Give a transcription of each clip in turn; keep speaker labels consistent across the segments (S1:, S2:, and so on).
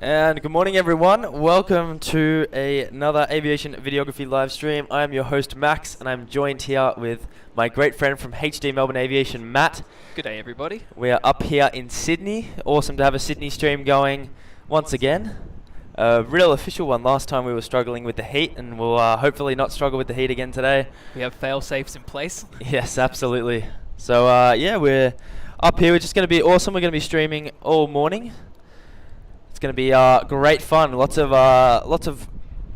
S1: And good morning everyone, welcome to another aviation videography live stream. I am your host Max and I'm joined here with my great friend from HD Melbourne Aviation, Matt.
S2: Good day everybody.
S1: We are up here in Sydney, awesome to have a Sydney stream going once again. A real official one. Last time we were struggling with the heat and we'll hopefully not struggle with the heat again today.
S2: We have fail-safes in place.
S1: Yes, absolutely. So yeah, we're up here, we're just going to be awesome, we're going to be streaming all morning. It's going to be great fun. Lots of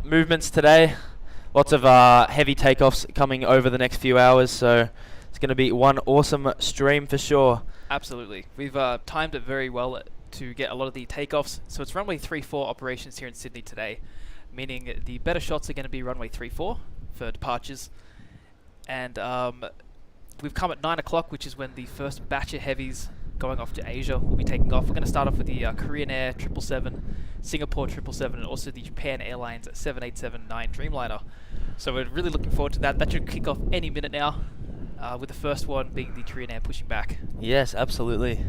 S1: movements today. Lots of heavy takeoffs coming over the next few hours. So it's going to be one awesome stream for sure.
S2: Absolutely. We've timed it very well to get a lot of the takeoffs. So it's runway 34 operations here in Sydney today, meaning the better shots are going to be runway 34 for departures. And we've come at 9 o'clock, which is when the first batch of heavies going off to Asia will be taking off. We're going to start off with the Korean Air 777, Singapore 777, and also the Japan Airlines 787-9 Dreamliner. So we're really looking forward to that. That should kick off any minute now, with the first one being the Korean Air pushing back.
S1: Yes, absolutely.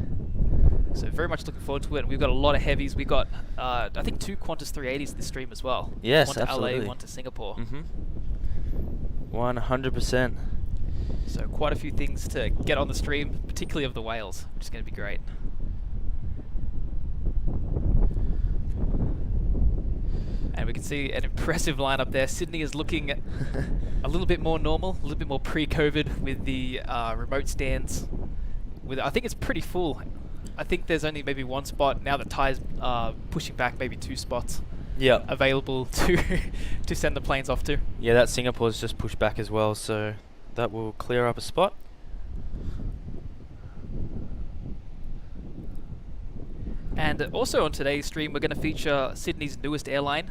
S2: So very much looking forward to it. We've got a lot of heavies. We've got, I think, 2 Qantas 380s this stream as well.
S1: Yes,
S2: one to
S1: absolutely.
S2: LA, one to Singapore.
S1: 100%.
S2: So quite a few things to get on the stream, particularly of the whales, which is going to be great. And we can see an impressive lineup there. Sydney is looking a little bit more normal, a little bit more pre-COVID with the remote stands. I think it's pretty full. I think there's only maybe one spot now that Ty's pushing back, maybe 2 spots available to send the planes off to.
S1: Yeah, that Singapore's just pushed back as well, so that will clear up a spot.
S2: And also on today's stream, we're going to feature Sydney's newest airline,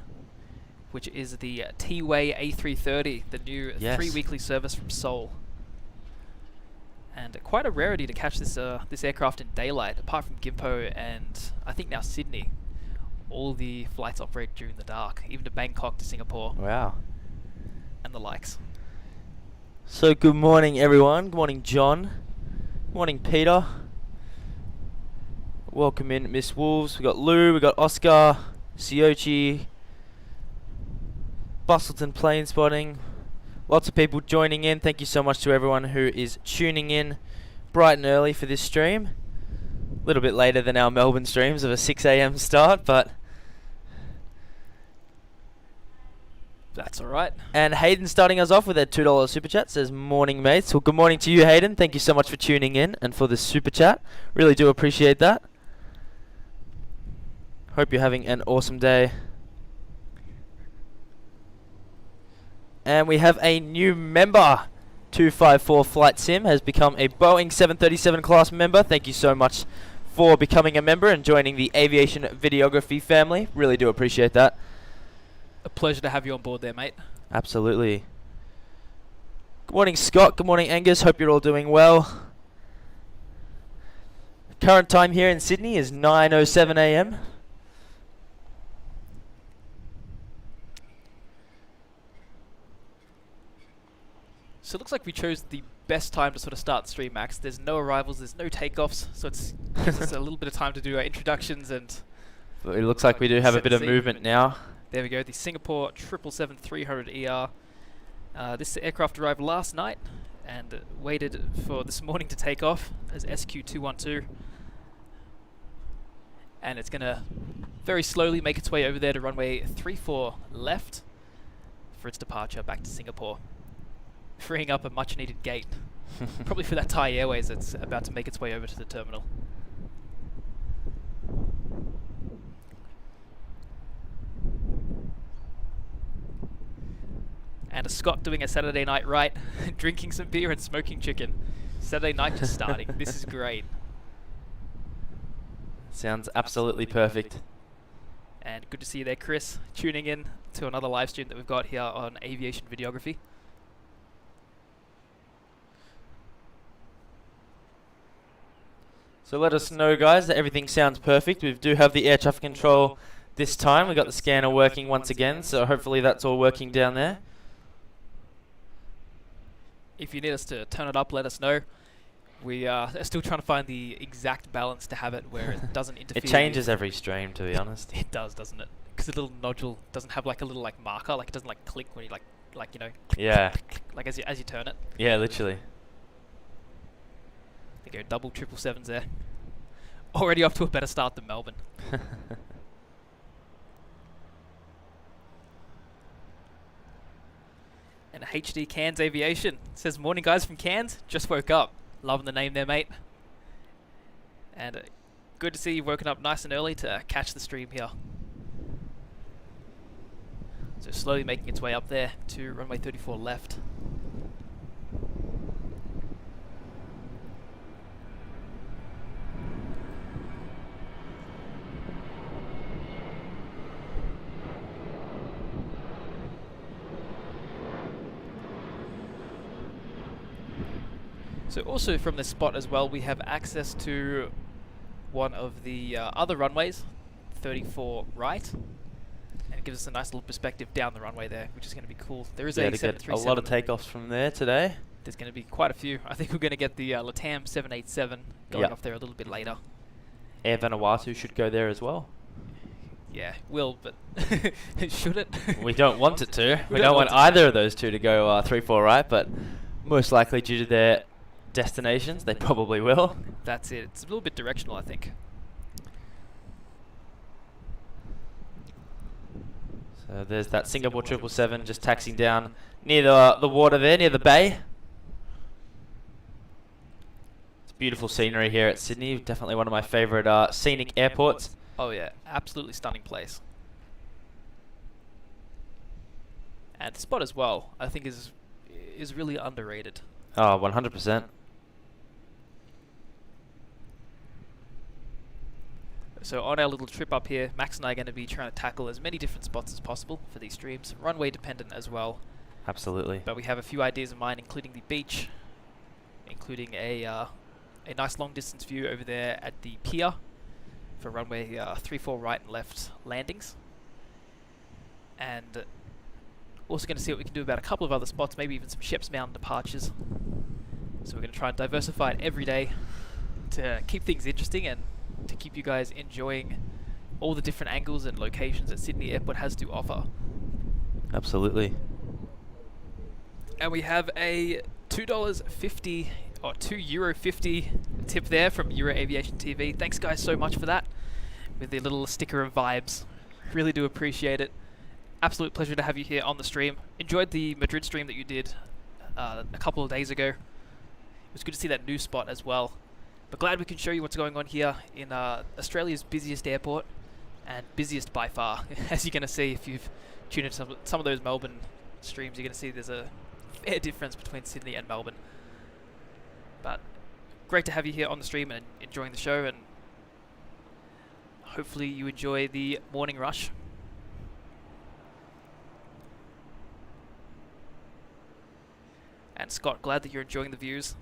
S2: which is the T-Way A380, the new 3-weekly service from Seoul. And quite a rarity to catch this this aircraft in daylight, apart from Gimpo and I think now Sydney. All the flights operate during the dark, even to Bangkok, to Singapore.
S1: Wow.
S2: And the likes.
S1: So good morning everyone, good morning John, good morning Peter. Welcome in Miss Wolves, we got Lou, we got Oscar, Siochi, Bustleton Plane Spotting. Lots of people joining in. Thank you so much to everyone who is tuning in bright and early for this stream. A little bit later than our Melbourne streams of a 6 AM start, but
S2: that's alright.
S1: And Hayden starting us off with a $2 super chat, says morning mates. Well, good morning to you Hayden. Thank you so much for tuning in and for this super chat. Really do appreciate that. Hope you're having an awesome day. And we have a new member. 254 Flight Sim has become a Boeing 737 class member. Thank you so much for becoming a member and joining the aviation videography family. Really do appreciate that.
S2: A pleasure to have you on board there, mate.
S1: Absolutely. Good morning, Scott. Good morning, Angus. Hope you're all doing well. Current time here in Sydney is 9:07 AM.
S2: So it looks like we chose the best time to sort of start the stream, Max. There's no arrivals, there's no takeoffs, so it gives us a little bit of time to do our introductions and...
S1: It looks like we do have a bit of movement now.
S2: There we go, the Singapore 777-300ER. This aircraft arrived last night and waited for this morning to take off as SQ212. And it's going to very slowly make its way over there to runway 34 left for its departure back to Singapore, freeing up a much needed gate, probably for that Thai Airways that's about to make its way over to the terminal. And a Scott doing a Saturday night right, drinking some beer and smoking chicken. Saturday night just starting. This is great.
S1: Sounds absolutely perfect.
S2: And good to see you there, Chris, tuning in to another live stream that we've got here on Aviation Videography.
S1: So let us know, guys, that everything sounds perfect. We do have the air traffic control this time. We've got the scanner working once again, so hopefully that's all working down there.
S2: If you need us to turn it up, let us know. We are still trying to find the exact balance to have it where it doesn't interfere.
S1: It changes every stream, to be honest.
S2: It does, doesn't it? Because the little nodule doesn't have like a little like marker, like it doesn't like click when you like you know.
S1: Yeah.
S2: Like as you turn it.
S1: Yeah, literally.
S2: There you go, double 777s there. Already off to a better start than Melbourne. And HD Cairns Aviation says, "Morning guys from Cairns, just woke up. Loving the name there, mate. And good to see you woken up nice and early to catch the stream here." So slowly making its way up there to runway 34 left. So also from this spot as well, we have access to one of the other runways, 34 right. And it gives us a nice little perspective down the runway there, which is going to be cool. There is a 737.
S1: A lot of takeoffs from there today.
S2: There's going to be quite a few. I think we're going to get the LATAM 787 going off there a little bit later.
S1: Air Vanuatu should go there as well.
S2: Yeah, will, but should it?
S1: We don't want it to. We don't want either of those two to go 3-4 right, but most likely due to their destinations, they probably will.
S2: That's it. It's a little bit directional, I think.
S1: So there's that Singapore 777 just taxiing down near the water there, near the bay. It's beautiful scenery here at Sydney. Definitely one of my favourite scenic airports.
S2: Oh yeah, absolutely stunning place. And the spot as well, I think is really underrated.
S1: Oh, 100%.
S2: So on our little trip up here, Max and I are going to be trying to tackle as many different spots as possible for these streams, runway dependent as well.
S1: Absolutely.
S2: But we have a few ideas in mind, including the beach, including a nice long distance view over there at the pier for runway 34 right and left landings. And also going to see what we can do about a couple of other spots, maybe even some Sheps Mountain departures. So we're going to try and diversify it every day to keep things interesting and to keep you guys enjoying all the different angles and locations that Sydney Airport has to offer.
S1: Absolutely.
S2: And we have a $2.50 or €2.50 tip there from Euro Aviation TV. Thanks guys so much for that, with the little sticker of vibes. Really do appreciate it. Absolute pleasure to have you here on the stream. Enjoyed the Madrid stream that you did a couple of days ago. It was good to see that new spot as well. But glad we can show you what's going on here in Australia's busiest airport, and busiest by far. As you're going to see if you've tuned into some of those Melbourne streams, you're going to see there's a fair difference between Sydney and Melbourne. But great to have you here on the stream and enjoying the show, and hopefully you enjoy the morning rush. And Scott, glad that you're enjoying the views.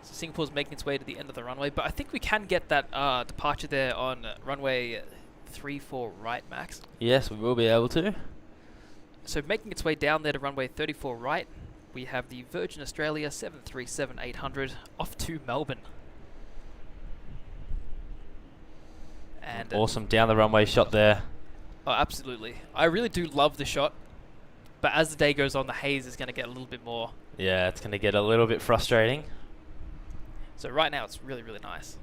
S2: Singapore's making its way to the end of the runway, but I think we can get that departure there on runway 34 right, Max.
S1: Yes, we will be able to.
S2: So making its way down there to runway 34 right, we have the Virgin Australia 737-800 off to Melbourne. And
S1: awesome down the runway shot there.
S2: Oh, absolutely. I really do love the shot, but as the day goes on, the haze is going to get a little bit more.
S1: Yeah, it's going to get a little bit frustrating.
S2: So right now it's really, really nice.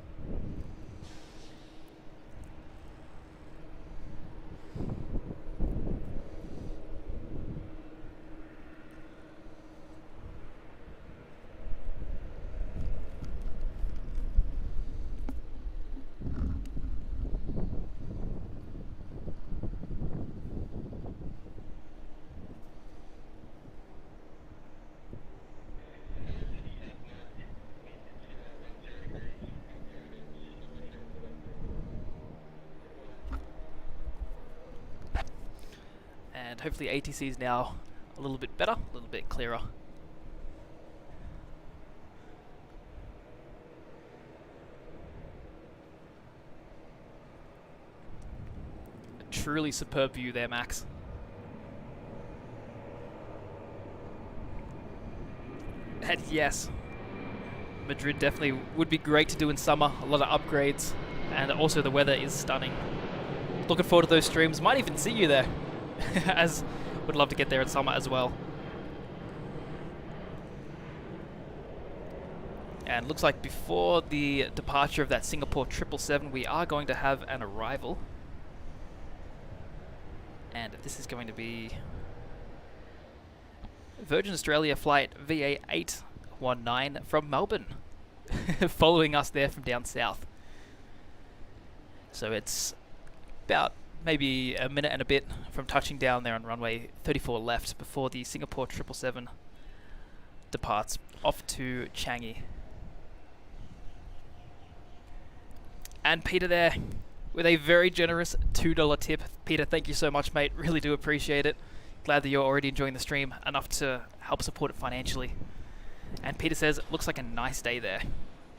S2: And hopefully ATC is now a little bit better, a little bit clearer. truly superb view there, Max. And yes, Madrid definitely would be great to do in summer. A lot of upgrades, and also the weather is stunning. Looking forward to those streams. Might even see you there, as would love to get there in summer as well. And looks like before the departure of that Singapore 777, we are going to have an arrival. And this is going to be Virgin Australia flight VA819 from Melbourne, following us there from down south. So it's about maybe a minute and a bit from touching down there on runway 34 left before the Singapore 777 departs off to Changi. And Peter there with a very generous $2 tip. Peter, thank you so much, mate. Really do appreciate it. Glad that you're already enjoying the stream enough to help support it financially. And Peter says, looks like a nice day there.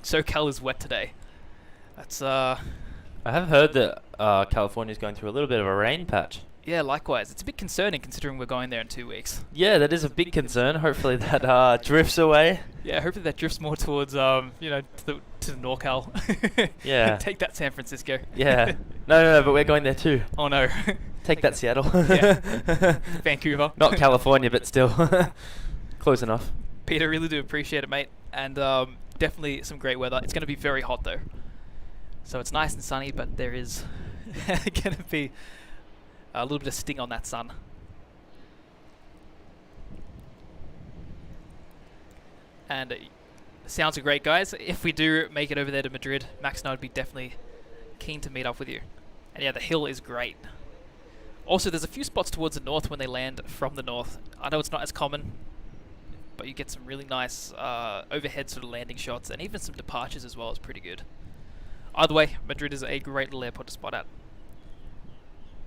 S2: SoCal is wet today. That's
S1: I have heard that California's going through a little bit of a rain patch.
S2: yeah, likewise. It's a bit concerning considering we're going there in 2 weeks.
S1: Yeah, that is a big concern. Hopefully that drifts away.
S2: Yeah, hopefully that drifts more towards you know, to the NorCal.
S1: Yeah.
S2: Take that, San Francisco.
S1: Yeah. No, but we're going there too.
S2: Oh no.
S1: Take that, Seattle.
S2: Yeah. Vancouver.
S1: Not California, but still. Close enough.
S2: Peter, really do appreciate it, mate. And definitely some great weather. It's going to be very hot though. So it's nice and sunny, but there is going to be a little bit of sting on that sun. And sounds are great, guys. If we do make it over there to Madrid, Max and I would be definitely keen to meet up with you. And yeah, the hill is great. Also, there's a few spots towards the north when they land from the north. I know it's not as common, but you get some really nice overhead sort of landing shots, and even some departures as well is pretty good. Either way, Madrid is a great little airport to spot at.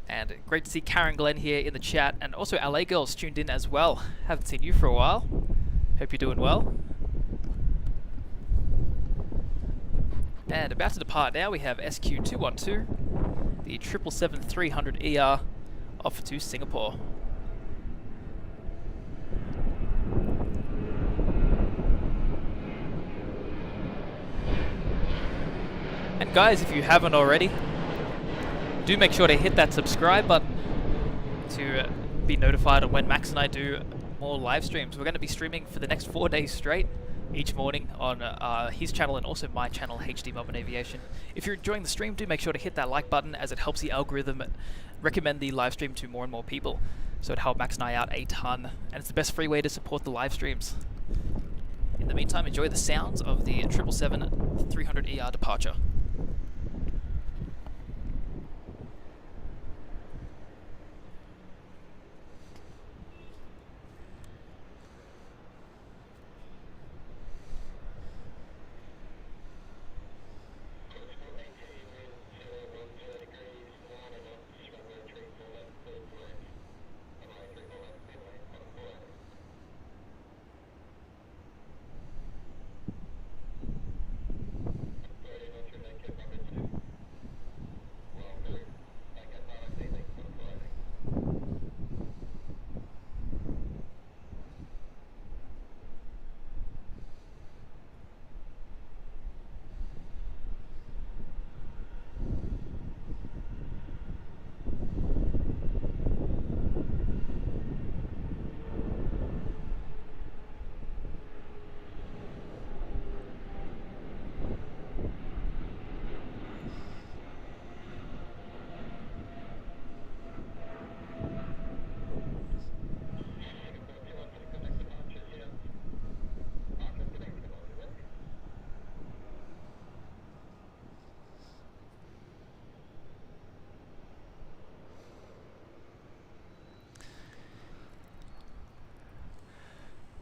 S2: And great to see Karen Glenn here in the chat, and also LA Girls tuned in as well. Haven't seen you for a while. Hope you're doing well. And about to depart now, we have SQ212, the 777-300ER, off to Singapore. And guys, if you haven't already, do make sure to hit that subscribe button to be notified of when Max and I do more live streams. We're going to be streaming for the next 4 days straight, each morning on his channel and also my channel, HD Melbourne Aviation. If you're enjoying the stream, do make sure to hit that like button, as it helps the algorithm recommend the live stream to more and more people. So it helps Max and I out a ton, and it's the best free way to support the live streams. In the meantime, enjoy the sounds of the 777-300ER departure.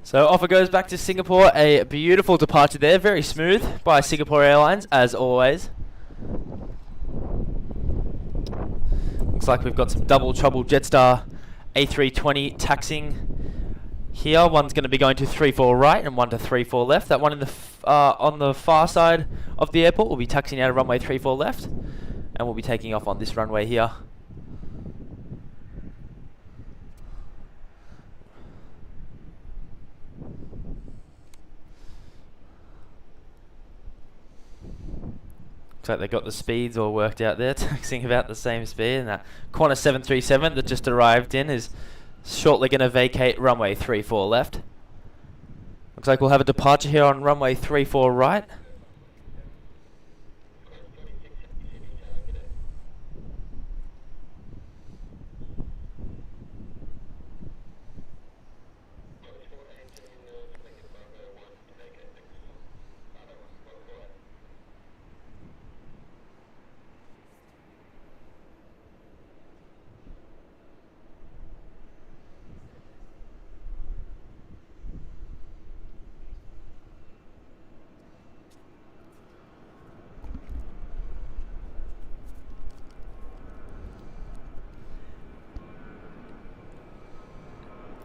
S1: So off it goes back to Singapore. A beautiful departure there, very smooth by Singapore Airlines as always. Looks like we've got some double trouble Jetstar A320 taxiing here. One's going to be going to 34 right and one to 34 left. That one in the on the far side of the airport will be taxiing out of runway 34 left, and we'll be taking off on this runway here. Looks like they got the speeds all worked out there, taxiing about the same speed. And that Qantas 737 that just arrived in is shortly going to vacate runway 34 left. Looks like we'll have a departure here on runway 34 right.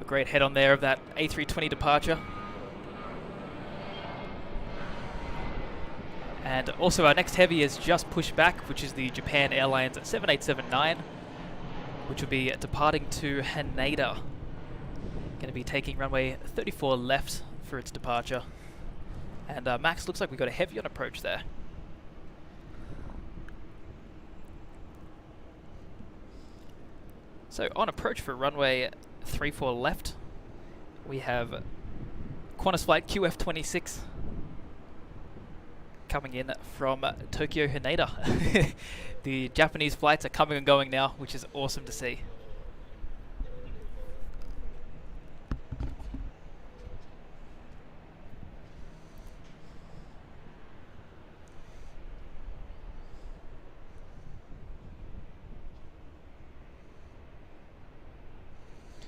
S2: Great head on there of that A320 departure. And also our next heavy is just pushed back, which is the Japan Airlines 7879, which will be departing to Haneda. Going to be taking runway 34 left for its departure. And Max, looks like we got a heavy on approach there. So on approach for runway 34 left, we have Qantas flight QF26 coming in from Tokyo Haneda. The Japanese flights are coming and going now, which is awesome to see.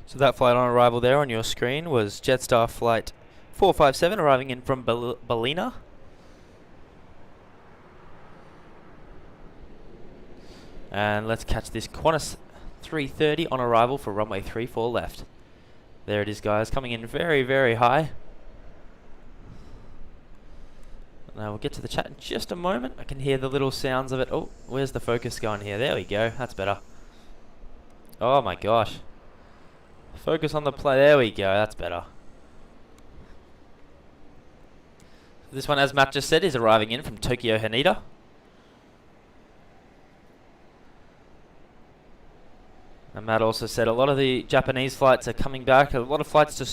S1: So that flight on arrival there on your screen was Jetstar flight 457 arriving in from Ballina. And let's catch this Qantas 330 on arrival for runway 34 left. There it is, guys, coming in very, very high. Now we'll get to the chat in just a moment. I can hear the little sounds of it. Oh, where's the focus going here? There we go. That's better. Oh my gosh. Focus on the play. There we go. That's better. This one, as Matt just said, is arriving in from Tokyo Haneda. And Matt also said a lot of the Japanese flights are coming back. A lot of flights to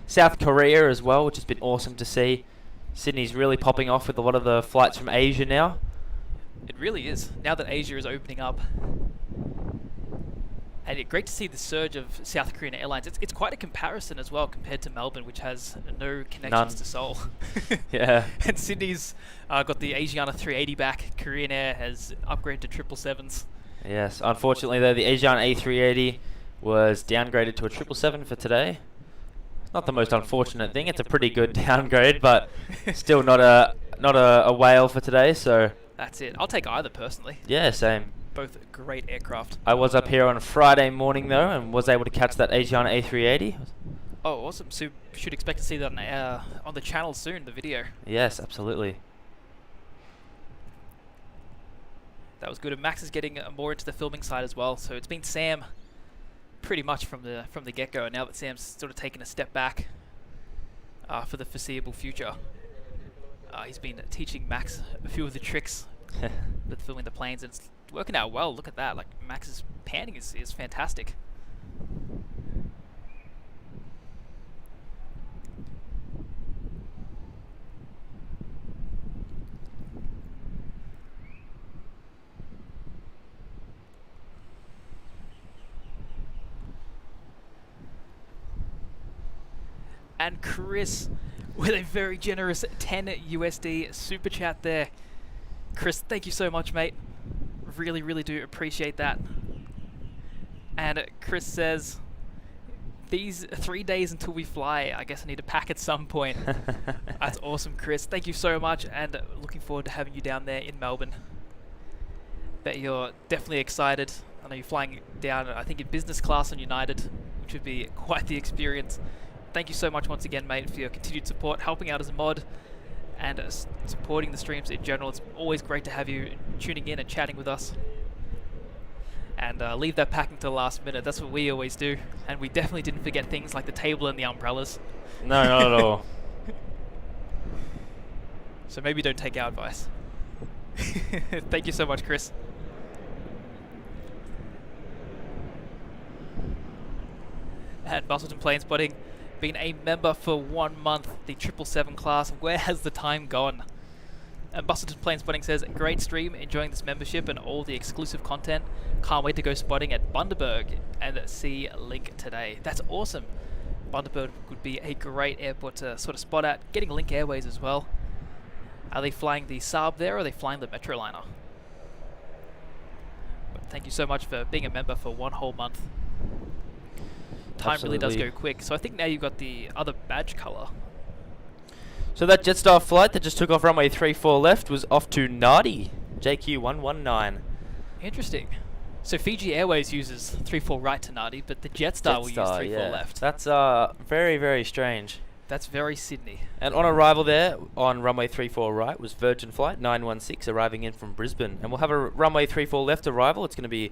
S1: South Korea as well, which has been awesome to see. Sydney's really popping off with a lot of the flights from Asia now.
S2: It really is. Now that Asia is opening up. And it's great to see the surge of South Korean airlines. It's quite a comparison as well compared to Melbourne, which has no connections to Seoul.
S1: Yeah.
S2: And Sydney's got the Asiana 380 back. Korean Air has upgraded to 777s.
S1: Yes, unfortunately though, the Asiana A380 was downgraded to a 777 for today. Not the most unfortunate thing. It's a pretty good downgrade, but still not a whale for today. So
S2: that's it. I'll take either personally.
S1: Yeah, same.
S2: Both great aircraft.
S1: I was up here on Friday morning though, and was able to catch that Asiana A380.
S2: Oh, awesome! So should expect to see that on the channel soon. The video.
S1: Yes, absolutely.
S2: That was good. And Max is getting more into the filming side as well. So it's been Sam, pretty much from the get-go. And now that Sam's sort of taken a step back for the foreseeable future, he's been teaching Max a few of the tricks with filming the planes, and it's working out well. Look at that. Like, Max's panning is fantastic. And Chris with a very generous 10 USD super chat there. Chris, thank you so much, mate. Really, really do appreciate that. And Chris says, these 3 days until we fly, I guess I need to pack at some point. That's awesome, Chris. Thank you so much, and looking forward to having you down there in Melbourne. Bet you're definitely excited. I know you're flying down, I think, in business class on United, which would be quite the experience. Thank you so much once again, mate, for your continued support, helping out as a mod, and supporting the streams in general. It's always great to have you tuning in and chatting with us. And leave that packing to the last minute. That's what we always do. And we definitely didn't forget things like the table and the umbrellas.
S1: No, not at all.
S2: So maybe don't take our advice. Thank you so much, Chris. And Bustleton Plane Spotting, been a member for 1 month, the 777 class. Where has the time gone? And Bustleton Plane Spotting says, great stream, enjoying this membership and all the exclusive content. Can't wait to go spotting at Bundaberg and see Link today. That's awesome. Bundaberg would be a great airport to sort of spot at. Getting Link Airways as well. Are they flying the Saab there or are they flying the Metroliner? But thank you so much for being a member for 1 whole month. Time really does go quick. So I think now you've got the other badge colour.
S1: So that Jetstar flight that just took off runway 34 left was off to Nadi, JQ119.
S2: Interesting. So Fiji Airways uses 34 right to Nadi, but the Jetstar will use 34 left.
S1: That's very, very strange.
S2: That's very Sydney.
S1: And on arrival there on runway 34 right was Virgin Flight 916 arriving in from Brisbane. And we'll have a runway 34 left arrival. It's going to be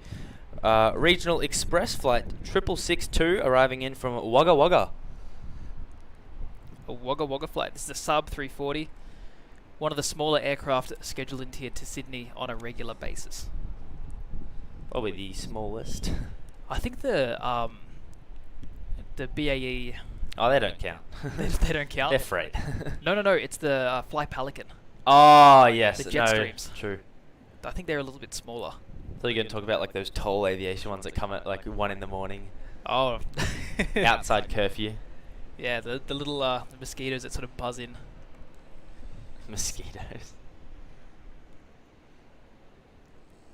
S1: Regional Express Flight 6662 arriving in from Wagga Wagga.
S2: A Wagga Wagga flight. This is a sub 340. One of the smaller aircraft scheduled into here to Sydney on a regular basis.
S1: Probably the smallest.
S2: I think the BAE.
S1: Oh, they don't count.
S2: they don't count.
S1: They're freight.
S2: No. It's the Fly Pelican.
S1: Oh yes,
S2: the Jetstreams.
S1: True.
S2: I think they're a little bit smaller.
S1: So you're going to talk about like those toll aviation ones that come at like 1 in the morning.
S2: Oh.
S1: Outside curfew.
S2: Yeah, the little the mosquitoes that sort of buzz in.
S1: Mosquitoes.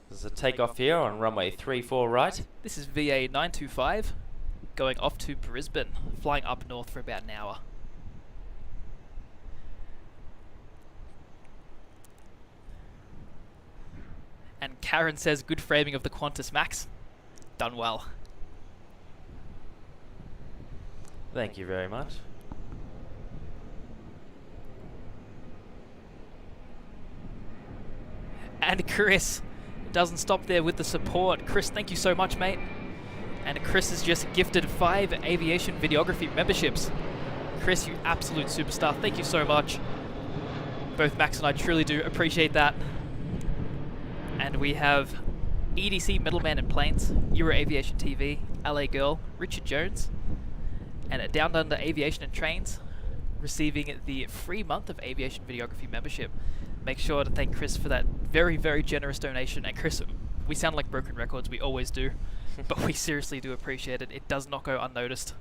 S1: There's a takeoff here on runway 34 right.
S2: This is VA 925 going off to Brisbane, flying up north for about an hour. And Karen says, good framing of the Qantas Max. Done well.
S1: Thank you very much.
S2: And Chris doesn't stop there with the support. Chris, thank you so much, mate. And Chris has just gifted 5 aviation videography memberships. Chris, you absolute superstar. Thank you so much. Both Max and I truly do appreciate that. And we have EDC Middleman in Planes, Euro Aviation TV, LA Girl, Richard Jones, and at Down Under Aviation and Trains, receiving the free month of aviation videography membership. Make sure to thank Chris for that very, very generous donation. And Chris, we sound like broken records, we always do, but we seriously do appreciate it. It does not go unnoticed.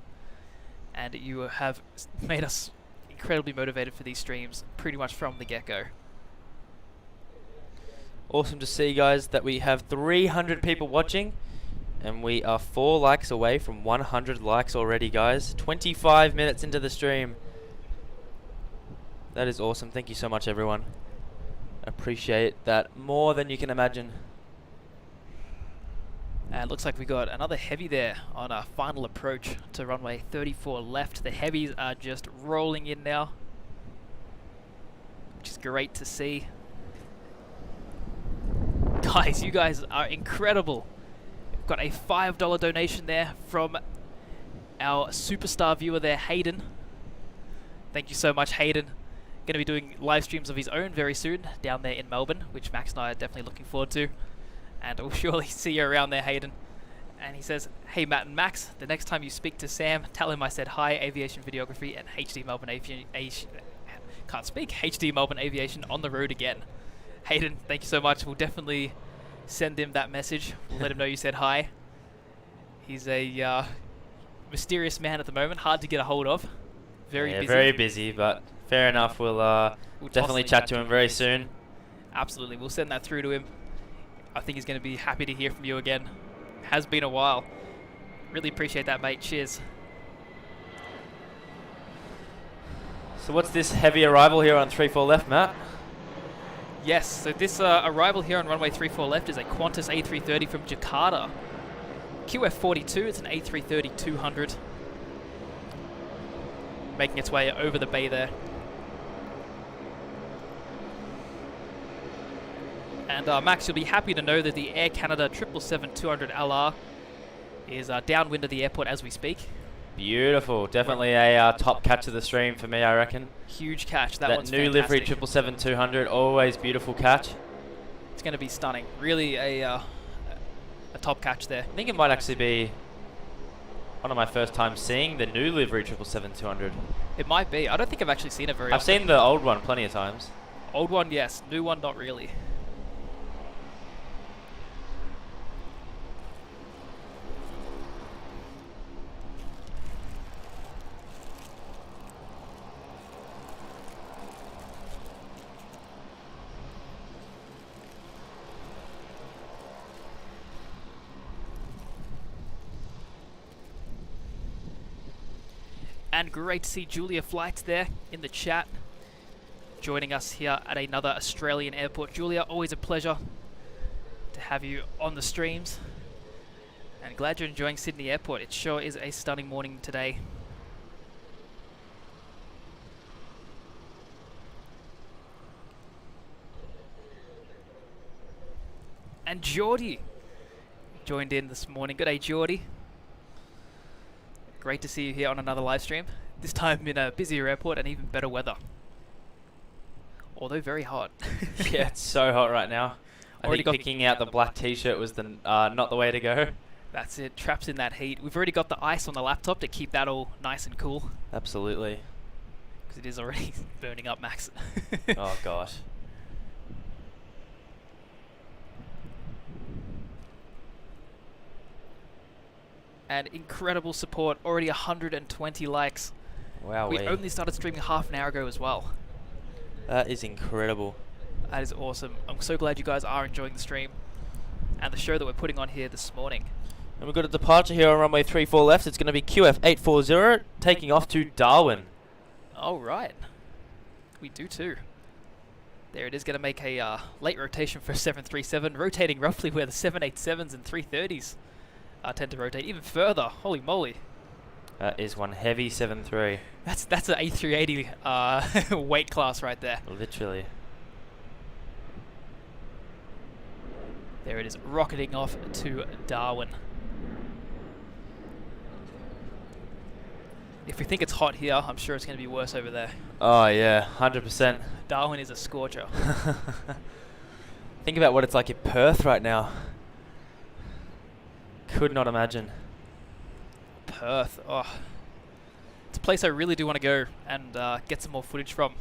S2: And you have made us incredibly motivated for these streams pretty much from the get-go.
S1: Awesome to see, guys, that we have 300 people watching, and we are 4 likes away from 100 likes already, guys. 25 minutes into the stream. That is awesome. Thank you so much, everyone. Appreciate that more than you can imagine.
S2: And it looks like we got another heavy there on our final approach to runway 34 left. The heavies are just rolling in now, which is great to see. Guys, you guys are incredible. We've got a $5 donation there from our superstar viewer there, Hayden. Thank you so much, Hayden. Going to be doing live streams of his own very soon down there in Melbourne, which Max and I are definitely looking forward to. And we'll surely see you around there, Hayden. And he says, hey Matt and Max, the next time you speak to Sam, tell him I said hi, Aviation Videography and HD Melbourne Aviation. Can't speak. HD Melbourne Aviation on the road again. Hayden, thank you so much. We'll definitely send him that message. We'll let him know you said hi. He's a mysterious man at the moment, hard to get a hold of. Very busy.
S1: Very busy, but fair enough. We'll definitely chat to him very soon.
S2: Absolutely, we'll send that through to him. I think he's going to be happy to hear from you again. Has been a while. Really appreciate that, mate. Cheers.
S1: So what's this heavy arrival here on 34 left, Matt?
S2: Yes, so this arrival here on runway 34 left is a Qantas A380 from Jakarta. QF42, it's an A330-200. Making its way over the bay there. And Max, you'll be happy to know that the Air Canada 777-200LR is downwind of the airport as we speak.
S1: Beautiful. Definitely a top catch of the stream for me, I reckon.
S2: Huge catch. That one's
S1: new
S2: fantastic.
S1: livery 777-200, always beautiful catch.
S2: It's going to be stunning. Really a top catch there.
S1: I think it might actually be one of my first times seeing the new livery 777-200.
S2: It might be. I don't think I've actually seen it very often.
S1: I've seen the old one plenty of times.
S2: Old one, yes. New one, not really. And great to see Julia Flights there in the chat, joining us here at another Australian airport. Julia, always a pleasure to have you on the streams. And glad you're enjoying Sydney Airport. It sure is a stunning morning today. And Geordie joined in this morning. Good day, Geordie. Great to see you here on another live stream. This time in a busier airport and even better weather. Although very hot.
S1: Yeah, it's so hot right now. I think picking out the black t-shirt was the not the way to go.
S2: That's it. Trapped in that heat. We've already got the ice on the laptop to keep that all nice and cool.
S1: Absolutely.
S2: Because it is already burning up, Max.
S1: Oh gosh.
S2: And incredible support. Already 120 likes.
S1: Wow.
S2: We only started streaming half an hour ago as well.
S1: That is incredible.
S2: That is awesome. I'm so glad you guys are enjoying the stream and the show that we're putting on here this morning.
S1: And we've got a departure here on runway 34 left. It's going to be QF840 taking off to Darwin.
S2: All right. We do too. There it is, going to make a late rotation for 737, rotating roughly where the 787s and 330s tend to rotate even further. Holy moly.
S1: That is one heavy 73.
S2: That's an A380 weight class right there.
S1: Literally.
S2: There it is, rocketing off to Darwin. If we think it's hot here, I'm sure it's going to be worse over there.
S1: Oh yeah, 100%.
S2: Darwin is a scorcher.
S1: Think about what it's like in Perth right now. Could not imagine.
S2: Perth, oh. It's a place I really do want to go and get some more footage from.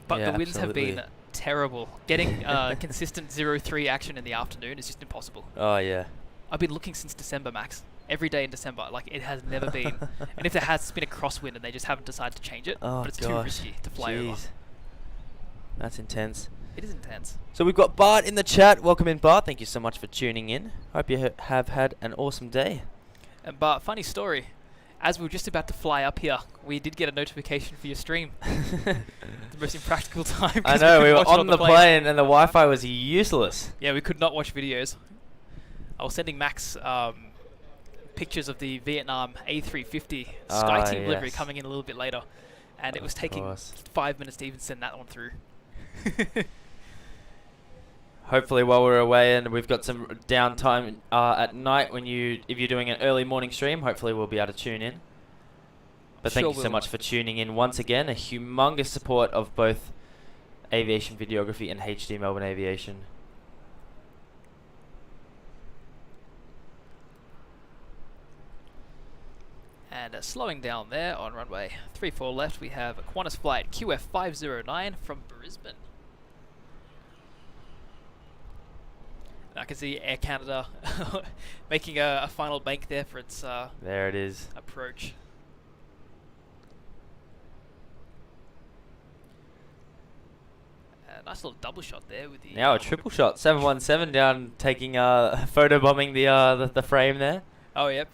S2: But
S1: Yeah,
S2: the winds
S1: absolutely.
S2: have been terrible. Getting consistent 0-3 action in the afternoon is just impossible.
S1: Oh yeah.
S2: I've been looking since December, Max. Every day in December. Like, it has never been. And if there has, it's been a crosswind and they just haven't decided to change it.
S1: Oh
S2: but it's
S1: gosh.
S2: too risky to fly over.
S1: That's intense.
S2: It is intense.
S1: So we've got Bart in the chat. Welcome in, Bart. Thank you so much for tuning in. Hope you have had an awesome day.
S2: And Bart, funny story. As we were just about to fly up here, we did get a notification for your stream. The most impractical time.
S1: I know, we were
S2: watch it
S1: on the plane and the Wi-Fi was useless.
S2: Yeah, we could not watch videos. I was sending Max pictures of the Vietnam A350 SkyTeam livery
S1: yes.
S2: coming in a little bit later. And it was taking
S1: course.
S2: 5 minutes to even send that one through.
S1: Hopefully while we're away and we've got some downtime at night if you're doing an early morning stream, hopefully we'll be able to tune in. But thank you so much for tuning in once again. A humongous support of both aviation videography and HD Melbourne Aviation.
S2: And slowing down there on runway 34 left, we have a Qantas flight QF509 from Brisbane. And I can see Air Canada making a final bank there for its
S1: There it is.
S2: approach. A nice little double shot there with the...
S1: Now a triple shot. 717 down, taking photo bombing the frame there.
S2: Oh, yep.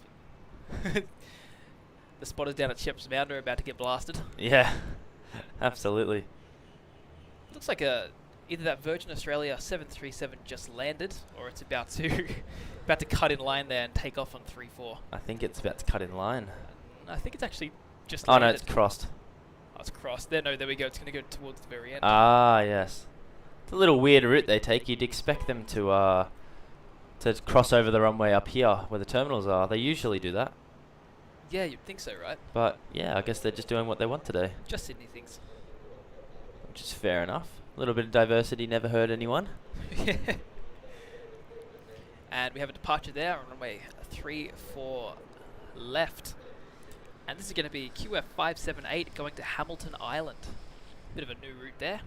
S2: The spotters down at Shepherd's Mound are about to get blasted.
S1: Yeah, absolutely.
S2: Looks like either that Virgin Australia 737 just landed, or it's about to cut in line there and take off on 3-4.
S1: I think it's about to cut in line.
S2: I think it's actually just
S1: Oh
S2: landed.
S1: no, it's crossed.
S2: Oh, it's crossed. There we go. It's going to go towards the very end.
S1: Ah, yes. It's a little weird route they take. You'd expect them to cross over the runway up here where the terminals are. They usually do that.
S2: Yeah, you'd think so, right?
S1: But yeah, I guess they're just doing what they want today,
S2: Just Sydney things.
S1: which is fair enough. A little bit of diversity never hurt anyone.
S2: And we have a departure there on runway 34 left. And this is going to be QF578 going to Hamilton Island. Bit of a new route there.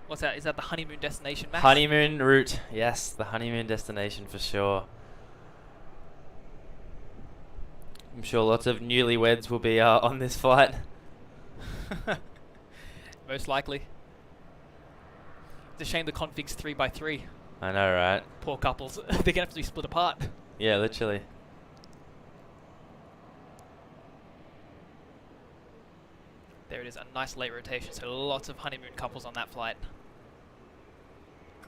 S2: What's that? Is that the honeymoon destination, Max?
S1: Honeymoon route. Yes, the honeymoon destination for sure. I'm sure lots of newlyweds will be on this flight.
S2: Most likely. It's a shame the config's 3x3.
S1: I know, right?
S2: Poor couples. They're going to have to be split apart.
S1: Yeah, literally.
S2: There it is, a nice late rotation, so lots of honeymoon couples on that flight.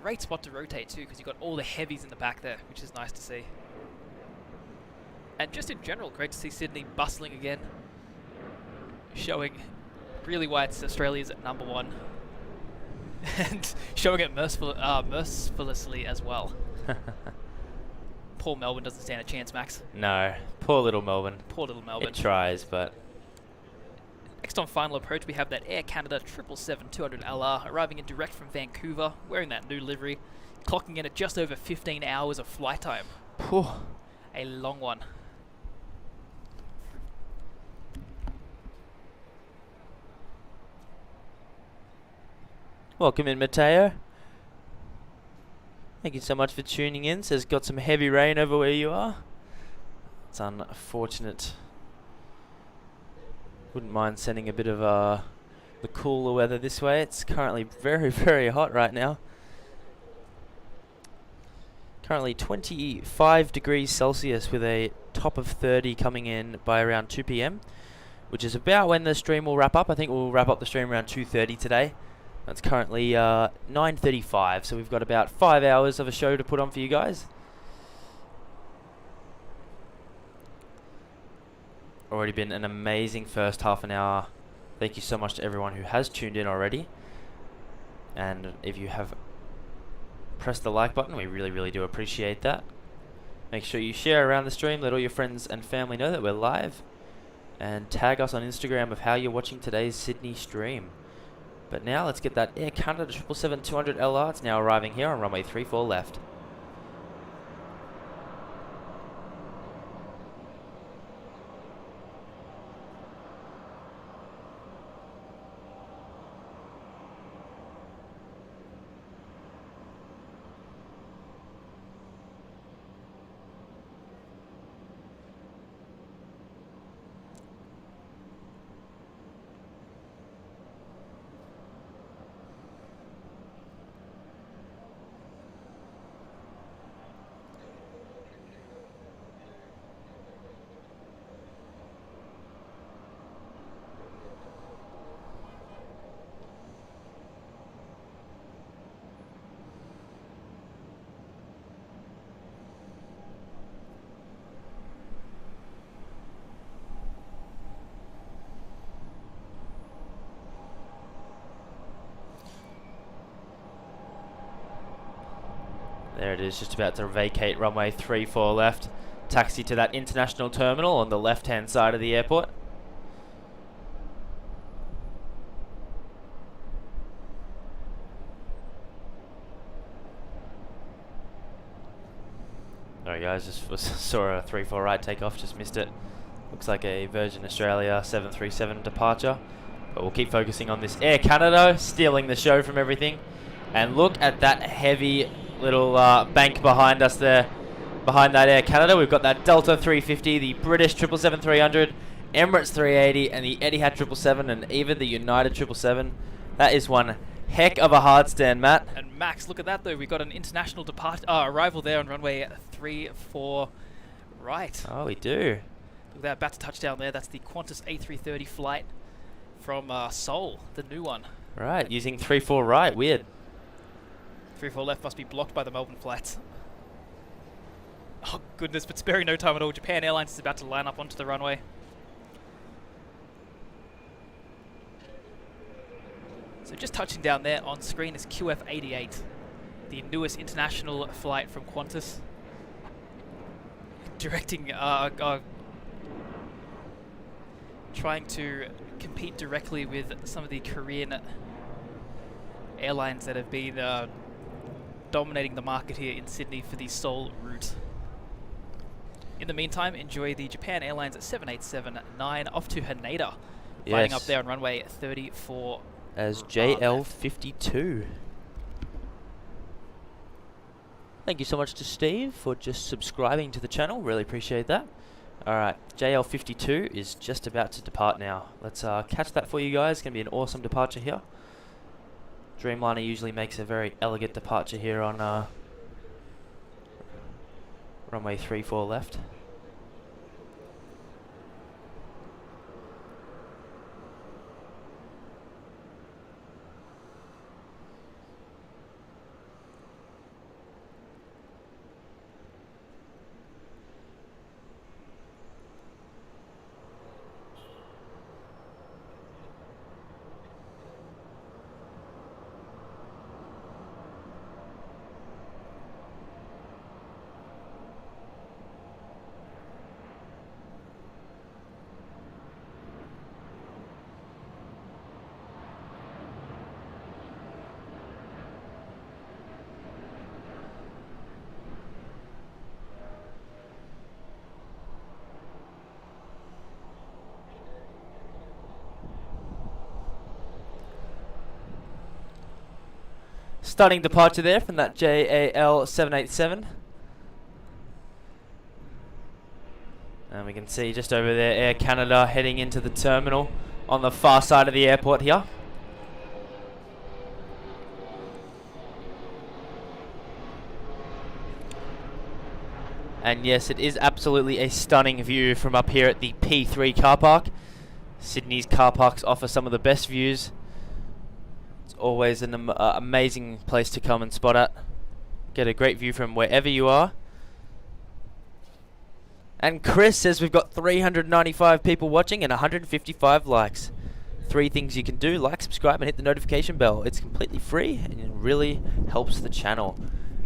S2: Great spot to rotate too, because you've got all the heavies in the back there, which is nice to see. And just in general, great to see Sydney bustling again, showing really why it's Australia's #1, and showing it mercilessly as well. Poor Melbourne doesn't stand a chance, Max.
S1: No, poor little Melbourne.
S2: Poor little Melbourne.
S1: It tries, but...
S2: Next on final approach, we have that Air Canada 777-200LR arriving in direct from Vancouver, wearing that new livery, clocking in at just over 15 hours of flight time.
S1: Poor.
S2: A long one.
S1: Welcome in, Mateo. Thank you so much for tuning in. Says got some heavy rain over where you are. It's unfortunate. Wouldn't mind sending a bit of the cooler weather this way. It's currently very, very hot right now. Currently 25 degrees Celsius with a top of 30 coming in by around 2 p.m, which is about when the stream will wrap up. I think we'll wrap up the stream around 2:30 today. It's currently 9:35, so we've got about 5 hours of a show to put on for you guys. Already been an amazing first half an hour. Thank you so much to everyone who has tuned in already. And if you have pressed the like button, we really, really do appreciate that. Make sure you share around the stream, let all your friends and family know that we're live. And tag us on Instagram of how you're watching today's Sydney stream. But now let's get that Air Canada 777-200LR. It's now arriving here on runway 34 left. There it is, just about to vacate runway 34 left. Taxi to that international terminal on the left-hand side of the airport. Sorry guys, just saw a 34 right takeoff, just missed it. Looks like a Virgin Australia 737 departure. But we'll keep focusing on this Air Canada, stealing the show from everything. And look at that heavy little bank behind us there, behind that Air Canada. We've got that Delta 350, the British 777-300, Emirates 380, and the Etihad 777, and even the United 777. That is one heck of a hard stand, Matt.
S2: And Max, look at that though. We got an international arrival there on runway 34 right.
S1: Oh, we do.
S2: Look at that, about to touch down there. That's the Qantas A380 flight from Seoul, the new one.
S1: Right, using 34 right. Weird.
S2: 34 left must be blocked by the Melbourne flights. Oh goodness, but sparing no time at all. Japan Airlines is about to line up onto the runway. So just touching down there on screen is QF88, the newest international flight from Qantas. Directing, trying to compete directly with some of the Korean airlines that have been dominating the market here in Sydney for the Seoul route. In the meantime, enjoy the Japan Airlines 787-9 off to Haneda, flying up there on runway 34
S1: as JL52. Thank you so much to Steve for just subscribing to the channel. Really appreciate that. Alright, JL52 is just about to depart now. Let's catch that for you guys. It's going to be an awesome departure here. Dreamliner usually makes a very elegant departure here on runway 34 left. Stunning departure there from that JAL 787. And we can see just over there Air Canada heading into the terminal on the far side of the airport here. And yes, it is absolutely a stunning view from up here at the P3 car park. Sydney's car parks offer some of the best views. It's always an amazing place to come and spot at. Get a great view from wherever you are. And Chris says we've got 395 people watching and 155 likes. 3 things you can do: like, subscribe, and hit the notification bell. It's completely free and it really helps the channel.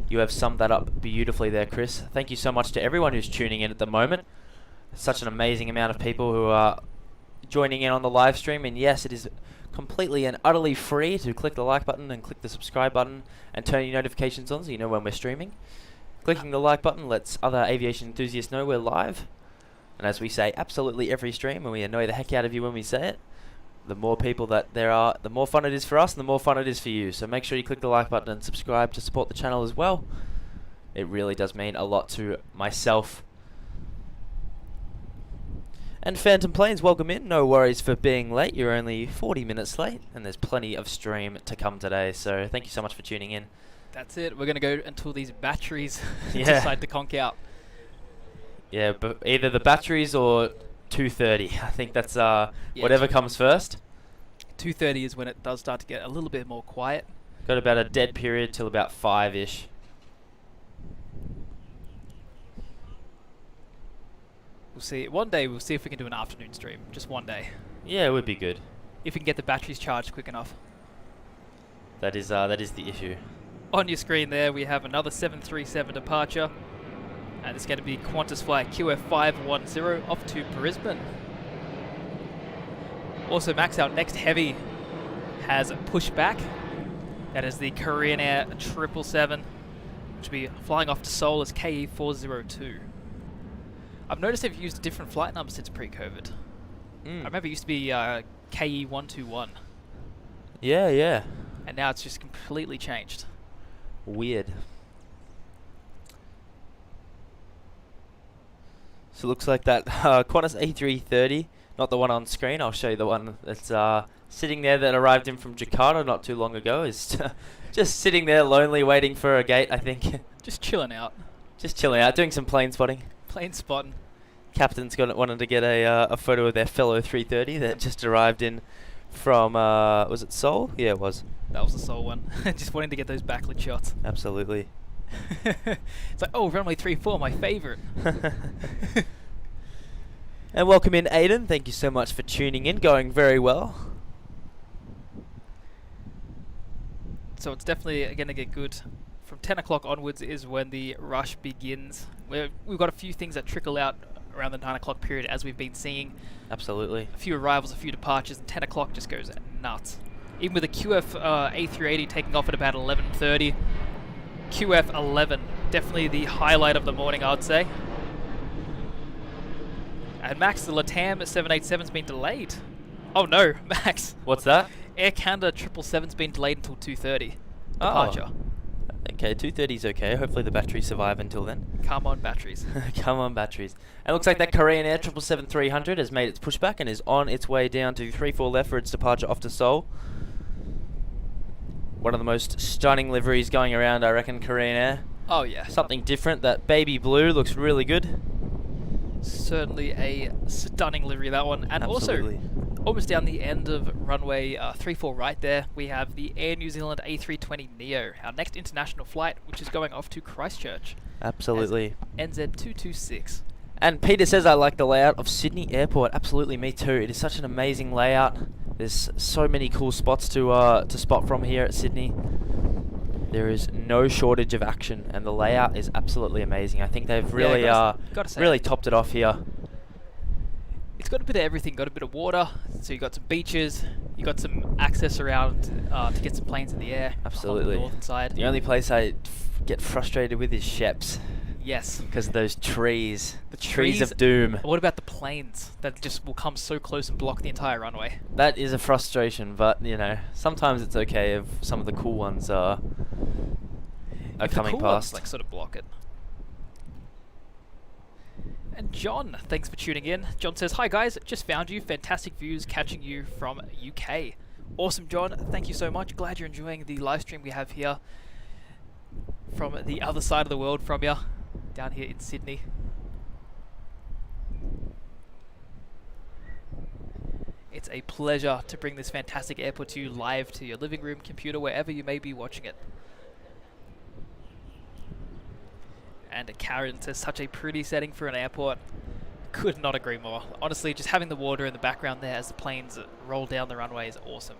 S1: You have summed that up beautifully there, Chris. Thank you so much to everyone who's tuning in at the moment. Such an amazing amount of people who are joining in on the live stream. And yes, it is completely and utterly free to click the like button and click the subscribe button and turn your notifications on so you know when we're streaming. Clicking the like button lets other aviation enthusiasts know we're live. And as we say absolutely every stream, and we annoy the heck out of you when we say it, the more people that there are, the more fun it is for us and the more fun it is for you. So make sure you click the like button and subscribe to support the channel as well. It really does mean a lot to myself. And Phantom Planes, welcome in. No worries for being late. You're only 40 minutes late, and there's plenty of stream to come today. So thank you so much for tuning in.
S2: That's it. We're going to go until these batteries decide to conk out.
S1: Yeah, but either the batteries or 2:30. I think that's whatever comes first.
S2: 2:30 is when it does start to get a little bit more quiet.
S1: Got about a dead period till about 5-ish.
S2: We'll see. One day we'll see if we can do an afternoon stream. Just one day.
S1: Yeah, it would be good.
S2: If we can get the batteries charged quick enough.
S1: That is the issue.
S2: On your screen there we have another 737 departure. And it's going to be Qantas flight QF510 off to Brisbane. Also, Max, our next heavy has pushed back. That is the Korean Air 777, which will be flying off to Seoul as KE402. I've noticed they've used a different flight number since pre-COVID. I remember it used to be KE121.
S1: Yeah, yeah.
S2: And now it's just completely changed.
S1: Weird. So it looks like that Qantas A380, not the one on screen, I'll show you the one that's sitting there that arrived in from Jakarta not too long ago, is just sitting there lonely waiting for a gate, I think.
S2: Just chilling out.
S1: Just chilling out, doing some plane spotting.
S2: Plane spotting.
S1: Captain's wanted to get a photo of their fellow 330 that just arrived in from, was it Seoul? Yeah, it was.
S2: That was the Seoul one. Just wanting to get those backlit shots.
S1: Absolutely.
S2: It's like, oh, runway 34, my favorite.
S1: And welcome in, Aiden. Thank you so much for tuning in. Going very well.
S2: So it's definitely going to get good. From 10 o'clock onwards is when the rush begins. We've got a few things that trickle out around the 9 o'clock period, as we've been seeing.
S1: Absolutely.
S2: A few arrivals, a few departures, and 10 o'clock just goes nuts. Even with the QF A380 taking off at about 11:30. QF 11, definitely the highlight of the morning, I'd say. And Max, the LATAM 787's been delayed. Oh no, Max.
S1: What's that?
S2: Air Canada 777's been delayed until 2:30.
S1: Oh.
S2: Departure.
S1: Okay, 2:30's okay. Hopefully the batteries survive until then.
S2: Come on, batteries.
S1: Come on, batteries. And it looks like that Korean Air 777-300 has made its pushback and is on its way down to 34 left for its departure off to Seoul. One of the most stunning liveries going around, I reckon, Korean Air.
S2: Oh yeah.
S1: Something different. That baby blue looks really good.
S2: Certainly a stunning livery, that one. And
S1: Absolutely.
S2: also, almost down the end of runway 34 right there, we have the Air New Zealand A320 Neo, our next international flight, which is going off to Christchurch.
S1: Absolutely.
S2: NZ226.
S1: And Peter says, I like the layout of Sydney Airport. Absolutely, me too. It is such an amazing layout. There's so many cool spots to spot from here at Sydney. There is no shortage of action, and the layout is absolutely amazing. I think they've really really topped it off here.
S2: It's got a bit of everything. Got a bit of water, so you got some beaches. You got some access around to get some planes in the air.
S1: Absolutely.
S2: On the northern side.
S1: The only place I get frustrated with is Sheps.
S2: Yes.
S1: Because of those trees.
S2: The
S1: trees of doom.
S2: What about the planes that just will come so close and block the entire runway?
S1: That is a frustration, but you know, sometimes it's okay if some of the cool ones are coming
S2: cool
S1: past.
S2: Ones, like, sort of block it. And John, thanks for tuning in. John says, hi guys, just found you. Fantastic views catching you from UK. Awesome, John. Thank you so much. Glad you're enjoying the live stream we have here from the other side of the world from you, down here in Sydney. It's a pleasure to bring this fantastic airport to you live to your living room, computer, wherever you may be watching it. And Karen says, such a pretty setting for an airport. Could not agree more. Honestly, just having the water in the background there as the planes roll down the runway is awesome.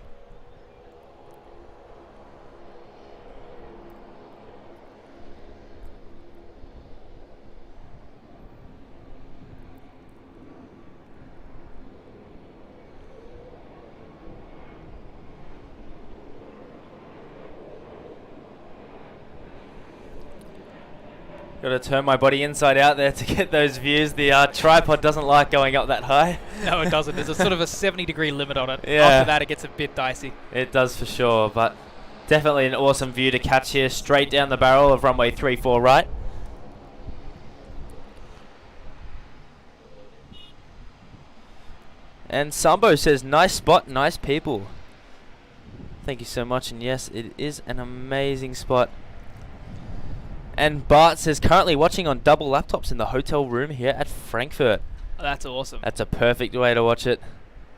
S1: Got to turn my body inside out there to get those views. The tripod doesn't like going up that high.
S2: No, it doesn't. There's a sort of a 70-degree limit on it.
S1: Yeah.
S2: After that, it gets a bit dicey.
S1: It does for sure, but definitely an awesome view to catch here, straight down the barrel of runway 34 right. And Sambo says, nice spot, nice people. Thank you so much, and yes, it is an amazing spot. And Bart says, currently watching on double laptops in the hotel room here at Frankfurt.
S2: Oh, that's awesome.
S1: That's a perfect way to watch it.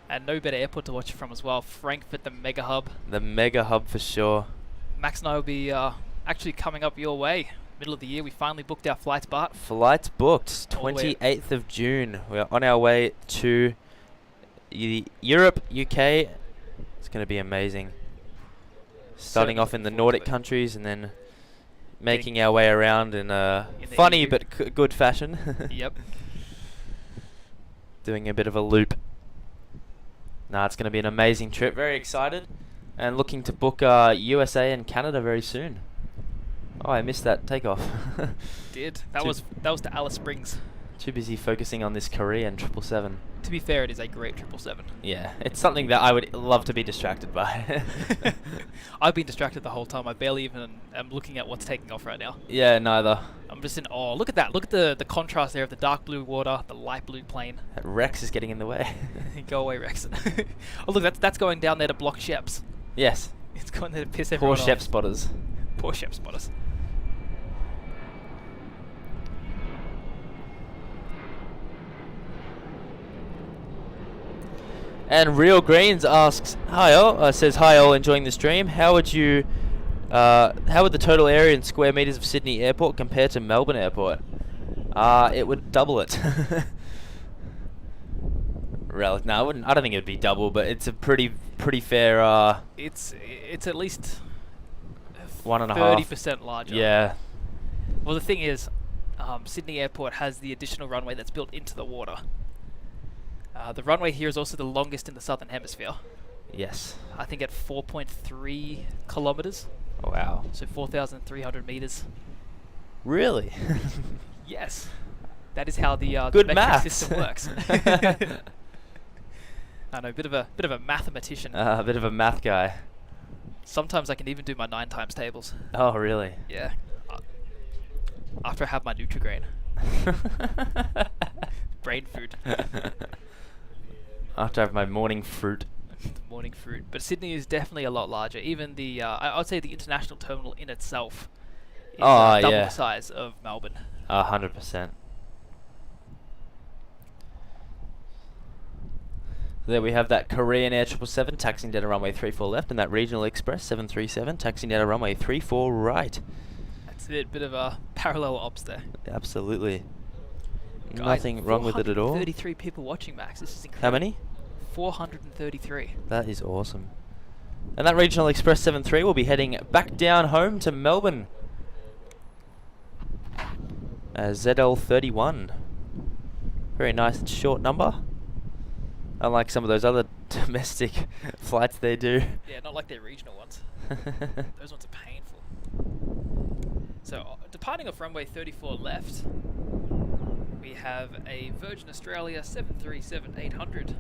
S2: And no better airport to watch it from as well. Frankfurt, the mega hub.
S1: The mega hub for sure.
S2: Max and I will be actually coming up your way. Middle of the year, we finally booked our flights, Bart.
S1: Flights booked, 28th of June. We are on our way to Europe, UK. It's going to be amazing. Starting off in the Nordic countries and then making our way around in a funny but good fashion.
S2: Yep.
S1: Doing a bit of a loop. Nah, it's going to be an amazing trip. Very excited. And looking to book USA and Canada very soon. Oh, I missed that takeoff.
S2: Did. That was to Alice Springs.
S1: Too busy focusing on this Korean 777.
S2: To be fair, it is a great 777.
S1: Yeah, it's something that I would love to be distracted by.
S2: I've been distracted the whole time. I barely even am looking at what's taking off right now.
S1: Yeah, neither.
S2: I'm just in awe. Look at that. Look at the contrast there of the dark blue water, the light blue plane.
S1: That Rex is getting in the way.
S2: Go away, Rex. Oh, look, that's going down there to block Sheps.
S1: Yes.
S2: It's going there to piss everyone
S1: Poor
S2: off.
S1: Shep spotters.
S2: Poor Shep spotters.
S1: And Real Greens asks, hi all, says, hi all, enjoying the stream. How would you, how would the total area in square meters of Sydney Airport compare to Melbourne Airport? It would double it. No, I wouldn't. I don't think it would be double, but it's a pretty fair.
S2: It's at least
S1: 1.5.
S2: 30% larger.
S1: Yeah.
S2: Well, the thing is, Sydney Airport has the additional runway that's built into the water. The runway here is also the longest in the southern hemisphere.
S1: Yes.
S2: I think at 4.3 kilometers,
S1: Oh, wow.
S2: so 4,300 meters.
S1: Really?
S2: Yes, that is how the
S1: Good
S2: metric
S1: maths.
S2: system works. I know, bit of a mathematician.
S1: A bit of a math guy.
S2: Sometimes I can even do my 9 times tables.
S1: Oh, really?
S2: Yeah. After I have my Nutrigrain. Brain food.
S1: After I have my morning fruit.
S2: The morning fruit. But Sydney is definitely a lot larger. Even the, I would say the international terminal in itself is double the size of Melbourne.
S1: 100%. There we have that Korean Air 777 taxiing down to runway 34 left, and that Regional Express 737 taxiing down to runway 34 right.
S2: That's it, bit of a parallel ops there.
S1: Absolutely.
S2: Guys,
S1: Nothing wrong with it at all.
S2: 433 people watching, Max. This is incredible.
S1: How many?
S2: 433.
S1: That is awesome. And that Regional Express 73 will be heading back down home to Melbourne. ZL31. Very nice and short number. Unlike some of those other domestic flights they do.
S2: Yeah, not like their regional ones. Those ones are painful. So, departing off runway 34 left, we have a Virgin Australia 737-800.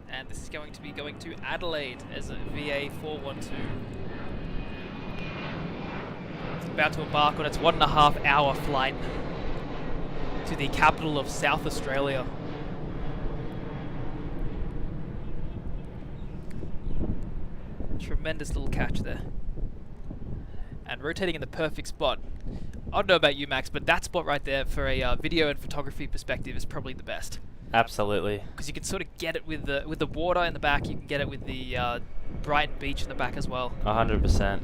S2: And this is going to be going to Adelaide as a VA 412. It's about to embark on its 1.5 hour flight to the capital of South Australia. Tremendous little catch there. And rotating in the perfect spot. I don't know about you, Max, but that spot right there for a video and photography perspective is probably the best.
S1: Absolutely.
S2: Because you can sort of get it with the water in the back. You can get it with the Brighton Beach in the back as well.
S1: 100%.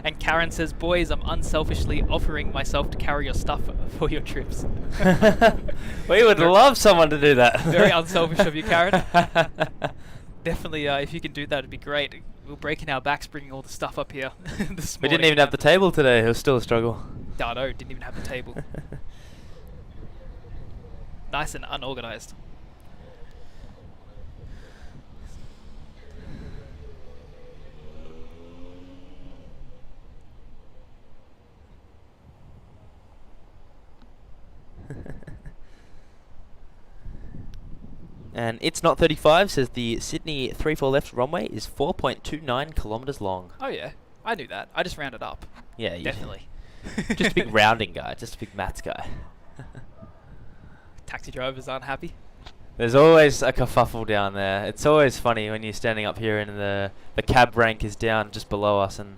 S2: And Karen says, boys, I'm unselfishly offering myself to carry your stuff for your trips.
S1: We would love someone to do that.
S2: Very unselfish of you, Karen. Definitely, if you can do that, it'd be great. We're breaking our backs bringing all the stuff up here this
S1: We
S2: morning.
S1: didn't even have the table today. It was still a struggle.
S2: No, didn't even have the table. Nice and unorganized.
S1: And it's not 35, says the Sydney 34 left runway is 4.29 kilometres long.
S2: Oh yeah, I knew that. I just rounded up.
S1: Yeah,
S2: Definitely.
S1: Just a big rounding guy, just a big maths guy.
S2: Taxi drivers aren't happy.
S1: There's always a kerfuffle down there. It's always funny when you're standing up here and the cab rank is down just below us, and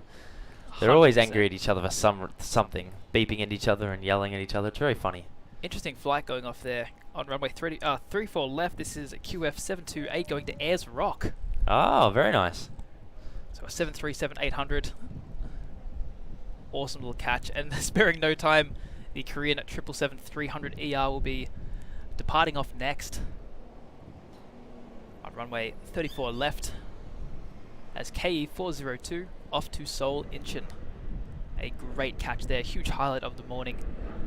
S1: they're always
S2: 100%.
S1: angry at each other for something, beeping at each other and yelling at each other. It's very funny.
S2: Interesting flight going off there on runway 34 left. This is a QF728 going to Airs Rock.
S1: Oh, very nice.
S2: So a 737-800. Awesome little catch. And sparing no time, the Korean 777-300 ER will be departing off next on runway 34 left as KE402 off to Seoul Incheon. A great catch there, huge highlight of the morning.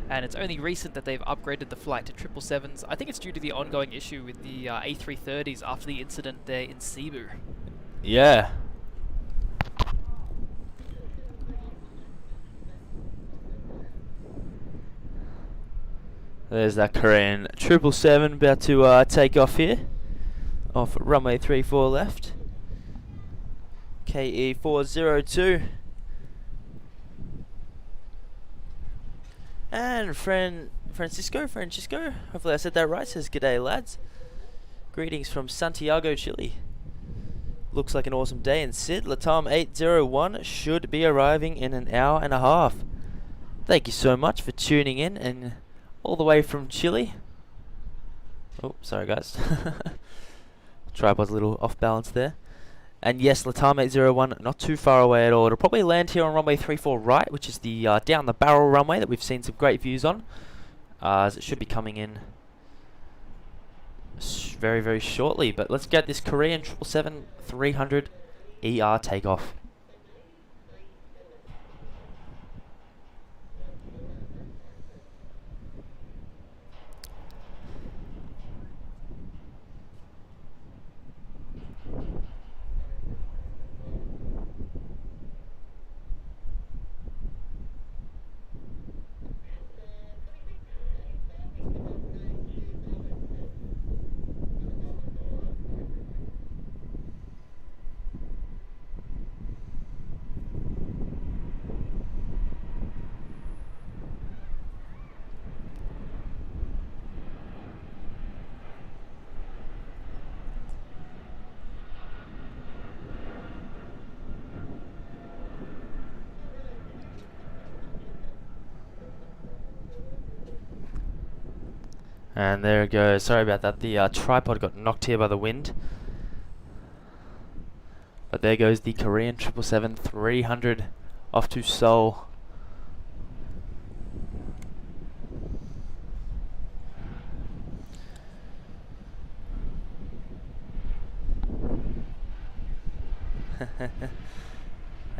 S2: And it's only recent that they've upgraded the flight to 777s. I think it's due to the ongoing issue with the A330s after the incident there in Cebu.
S1: Yeah. There's that Korean 777 about to take off here. Off runway 34 left. KE402. And Francisco, hopefully I said that right, says g'day lads. Greetings from Santiago, Chile. Looks like an awesome day in Sid. Latam 801 should be arriving in an hour and a half. Thank you so much for tuning in and all the way from Chile. Oh, sorry guys. Tripod's a little off balance there. And yes, Latam 801, not too far away at all. It'll probably land here on runway 34 right, which is the down the barrel runway that we've seen some great views on. As it should be coming in very, very shortly. But let's get this Korean 777-300 ER takeoff. And there it goes. Sorry about that. The tripod got knocked here by the wind. But there goes the Korean 777-300 off to Seoul.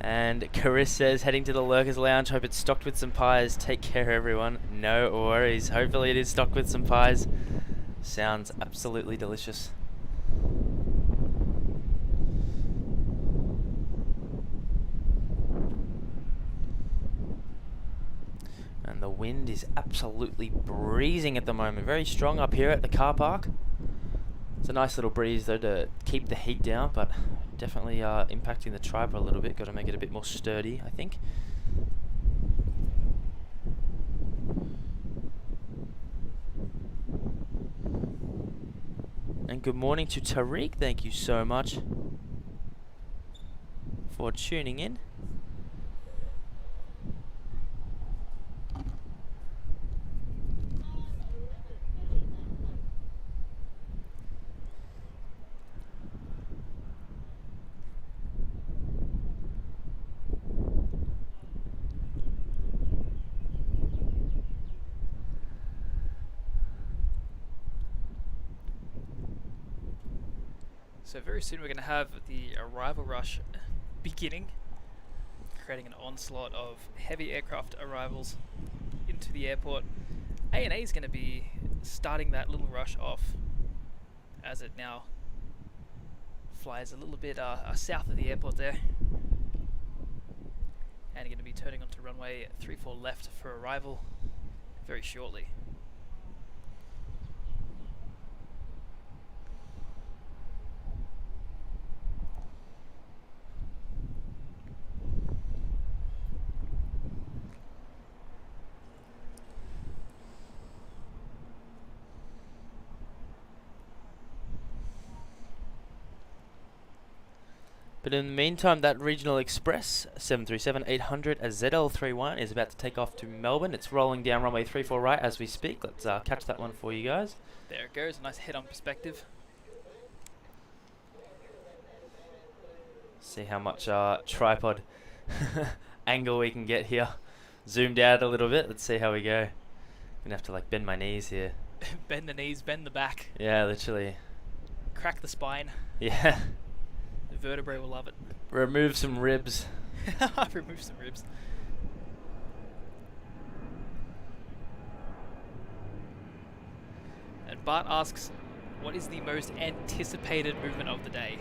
S1: And Chris says, heading to the Lurkers Lounge. Hope it's stocked with some pies. Take care, everyone. No worries. Hopefully it is stocked with some pies. Sounds absolutely delicious. And the wind is absolutely breezing at the moment. Very strong up here at the car park. It's a nice little breeze though to keep the heat down, but definitely impacting the tripod a little bit. Got to make it a bit more sturdy, I think. And good morning to Tariq. Thank you so much for tuning in.
S2: So very soon we're going to have the arrival rush beginning, creating an onslaught of heavy aircraft arrivals into the airport. ANA is going to be starting that little rush off as it now flies a little bit south of the airport there. And going to be turning onto runway 34 left for arrival very shortly.
S1: But in the meantime, that Regional Express 737-800 ZL31 is about to take off to Melbourne. It's rolling down runway 34 right as we speak. Let's catch that one for you guys.
S2: There it goes, a nice head-on perspective.
S1: See how much tripod angle we can get here. Zoomed out a little bit. Let's see how we go. Gonna have to like bend my knees here.
S2: Bend the knees, bend the back.
S1: Yeah, literally.
S2: Crack the spine.
S1: Yeah.
S2: The vertebrae will love it.
S1: Remove some ribs.
S2: Remove some ribs. And Bart asks, what is the most anticipated movement of the day?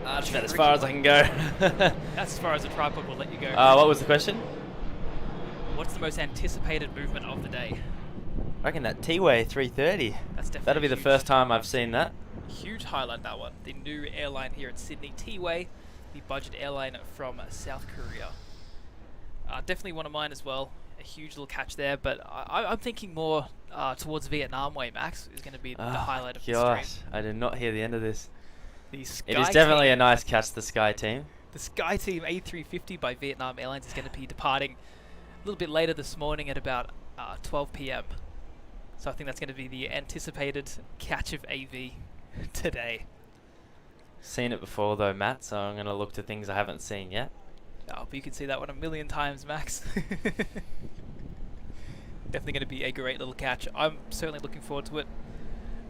S1: That's about as far as I can go.
S2: That's as far as the tripod will let you go.
S1: What was the question?
S2: What's the most anticipated movement of the day?
S1: I reckon that T-Way 330.
S2: That's definitely
S1: That'll be the first time I've seen that.
S2: Huge highlight, that one. The new airline here in Sydney, T-Way, the budget airline from South Korea. Definitely one of mine as well. A huge little catch there, but I'm thinking more towards Vietnam way, Max, is going to be the highlight of the stream.
S1: I did not hear the end of this.
S2: The Sky
S1: It is definitely a nice catch, the Sky team.
S2: The Sky Team A350 by Vietnam Airlines is going to be departing a little bit later this morning at about 12 p.m. So I think that's going to be the anticipated catch of AV today.
S1: Seen it before though, Matt, so I'm going to look to things I haven't seen yet.
S2: Oh, but you can see that one a million times, Max. Definitely going to be a great little catch. I'm certainly looking forward to it,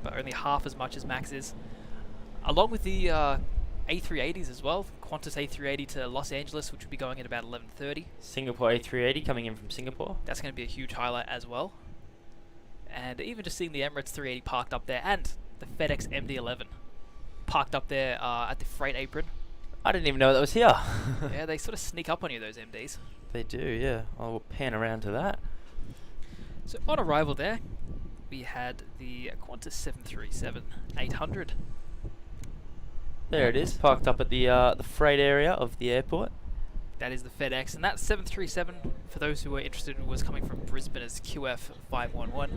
S2: but only half as much as Max is. Along with the A380s as well, Qantas A380 to Los Angeles, which will be going at about 11:30.
S1: Singapore A380 coming in from Singapore.
S2: That's going to be a huge highlight as well. And even just seeing the Emirates 380 parked up there, and the FedEx MD-11 parked up there at the freight apron.
S1: I didn't even know that was here.
S2: Yeah, they sort of sneak up on you, those MDs.
S1: They do, yeah. I'll pan around to that.
S2: So on arrival there, we had the Qantas 737-800.
S1: There it is, parked up at the freight area of the airport.
S2: That is the FedEx, and that 737, for those who were interested, was coming from Brisbane as QF511.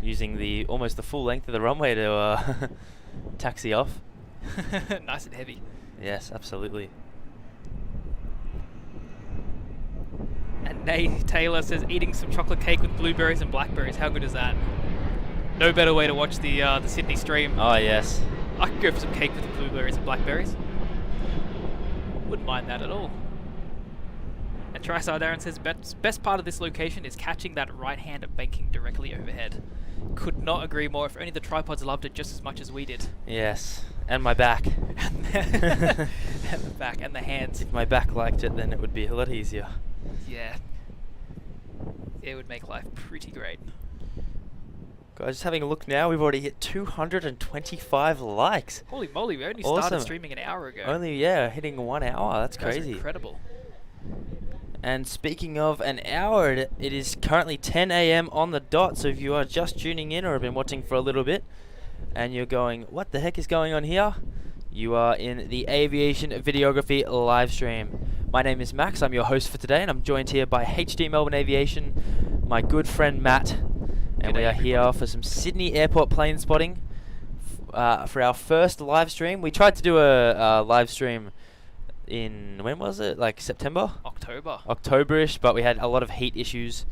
S1: Using almost the full length of the runway to taxi off.
S2: Nice and heavy.
S1: Yes, absolutely.
S2: And Nay Taylor says eating some chocolate cake with blueberries and blackberries. How good is that? No better way to watch the Sydney stream.
S1: Oh, yes.
S2: I could go for some cake with blueberries and blackberries. Wouldn't mind that at all. And Tristar Darren says best part of this location is catching that right hand banking directly overhead. Could not agree more. If only the tripods loved it just as much as we did.
S1: Yes. And my back.
S2: And the back and the hands.
S1: If my back liked it, then it would be a lot easier.
S2: Yeah. It would make life pretty great.
S1: Guys, just having a look now, we've already hit 225 likes.
S2: Holy moly, we only
S1: Awesome.
S2: started streaming an hour ago.
S1: Only, yeah, hitting 1 hour. That's
S2: You guys are
S1: crazy.
S2: incredible.
S1: And speaking of an hour, it is currently 10 a.m. on the dot. So if you are just tuning in or have been watching for a little bit and you're going, what the heck is going on here? You are in the Aviation Videography live stream. My name is Max. I'm your host for today, and I'm joined here by HD Melbourne Aviation, my good friend Matt. And we are here for some Sydney Airport plane spotting for our first live stream. We tried to do a live stream in, when was it? Like September?
S2: October.
S1: October-ish, but we had a lot of heat issues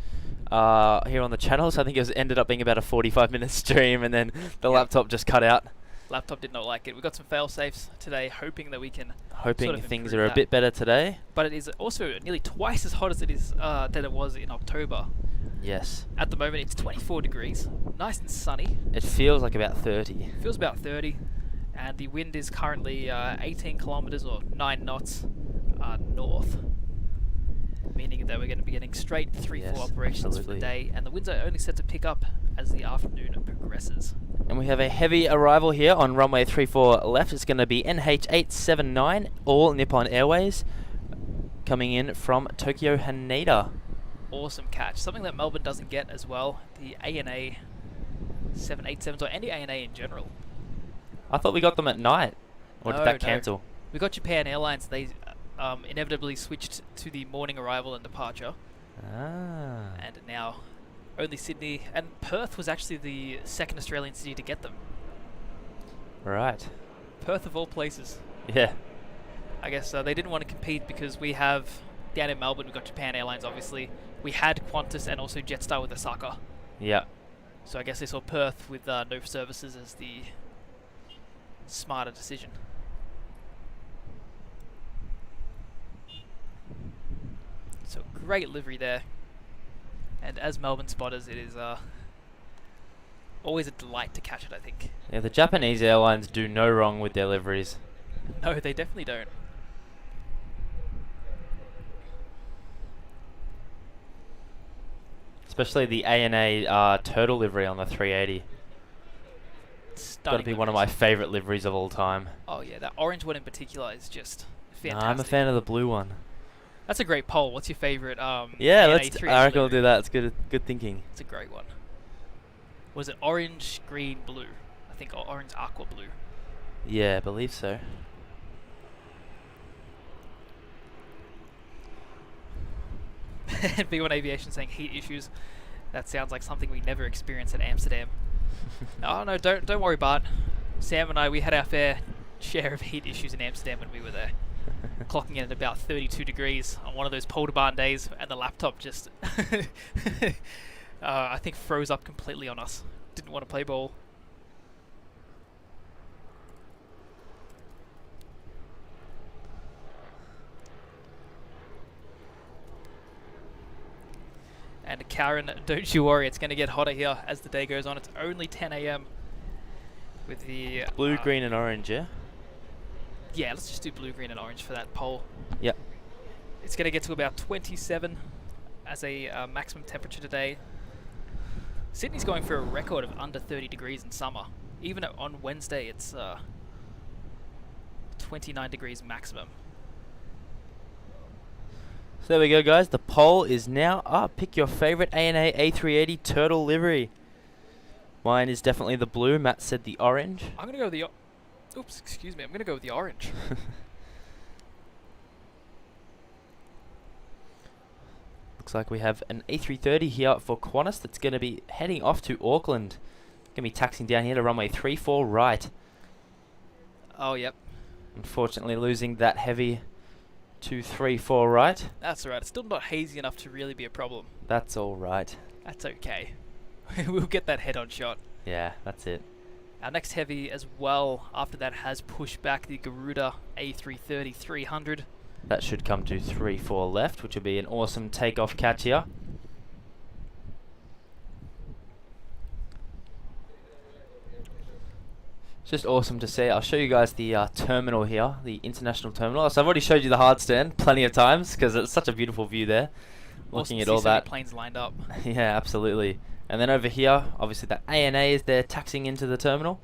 S1: here on the channel, so I think it ended up being about a 45-minute stream, and then the laptop just cut out.
S2: Laptop did not like it. We got some fail-safes today, hoping that we can
S1: Hoping
S2: sort of
S1: things
S2: improve
S1: are a
S2: that.
S1: bit better today.
S2: But it is also nearly twice as hot as it is than it was in October.
S1: Yes.
S2: At the moment, it's 24 degrees, nice and sunny.
S1: It feels like about 30.
S2: Feels about 30, and the wind is currently 18 kilometers or 9 knots north, meaning that we're going to be getting straight 3-4
S1: Yes,
S2: operations for
S1: absolutely.
S2: the day, and the winds are only set to pick up as the afternoon progresses.
S1: And we have a heavy arrival here on runway 34 left. It's going to be NH879, all Nippon Airways, coming in from Tokyo Haneda.
S2: Awesome catch. Something that Melbourne doesn't get as well, the ANA 787s, or any ANA in general.
S1: I thought we got them at night. Or
S2: No,
S1: did that
S2: no.
S1: cancel?
S2: We got Japan Airlines. They inevitably switched to the morning arrival and departure.
S1: Ah.
S2: And now only Sydney, and Perth was actually the second Australian city to get them.
S1: Right.
S2: Perth of all places.
S1: Yeah.
S2: I guess they didn't want to compete because we have, down in Melbourne, we've got Japan Airlines, obviously. We had Qantas and also Jetstar with Osaka.
S1: Yeah.
S2: So I guess they saw Perth with no services as the smarter decision. So great livery there. And as Melbourne spotters, it is always a delight to catch it, I think.
S1: Yeah, the Japanese airlines do no wrong with their liveries.
S2: No, they definitely don't.
S1: Especially the ANA turtle livery on the 380. Got to be one of my favourite liveries of all time.
S2: Oh yeah, that orange one in particular is just fantastic.
S1: I'm a fan of the blue one.
S2: That's a great poll. What's your favourite?
S1: Yeah,
S2: ANA
S1: I
S2: 380
S1: reckon we'll
S2: livery?
S1: do that. It's good thinking.
S2: It's a great one. Was it orange, green, blue? I think orange, aqua blue.
S1: Yeah, I believe so.
S2: And B1 Aviation saying heat issues. That sounds like something we never experienced in Amsterdam. Oh no, don't worry, Bart. Sam and I, we had our fair share of heat issues in Amsterdam when we were there. Clocking in at about 32 degrees on one of those Polderbahn days, and the laptop just, I think, froze up completely on us. Didn't want to play ball. And Karen, don't you worry, it's going to get hotter here as the day goes on. It's only 10 a.m. with the
S1: Blue, green, and orange, yeah?
S2: Yeah, let's just do blue, green, and orange for that poll.
S1: Yep.
S2: It's going to get to about 27 as a maximum temperature today. Sydney's going for a record of under 30 degrees in summer. Even on Wednesday, it's 29 degrees maximum.
S1: So there we go, guys. The poll is now up. Pick your favourite ANA A380 turtle livery. Mine is definitely the blue. Matt said the orange.
S2: I'm going to go with the... Oops, excuse me. I'm going to go with the orange.
S1: Looks like we have an A330 here for Qantas that's going to be heading off to Auckland. Going to be taxiing down here to runway 34 right.
S2: Oh, yep.
S1: Unfortunately losing that heavy 234 right.
S2: That's alright. It's still not hazy enough to really be a problem.
S1: That's all right.
S2: That's okay. We'll get that head-on shot.
S1: Yeah, that's it.
S2: Our next heavy as well after that has pushed back the Garuda A330 300.
S1: That should come to 3-4 left, which will be an awesome takeoff catch here. It's just awesome to see. I'll show you guys the terminal here, the international terminal. So I've already showed you the hard stand plenty of times because it's such a beautiful view there. Looking at all that.
S2: Planes lined up.
S1: Yeah, absolutely. And then over here, obviously the ANA is there taxiing into the terminal.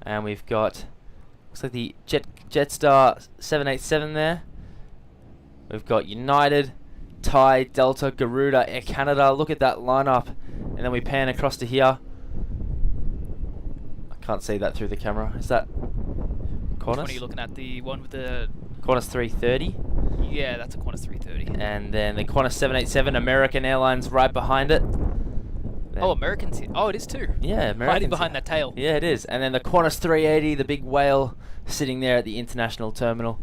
S1: And we've got, looks like the Jetstar 787 there. We've got United, Thai, Delta, Garuda, Air Canada. Look at that lineup. And then we pan across to here. Can't see that through the camera. Is that Qantas?
S2: Which one are you looking at? The one with the...
S1: Qantas 330.
S2: Yeah, that's a Qantas 330.
S1: And then the Qantas 787, American Airlines right behind it. Then
S2: oh, Americans here. Oh, it is too.
S1: Yeah, Americans.
S2: Hiding behind that tail.
S1: Yeah, it is. And then the Qantas 380, the big whale, sitting there at the international terminal.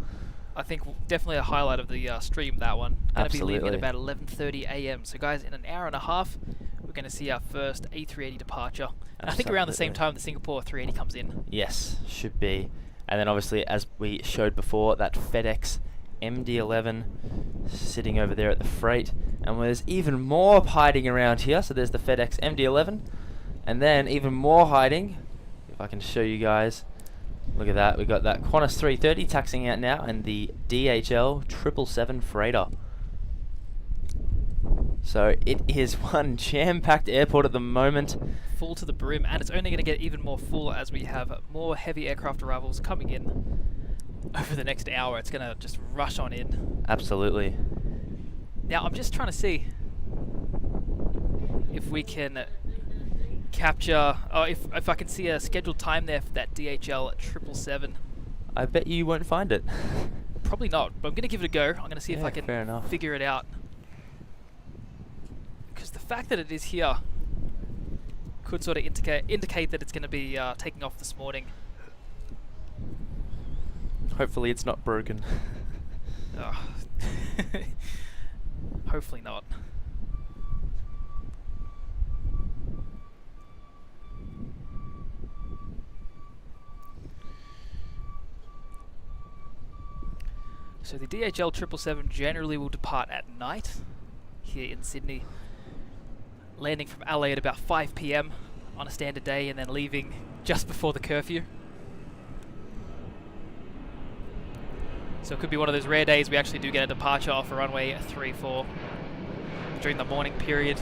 S2: I think definitely a highlight of the stream, that one. Going to be leaving at
S1: Absolutely.
S2: about 11:30 a.m. So guys, in an hour and a half, we're going to see our first A380 departure. And I think around the same
S1: Absolutely.
S2: time the Singapore 380 comes in.
S1: Yes, should be. And then obviously, as we showed before, that FedEx MD-11 sitting over there at the freight. And there's even more hiding around here. So there's the FedEx MD-11. And then even more hiding, if I can show you guys. Look at that. We've got that Qantas 330 taxiing out now and the DHL 777 freighter. So it is one jam-packed airport at the moment.
S2: Full to the brim, and it's only going to get even more full as we have more heavy aircraft arrivals coming in over the next hour. It's going to just rush on in.
S1: Absolutely.
S2: Now, I'm just trying to see if we can capture, if I can see a scheduled time there for that DHL 777.
S1: I bet you won't find it.
S2: Probably not, but I'm going to give it a go. I'm going to see if
S1: Yeah,
S2: I can
S1: fair enough.
S2: figure it out. Because the fact that it is here could sort of indicate that it's going to be taking off this morning.
S1: Hopefully it's not broken.
S2: Hopefully not. So the DHL 777 generally will depart at night here in Sydney, landing from LA at about 5 p.m. on a standard day and then leaving just before the curfew. So it could be one of those rare days we actually do get a departure off a runway 34 during the morning period.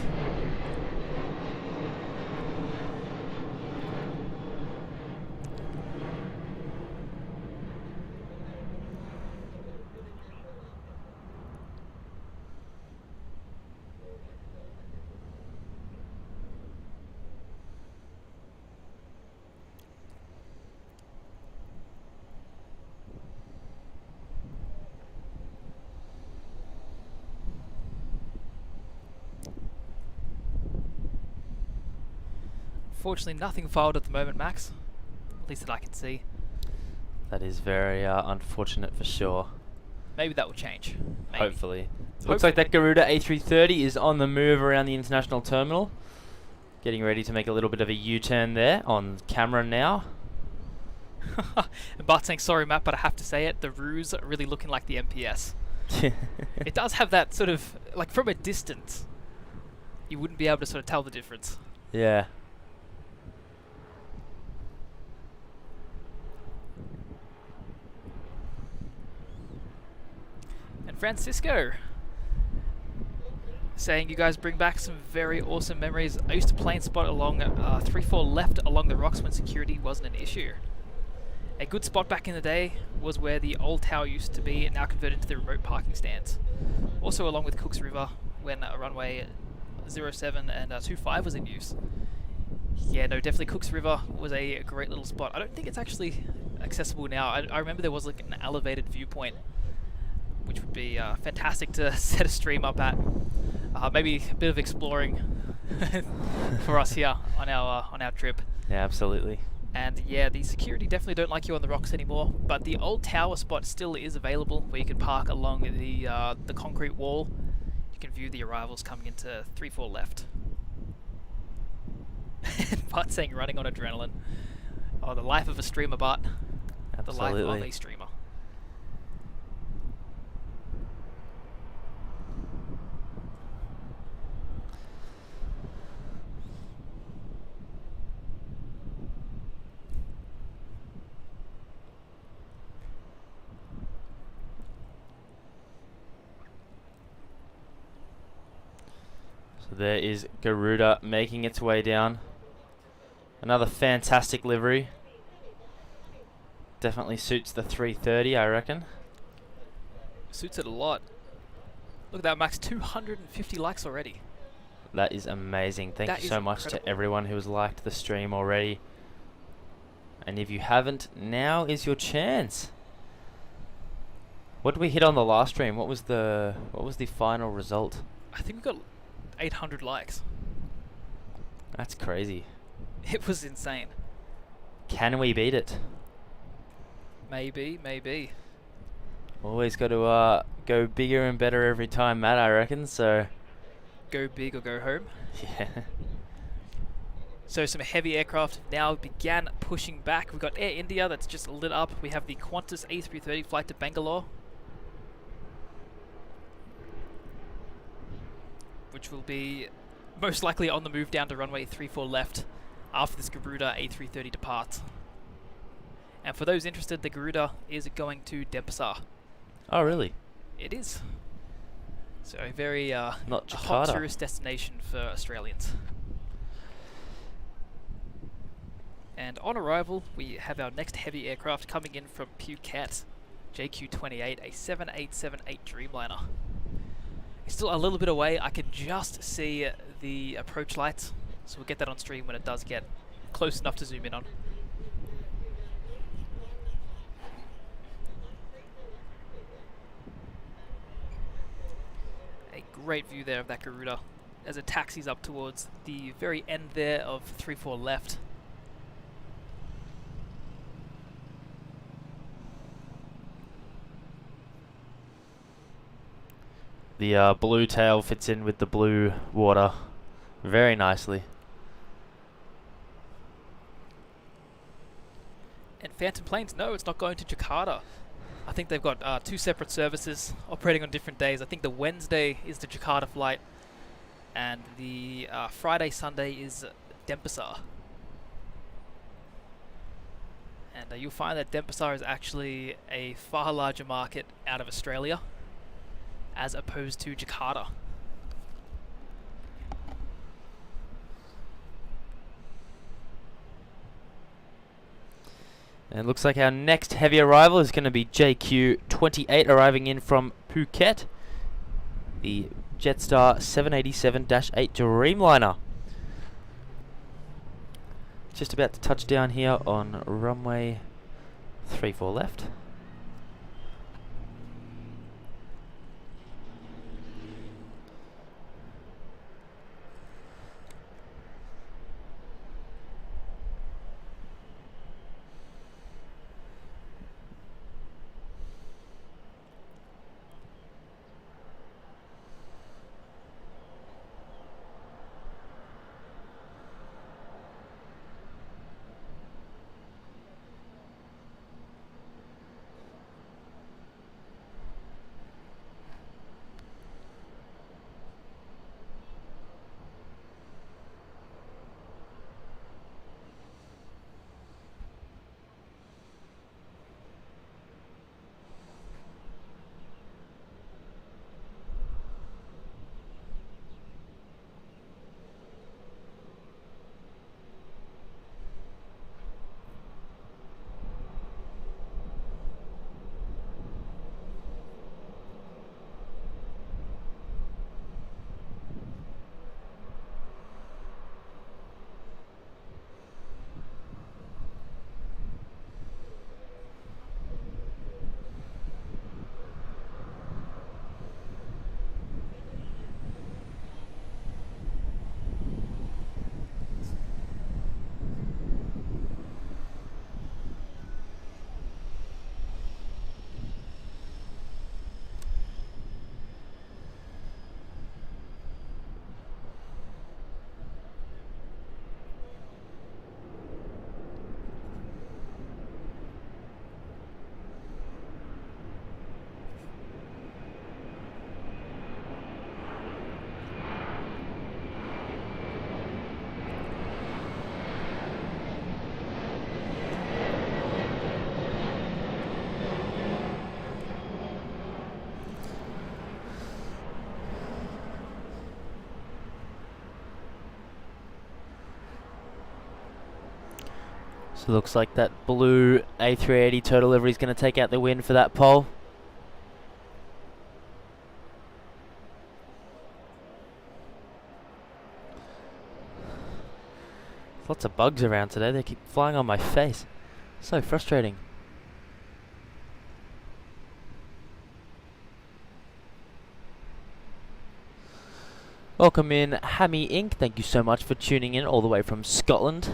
S2: Unfortunately, nothing filed at the moment, Max. At least that I can see.
S1: That is very unfortunate for sure.
S2: Maybe that will change. Maybe.
S1: Hopefully. Looks like that Garuda A330 is on the move around the international terminal. Getting ready to make a little bit of a U-turn there on camera now.
S2: And Bart saying, sorry Matt, but I have to say it, the Ruse are really looking like the MPS. It does have that sort of, like from a distance, you wouldn't be able to sort of tell the difference.
S1: Yeah.
S2: And Francisco saying you guys bring back some very awesome memories. I used to plane spot along 3-4 left along the rocks when security wasn't an issue. A good spot back in the day was where the old tower used to be, now converted into the remote parking stands. Also along with Cooks River when runway 07 and 25 was in use. Yeah, no, definitely Cooks River was a great little spot. I don't think it's actually accessible now. I remember there was like an elevated viewpoint, which would be fantastic to set a stream up at. Maybe a bit of exploring for us here on our trip.
S1: Yeah, absolutely.
S2: And yeah, the security definitely don't like you on the rocks anymore, but the old tower spot still is available where you can park along the concrete wall. You can view the arrivals coming into 3-4 left. Bart saying running on adrenaline. Oh, the life of a streamer, Bart.
S1: Absolutely.
S2: The life of a streamer.
S1: So there is Garuda making its way down. Another fantastic livery. Definitely suits the 330, I reckon.
S2: Suits it a lot. Look at that, Max. 250 likes already.
S1: That is amazing. Thank
S2: That
S1: you
S2: is
S1: so much
S2: incredible.
S1: to everyone who has liked the stream already. And if you haven't, now is your chance. What did we hit on the last stream? What was the final result?
S2: I think we got 800 likes.
S1: That's crazy.
S2: It was insane.
S1: Can we beat it?
S2: Maybe, maybe.
S1: Always got to go bigger and better every time, Matt, I reckon. So
S2: Go big or go home.
S1: yeah.
S2: So some heavy aircraft now began pushing back. We've got Air India that's just lit up. We have the Qantas A380 flight to Bangalore, which will be most likely on the move down to runway 34 left after this Garuda A330 departs. And for those interested, the Garuda is going to Denpasar.
S1: Oh, really?
S2: It is. So a very
S1: Not
S2: a hot
S1: Jakarta.
S2: tourist destination for Australians. And on arrival, we have our next heavy aircraft coming in from Phuket, JQ28, a 7878 Dreamliner. It's still a little bit away. I can just see the approach lights, so we'll get that on stream when it does get close enough to zoom in on. A great view there of that Garuda as it taxis up towards the very end there of 3-4 left.
S1: The blue tail fits in with the blue water very nicely.
S2: And Phantom Planes, no, it's not going to Jakarta. I think they've got 2 separate services operating on different days. I think the Wednesday is the Jakarta flight, and the Friday, Sunday is Denpasar. And you'll find that Denpasar is actually a far larger market out of Australia, as opposed to Jakarta.
S1: And it looks like our next heavy arrival is going to be JQ28 arriving in from Phuket. The Jetstar 787-8 Dreamliner. Just about to touch down here on runway 34 left. So looks like that blue A380 total livery is going to take out the win for that pole. Lots of bugs around today. They keep flying on my face. So frustrating. Welcome in, Hammy Inc. Thank you so much for tuning in all the way from Scotland.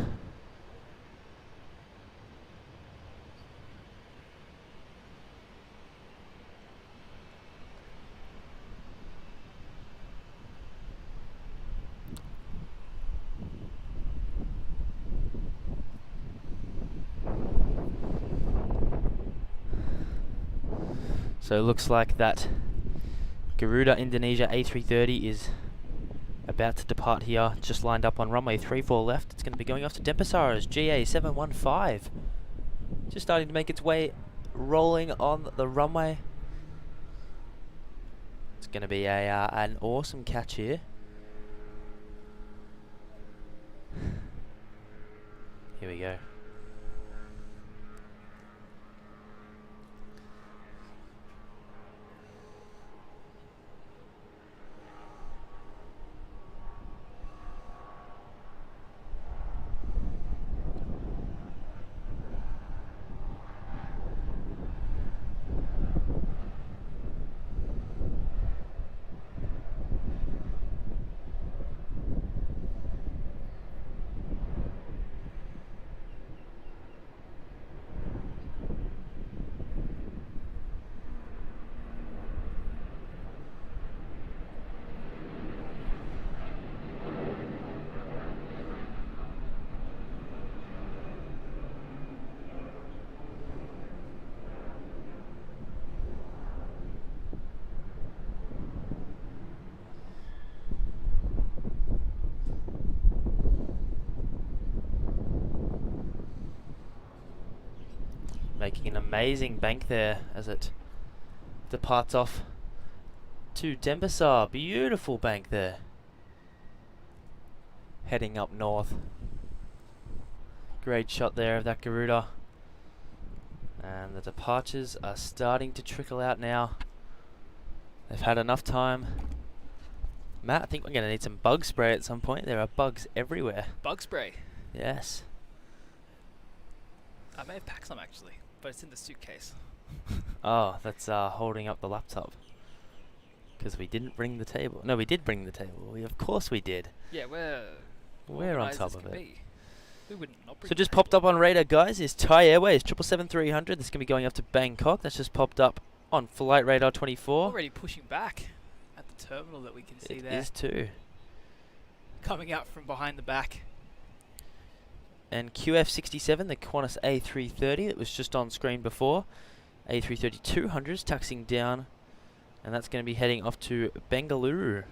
S1: So it looks like that Garuda Indonesia A330 is about to depart here, just lined up on runway 34 left. It's going to be going off to Denpasar's GA715. Just starting to make its way rolling on the runway. It's going to be an awesome catch here. Here we go. Making an amazing bank there as it departs off to Denpasar. Beautiful bank there. Heading up north. Great shot there of that Garuda. And the departures are starting to trickle out now. They've had enough time. Matt, I think we're going to need some bug spray at some point. There are bugs everywhere.
S2: Bug spray?
S1: Yes.
S2: I may have packed some actually, but it's in the suitcase.
S1: Oh, that's holding up the laptop. Because we didn't bring the table. No, we did bring the table. Of course we did.
S2: Yeah,
S1: we're on top of it.
S2: We wouldn't not bring
S1: So just popped up on radar, guys, is Thai Airways 777-300. This is going to be going up to Bangkok. That's just popped up on Flight Radar 24.
S2: Already pushing back at the terminal that we can see there.
S1: It is too.
S2: Coming out from behind the back.
S1: And QF67, the Qantas A330 that was just on screen before. A330-200s taxiing down. And that's going to be heading off to Bengaluru.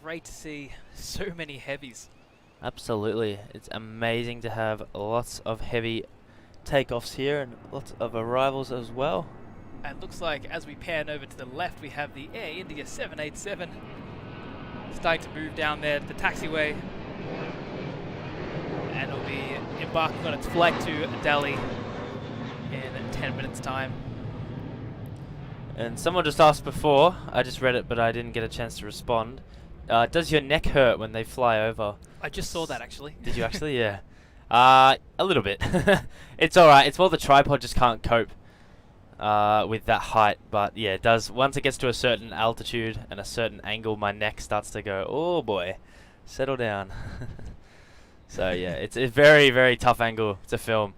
S2: Great to see so many heavies.
S1: Absolutely. It's amazing to have lots of heavy takeoffs here and lots of arrivals as well.
S2: And looks like as we pan over to the left, we have the Air India 787 starting to move down there to the taxiway. And it'll be embarking on its flight to Delhi in 10 minutes time.
S1: And someone just asked before, I just read it but I didn't get a chance to respond. Does your neck hurt when they fly over?
S2: I just saw that actually.
S1: Did you actually? Yeah. A little bit. It's alright. It's more the tripod just can't cope with that height. But yeah, it does. Once it gets to a certain altitude and a certain angle, my neck starts to go, oh boy, settle down. So yeah, it's a very, very tough angle to film.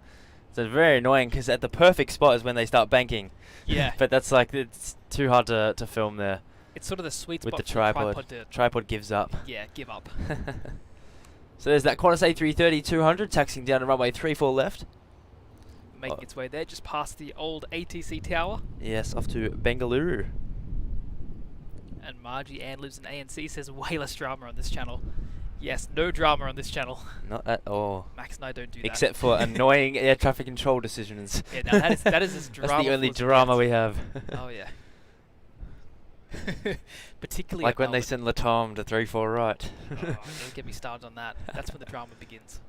S1: It's very annoying because at the perfect spot is when they start banking.
S2: Yeah.
S1: But that's like, it's too hard to film there.
S2: It's sort of the sweet spot
S1: With the
S2: for
S1: tripod. Tripod gives up.
S2: Yeah, give up.
S1: So there's that Qantas A330-200 taxiing down to runway 34 left.
S2: Making its way there, just past the old ATC tower.
S1: Yes, off to Bengaluru.
S2: And Margie Ann lives in ANC says way less drama on this channel. Yes, no drama on this channel.
S1: Not at all.
S2: Max and I don't do
S1: Except for annoying air traffic control decisions.
S2: that. Yeah, now that is as drama.
S1: That's the only drama we have.
S2: Oh yeah. Particularly
S1: like
S2: at
S1: when they
S2: Melbourne.
S1: send Latom to 3-4 right.
S2: Oh, don't get me started on that. That's when the drama begins.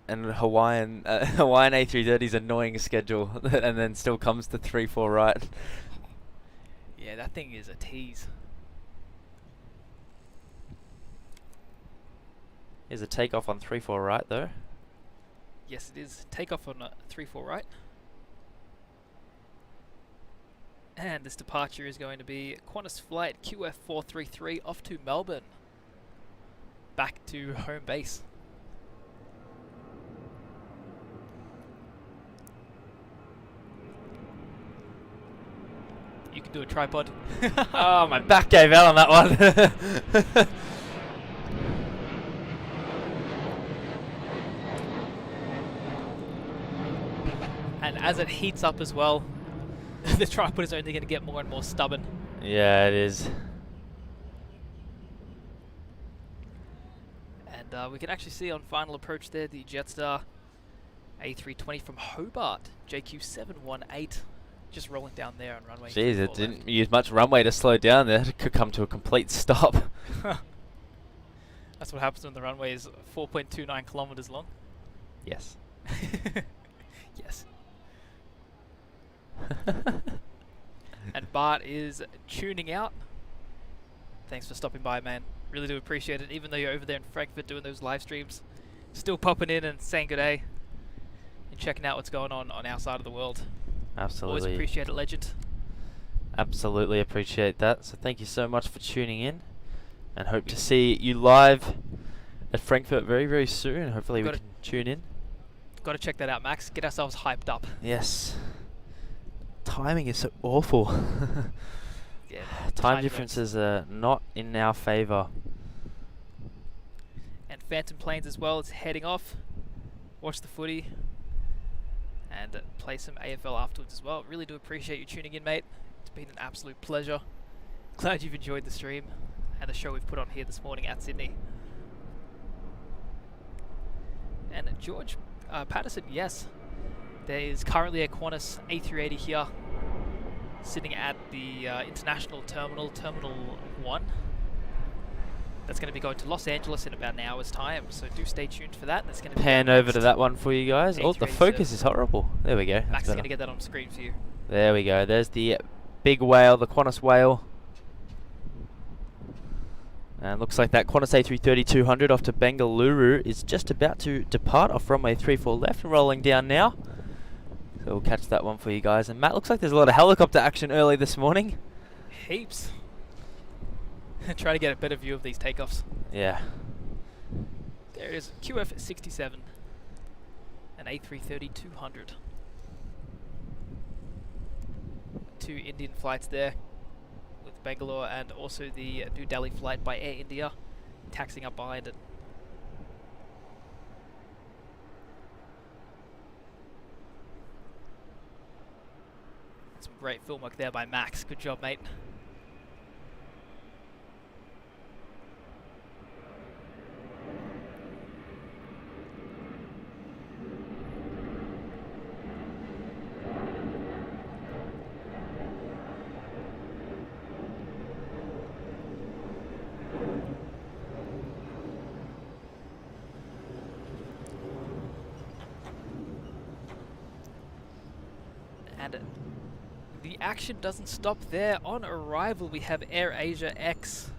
S1: And Hawaiian A330's annoying schedule, and then still comes to 3-4 right.
S2: Yeah, that thing is a tease.
S1: Here's a takeoff on 3-4 right though.
S2: Yes, it is. Takeoff on 3-4 right. And this departure is going to be Qantas flight QF433 off to Melbourne. Back to home base. You can do a tripod.
S1: Oh, my back gave out on that one.
S2: And as it heats up as well, the tripod is only going to get more and more stubborn.
S1: Yeah, it is.
S2: And we can actually see on final approach there the Jetstar A320 from Hobart, JQ718, just rolling down there on runway.
S1: Jeez, it didn't use much runway to slow down there. It could come to a complete stop.
S2: That's what happens when the runway is 4.29 kilometers long.
S1: Yes.
S2: Yes. And Bart is tuning out. Thanks for stopping by, man. Really do appreciate it. Even though you're over there in Frankfurt doing those live streams, still popping in and saying good day and checking out what's going on our side of the world.
S1: Absolutely.
S2: Always appreciate it, legend.
S1: Absolutely appreciate that. So thank you so much for tuning in, and hope to see you live at Frankfurt very, very soon. Hopefully we can tune in.
S2: Got to check that out, Max. Get ourselves hyped up.
S1: Yes. Timing is so awful.
S2: Yeah,
S1: time differences are not in our favour.
S2: And Phantom Planes as well. It's heading off. Watch the footy. And play some AFL afterwards as well. Really do appreciate you tuning in, mate. It's been an absolute pleasure. Glad you've enjoyed the stream and the show we've put on here this morning at Sydney. And George Patterson, yes. There is currently a Qantas A380 here, sitting at the International Terminal, Terminal 1. That's going to be going to Los Angeles in about an hour's time, so do stay tuned for that. That's going to
S1: pan over to that one for you guys. Oh, the focus is horrible. There we go.
S2: Max is going to get that on screen for you.
S1: There we go. There's the big whale, the Qantas whale. And looks like that Qantas A330-200 off to Bengaluru is just about to depart off runway 34 left and rolling down now. So we'll catch that one for you guys. And Matt, looks like there's a lot of helicopter action early this morning.
S2: Heaps. Try to get a better view of these takeoffs.
S1: Yeah.
S2: There it is, QF67, an A330-200. 2 Indian flights there with Bangalore, and also the New Delhi flight by Air India taxiing up behind it. Some great film work there by Max. Good job, mate. And the action doesn't stop there. On arrival, we have AirAsia X,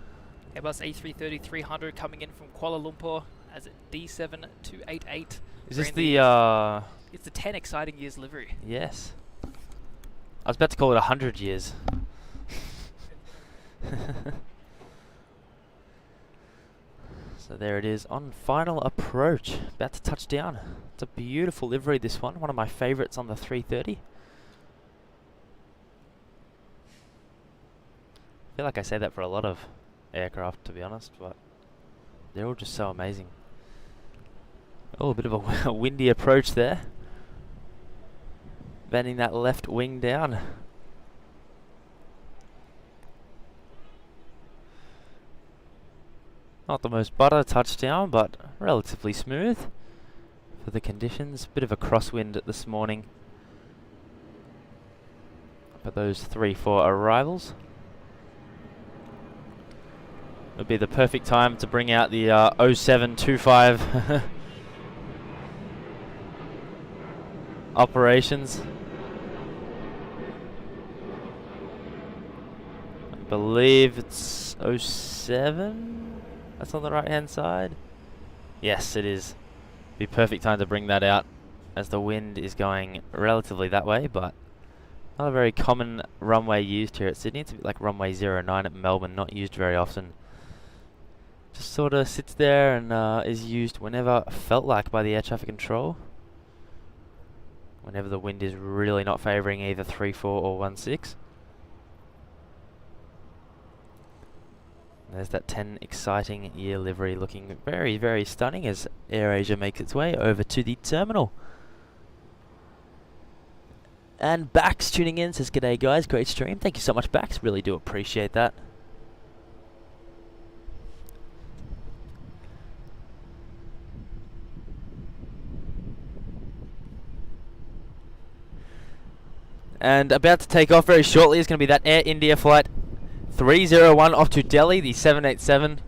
S2: Airbus A330-300 coming in from Kuala Lumpur as a D7288.
S1: Is this the...
S2: It's the 10 exciting years livery.
S1: Yes. I was about to call it 100 years. So there it is on final approach. About to touch down. It's a beautiful livery, this one. One of my favourites on the 330. I feel like I say that for a lot of aircraft, to be honest, but they're all just so amazing. Oh, a bit of a windy approach there. Bending that left wing down. Not the most butter touchdown, but relatively smooth for the conditions. Bit of a crosswind this morning for those 3-4 arrivals. Would be the perfect time to bring out the 0725 operations. I believe it's 07. That's on the right hand side. Yes, it is. Be perfect time to bring that out as the wind is going relatively that way, but not a very common runway used here at Sydney. It's a bit like runway 09 at Melbourne, not used very often. Just sort of sits there and is used whenever felt like by the air traffic control. Whenever the wind is really not favouring either 3-4 or 16. There's that 10 exciting year livery looking very, very stunning as AirAsia makes its way over to the terminal. And Bax tuning in says, "G'day guys, great stream." Thank you so much, Bax. Really do appreciate that. And about to take off very shortly is going to be that Air India flight 301 off to Delhi, the 787.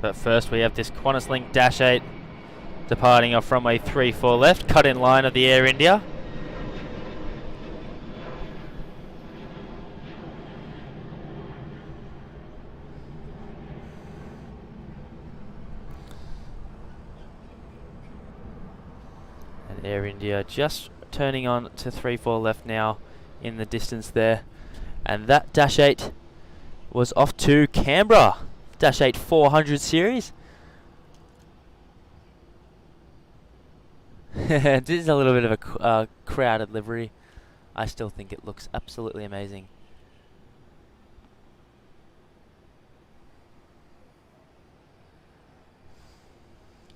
S1: But first we have this Qantas Link Dash 8 departing off runway 34 left, cut in line of the Air India. Air India just turning on to 34 left now in the distance there. And that Dash 8 was off to Canberra. Dash 8 400 series. It is a little bit of a crowded livery. I still think it looks absolutely amazing.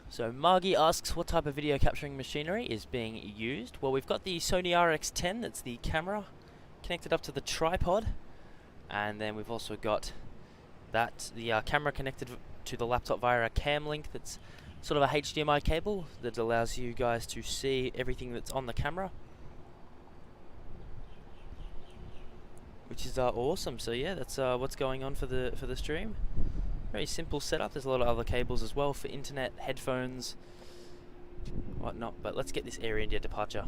S1: So Margie asks what type of video capturing machinery is being used. Well, we've got the Sony RX10, that's the camera, connected up to the tripod. And then we've also got the camera connected to the laptop via a cam link that's sort of a HDMI cable that allows you guys to see everything that's on the camera. Which is awesome. So yeah, that's what's going on for the stream. Very simple setup. There's a lot of other cables as well for internet, headphones, whatnot. But let's get this Air India departure.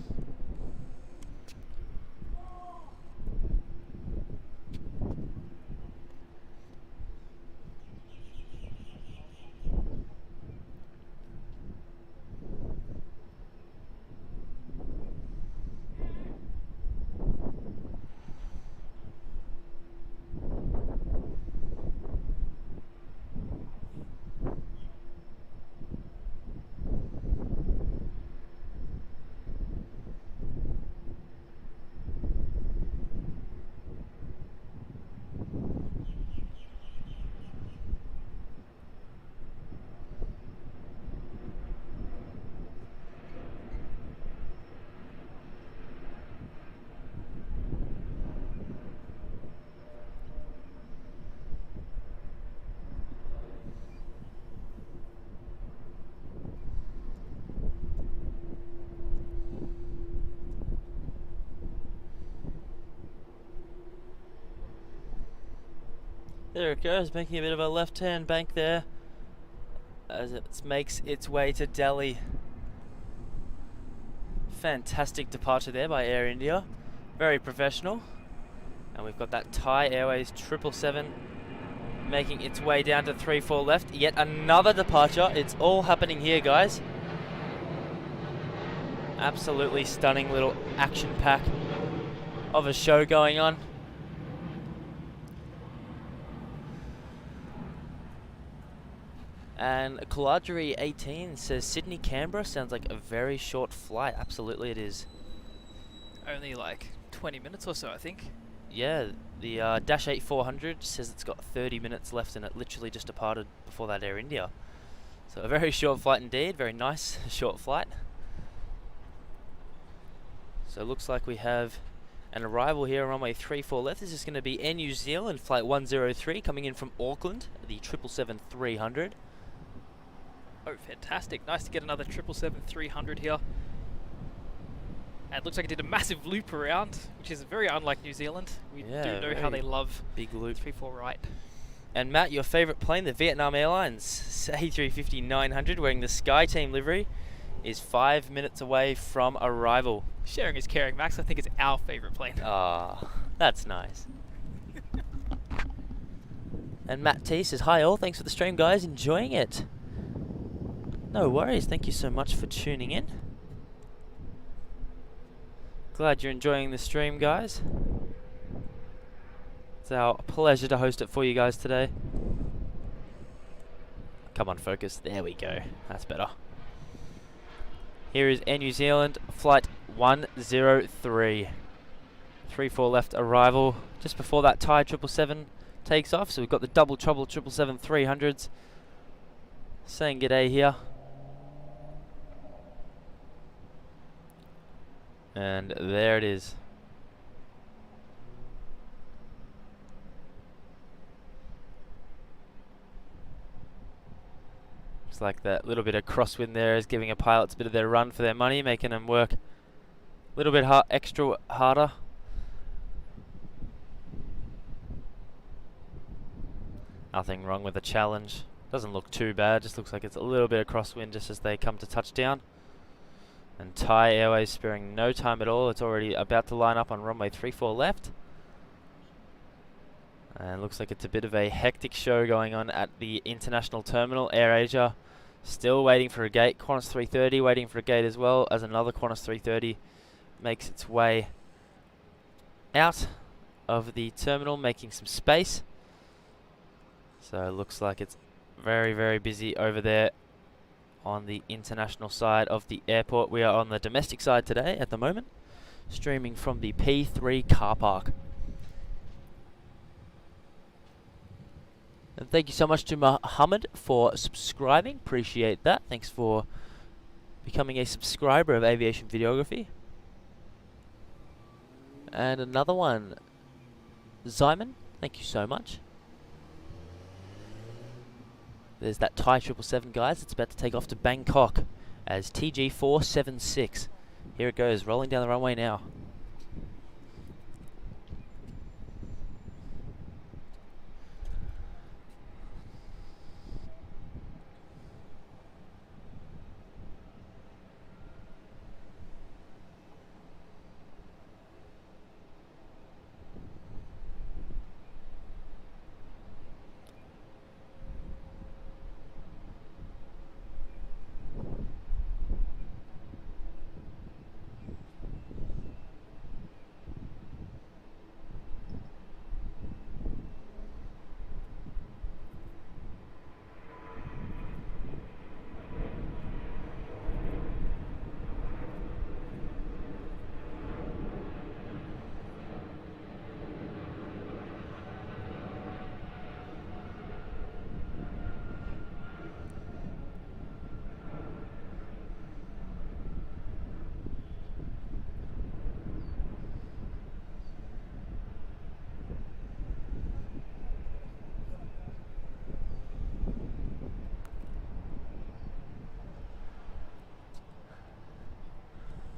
S1: There it goes, making a bit of a left-hand bank there as it makes its way to Delhi. Fantastic departure there by Air India, very professional. And we've got that Thai Airways 777 making its way down to 34 left. Yet another departure. It's all happening here, guys. Absolutely stunning little action pack of a show going on. And Caladri 18 says Sydney Canberra sounds like a very short flight. Absolutely it is.
S2: Only like 20 minutes or so, I think.
S1: Yeah, the Dash 8 400 says it's got 30 minutes left and it literally just departed before that Air India. So a very short flight indeed, very nice short flight. So it looks like we have an arrival here on runway 34 left. This is going to be Air New Zealand flight 103 coming in from Auckland, the 777-300.
S2: Oh, fantastic. Nice to get another 777-300 here. And it looks like it did a massive loop around, which is very unlike New Zealand. We do know how they love
S1: big loop.
S2: 3-4 right.
S1: And Matt, your favourite plane, the Vietnam Airlines A350-900, wearing the Sky Team livery, is 5 minutes away from arrival.
S2: Sharing is caring, Max. I think it's our favourite plane.
S1: Ah, that's nice. And Matt T says, hi all, thanks for the stream guys, enjoying it. No worries, thank you so much for tuning in. Glad you're enjoying the stream, guys. It's our pleasure to host it for you guys today. Come on, focus. There we go. That's better. Here is Air New Zealand flight 103. 3-4 left arrival just before that Thai 777 takes off. So we've got the double trouble 777-300s saying g'day here. And there it is. Looks like that little bit of crosswind there is giving a pilots a bit of their run for their money, making them work a little bit extra harder. Nothing wrong with the challenge. Doesn't look too bad, just looks like it's a little bit of crosswind just as they come to touchdown. And Thai Airways sparing no time at all. It's already about to line up on runway 34 left. And looks like it's a bit of a hectic show going on at the international terminal. AirAsia still waiting for a gate. Qantas 330 waiting for a gate as well, as another Qantas 330 makes its way out of the terminal, making some space. So it looks like it's very, very busy over there on the international side of the airport. We are on the domestic side today at the moment, streaming from the P3 car park. And thank you so much to Muhammad for subscribing. Appreciate that. Thanks for becoming a subscriber of Aviation Videography. And another one, Zyman, thank you so much. There's that Thai 777, guys. It's about to take off to Bangkok as TG476. Here it goes, rolling down the runway now.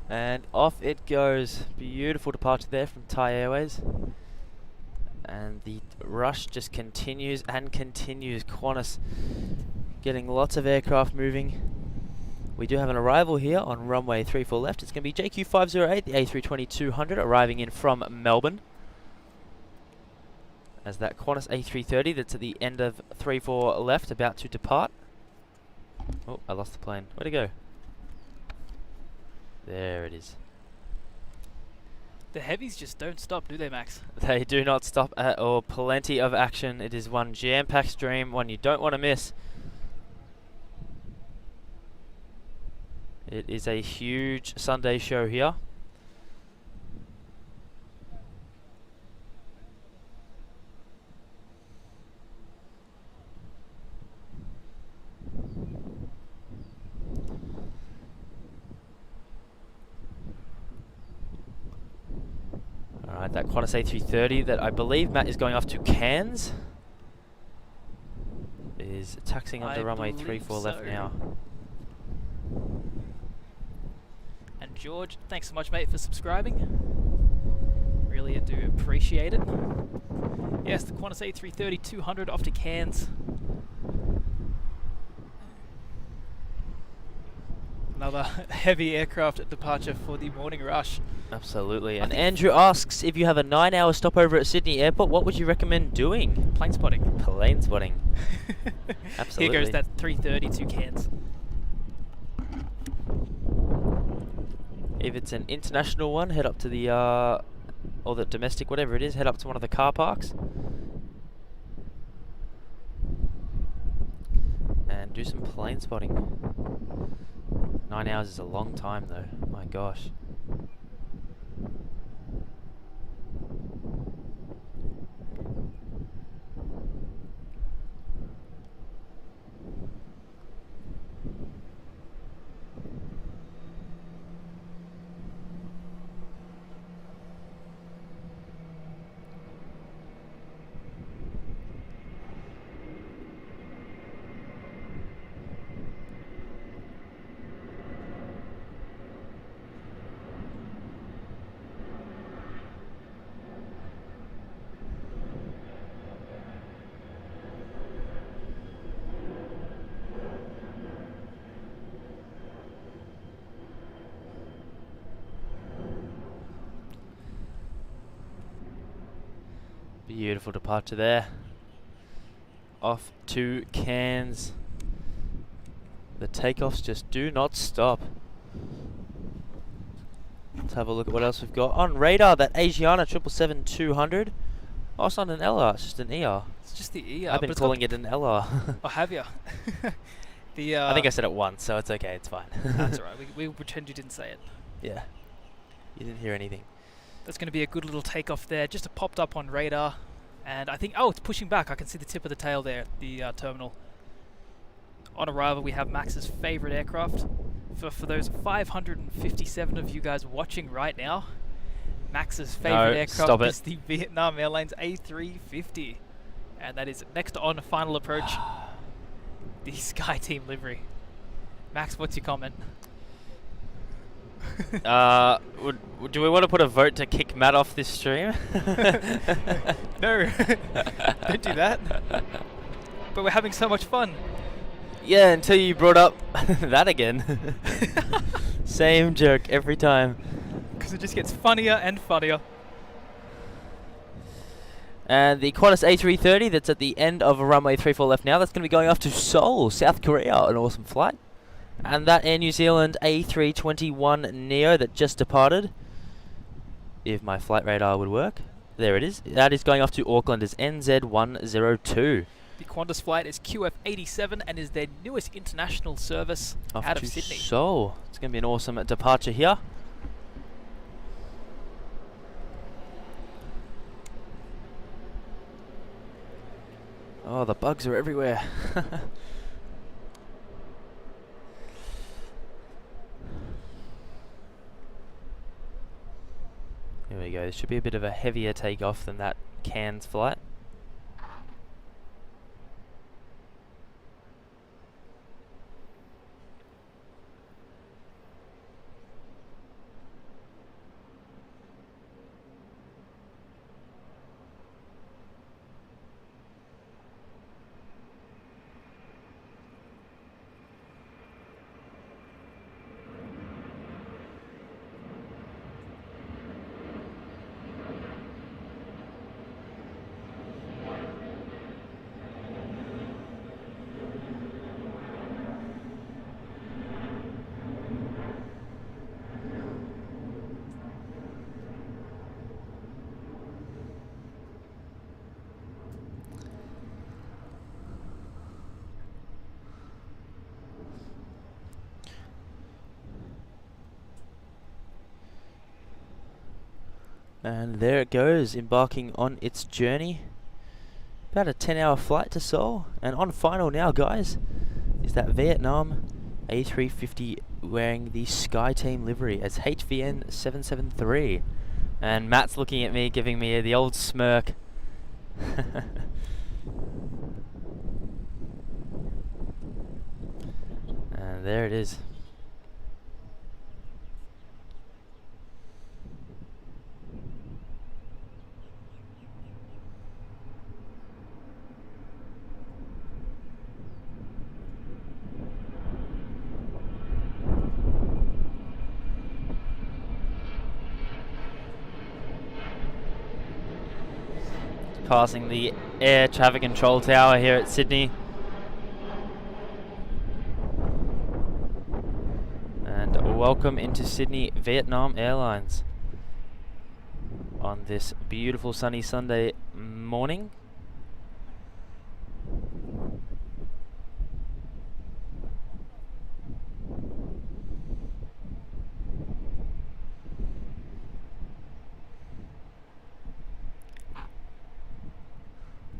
S1: And off it goes. Beautiful departure there from Thai Airways. And the rush just continues and continues. Qantas getting lots of aircraft moving. We do have an arrival here on runway 34 left. It's going to be JQ508, the A320-200, arriving in from Melbourne. As that Qantas A330 that's at the end of 34 left, about to depart. Oh, I lost the plane. Where'd it go? There it is.
S2: The heavies just don't stop, do they, Max?
S1: They do not stop at all. Plenty of action. It is one jam-packed stream, one you don't want to miss. It is a huge Sunday show here. At that Qantas A330 that I believe Matt is going off to Cairns. Is taxiing onto runway 34 left now.
S2: And George, thanks so much, mate, for subscribing. Really do appreciate it. Yes, the Qantas A330 200 off to Cairns. Another heavy aircraft departure for the morning rush.
S1: Absolutely. And Andrew asks, if you have a 9-hour stopover at Sydney Airport, what would you recommend doing?
S2: Plane spotting.
S1: Plane spotting. Absolutely.
S2: Here goes that 330 to Cairns.
S1: If it's an international one, head up to the, or the domestic, whatever it is, head up to one of the car parks. And do some plane spotting. 9 hours is a long time though, my gosh. Beautiful departure there. Off to Cairns. The takeoffs just do not stop. Let's have a look at what else we've got. On radar, that Asiana 777-200. Oh, it's not an LR, it's just an ER.
S2: It's just the ER.
S1: I've been calling it an LR.
S2: Oh, have you?
S1: I think I said it once, so it's okay, it's fine.
S2: That's alright, we'll pretend you didn't say it.
S1: Yeah. You didn't hear anything.
S2: That's going to be a good little takeoff there. Just popped up on radar. And I think, oh, it's pushing back. I can see the tip of the tail there, the terminal. On arrival, we have Max's favorite aircraft. For those 557 of you guys watching right now, Max's favorite aircraft is the Vietnam Airlines A350. And that is next on final approach, the Sky Team livery. Max, what's your comment?
S1: Do we want to put a vote to kick Matt off this stream?
S2: No, don't do that. But we're having so much fun.
S1: Yeah, until you brought up that again. Same joke every time.
S2: Because it just gets funnier and funnier.
S1: And the Qantas A330 that's at the end of a runway 34 left now, that's going to be going off to Seoul, South Korea. An awesome flight. And that Air New Zealand A321 Neo that just departed, if my flight radar would work, there it is. That is going off to Auckland as NZ102.
S2: The Qantas flight is QF87 and is their newest international service
S1: off
S2: out
S1: to
S2: of Sydney.
S1: Seoul. It's going to be an awesome departure here. Oh, the bugs are everywhere. Here we go. This should be a bit of a heavier takeoff than that Cairns flight. And there it goes, embarking on its journey. About a 10-hour flight to Seoul. And on final now, guys, is that Vietnam A350 wearing the Sky Team livery as HVN 773. And Matt's looking at me, giving me the old smirk. And there it is. Passing the air traffic control tower here at Sydney. And welcome into Sydney Vietnam Airlines on this beautiful sunny Sunday morning.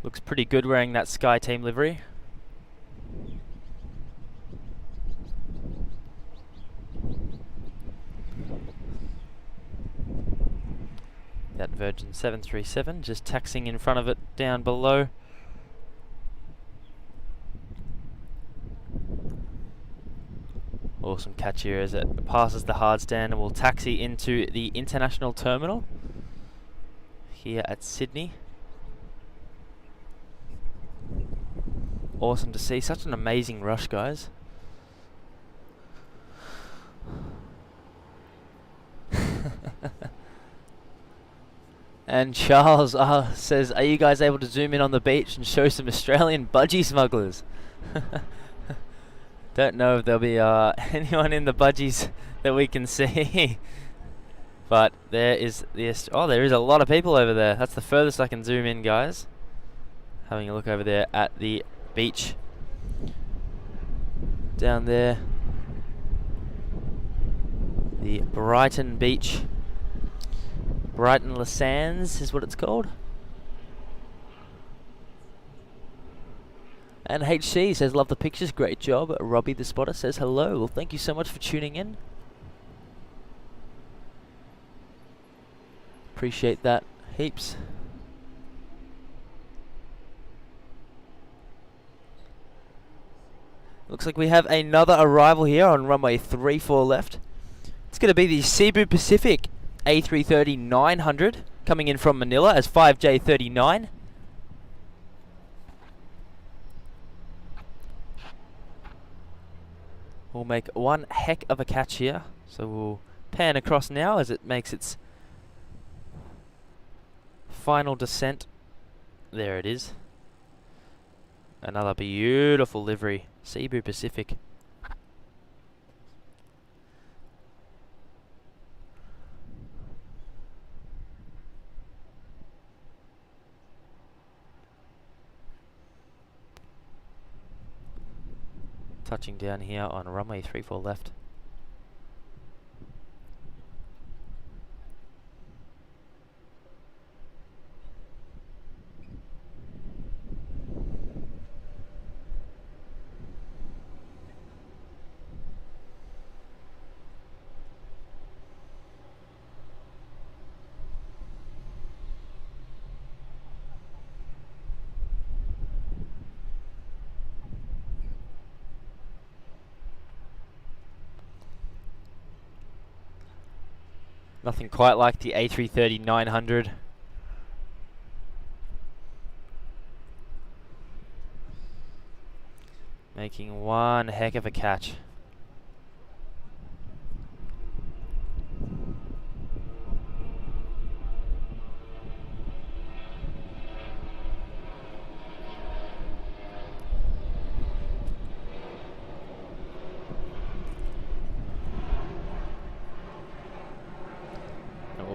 S1: Looks pretty good wearing that Sky Team livery. That Virgin 737 just taxiing in front of it down below. Awesome catch here as it passes the hard stand and will taxi into the international terminal here at Sydney. Awesome to see, such an amazing rush, guys. And Charles says, are you guys able to zoom in on the beach and show some Australian budgie smugglers? Don't know if there'll be anyone in the budgies that we can see. But there is there is a lot of people over there. That's the furthest I can zoom in, guys. Having a look over there at the beach down there, the Brighton beach, Brighton Les Sands is what it's called. And HC says love the pictures, great job. Robbie the spotter says hello. Well, thank you so much for tuning in, appreciate that heaps. Looks like we have another arrival here on runway 34 left. It's going to be the Cebu Pacific A380-900 coming in from Manila as 5J39. We'll make one heck of a catch here. So we'll pan across now as it makes its final descent. There it is. Another beautiful livery. Cebu Pacific. Touching down here on runway 34 left. Nothing quite like the A380-900. Making one heck of a catch.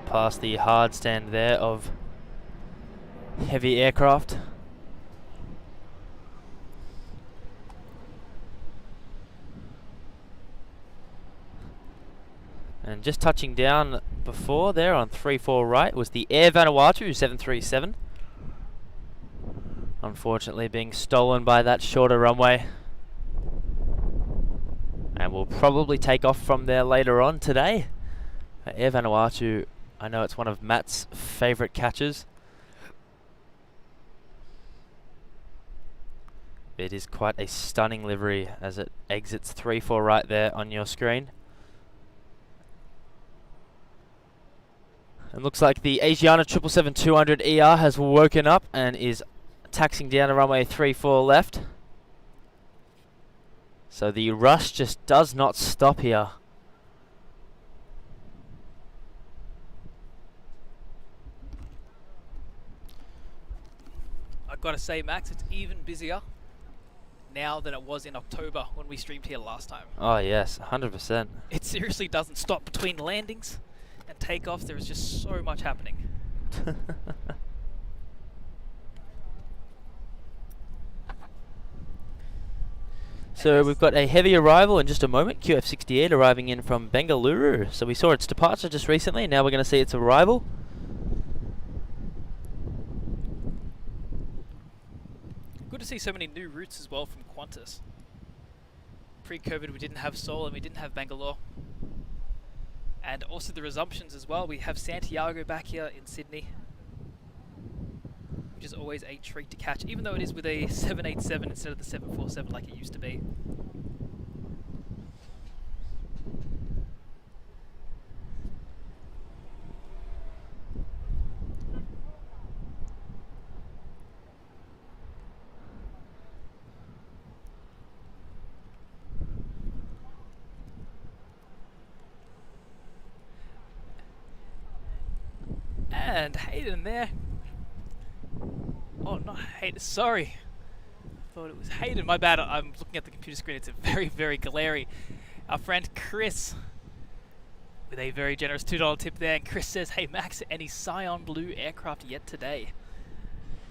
S1: Past the hard stand there of heavy aircraft. And just touching down before there on 34 right was the Air Vanuatu 737. Unfortunately being stolen by that shorter runway. And we'll probably take off from there later on today. Air Vanuatu I know it's one of Matt's favourite catches. It is quite a stunning livery as it exits 3-4 right there on your screen. It looks like the Asiana 777-200 ER has woken up and is taxiing down the runway 34 left. So the rush just does not stop here.
S2: I've got to say, Max, it's even busier now than it was in October when we streamed here last time.
S1: Oh yes, 100%.
S2: It seriously doesn't stop between landings and takeoffs. There is just so much happening.
S1: So we've got a heavy arrival in just a moment. QF68 arriving in from Bengaluru. So we saw its departure just recently. Now we're going to see its arrival.
S2: Good to see so many new routes as well from Qantas. Pre-COVID we didn't have Seoul and we didn't have Bangalore. And also the resumptions as well. We have Santiago back here in Sydney, which is always a treat to catch, even though it is with a 787 instead of the 747 like it used to be. And Hayden there. Oh, not Hayden, sorry. I thought it was Hayden, my bad. I'm looking at the computer screen, it's very, very glary. Our friend Chris with a very generous $2 tip there. And Chris says, hey Max, any Scion Blue aircraft yet today?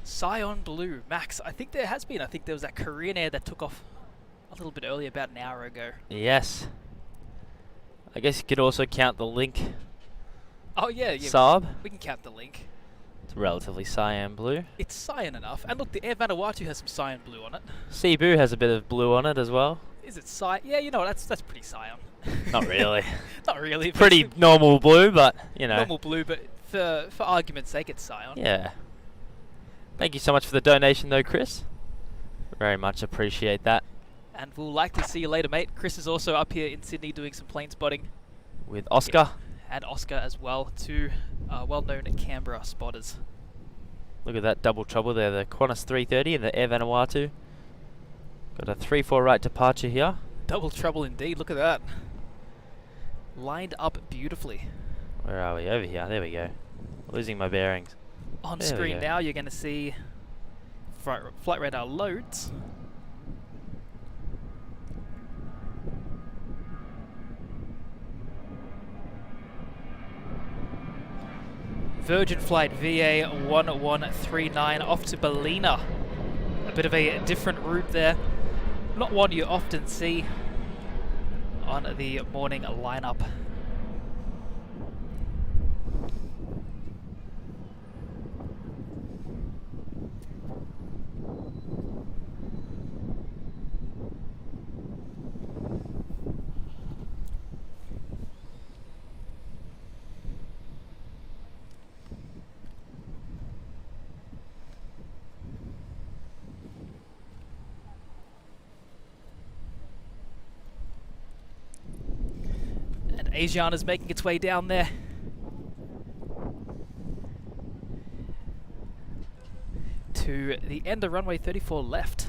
S2: Scion Blue, Max, I think there has been. I think there was that Korean Air that took off a little bit earlier, about an hour ago.
S1: Yes. I guess you could also count the Link.
S2: Oh yeah,
S1: Saab.
S2: We can count the Link.
S1: It's relatively cyan blue.
S2: It's cyan enough. And look, the Air Vanuatu has some cyan blue on it.
S1: Cebu has a bit of blue on it as well.
S2: Is it cyan? Yeah, you know, that's pretty cyan.
S1: Not really.
S2: Not really.
S1: Pretty normal blue, but, you know.
S2: Normal blue, but for argument's sake, it's cyan.
S1: Yeah. Thank you so much for the donation though, Chris. Very much appreciate that.
S2: And we'll likely see you later, mate. Chris is also up here in Sydney doing some plane spotting.
S1: With Oscar.
S2: Yeah. And Oscar as well, two well-known Canberra spotters.
S1: Look at that double trouble there, the Qantas 330 and the Air Vanuatu. Got a 3-4 right departure here.
S2: Double trouble indeed, look at that. Lined up beautifully.
S1: Where are we? Over here, there we go. Losing my bearings.
S2: On
S1: There we
S2: screen
S1: go.
S2: now, you're going to see flight radar loads. Virgin Flight VA1139 off to Ballina. A bit of a different route there. Not one you often see on the morning lineup. Asiana's making its way down there. To the end of runway 34 left.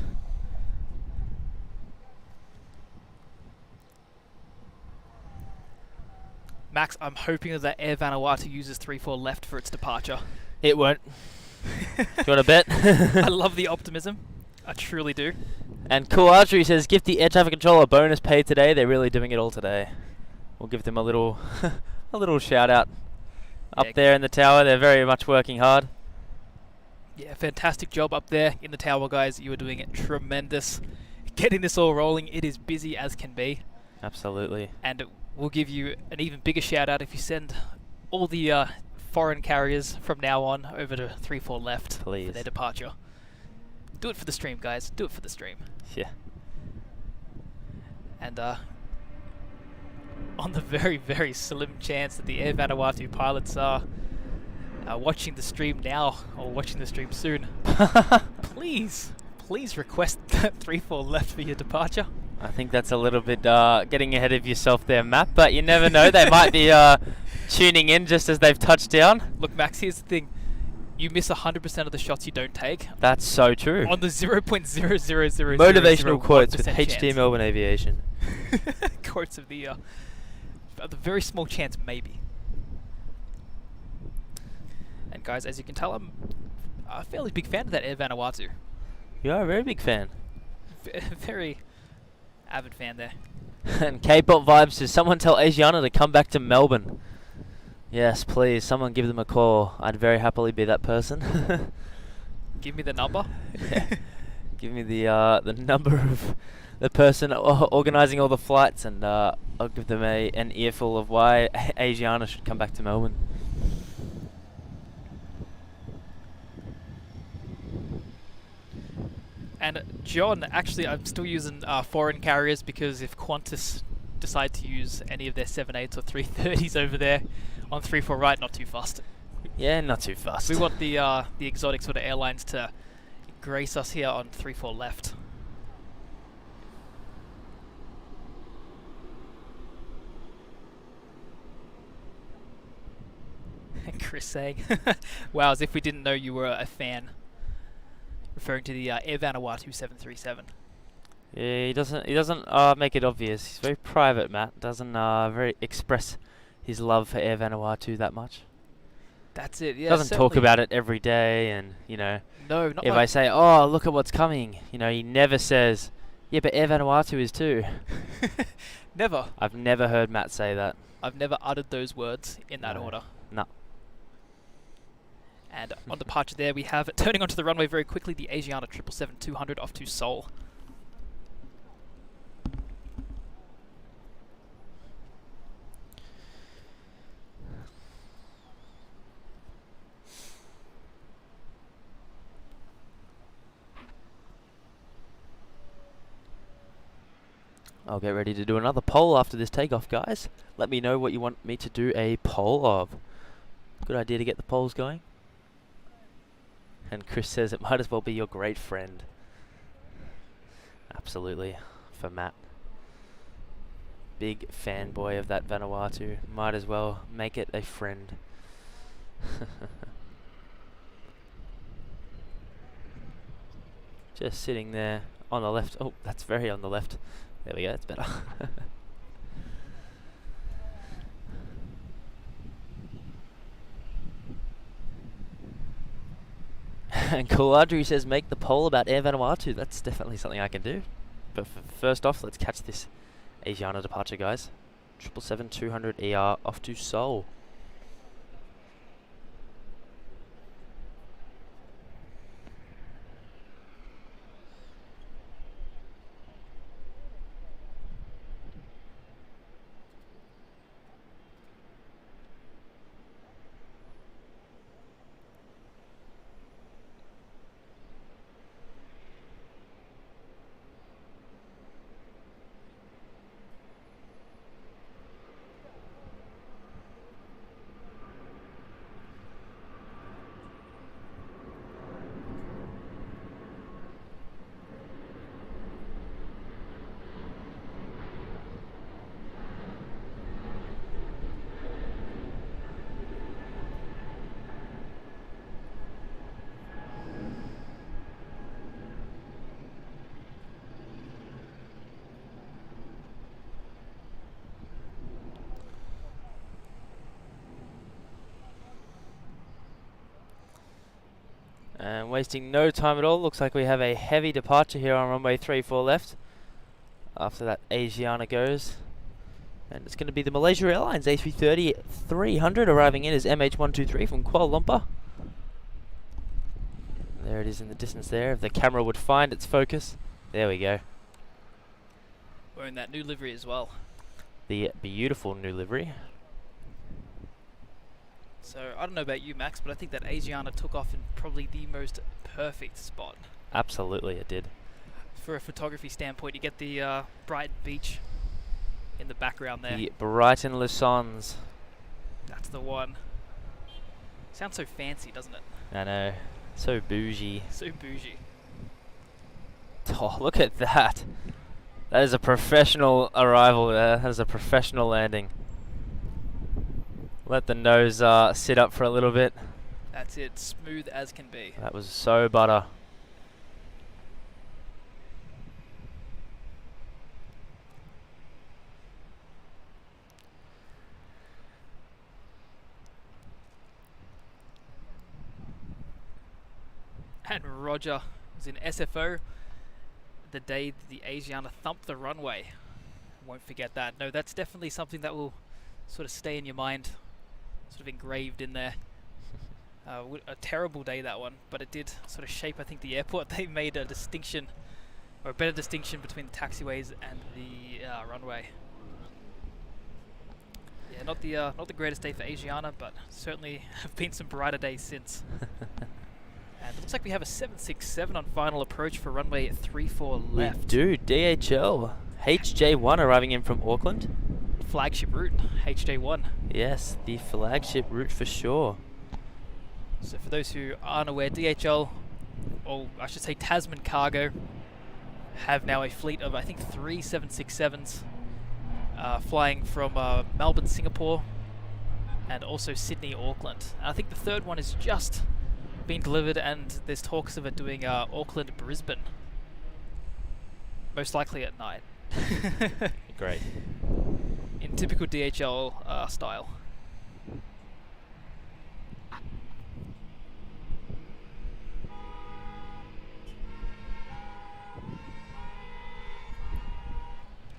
S2: Max, I'm hoping that Air Vanuatu uses 34 left for its departure.
S1: It won't. You want to bet?
S2: I love the optimism. I truly do.
S1: And Cool Archery says, give the air traffic controller bonus pay today. They're really doing it all today. We'll give them a little a little shout out up there in the tower. They're very much working hard.
S2: Yeah, fantastic job up there in the tower, guys. You are doing it tremendous. Getting this all rolling. It is busy as can be.
S1: Absolutely.
S2: And we'll give you an even bigger shout out if you send all the foreign carriers from now on over to 34 left.
S1: Please.
S2: For their departure. Do it for the stream, guys. Do it for the stream.
S1: Yeah.
S2: And on the very, very slim chance that the Air Vanuatu pilots are watching the stream now or watching the stream soon, please request 3-4 left for your departure.
S1: I think that's a little bit getting ahead of yourself there, Matt, but you never know. They might be tuning in just as they've touched down.
S2: Look, Max, here's the thing. You miss 100% of the shots you don't take.
S1: That's so true.
S2: On the 0.0000001%
S1: Motivational quotes with
S2: chance.
S1: HD Melbourne Aviation.
S2: Quotes of the very small chance, maybe. And guys, as you can tell, I'm a fairly big fan of that Air Vanuatu.
S1: You are a very big fan.
S2: Very avid fan there.
S1: And K-pop vibes says, someone tell Asiana to come back to Melbourne. Yes, please. Someone give them a call. I'd very happily be that person.
S2: Give me the number.
S1: Yeah. Give me the number of the person organising all the flights, and I'll give them an earful of why Asiana should come back to Melbourne.
S2: And John, actually, I'm still using foreign carriers because if Qantas decide to use any of their 787s or 330s over there on 3-4 right, not too fast.
S1: Yeah, not too fast.
S2: We want the exotic sort of airlines to grace us here on 3-4 left. And Chris saying, wow, as if we didn't know you were a fan. Referring to the Air Vanuatu 737.
S1: Yeah, he doesn't make it obvious. He's very private, Matt. Doesn't very express his love for Air Vanuatu that much.
S2: That's it. Yeah.
S1: Doesn't talk about it every day, and you know.
S2: No, not
S1: if
S2: like
S1: I say, "Oh, look at what's coming," you know, he never says, "Yeah, but Air Vanuatu is too."
S2: Never.
S1: I've never heard Matt say that.
S2: I've never uttered those words in that order.
S1: No.
S2: And on departure there, we have turning onto the runway very quickly the Asiana 777-200 off to Seoul.
S1: I'll get ready to do another poll after this takeoff, guys. Let me know what you want me to do a poll of. Good idea to get the polls going. And Chris says it might as well be your great friend. Absolutely, for Matt. Big fanboy of that Vanuatu. Might as well make it a friend. Just sitting there on the left. Oh, that's very on the left. There we go, that's better. And Kauladri says, make the poll about Air Vanuatu. That's definitely something I can do. But first off, let's catch this Asiana departure, guys. 777-200 ER off to Seoul. And wasting no time at all, looks like we have a heavy departure here on runway 34 left. After that Asiana goes. And it's going to be the Malaysia Airlines A380-300 arriving in as MH123 from Kuala Lumpur. There it is in the distance there, if the camera would find its focus. There we go.
S2: We're in that new livery as well.
S1: The beautiful new livery.
S2: So, I don't know about you, Max, but I think that Asiana took off in probably the most perfect spot.
S1: Absolutely, it did.
S2: For a photography standpoint, you get the bright beach in the background there.
S1: The Brighton Lessons.
S2: That's the one. Sounds so fancy, doesn't it?
S1: I know. So bougie.
S2: So bougie.
S1: Oh, look at that. That is a professional arrival there. That is a professional landing. Let the nose sit up for a little bit.
S2: That's it. Smooth as can be.
S1: That was so butter.
S2: And Roger was in SFO the day the Asiana thumped the runway. Won't forget that. No, that's definitely something that will sort of stay in your mind, sort of engraved in there. A terrible day, that one, but it did sort of shape, I think, the airport. They made a distinction, or a better distinction, between the taxiways and the runway. Yeah, not the greatest day for Asiana, but certainly have been some brighter days since. And it looks like we have a 767 on final approach for runway 34 left.
S1: We do. DHL. HJ1 arriving in from Auckland.
S2: Flagship route, HJ1.
S1: Yes, the flagship route for sure.
S2: So for those who aren't aware, DHL, or I should say Tasman Cargo, have now a fleet of, I think, 3 767s flying from Melbourne, Singapore, and also Sydney, Auckland. And I think the third one is just being delivered, and there's talks of it doing Auckland, Brisbane. Most likely at night.
S1: Great.
S2: In typical DHL style.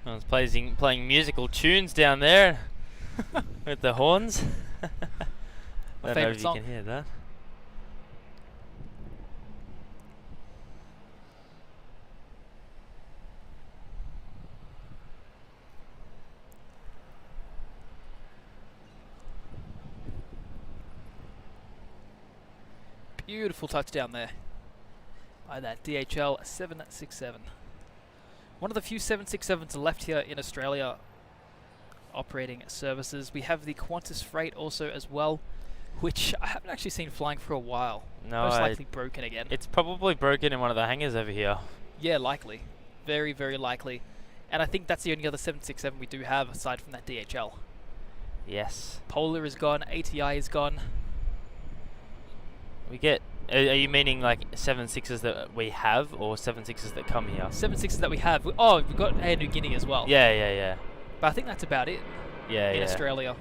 S1: I was playing musical tunes down there with the horns.
S2: My
S1: Don't know
S2: favourite
S1: if
S2: song.
S1: you can hear that.
S2: Beautiful touchdown there by that DHL 767. One of the few 767s left here in Australia operating services. We have the Qantas Freight also as well, which I haven't actually seen flying for a while.
S1: No,
S2: most likely broken again.
S1: It's probably broken in one of the hangars over here.
S2: Yeah, likely. Very, very likely. And I think that's the only other 767 we do have aside from that DHL.
S1: Yes.
S2: Polar is gone, ATI is gone.
S1: We get... Are you meaning like 7.6s that we have, or 7.6s that come here?
S2: 767s that we have. Oh, we've got Air New Guinea as well.
S1: Yeah, yeah, yeah.
S2: But I think that's about it in Australia.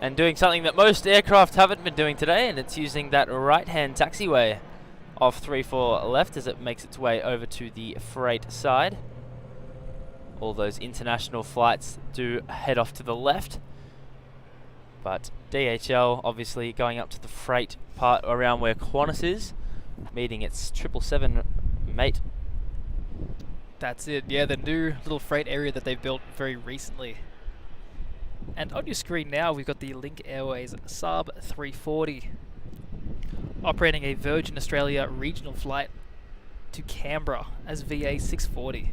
S1: And doing something that most aircraft haven't been doing today, and it's using that right-hand taxiway off 34 left as it makes its way over to the freight side. All those international flights do head off to the left. But DHL obviously going up to the freight part around where Qantas is, meeting its 777 mate.
S2: That's it, yeah, the new little freight area that they've built very recently. And on your screen now, we've got the Link Airways Saab 340 operating a Virgin Australia regional flight to Canberra as VA 640.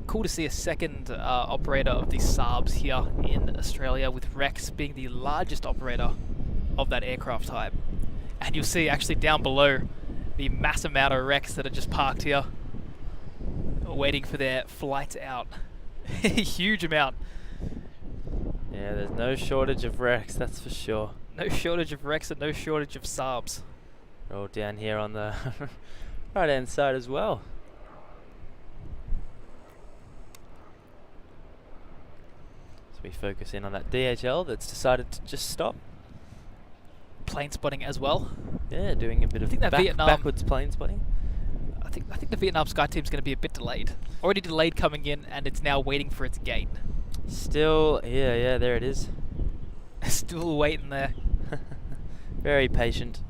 S2: Cool to see a second operator of the Saabs here in Australia, with Rex being the largest operator of that aircraft type. And you'll see actually down below the mass amount of Rex that are just parked here, waiting for their flight out. Huge amount.
S1: Yeah, there's no shortage of Rex, that's for sure.
S2: No shortage of Rex and no shortage of Saabs.
S1: They're all down here on the right hand side as well. So we focus in on that DHL that's decided to just stop.
S2: Plane spotting as well.
S1: Yeah, doing a bit of backwards plane spotting.
S2: I think the Vietnam Sky Team's going to be a bit delayed. Already delayed coming in, and it's now waiting for its gate.
S1: Still, yeah, there it is.
S2: Still waiting there.
S1: Very patient.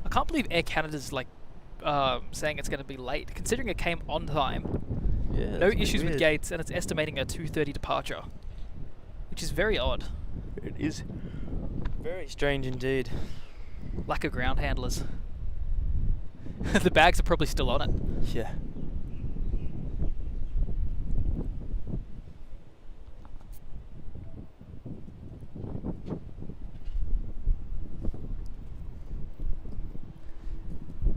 S2: I can't believe Air Canada's like saying it's going to be late, considering it came on time.
S1: Yeah,
S2: no issues with gates, and it's estimating a 2:30 departure, which is very odd.
S1: It is Very strange indeed.
S2: Lack of ground handlers. The bags are probably still on it.
S1: Yeah.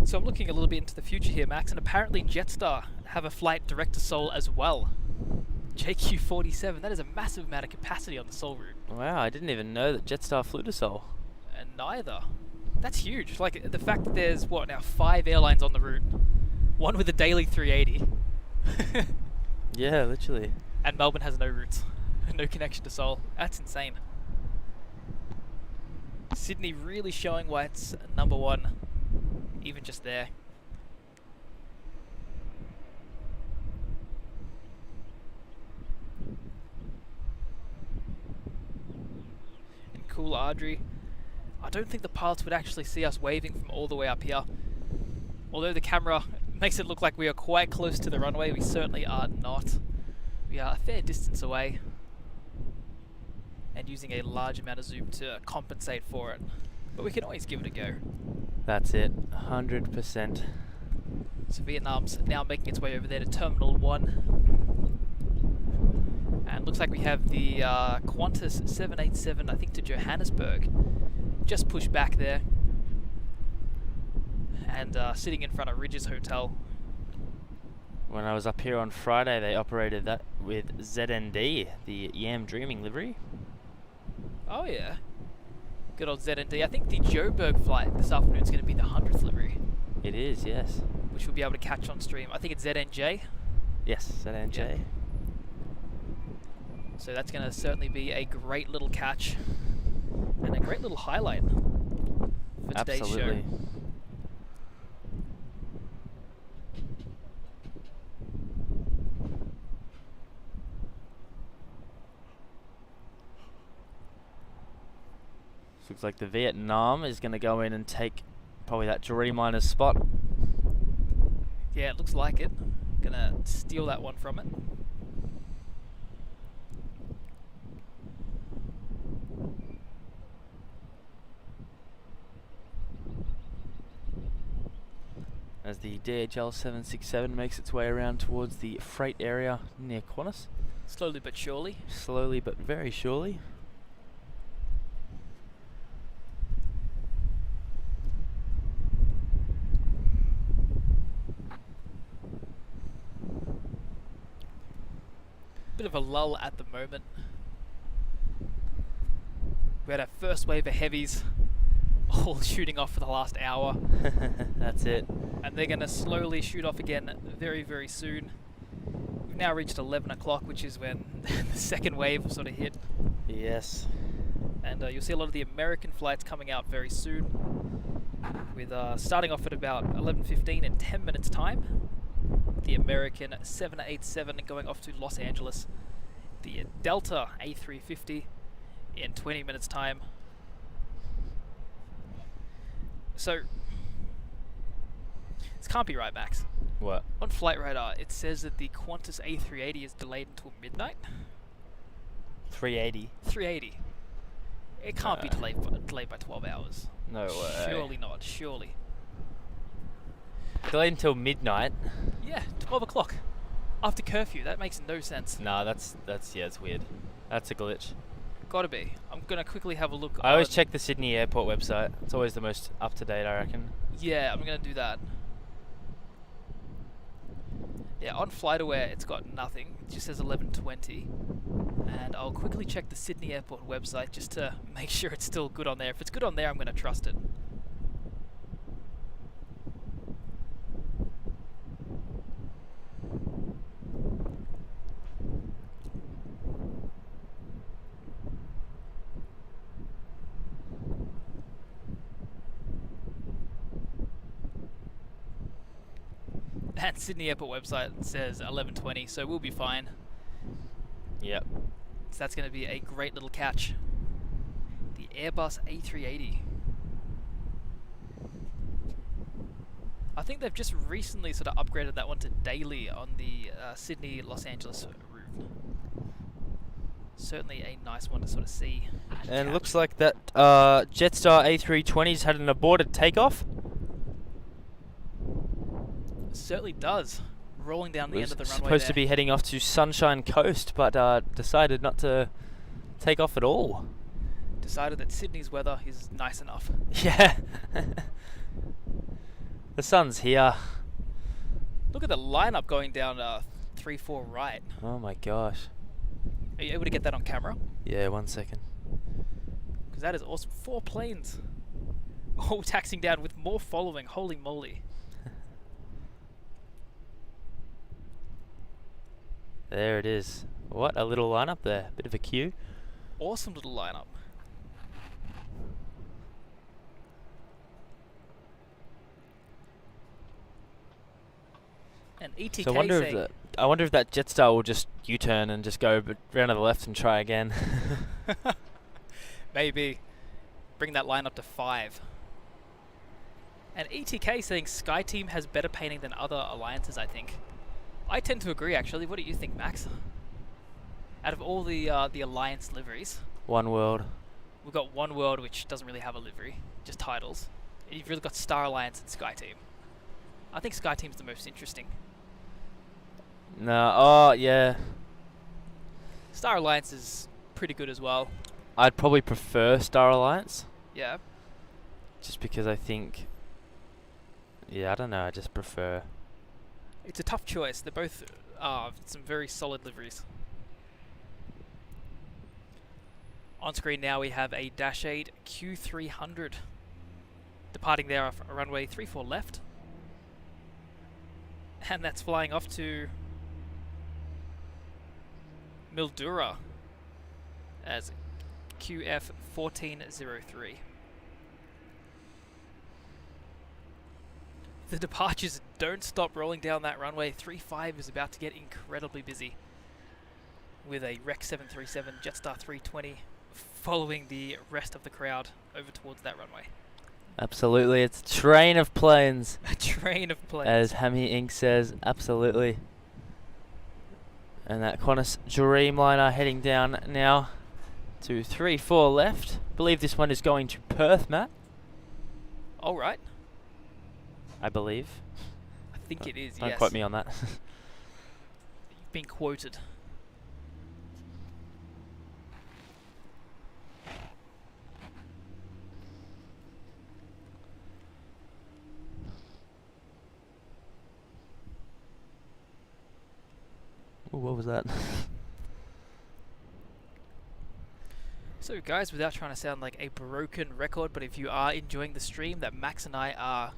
S2: So I'm looking a little bit into the future here, Max, and apparently Jetstar have a flight direct to Seoul as well. JQ47, that is a massive amount of capacity on the Seoul route.
S1: Wow, I didn't even know that Jetstar flew to Seoul.
S2: And neither. That's huge. Like, the fact that there's, what, now 5 airlines on the route. One with a daily 380.
S1: Yeah, literally.
S2: And Melbourne has no routes. No connection to Seoul. That's insane. Sydney really showing why it's number one. Even just there. And cool Ardrey. I don't think the pilots would actually see us waving from all the way up here. Although the camera makes it look like we are quite close to the runway, we certainly are not. We are a fair distance away. And using a large amount of zoom to compensate for it. But we can always give it a go.
S1: That's it, 100%.
S2: So Vietnam's now making its way over there to Terminal 1. And looks like we have the Qantas A380, I think, to Johannesburg. Just pushed back there. And sitting in front of Ridges Hotel.
S1: When I was up here on Friday, they operated that with ZND, the Yam Dreaming livery.
S2: Oh yeah. Good old ZND. I think the Joburg flight this afternoon is going to be the 100th livery.
S1: It is, yes.
S2: Which we'll be able to catch on stream. I think it's ZNJ.
S1: Yes, ZNJ.
S2: Yeah. So that's going to certainly be a great little catch. And a great little highlight for today's
S1: Absolutely.
S2: show.
S1: Looks like the Vietnam is going to go in and take probably that Dreamliner's spot.
S2: Yeah, it looks like it. Gonna steal that one from it.
S1: As the DHL 767 makes its way around towards the freight area near Qantas.
S2: Slowly but surely.
S1: Slowly but very surely.
S2: Bit of a lull at the moment. We had our first wave of heavies all shooting off for the last hour.
S1: That's it.
S2: And they're going to slowly shoot off again very, very soon. We've now reached 11 o'clock, which is when the second wave will sort of hit.
S1: Yes.
S2: And you'll see a lot of the American flights coming out very soon. With starting off at about 11:15 in 10 minutes time. The American 787 going off to Los Angeles. The Delta A350 in 20 minutes time. So, this can't be right, Max.
S1: What?
S2: On Flight Radar, it says that the Qantas A380 is delayed until midnight.
S1: 380.
S2: 380. It can't be delayed by 12 hours.
S1: No way.
S2: Surely not, surely.
S1: Delayed until midnight.
S2: Yeah, 12 o'clock. After curfew, that makes no sense.
S1: Nah, that's yeah, it's weird. That's a glitch.
S2: Gotta be. I'm gonna quickly have a look.
S1: I always check the Sydney Airport website. It's always the most up to date, I reckon.
S2: Yeah, I'm gonna do that. Yeah, on FlightAware, it's got nothing. It just says 11:20. And I'll quickly check the Sydney Airport website just to make sure it's still good on there. If it's good on there, I'm gonna trust it. And Sydney Airport website says 11:20, so we'll be fine.
S1: Yep.
S2: So that's going to be a great little catch. The Airbus A380. I think they've just recently sort of upgraded that one to daily on the Sydney-Los Angeles route. Certainly a nice one to sort of see.
S1: And
S2: catch.
S1: looks like that Jetstar A320's had an aborted takeoff.
S2: Certainly does. Rolling down the end of the runway
S1: Supposed
S2: there.
S1: to be heading off to Sunshine Coast, but decided not to take off at all.
S2: Decided that Sydney's weather is nice enough.
S1: Yeah. The sun's here.
S2: Look at the lineup going down 3-4 right.
S1: Oh my gosh.
S2: Are you able to get that on camera?
S1: Yeah, 1 second.
S2: Because that is awesome. 4 planes. All taxiing down with more following. Holy moly.
S1: There it is. What a little lineup there. Bit of a queue.
S2: Awesome little lineup. And ETK
S1: So I wonder if that Jetstar will just U-turn and just go round to the left and try again.
S2: Maybe. Bring that line up to 5. And ETK saying SkyTeam has better painting than other alliances, I think. I tend to agree, actually. What do you think, Max? Out of all the alliance liveries,
S1: One World.
S2: we've got One World, which doesn't really have a livery, just titles. You've really got Star Alliance and SkyTeam. I think SkyTeam's the most interesting.
S1: No, oh yeah.
S2: Star Alliance is pretty good as well.
S1: I'd probably prefer Star Alliance,
S2: Yeah.
S1: just because I think, yeah, I don't know, I just prefer.
S2: It's a tough choice. They're both some very solid liveries. On screen now we have a Dash 8 Q300 departing there off runway 34 left. And that's flying off to Mildura as QF1403. The departures don't stop rolling down that runway. 35 is about to get incredibly busy with a Rec 737 Jetstar 320 following the rest of the crowd over towards that runway.
S1: Absolutely, it's a train of planes,
S2: A train of planes.
S1: as Hammy Inc. says, absolutely. And that Qantas Dreamliner heading down now to 3-4 left. Believe this one is going to Perth, Matt.
S2: All right.
S1: I believe.
S2: I think it is,
S1: Don't
S2: yes.
S1: quote me on that.
S2: You've been quoted.
S1: Ooh, what was that?
S2: So guys, without trying to sound like a broken record, but if you are enjoying the stream that Max and I are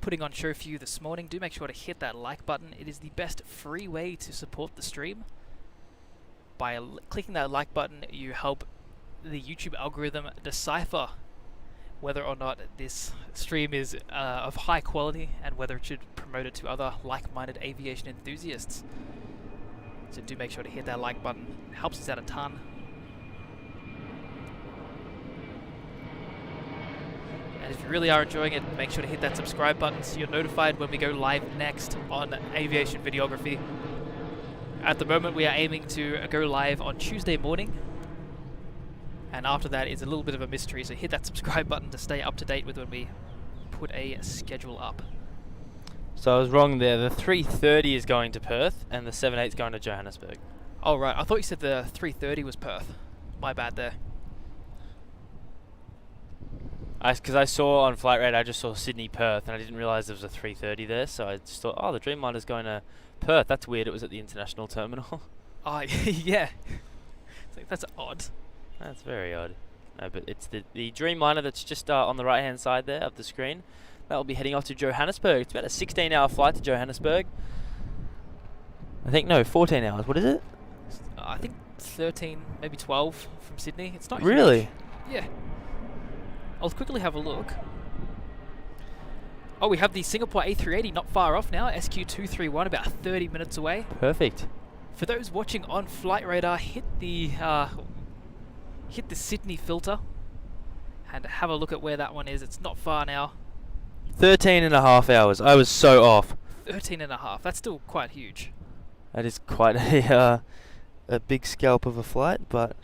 S2: putting on show for you this morning, do make sure to hit that like button. It is the best free way to support the stream. By clicking that like button, you help the YouTube algorithm decipher whether or not this stream is of high quality and whether it should promote it to other like-minded aviation enthusiasts. So do make sure to hit that like button. It helps us out a ton. And if you really are enjoying it, make sure to hit that subscribe button so you're notified when we go live next on Aviation Videography. At the moment, we are aiming to go live on Tuesday morning. And after that is a little bit of a mystery, so hit that subscribe button to stay up to date with when we put a schedule up.
S1: So I was wrong there. The 330 is going to Perth and the 78 is going to Johannesburg.
S2: Oh, right. I thought you said the 330 was Perth. My bad there.
S1: Because I saw on Flight Radar, I just saw Sydney Perth and I didn't realise there was a 330 there, so I just thought, oh, the Dreamliner's going to Perth. That's weird. It was at the international terminal.
S2: Oh, yeah. It's like, that's odd.
S1: That's very odd. No, but it's the Dreamliner that's just on the right-hand side there of the screen. That will be heading off to Johannesburg. It's about a 16-hour flight to Johannesburg. I think, no, 14 hours. What is it?
S2: I think 13, maybe 12 from Sydney. It's not
S1: Really?
S2: huge. Yeah. I'll quickly have a look. Oh, we have the Singapore A380 not far off now. SQ231, about 30 minutes away.
S1: Perfect.
S2: For those watching on Flight Radar, hit the Sydney filter and have a look at where that one is. It's not far now.
S1: 13 and a half hours. I was so off.
S2: 13 and a half. That's still quite huge.
S1: That is quite a a big scalp of a flight, but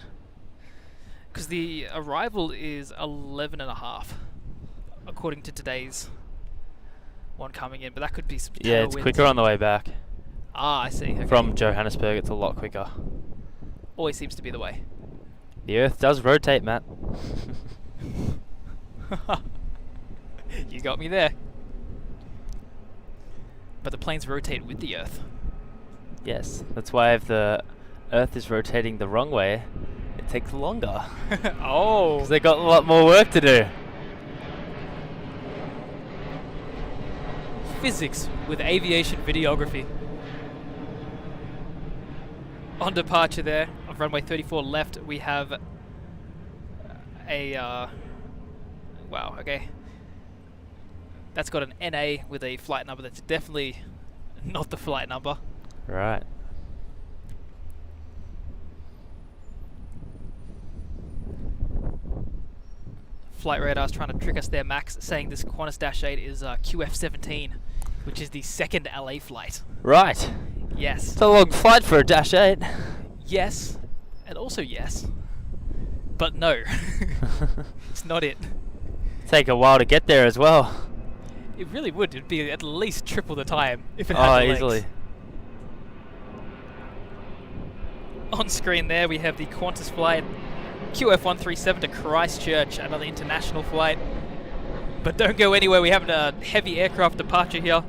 S2: Because the arrival is 11.5, according to today's one coming in. But that could be some
S1: yeah, it's
S2: tailwinds.
S1: quicker on the way back.
S2: Ah, I see. Okay.
S1: From Johannesburg, it's a lot quicker.
S2: Always seems to be the way.
S1: The Earth does rotate, Matt.
S2: You got me there. But the planes rotate with the Earth.
S1: Yes, that's why if the Earth is rotating the wrong way, it takes longer.
S2: Oh.
S1: Because they got a lot more work to do.
S2: Physics with aviation videography. On departure there of runway 34 left, we have a wow, okay. That's got an NA with a flight number that's definitely not the flight number.
S1: Right.
S2: Flight radar's trying to trick us there, Max, saying this Qantas -8 is QF17, which is the second LA flight.
S1: Right.
S2: Yes.
S1: It's a long flight for a -8.
S2: Yes, and also yes, but no. It's not it.
S1: Take a while to get there as well.
S2: It really would. It'd be at least triple the time if it had the legs.
S1: Easily.
S2: On screen there we have the Qantas flight QF137 to Christchurch, another international flight. But don't go anywhere, we have a heavy aircraft departure here.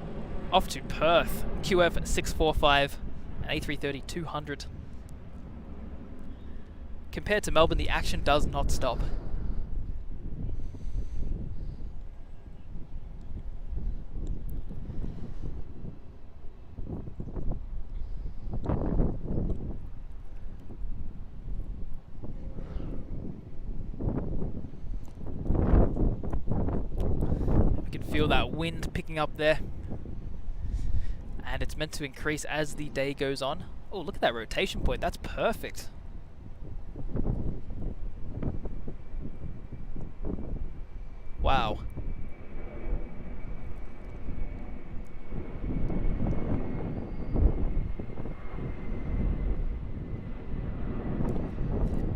S2: Off to Perth, QF645, an A330-200. Compared to Melbourne, the action does not stop. Feel that wind picking up there, and it's meant to increase as the day goes on. Oh, look at that rotation point, that's perfect. Wow.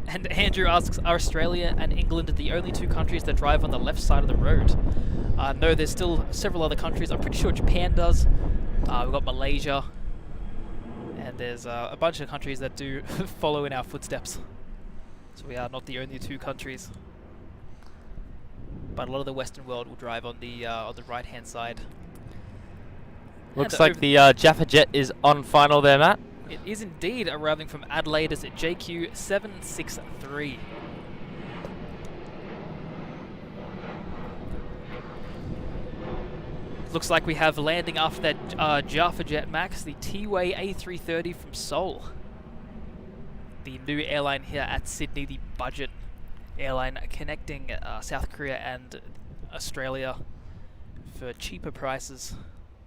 S2: And Andrew asks, are Australia and England the only two countries that drive on the left side of the road? No, there's still several other countries. I'm pretty sure Japan does. We've got Malaysia. And there's a bunch of countries that do follow in our footsteps. So we are not the only two countries. But a lot of the Western world will drive on the right-hand side.
S1: Looks like the Jaffa Jet is on final there, Matt.
S2: It is indeed arriving from Adelaide as JQ763. Looks like we have landing after that Jaffa Jet, Max, the T-Way A330 from Seoul. The new airline here at Sydney, the budget airline connecting South Korea and Australia for cheaper prices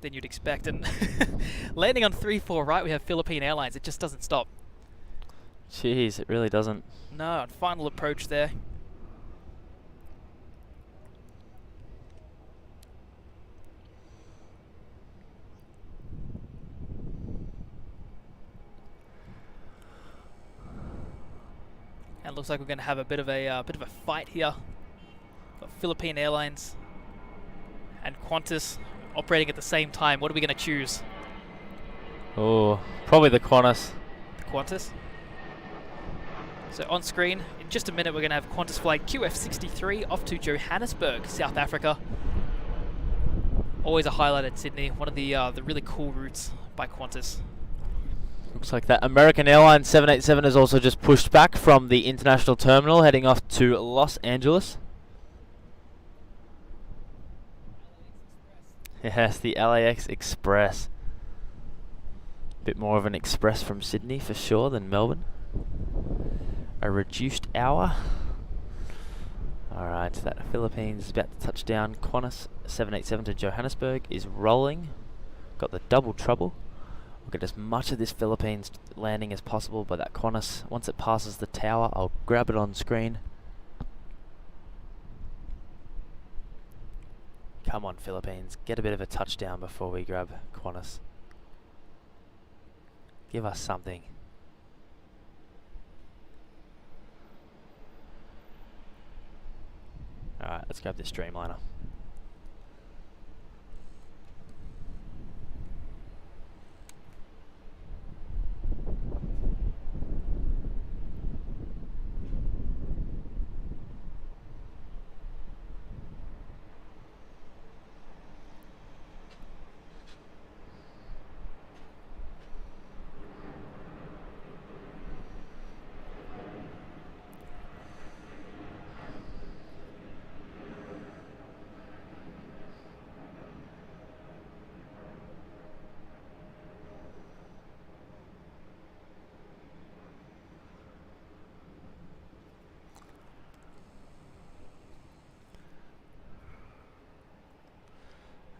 S2: than you'd expect. And landing on 3-4 right, we have Philippine Airlines. It just doesn't stop.
S1: Jeez, it really doesn't.
S2: No, final approach there. And looks like we're going to have a bit of a fight here. Got Philippine Airlines and Qantas operating at the same time. What are we going to choose?
S1: Oh, probably the Qantas.
S2: The Qantas. So on screen, in just a minute, we're going to have Qantas flight QF63 off to Johannesburg, South Africa. Always a highlight at Sydney. One of the really cool routes by Qantas.
S1: Looks like that American Airlines 787 is also just pushed back from the international terminal, heading off to Los Angeles. Yes, the LAX Express. Bit more of an express from Sydney for sure than Melbourne. A reduced hour. Alright, so that Philippines is about to touch down. Qantas 787 to Johannesburg is rolling. Got the double trouble. We'll get as much of this Philippines landing as possible, but that Qantas, once it passes the tower, I'll grab it on screen. Come on, Philippines, get a bit of a touchdown before we grab Qantas. Give us something. Alright, let's grab this streamliner.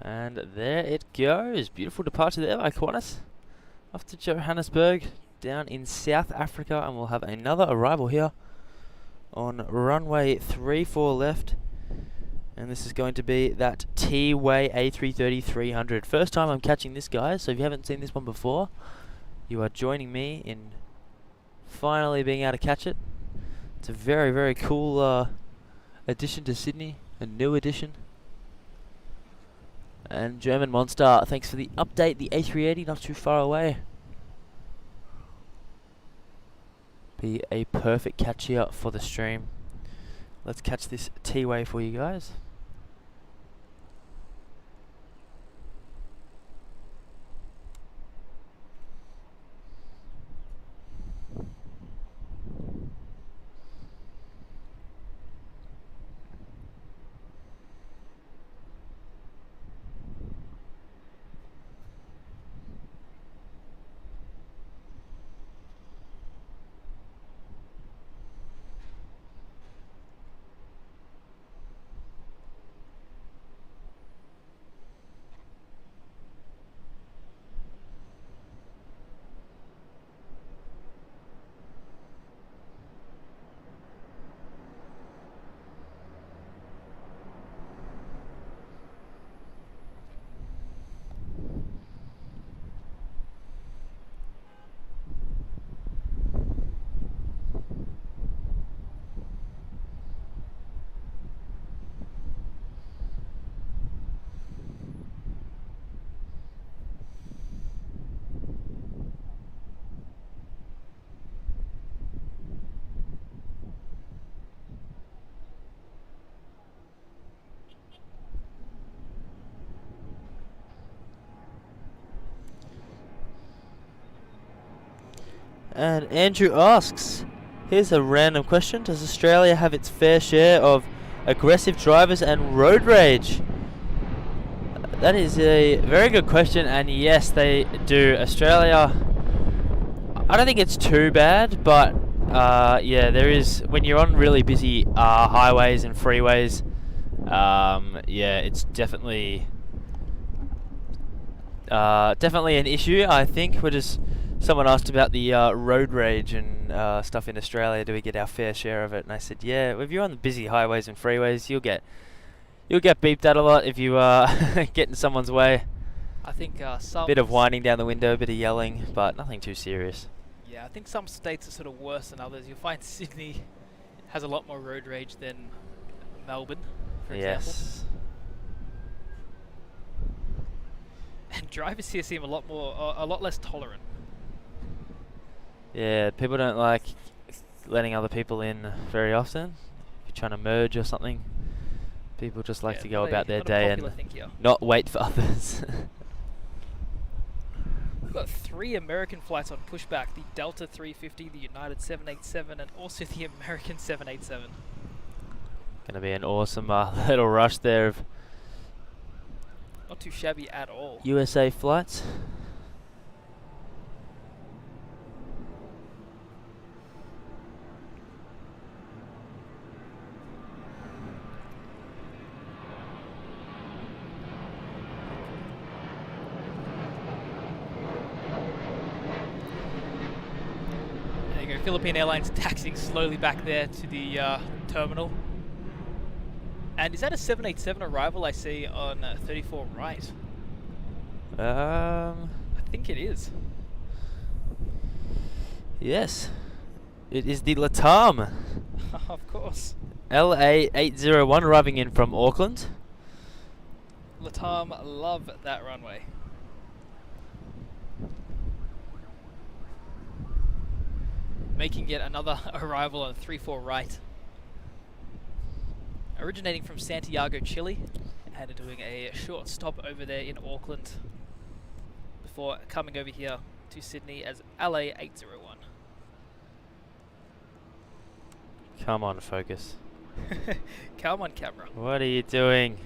S1: And there it goes. Beautiful departure there by Qantas. Off to Johannesburg, down in South Africa, and we'll have another arrival here on runway 34 left. And this is going to be that T-Way A330-300. First time I'm catching this, guys, so if you haven't seen this one before, you are joining me in finally being able to catch it. It's a very, very cool addition to Sydney, a new addition. And German Monster, thanks for the update. The A380 not too far away. Be a perfect catch here for the stream. Let's catch this T-Way for you guys. And Andrew asks, here's a random question. Does Australia have its fair share of aggressive drivers and road rage? That is a very good question, and yes, they do. Australia, I don't think it's too bad, but yeah, there is, when you're on really busy highways and freeways, yeah, it's definitely an issue. I think we're just, someone asked about the road rage and stuff in Australia. Do we get our fair share of it? And I said, yeah. If you're on the busy highways and freeways, you'll get beeped at a lot if you get in someone's way.
S2: I think some
S1: bit of whining down the window, a bit of yelling, but nothing too serious.
S2: Yeah, I think some states are sort of worse than others. You'll find Sydney has a lot more road rage than Melbourne, for example.
S1: Yes.
S2: And drivers here seem a lot less tolerant.
S1: Yeah, people don't like letting other people in very often. If you're trying to merge or something, people just like to go about their day and not wait for others.
S2: We've got 3 American flights on pushback: the Delta 350, the United 787, and also the American 787.
S1: Gonna be an awesome little rush there of
S2: not too shabby at all.
S1: USA flights.
S2: Philippine Airlines taxiing slowly back there to the terminal. And is that a 787 arrival I see on 34 right? I think it is.
S1: Yes. It is the Latam.
S2: Of course.
S1: LA801 arriving in from Auckland.
S2: Latam, love that runway. Making yet another arrival on 3-4 right. Originating from Santiago, Chile, and doing a short stop over there in Auckland before coming over here to Sydney as LA801.
S1: Come on, focus.
S2: Come on, camera.
S1: What are you doing?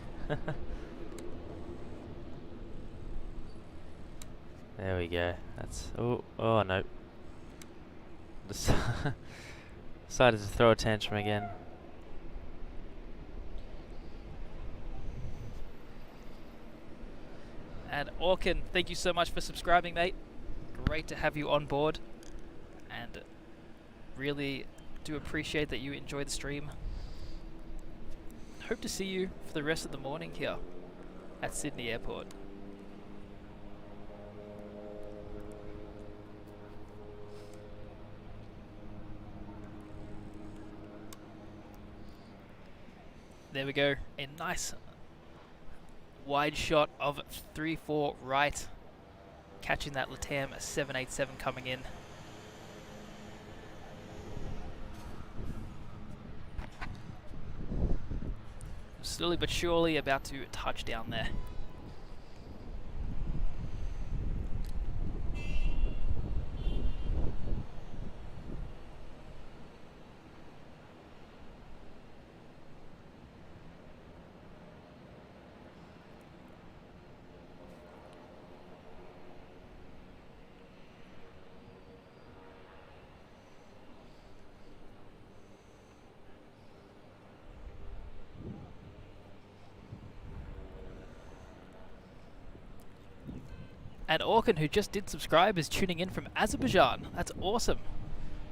S1: There we go. That's oh no. Decided to throw a tantrum again.
S2: And Orkin, thank you so much for subscribing, mate. Great to have you on board, and really do appreciate that you enjoy the stream. Hope to see you for the rest of the morning here at Sydney Airport. There we go, a nice wide shot of 3-4 right, catching that Latam 787 coming in. Slowly but surely about to touch down there. And Orkin, who just did subscribe, is tuning in from Azerbaijan. That's awesome.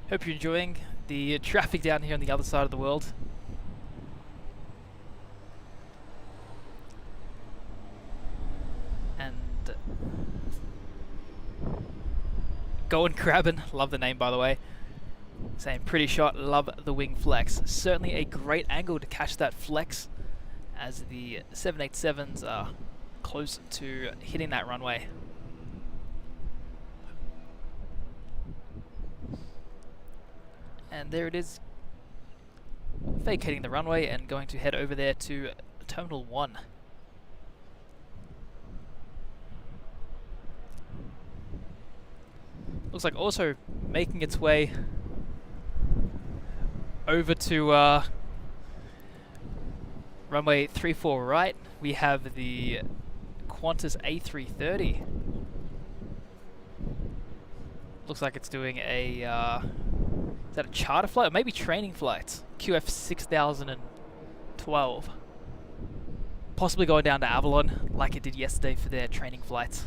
S2: Hope you're enjoying the traffic down here on the other side of the world. And Going Crabbin, love the name by the way. Saying pretty shot, love the wing flex. Certainly a great angle to catch that flex as the 787s are close to hitting that runway. And there it is, vacating the runway and going to head over there to Terminal 1. Looks like also making its way over to runway 34 right. We have the Qantas A380. Looks like it's doing a is that a charter flight? Or maybe training flights. QF 6012. Possibly going down to Avalon like it did yesterday for their training flights.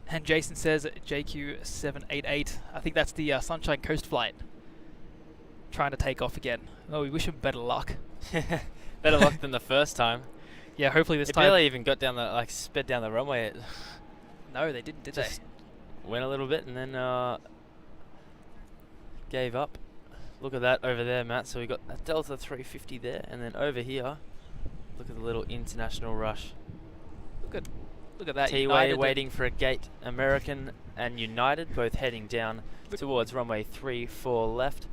S2: And Jason says JQ788. I think that's the Sunshine Coast flight. Trying to take off again. Oh, we wish him better luck.
S1: Better luck than the first time.
S2: Yeah, hopefully this
S1: It
S2: time.
S1: barely even got down the, sped down the runway. It
S2: No, they didn't, did they?
S1: just went a little bit and then gave up. Look at that over there, Matt. So we got a Delta 350 there, and then over here, look at the little international rush.
S2: Look at that.
S1: T-Way waiting for a gate. American and United both heading down towards runway 34 left.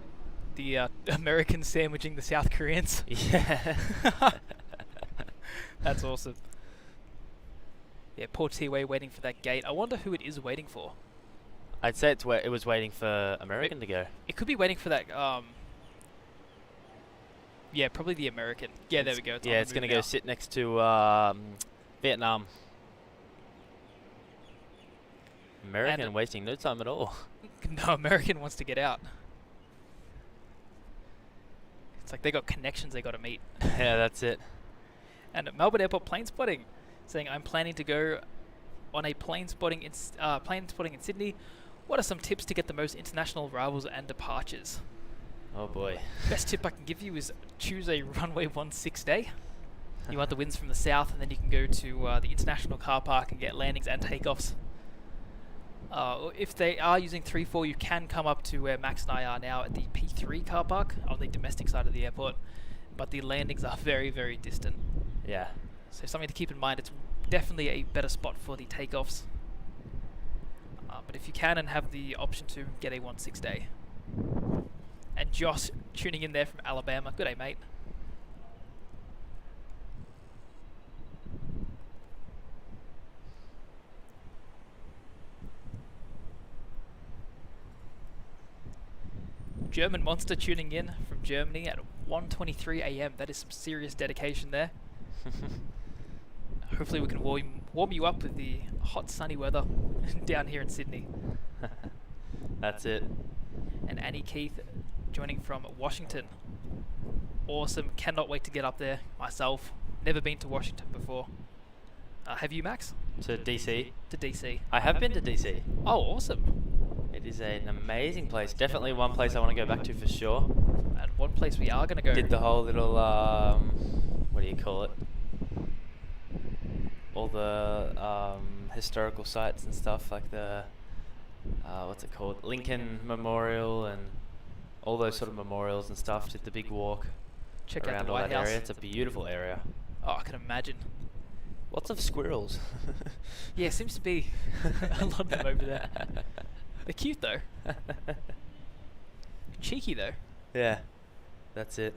S2: The Americans sandwiching the South Koreans.
S1: Yeah.
S2: That's awesome. Yeah, poor T-Way waiting for that gate. I wonder who it is waiting for.
S1: I'd say it was waiting for American to go.
S2: It could be waiting for that. Yeah, probably the American. Yeah, there we go.
S1: Yeah, it's going to go sit next to Vietnam. American
S2: And
S1: wasting no time at all.
S2: No, American wants to get out. It's like they got connections they got to meet.
S1: Yeah, that's it.
S2: And at Melbourne Airport plane spotting, saying I'm planning to go on a plane spotting in Sydney. What are some tips to get the most international arrivals and departures?
S1: Oh boy.
S2: Best tip I can give you is choose a runway 16 day. You want the winds from the south, and then you can go to the international car park and get landings and takeoffs. If they are using 3-4, you can come up to where Max and I are now at the P3 car park on the domestic side of the airport, but the landings are very, very distant.
S1: Yeah.
S2: So something to keep in mind, it's definitely a better spot for the takeoffs. But if you can and have the option to, get a 16 day. And Josh tuning in there from Alabama. Good day, mate. German Monster tuning in from Germany at 1:23 a.m. That is some serious dedication there. Hopefully we can warm you up with the hot sunny weather down here in Sydney.
S1: That's it.
S2: And Annie Keith joining from Washington. Awesome. Cannot wait to get up there myself. Never been to Washington before. Have you, Max?
S1: To DC?
S2: To DC.
S1: I have been to DC.
S2: Oh, awesome.
S1: It is an amazing place. Definitely one place I want to go back to for sure.
S2: And one place we are going to go.
S1: Did the whole little, what do you call it? All the historical sites and stuff, like the, what's it called? Lincoln Memorial and all those sort of memorials and stuff. Did the big walk
S2: Check out
S1: around
S2: the
S1: all
S2: White
S1: that
S2: House.
S1: area. It's a beautiful area.
S2: Oh, I can imagine.
S1: Lots of squirrels.
S2: Yeah, seems to be a lot of them over there. They're cute though. Cheeky though.
S1: Yeah, that's it.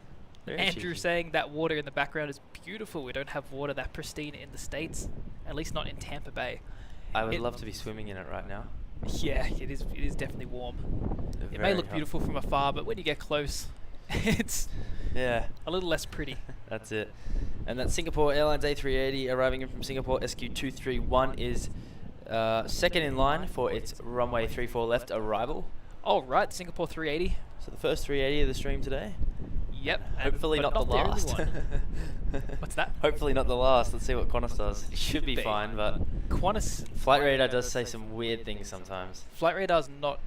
S1: Very
S2: Andrew
S1: cheeky.
S2: saying that water in the background is beautiful. We don't have water that pristine in the States, at least not in Tampa Bay.
S1: I would love to be swimming in it right now.
S2: Yeah, it is definitely warm. It may look beautiful from afar, but when you get close, it's
S1: Yeah,
S2: a little less pretty.
S1: that's it. And that Singapore Airlines A380 arriving in from Singapore SQ231 is second in line for its runway 34 left arrival.
S2: All right, Singapore 380.
S1: So the first 380 of the stream today.
S2: Yep.
S1: Hopefully
S2: but
S1: not the
S2: only
S1: last.
S2: one. What's that?
S1: Hopefully not the last. Let's see what Qantas does.
S2: It
S1: Should be fine, but
S2: Qantas
S1: Flight Radar does say some weird things sometimes.
S2: Flight Radar is not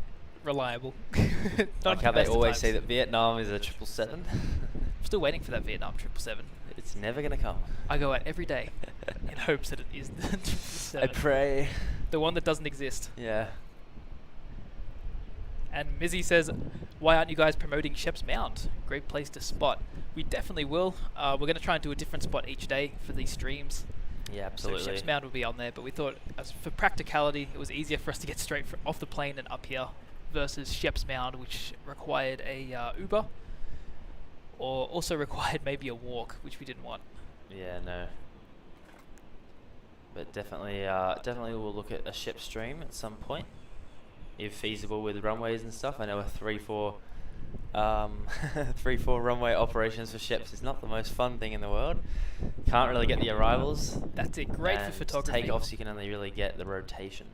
S2: reliable. Not
S1: Like
S2: the
S1: how they
S2: best of
S1: always
S2: times.
S1: say that Vietnam is a 777.
S2: I'm still waiting for that Vietnam 777.
S1: It's never gonna come.
S2: I go out every day in hopes that it is the 777.
S1: I pray.
S2: The one that doesn't exist.
S1: Yeah.
S2: And Mizzy says, why aren't you guys promoting Shep's Mound? Great place to spot. We definitely will. We're going to try and do a different spot each day for these streams.
S1: Yeah, absolutely.
S2: So Shep's Mound will be on there, but we thought as for practicality, it was easier for us to get straight off the plane and up here versus Shep's Mound, which required a Uber, or also required maybe a walk, which we didn't want.
S1: Yeah, no. But definitely, definitely we'll look at a ship stream at some point, if feasible with runways and stuff. I know a 3-4 runway operations for ships is not the most fun thing in the world. Can't really get the arrivals.
S2: That's it. Great for
S1: and
S2: photography.
S1: Takeoffs, you can only really get the rotation.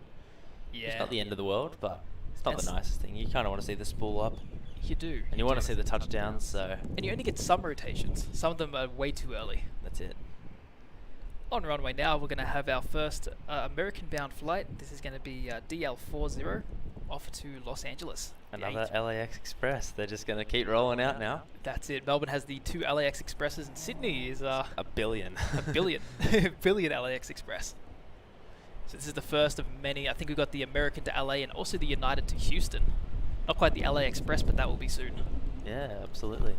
S2: Yeah.
S1: It's not the end of the world, but it's not
S2: That's-
S1: the nicest thing. You kind of want to see the spool up,
S2: You do.
S1: and you want to see the touchdowns. So
S2: And you only get some rotations. Some of them are way too early.
S1: that's it.
S2: On runway now, we're going to have our first American-bound flight. This is going to be DL40 off to Los Angeles. The
S1: Another
S2: eight-
S1: LAX Express. They're just going to keep rolling out now.
S2: That's it. Melbourne has the 2 LAX Expresses, and Sydney is
S1: A billion.
S2: a billion. billion LAX Express. So this is the first of many. I think we've got the American to LA and also the United to Houston. Not quite the LA Express, but that will be soon.
S1: Yeah, absolutely.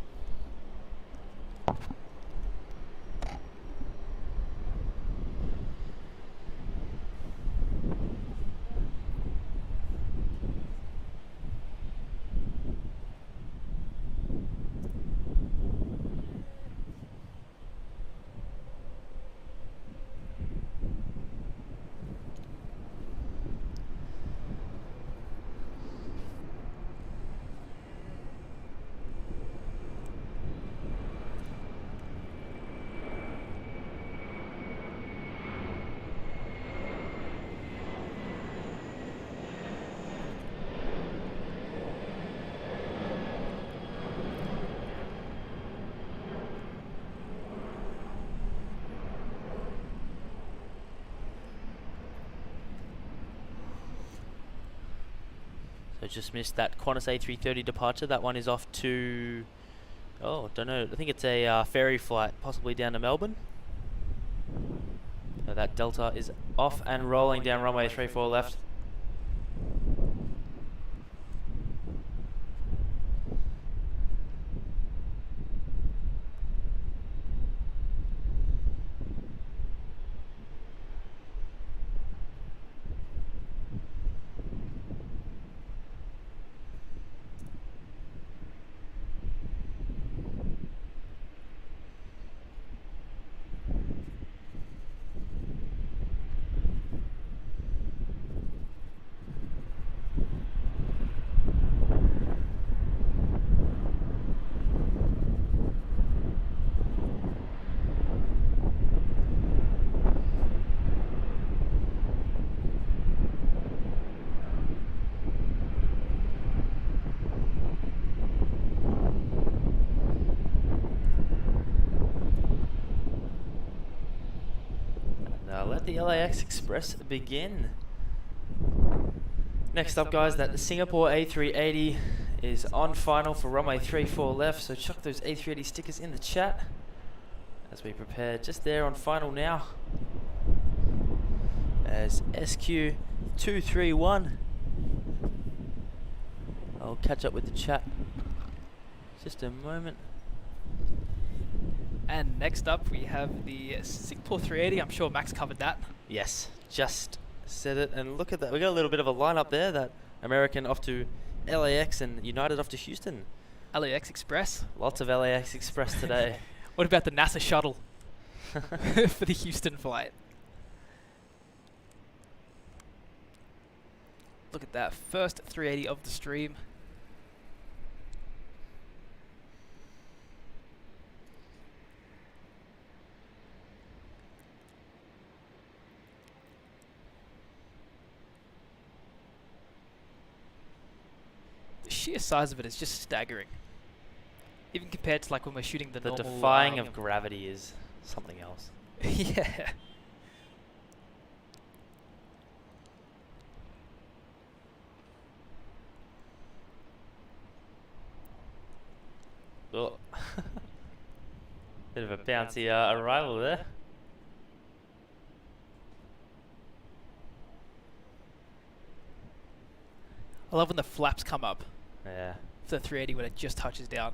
S1: So just missed that Qantas A380 departure. That one is off to, oh, don't know. I think it's a ferry flight, possibly down to Melbourne. So that Delta is off and rolling down runway 34 left. Let the LAX Express begin. Next up, guys, that the Singapore A380 is on final for runway 34 left, so chuck those A380 stickers in the chat as we prepare just there on final now. As SQ231, I'll catch up with the chat just a moment.
S2: And next up we have the Singapore 380. I'm sure Max covered that.
S1: Yes, just said it, and look at that. We got a little bit of a lineup there. That American off to LAX and United off to Houston.
S2: LAX Express.
S1: Lots of LAX Express today.
S2: What about the NASA shuttle for the Houston flight? Look at that, first 380 of the stream. The sheer size of it is just staggering. Even compared to like when we're shooting the normal...
S1: The defying of gravity is something else.
S2: Yeah.
S1: Oh. Bit of a bouncy arrival there.
S2: I love when the flaps come up.
S1: Yeah.
S2: For the 380 when it just touches down.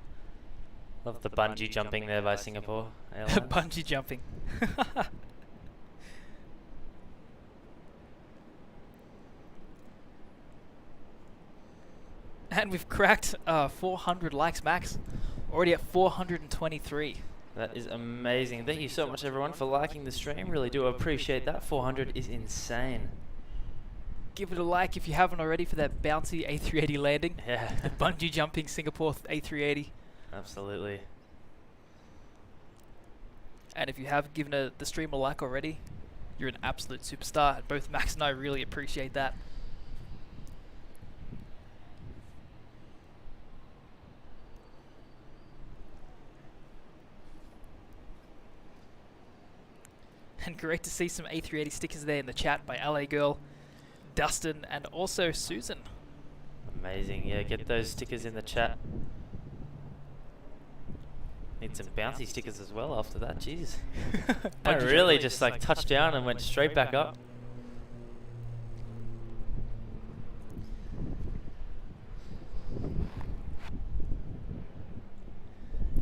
S1: Love the bungee jumping there by Singapore Airlines.
S2: Bungee jumping. And we've cracked 400 likes, Max. Already at 423.
S1: That is amazing. Thank you so much, everyone, for liking the stream. Really do appreciate that. 400 is insane.
S2: Give it a like if you haven't already for that bouncy A380 landing.
S1: Yeah.
S2: The bungee jumping Singapore A380.
S1: Absolutely.
S2: And if you have given the stream a like already, you're an absolute superstar. And both Max and I really appreciate that. And great to see some A380 stickers there in the chat by LA Girl, Dustin, and also Susan.
S1: Amazing. Yeah, get those stickers in the chat. Need some bouncy stickers as well after that. Jeez. I really just like touched down and went straight back up.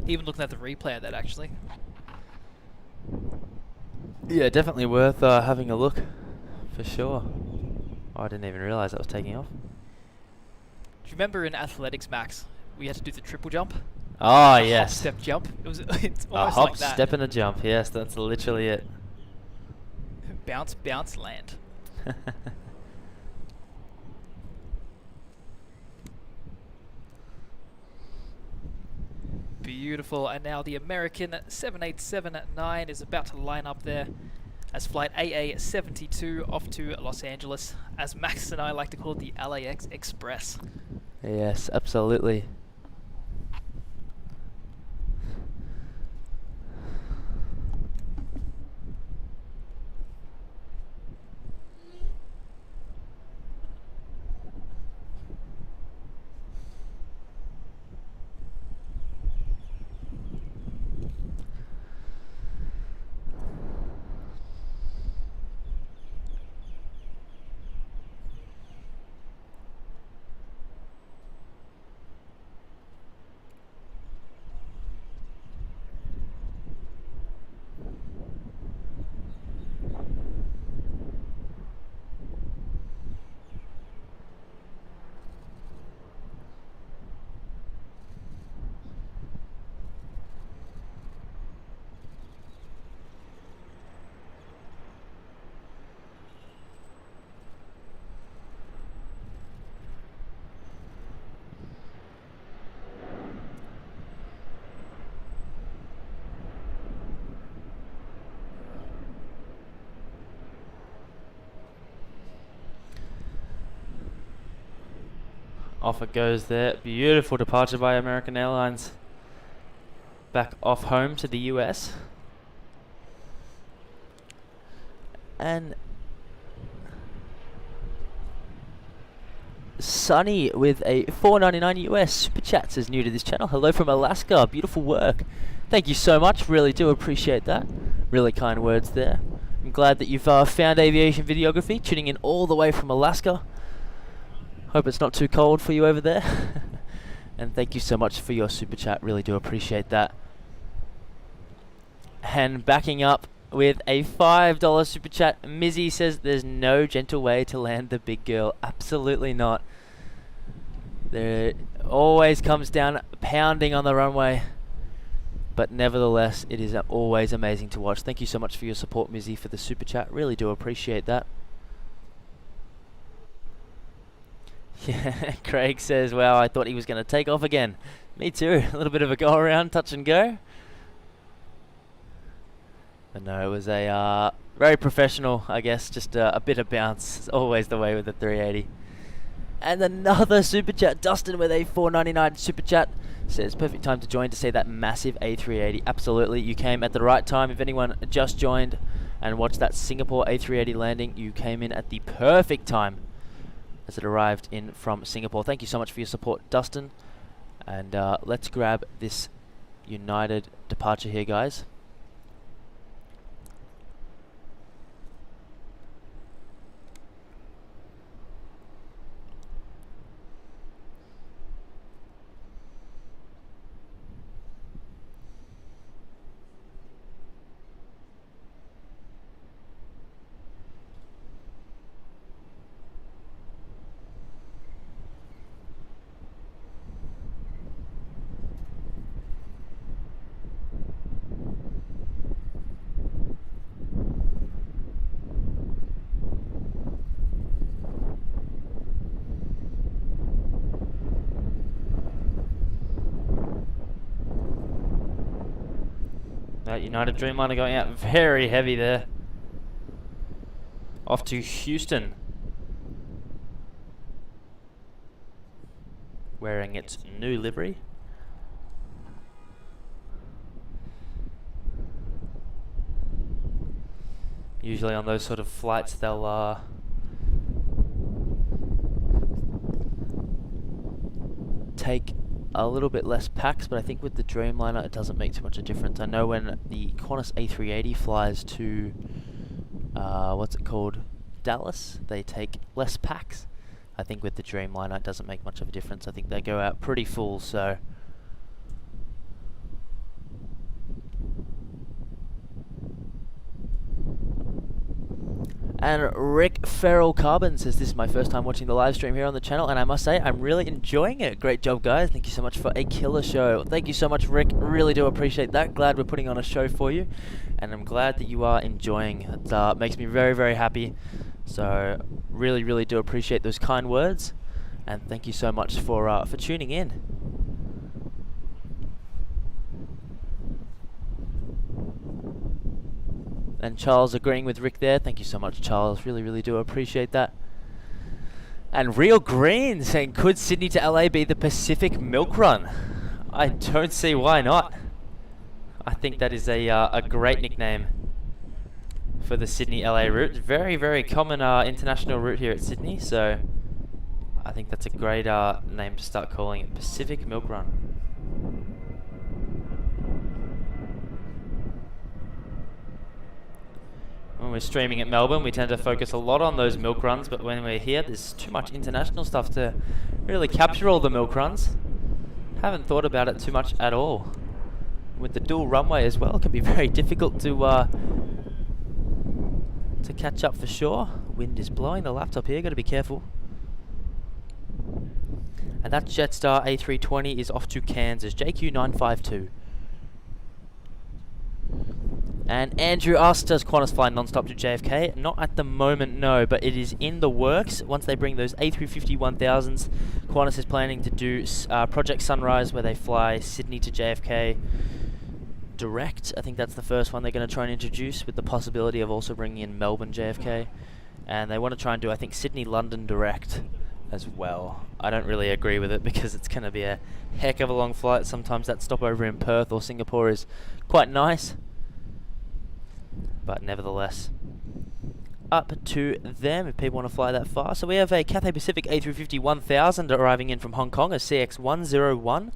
S2: Even looking at the replay of that, actually.
S1: Yeah, definitely worth having a look, for sure. Oh, I didn't even realize that was taking off.
S2: Do you remember in athletics, Max, we had to do the triple jump?
S1: Oh, yes.
S2: Hop, step, jump. It was it's
S1: A
S2: almost
S1: hop,
S2: like that.
S1: step, and a jump. Yes, that's literally it.
S2: Bounce, bounce, land. Beautiful. And now the American 7879 is about to line up there as flight AA72 off to Los Angeles, as Max and I like to call it the LAX Express.
S1: Yes, absolutely. Off it goes there. Beautiful departure by American Airlines. Back off home to the US. And Sunny with a $4.99 US super chat says new to this channel. Hello from Alaska. Beautiful work. Thank you so much. Really do appreciate that. Really kind words there. I'm glad that you've found aviation videography, tuning in all the way from Alaska. Hope it's not too cold for you over there. And thank you so much for your super chat. Really do appreciate that. And backing up with a $5 super chat, Mizzy says there's no gentle way to land the big girl. Absolutely not. There always comes down pounding on the runway. But nevertheless, it is always amazing to watch. Thank you so much for your support, Mizzy, for the super chat. Really do appreciate that. Yeah, Craig says, wow, I thought he was going to take off again. Me too. A little bit of a go around, touch and go. But no, it was a very professional, I guess, just a bit of bounce. It's always the way with the 380. And another super chat, Dustin with a $4.99 super chat. Says, perfect time to join to see that massive A380. Absolutely, you came at the right time. If anyone just joined and watched that Singapore A380 landing, you came in at the perfect time as it arrived in from Singapore. Thank you so much for your support, Dustin. And let's grab this United departure here, guys. That United Dreamliner going out very heavy there. Off to Houston. Wearing its new livery. Usually on those sort of flights they'll take a little bit less packs, but I think with the Dreamliner it doesn't make too much of a difference. I know when the Qantas A380 flies to what's it called, Dallas, they take less packs. I think with the Dreamliner it doesn't make much of a difference. I think they go out pretty full, so And Rick Ferrell Carbon says, this is my first time watching the live stream here on the channel, and I must say, I'm really enjoying it. Great job, guys. Thank you so much for a killer show. Thank you so much, Rick. Really do appreciate that. Glad we're putting on a show for you, and I'm glad that you are enjoying. It makes me very, very happy. So really, really do appreciate those kind words, and thank you so much for tuning in. And Charles agreeing with Rick there. Thank you so much, Charles. Really, really do appreciate that. And Real Green saying, could Sydney to LA be the Pacific Milk Run? I don't see why not. I think that is a great nickname for the Sydney-LA route. Very, very common international route here at Sydney. So I think that's a great name to start calling it, Pacific Milk Run. When we're streaming at Melbourne, we tend to focus a lot on those milk runs, but when we're here, there's too much international stuff to really capture all the milk runs. Haven't thought about it too much at all. With the dual runway as well, it can be very difficult to catch up for sure. Wind is blowing the laptop here, got to be careful. And that Jetstar A320 is off to Kansas, JQ952. And Andrew asked, does Qantas fly non-stop to JFK? Not at the moment, no, but it is in the works. Once they bring those A350-1000s, Qantas is planning to do Project Sunrise, where they fly Sydney to JFK direct. I think that's the first one they're going to try and introduce, with the possibility of also bringing in Melbourne JFK. And they want to try and do, I think, Sydney-London direct as well. I don't really agree with it because it's going to be a heck of a long flight. Sometimes that stopover in Perth or Singapore is quite nice, but nevertheless, up to them if people want to fly that far. So we have a Cathay Pacific A350 1000 arriving in from Hong Kong, a CX101.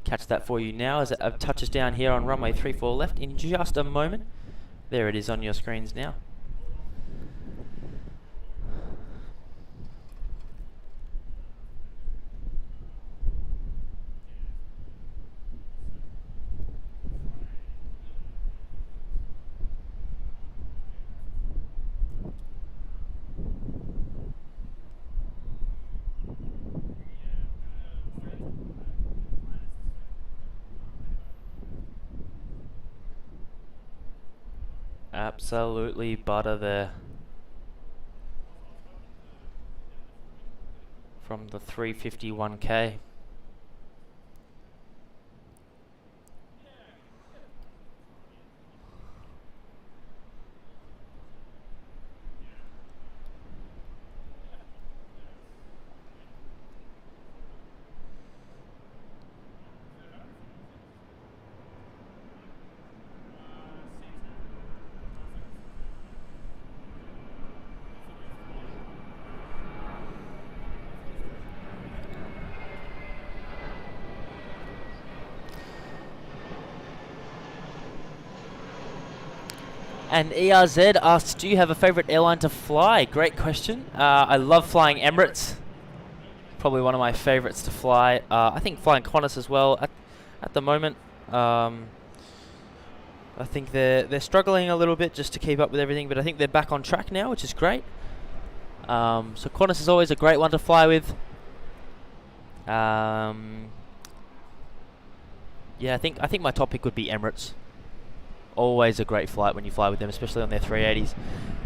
S1: Catch that for you now as it touches down here on runway 34 left in just a moment. There it is on your screens now. Absolutely butter there from the 351K. And ERZ asks, do you have a favourite airline to fly? Great question. I love flying Emirates. Probably one of my favourites to fly. I think flying Qantas as well at the moment. I think they're struggling a little bit just to keep up with everything, but I think they're back on track now, which is great. So Qantas is always a great one to fly with. Yeah, I think my top pick would be Emirates. Always a great flight when you fly with them, especially on their 380s.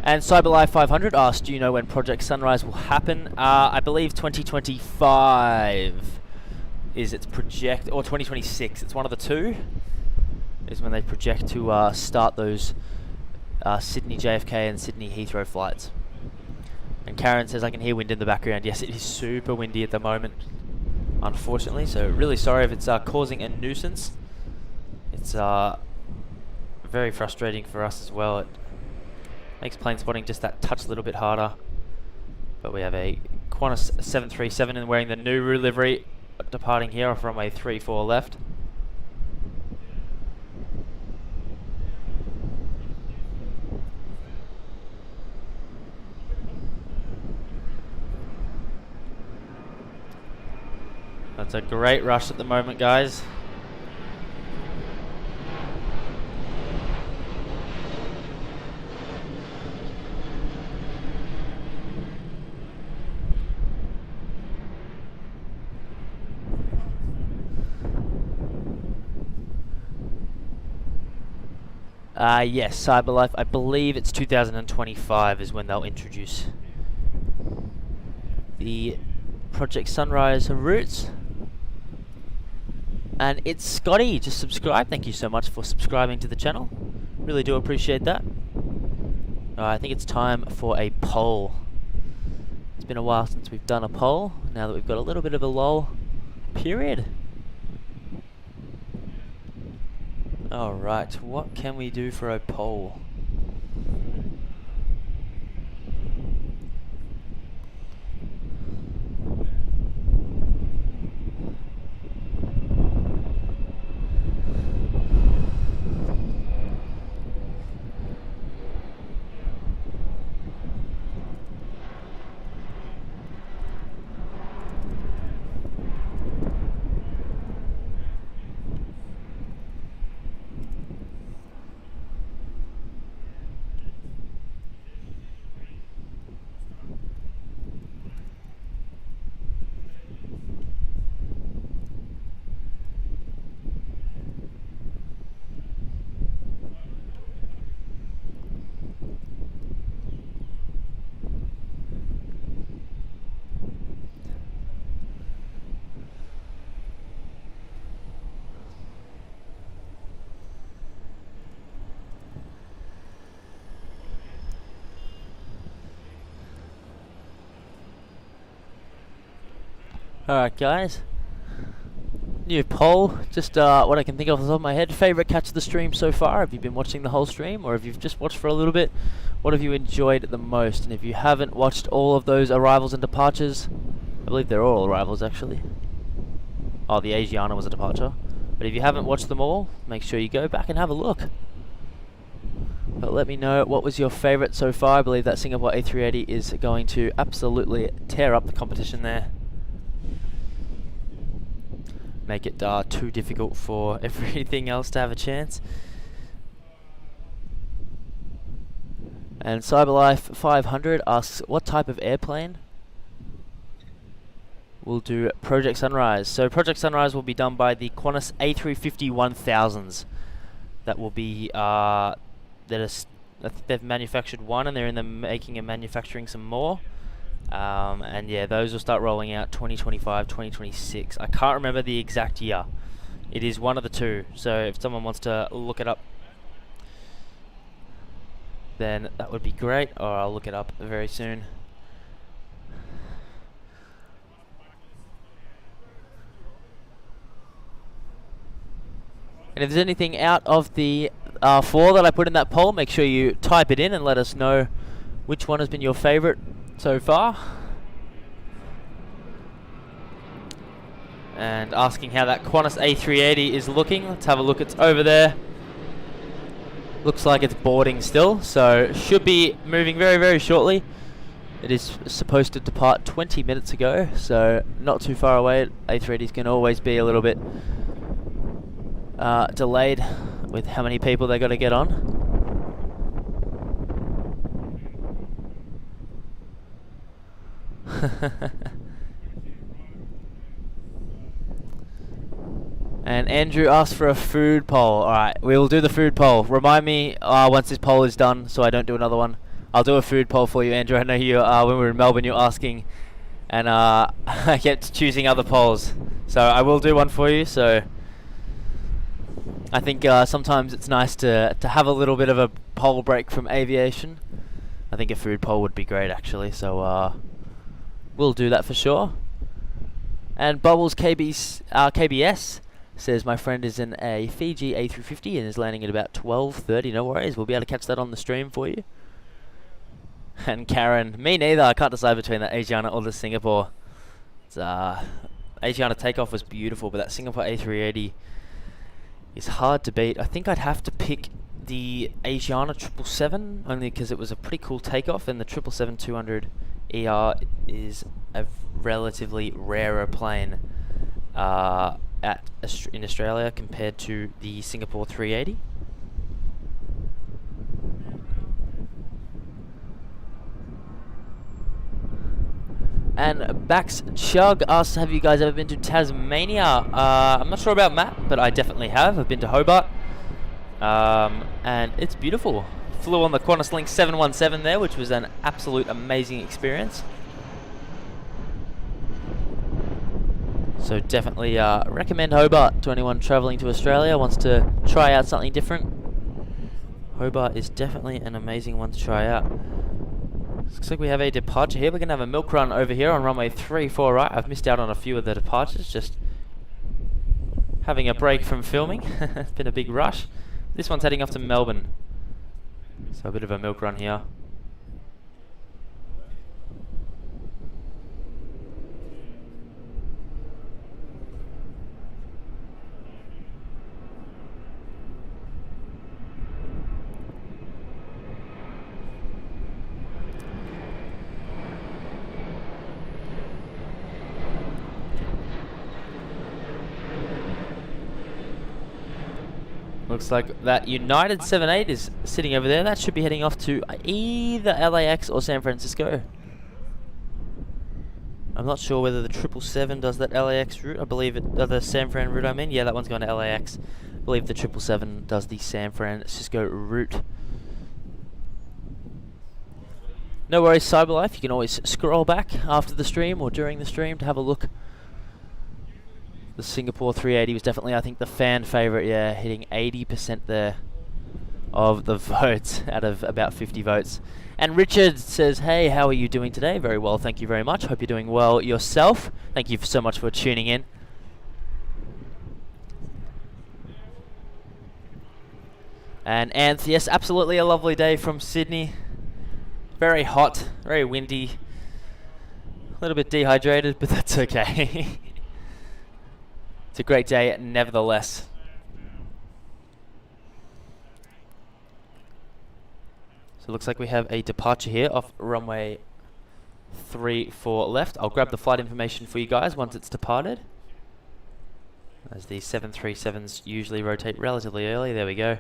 S1: And CyberLife 500 asked, do you know when Project Sunrise will happen? I believe 2025 is its project, or 2026. It's one of the two. Is when they project to start those Sydney JFK and Sydney Heathrow flights. And Karen says, I can hear wind in the background. Yes, it is super windy at the moment, unfortunately. So really sorry if it's causing a nuisance. It's very frustrating for us as well. It makes plane spotting just that touch a little bit harder. But we have a Qantas 737 and wearing the Nauru livery, departing here off runway 34 left. That's a great rush at the moment, guys. Yes, CyberLife, I believe it's 2025 is when they'll introduce the Project Sunrise routes. And it's Scotty, just subscribe. Thank you so much for subscribing to the channel. Really do appreciate that. I think it's time for a poll. It's been a while since we've done a poll, now that we've got a little bit of a lull period. Alright, what can we do for a poll? Alright guys, new poll, just what I can think of off the top of my head. Favourite catch of the stream so far? Have you been watching the whole stream, or if you've just watched for a little bit, what have you enjoyed the most? And if you haven't watched all of those arrivals and departures, I believe they're all arrivals actually. Oh, the Asiana was a departure. But if you haven't watched them all, make sure you go back and have a look. But let me know what was your favourite so far. I believe that Singapore A380 is going to absolutely tear up the competition there. Make it too difficult for everything else to have a chance. And Cyberlife 500 asks, what type of airplane? We'll do Project Sunrise. So Project Sunrise will be done by the Qantas A350 1000s. That will be I think they've manufactured one, and they're in the making and manufacturing some more. And yeah, those will start rolling out 2025, 2026. I can't remember the exact year. It is one of the two. So if someone wants to look it up, then that would be great, or I'll look it up very soon. And if there's anything out of the 4 that I put in that poll, make sure you type it in and let us know which one has been your favourite so far. And asking how that Qantas A380 is looking. Let's have a look. It's over there. Looks like it's boarding still, so should be moving very, very shortly. It is supposed to depart 20 minutes ago, so not too far away. A380s can always be a little bit delayed with how many people they got to get on. And Andrew asked for a food poll. Alright, we will do the food poll. Remind me once this poll is done so I don't do another one. I'll do a food poll for you, Andrew. I know you when we were in Melbourne you were asking, and I kept choosing other polls. So I will do one for you. So I think sometimes it's nice to have a little bit of a poll break from aviation. I think a food poll would be great actually, so we'll do that for sure. And Bubbles KBS says my friend is in a Fiji A350 and is landing at about 12:30. No worries, we'll be able to catch that on the stream for you. And Karen, me neither, I can't decide between the Asiana or the Singapore. It's, Asiana takeoff was beautiful, but that Singapore A380 is hard to beat. I think I'd have to pick the Asiana 777 only because it was a pretty cool takeoff, and the 777-200 ER is a relatively rarer plane in Australia compared to the Singapore 380. And Bax Chug asks, have you guys ever been to Tasmania? I'm not sure about Matt, but I definitely have. I've been to Hobart. And it's beautiful. Flew on the Qantas Link 717 there, which was an absolute amazing experience. So definitely recommend Hobart to anyone travelling to Australia, wants to try out something different. Hobart is definitely an amazing one to try out. Looks like we have a departure here. We're going to have a milk run over here on runway 34, right? I've missed out on a few of the departures, just having a break from filming. It's been a big rush. This one's heading off to Melbourne. So a bit of a milk run here. Looks like that United 78 is sitting over there. That should be heading off to either LAX or San Francisco. I'm not sure whether the 777 does that LAX route. I believe it, the San Fran route I mean. Yeah, that one's going to LAX. I believe the 777 does the San Francisco route. No worries, Cyberlife. You can always scroll back after the stream or during the stream to have a look. The Singapore 380 was definitely, I think, the fan favourite, yeah, hitting 80% there of the votes out of about 50 votes. And Richard says, hey, how are you doing today? Very well, thank you very much. Hope you're doing well yourself. Thank you so much for tuning in. And Anth, yes, absolutely a lovely day from Sydney. Very hot, very windy. A little bit dehydrated, but that's okay. It's a great day nevertheless. So it looks like we have a departure here off runway 34 left. I'll grab the flight information for you guys once it's departed, as the 737s usually rotate relatively early. There we go.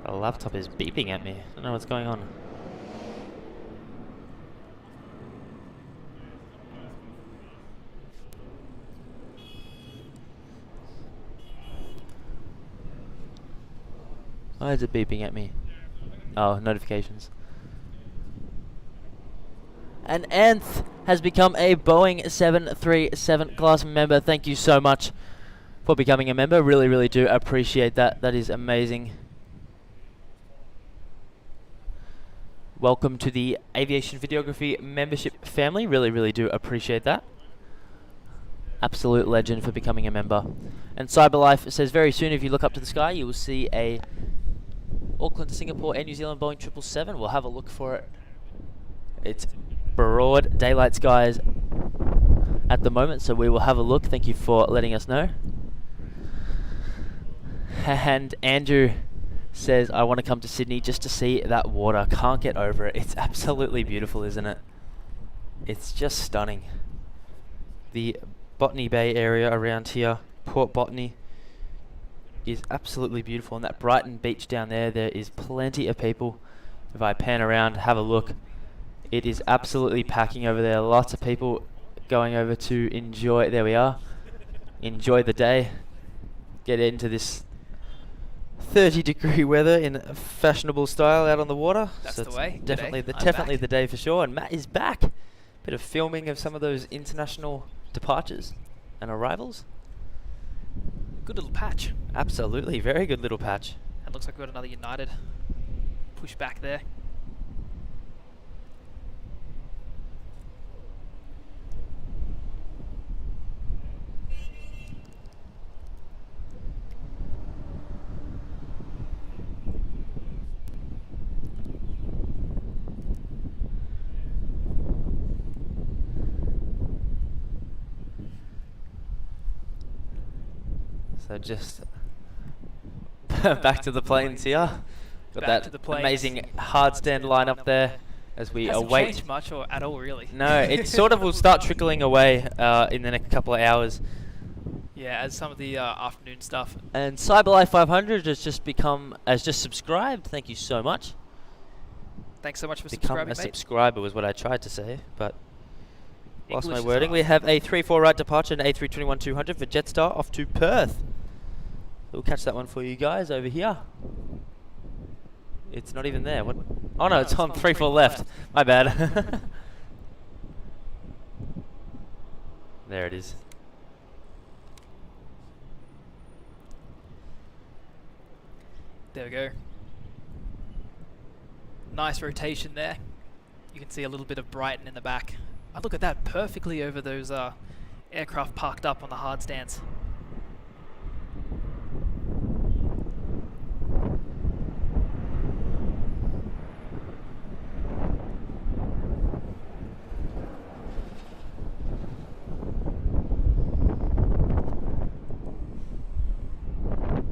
S1: The laptop is beeping at me. I don't know what's going on. Why is it beeping at me? Oh, notifications. And Anth has become a Boeing 737 class member. Thank you so much for becoming a member. Really, really do appreciate that. That is amazing. Welcome to the Aviation Videography membership family. Really, really do appreciate that. Absolute legend for becoming a member. And Cyberlife says, very soon if you look up to the sky, you will see a Auckland to Singapore and New Zealand Boeing 777. We'll have a look for it. It's broad daylight skies at the moment, so we will have a look. Thank you for letting us know. And Andrew says, I want to come to Sydney just to see that water. Can't get over it. It's absolutely beautiful, isn't it? It's just stunning. The Botany Bay area around here, Port Botany, is absolutely beautiful. And that Brighton beach down there, there is plenty of people. If I pan around, have a look, it is absolutely packing over there. Lots of people going over to enjoy, there we are, enjoy the day, get into this 30-degree weather in fashionable style out on the water.
S2: That's
S1: so
S2: the way.
S1: Definitely the day for sure. And Matt is back. Bit of filming of some of those international departures and arrivals.
S2: Good little patch.
S1: Absolutely, very good little patch.
S2: It looks like we've got another United push back there.
S1: So just back to the planes here. Got
S2: Back to
S1: that
S2: the planes.
S1: amazing hard stand line up there as we
S2: Hasn't
S1: await.
S2: changed much or at all, really.
S1: No, it sort of will start trickling away in the next couple of hours.
S2: Yeah, as some of the afternoon stuff.
S1: And Cyberlife 500 has just subscribed. Thank you so much.
S2: Thanks so much for
S1: Become
S2: subscribing,
S1: a
S2: mate.
S1: subscriber was what I tried to say, but lost my
S2: English is
S1: wording.
S2: hard.
S1: We have a 3-4 right departure and A321-200 for Jetstar off to Perth. We'll catch that one for you guys over here. It's not even there. What? Oh no, it's on 3-4 left. My bad. There it is.
S2: There we go. Nice rotation there. You can see a little bit of Brighton in the back. Oh, look at that, perfectly over those aircraft parked up on the hard stands.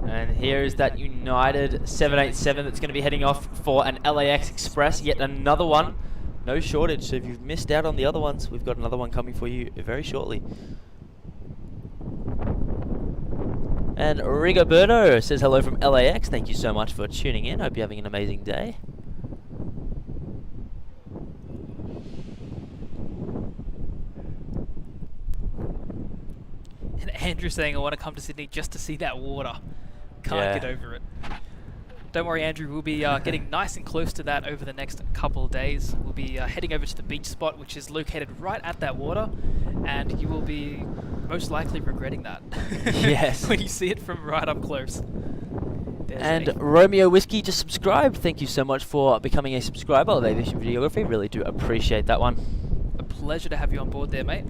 S1: And here is that United 787 that's going to be heading off for an LAX Express. Yet another one. No shortage. So if you've missed out on the other ones, we've got another one coming for you very shortly. And Rigoberto says hello from LAX. Thank you so much for tuning in. Hope you're having an amazing day.
S2: And Andrew saying, I want to come to Sydney just to see that water. Can't get over it. Don't worry, Andrew. We'll be getting nice and close to that over the next couple of days. We'll be heading over to the beach spot, which is located right at that water, and you will be most likely regretting that.
S1: Yes.
S2: When you see it from right up close. There's
S1: And Romeo Whiskey just subscribed. Thank you so much for becoming a subscriber of Aviation Videography. Really do appreciate that one.
S2: a pleasure to have you on board there, mate.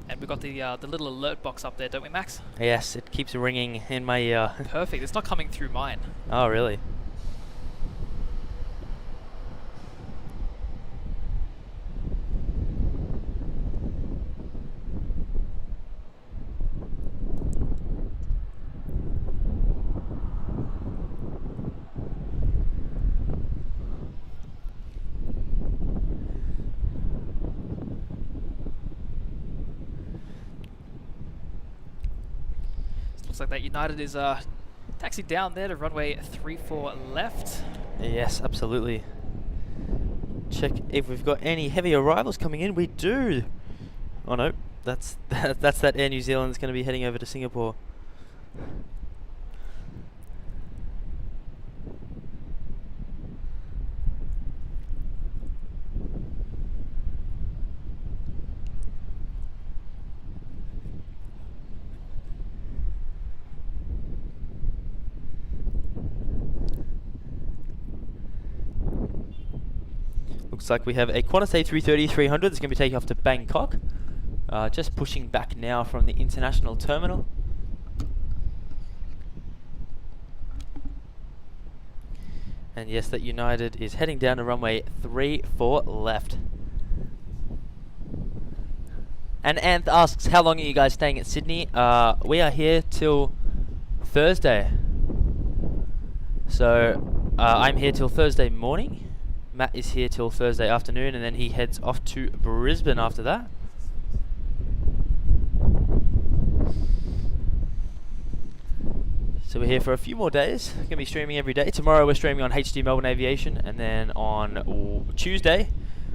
S2: And we've got the little alert box up there, don't we, Max?
S1: Yes, it keeps ringing in my ear.
S2: Perfect. It's not coming through mine.
S1: Oh, really?
S2: Looks like that United is taxied down there to runway 34 left.
S1: Yes, absolutely. Check if we've got any heavy arrivals coming in. We do. Oh no, that's that Air New Zealand that's going to be heading over to Singapore. Looks like we have a Qantas A330-300 that's going to be taking off to Bangkok. Just pushing back now from the international terminal. And yes, that United is heading down to runway 34 left. And Anth asks, how long are you guys staying at Sydney? We are here till Thursday. So I'm here till Thursday morning. Matt is here till Thursday afternoon, and then he heads off to Brisbane after that. So we're here for a few more days. Going to be streaming every day. Tomorrow we're streaming on HD Melbourne Aviation, and then on Tuesday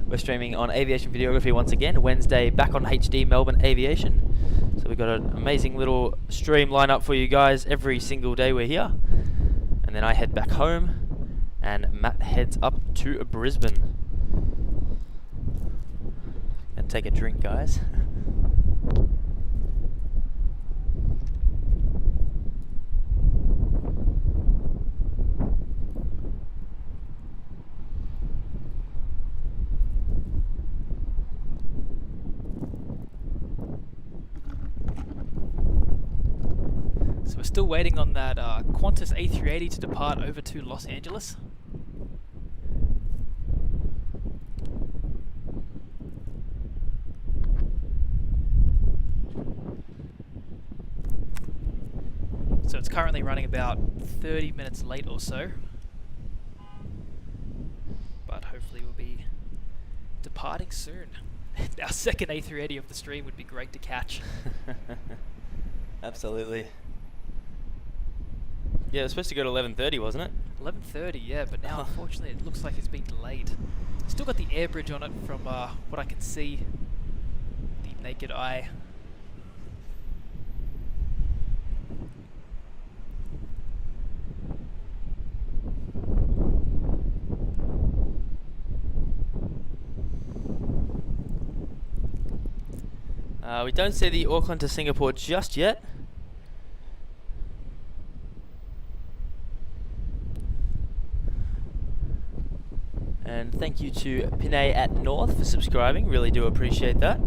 S1: we're streaming on Aviation Videography once again. Wednesday back on HD Melbourne Aviation. So we've got an amazing little stream lineup for you guys every single day we're here. And then I head back home. And Matt heads up to Brisbane. And take a drink, guys.
S2: So we're still waiting on that Qantas A380 to depart over to Los Angeles. So it's currently running about 30 minutes late or so. But hopefully we'll be departing soon. Our second A380 of the stream would be great to catch.
S1: Absolutely. Yeah, it was supposed to go to 11:30, wasn't it?
S2: 11:30, yeah, but now unfortunately it looks like it's been delayed. Still got the air bridge on it from what I can see, the naked eye.
S1: We don't see the Auckland to Singapore just yet. And thank you to Pattie at North for subscribing. Really do appreciate that.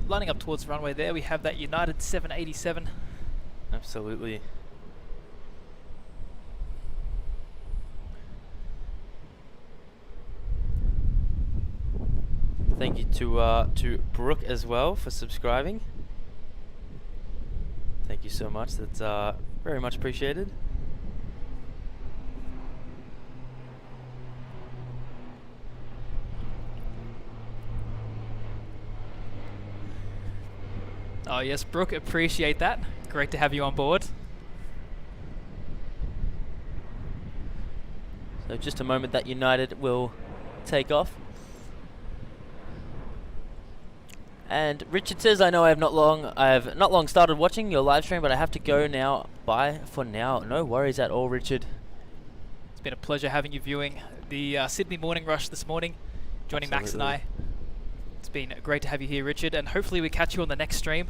S2: Lining up towards the runway there, we have that United 787.
S1: Absolutely. Thank you to Brooke as well for subscribing. Thank you so much. That's very much appreciated.
S2: Oh yes, Brooke, appreciate that. Great to have you on board.
S1: So just a moment that United will take off. And Richard says, I know I have not long started watching your live stream, but I have to go now. Bye for now. No worries at all, Richard.
S2: It's been a pleasure having you viewing the Sydney morning rush this morning, joining Max and I. It's been great to have you here, Richard, and hopefully we catch you on the next stream,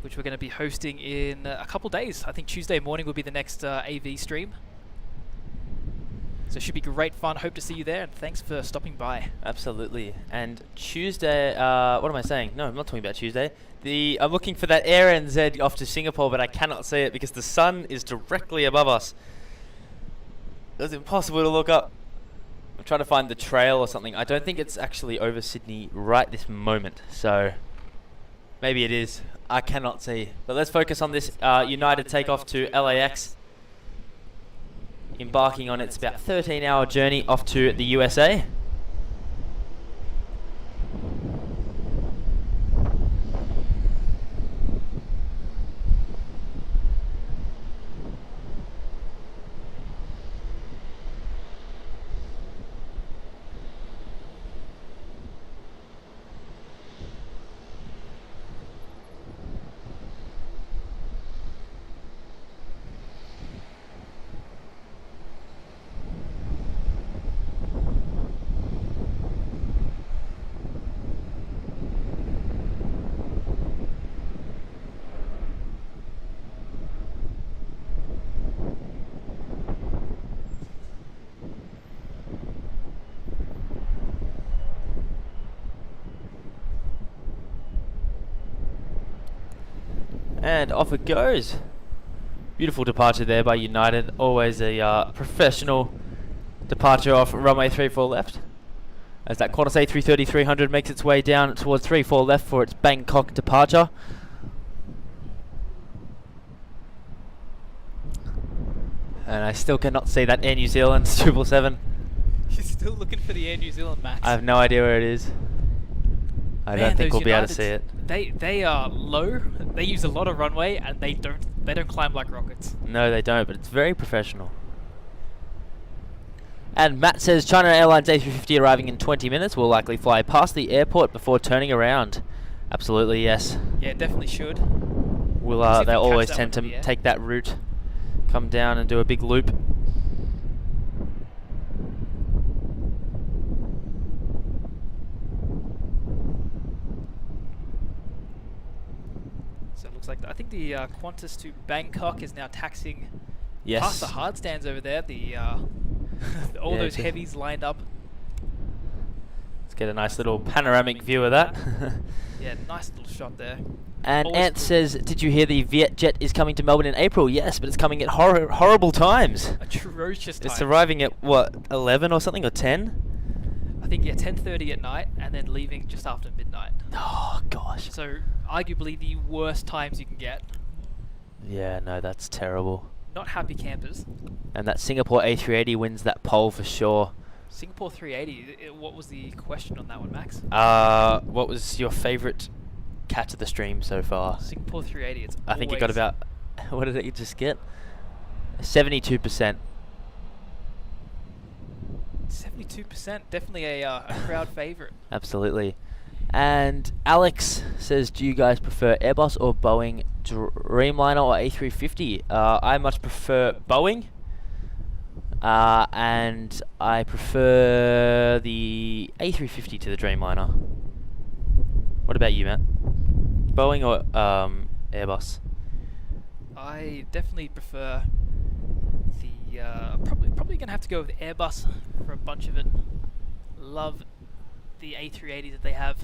S2: which we're going to be hosting in a couple days. I think Tuesday morning will be the next AV stream. So it should be great fun. Hope to see you there, and thanks for stopping by.
S1: Absolutely. And Tuesday, what am I saying? No, I'm not talking about Tuesday. I'm looking for that Air NZ off to Singapore, but I cannot see it because the sun is directly above us. It's impossible to look up. I'm trying to find the trail or something. I don't think it's actually over Sydney right this moment. So maybe it is. I cannot see. But let's focus on this United takeoff to LAX. Embarking on its about 13-hour journey off to the USA. And off it goes. Beautiful departure there by United. Always a professional departure off runway 34 left. As that Qantas A380 300 makes its way down towards 34 left for its Bangkok departure. And I still cannot see that Air New Zealand 777.
S2: You're still looking for the Air New Zealand, Max.
S1: I have no idea where it is. I don't think we'll be able to see it.
S2: They are low. They use a lot of runway, and they don't climb like rockets.
S1: No, they don't, but it's very professional. And Matt says China Airlines A350 arriving in 20 minutes will likely fly past the airport before turning around. Absolutely, yes.
S2: Yeah, definitely should.
S1: They always tend to take that route, come down and do a big loop.
S2: I think the Qantas to Bangkok is now taxiing
S1: Yes.
S2: past the hard stands over there. The all those heavies lined up.
S1: Let's get a nice little panoramic view of that.
S2: Yeah, nice little shot there.
S1: And
S2: Always
S1: Ant
S2: cool.
S1: says, did you hear the Vietjet is coming to Melbourne in April? Yes, but it's coming at horrible times.
S2: Atrocious time.
S1: It's arriving at, what, 11 or something, or 10?
S2: I think, yeah, 10:30 at night, and then leaving just after midnight.
S1: Oh, gosh.
S2: So, arguably the worst times you can get.
S1: Yeah, no, that's terrible.
S2: Not happy campers.
S1: And that Singapore A380 wins that poll for sure.
S2: Singapore 380, what was the question on that one, Max?
S1: What was your favourite catch of the stream so far?
S2: Singapore 380, it's
S1: I think you got about, what did it just get? 72%.
S2: 72%, definitely a crowd favourite.
S1: Absolutely. And Alex says, do you guys prefer Airbus or Boeing Dreamliner or A350? I much prefer Boeing. And I prefer the A350 to the Dreamliner. What about you, Matt? Boeing or Airbus?
S2: I definitely prefer the probably gonna have to go with Airbus for a bunch of it. Love the A380 that they have.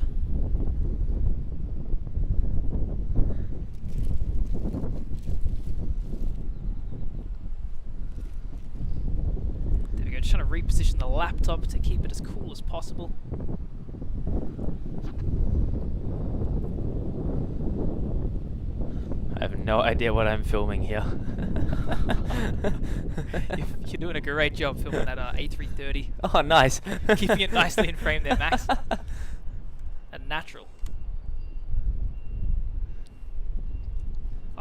S2: There we go, just trying to reposition the laptop to keep it as cool as possible.
S1: I have no idea what I'm filming here.
S2: You're doing a great job filming that A330.
S1: Oh, nice.
S2: Keeping it nicely in frame there, Max. And natural.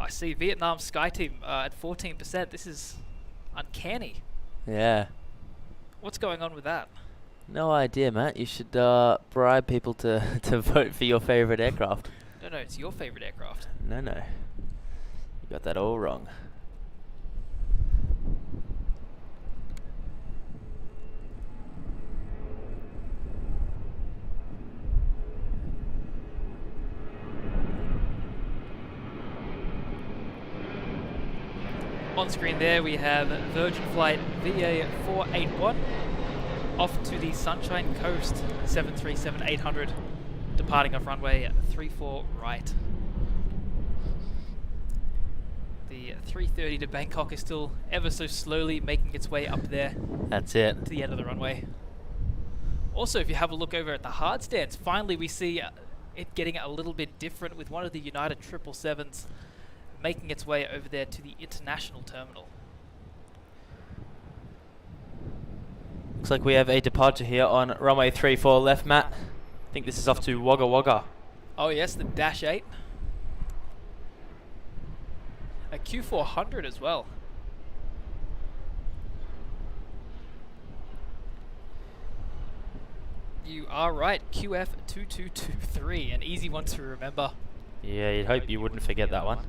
S2: I see Vietnam Sky Team at 14%. This is uncanny.
S1: Yeah.
S2: What's going on with that?
S1: No idea, Matt. You should bribe people to vote for your favorite aircraft.
S2: No, it's your favorite aircraft.
S1: No. You got that all wrong.
S2: On screen there we have Virgin Flight VA481 off to the Sunshine Coast 737-800, departing off runway 34 right. The 330 to Bangkok is still ever so slowly making its way up there.
S1: That's it.
S2: To the end of the runway. Also, if you have a look over at the hard stands, finally we see it getting a little bit different with one of the United 777s making its way over there to the international terminal.
S1: Looks like we have a departure here on runway 34 left, Matt. I think this is off to Wagga Wagga.
S2: Oh yes, the Dash 8. A Q400 as well. You are right, QF2223, an easy one to remember.
S1: Yeah, you'd hope you wouldn't forget that one.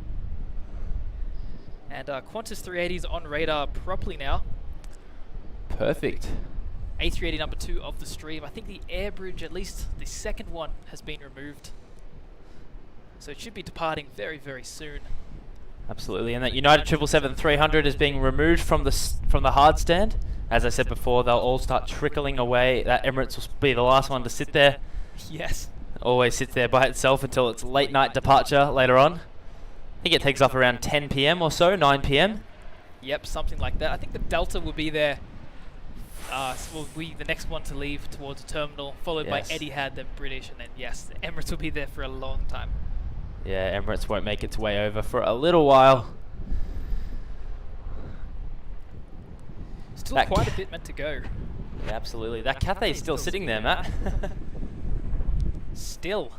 S2: And Qantas 380's on radar properly now.
S1: Perfect.
S2: A380 number 2 of the stream. I think the air bridge, at least the second one, has been removed. So it should be departing very, very soon.
S1: Absolutely, and that United 777-300 is being removed from the hard stand. As I said before, they'll all start trickling away. That Emirates will be the last one to sit there.
S2: Yes.
S1: Always sits there by itself until it's late night departure later on. I think it takes off around 10 p.m. or so, 9 p.m.
S2: Yep, something like that. I think the Delta will be there. Will be the next one to leave towards the terminal, followed by Etihad, then British, and then yes, Emirates will be there for a long time.
S1: Yeah, Emirates won't make its way over for a little while.
S2: Still quite a bit meant to go.
S1: Yeah, absolutely. That Cathay is still sitting there, Matt.
S2: Still.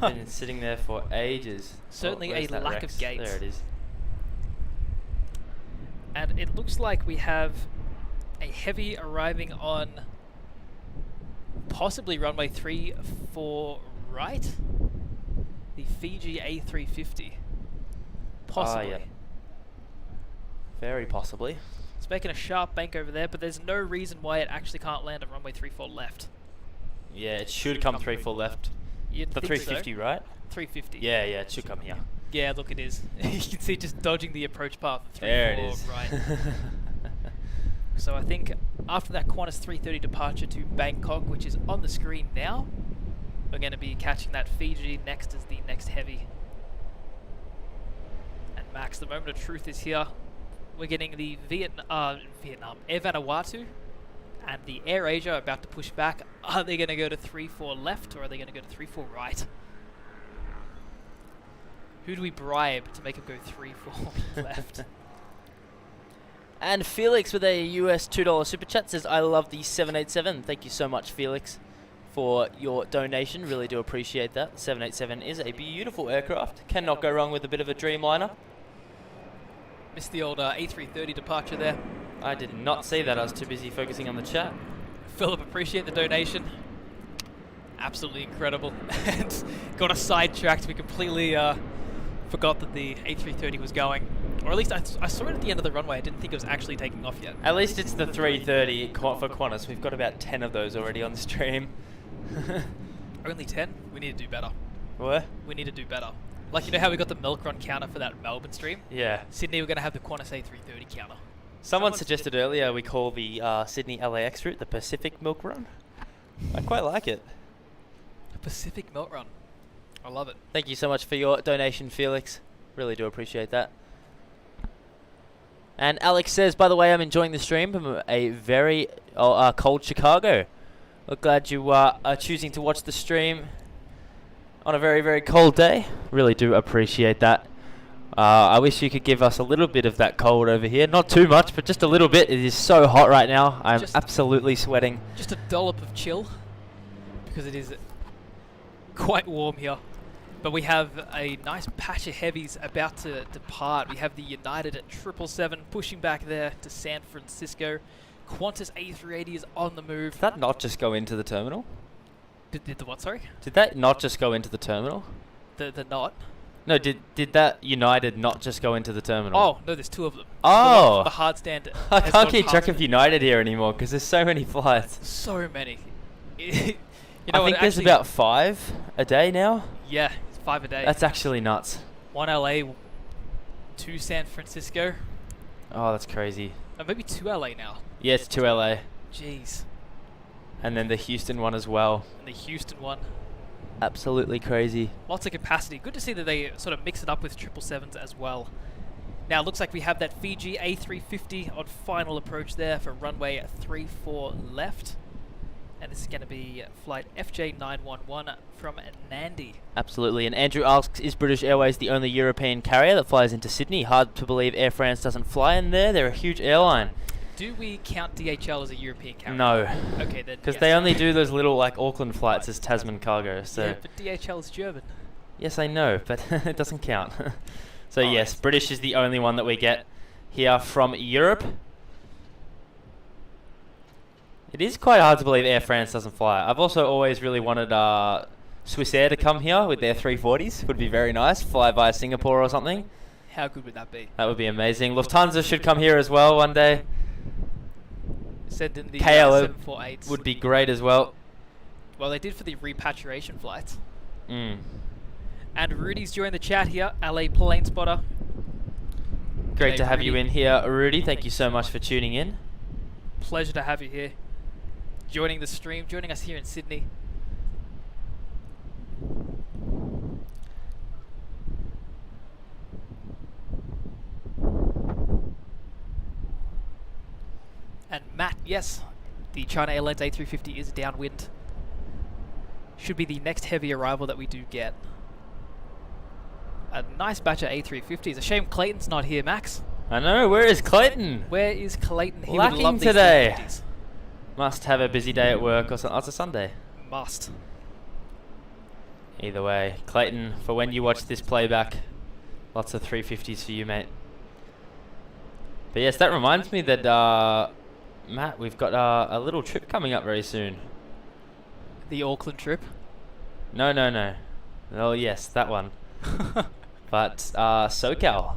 S1: Been sitting there for ages.
S2: Certainly a lack of gates.
S1: There it is.
S2: And it looks like we have a heavy arriving on possibly runway 34 right? The Fiji A350. Possibly.
S1: Yeah. Very possibly.
S2: It's making a sharp bank over there, but there's no reason why it actually can't land on runway 34 left.
S1: Yeah, it should come 34 left.
S2: You'd
S1: the
S2: think
S1: 350,
S2: so.
S1: right?
S2: 350.
S1: Yeah, it should come here.
S2: Yeah, look, it is. You can see just dodging the approach path.
S1: There it is.
S2: Right. So I think after that Qantas 330 departure to Bangkok, which is on the screen now, we're going to be catching that Fiji next as the next heavy. And Max, the moment of truth is here. We're getting the Vietnam, Air Vanuatu and the Air Asia are about to push back. Are they going to go to 3-4 left or are they going to go to 3-4 right? Who do we bribe to make him go 3-4 left?
S1: And Felix with a US $2 super chat says, I love the 787. Thank you so much, Felix, for your donation. Really do appreciate that. The 787 is a beautiful aircraft. Cannot go wrong with a bit of a Dreamliner.
S2: Missed the old A330 departure there.
S1: I did not see that. I was too busy focusing on the chat.
S2: Philip, appreciate the donation. Absolutely incredible. And got us sidetracked. We completely forgot that the A330 was going. Or at least I saw it at the end of the runway. I didn't think it was actually taking off yet.
S1: At least it's the 330 for Qantas. We've got about 10 of those already on the stream.
S2: Only 10? We need to do better.
S1: What?
S2: We need to do better. Like, you know how we got the milk run counter for that Melbourne stream?
S1: Yeah.
S2: Sydney, we're going to have the Qantas A330 counter.
S1: Someone suggested earlier we call the Sydney LAX route the Pacific Milk Run. I quite like it.
S2: Pacific Milk Run. I love it.
S1: Thank you so much for your donation, Felix. Really do appreciate that. And Alex says, by the way, I'm enjoying the stream from a very cold Chicago. We're glad you are choosing to watch the stream on a very, very cold day. Really do appreciate that. I wish you could give us a little bit of that cold over here. Not too much, but just a little bit. It is so hot right now. I'm absolutely sweating.
S2: Just a dollop of chill, because it is quite warm here. But we have a nice patch of heavies about to depart. We have the United at 777 pushing back there to San Francisco. Qantas A380 is on the move.
S1: Did that not just go into the terminal?
S2: Did the what, sorry?
S1: Did that not just go into the terminal?
S2: The not?
S1: No, did that United not just go into the terminal?
S2: Oh, no, there's 2 of them.
S1: Oh!
S2: The hard stand.
S1: I
S2: has
S1: can't
S2: gone
S1: keep track
S2: past
S1: of
S2: it.
S1: United here anymore because there's so many flights.
S2: So many. You
S1: I
S2: know
S1: think
S2: what,
S1: there's
S2: actually-
S1: about 5 a day now.
S2: Yeah, it's 5 a day.
S1: That's actually nuts.
S2: 1 LA, 2 San Francisco.
S1: Oh, that's crazy.
S2: Maybe 2 LA now.
S1: Yeah, it's 2 LA.
S2: Jeez.
S1: And then the Houston one as well.
S2: And the Houston one.
S1: Absolutely crazy.
S2: Lots of capacity. Good to see that they sort of mix it up with 777s as well. Now, it looks like we have that Fiji A350 on final approach there for runway 34 left. And this is going to be flight FJ911 from Nandi.
S1: Absolutely. And Andrew asks, is British Airways the only European carrier that flies into Sydney? Hard to believe Air France doesn't fly in there. They're a huge airline.
S2: Do we count DHL as a European carrier?
S1: No.
S2: Okay, then.
S1: Because
S2: yes.
S1: they only do those little like Auckland flights as Tasman cargo. So
S2: Yeah, but DHL is German.
S1: yes, I know, but it doesn't count. So
S2: Alright.
S1: yes, British is the only one that we get here from Europe. It is quite hard to believe Air France doesn't fly. I've also always really wanted Swiss Air to come here with their 340s. Would be very nice. Fly via Singapore or something.
S2: How good would that be?
S1: That would be amazing. Lufthansa should come here as well one day.
S2: Send in the
S1: KLM
S2: 748s.
S1: would be great as well.
S2: Well, they did for the repatriation flights.
S1: Mm.
S2: And Rudy's joined the chat here, LA plane spotter.
S1: Great
S2: G'day,
S1: to have you
S2: Rudy.
S1: in here, Rudy. Thank you so much for tuning in.
S2: Pleasure to have you here. Joining the stream, joining us here in Sydney. And Matt, yes, the China Airlines A350 is downwind. Should be the next heavy arrival that we do get. A nice batch of A350s. A shame Clayton's not here, Max.
S1: I know, where is Clayton?
S2: Where is Clayton? He would
S1: Lacking
S2: love these
S1: today.
S2: 350s.
S1: Must have a busy day at work or something. Oh, it's a Sunday.
S2: Must.
S1: Either way, Clayton, for when you watch this playback, lots of 350s for you, mate. But yes, that reminds me that, Matt, we've got a little trip coming up very soon.
S2: The Auckland trip.
S1: No. Oh, yes, that one. But SoCal.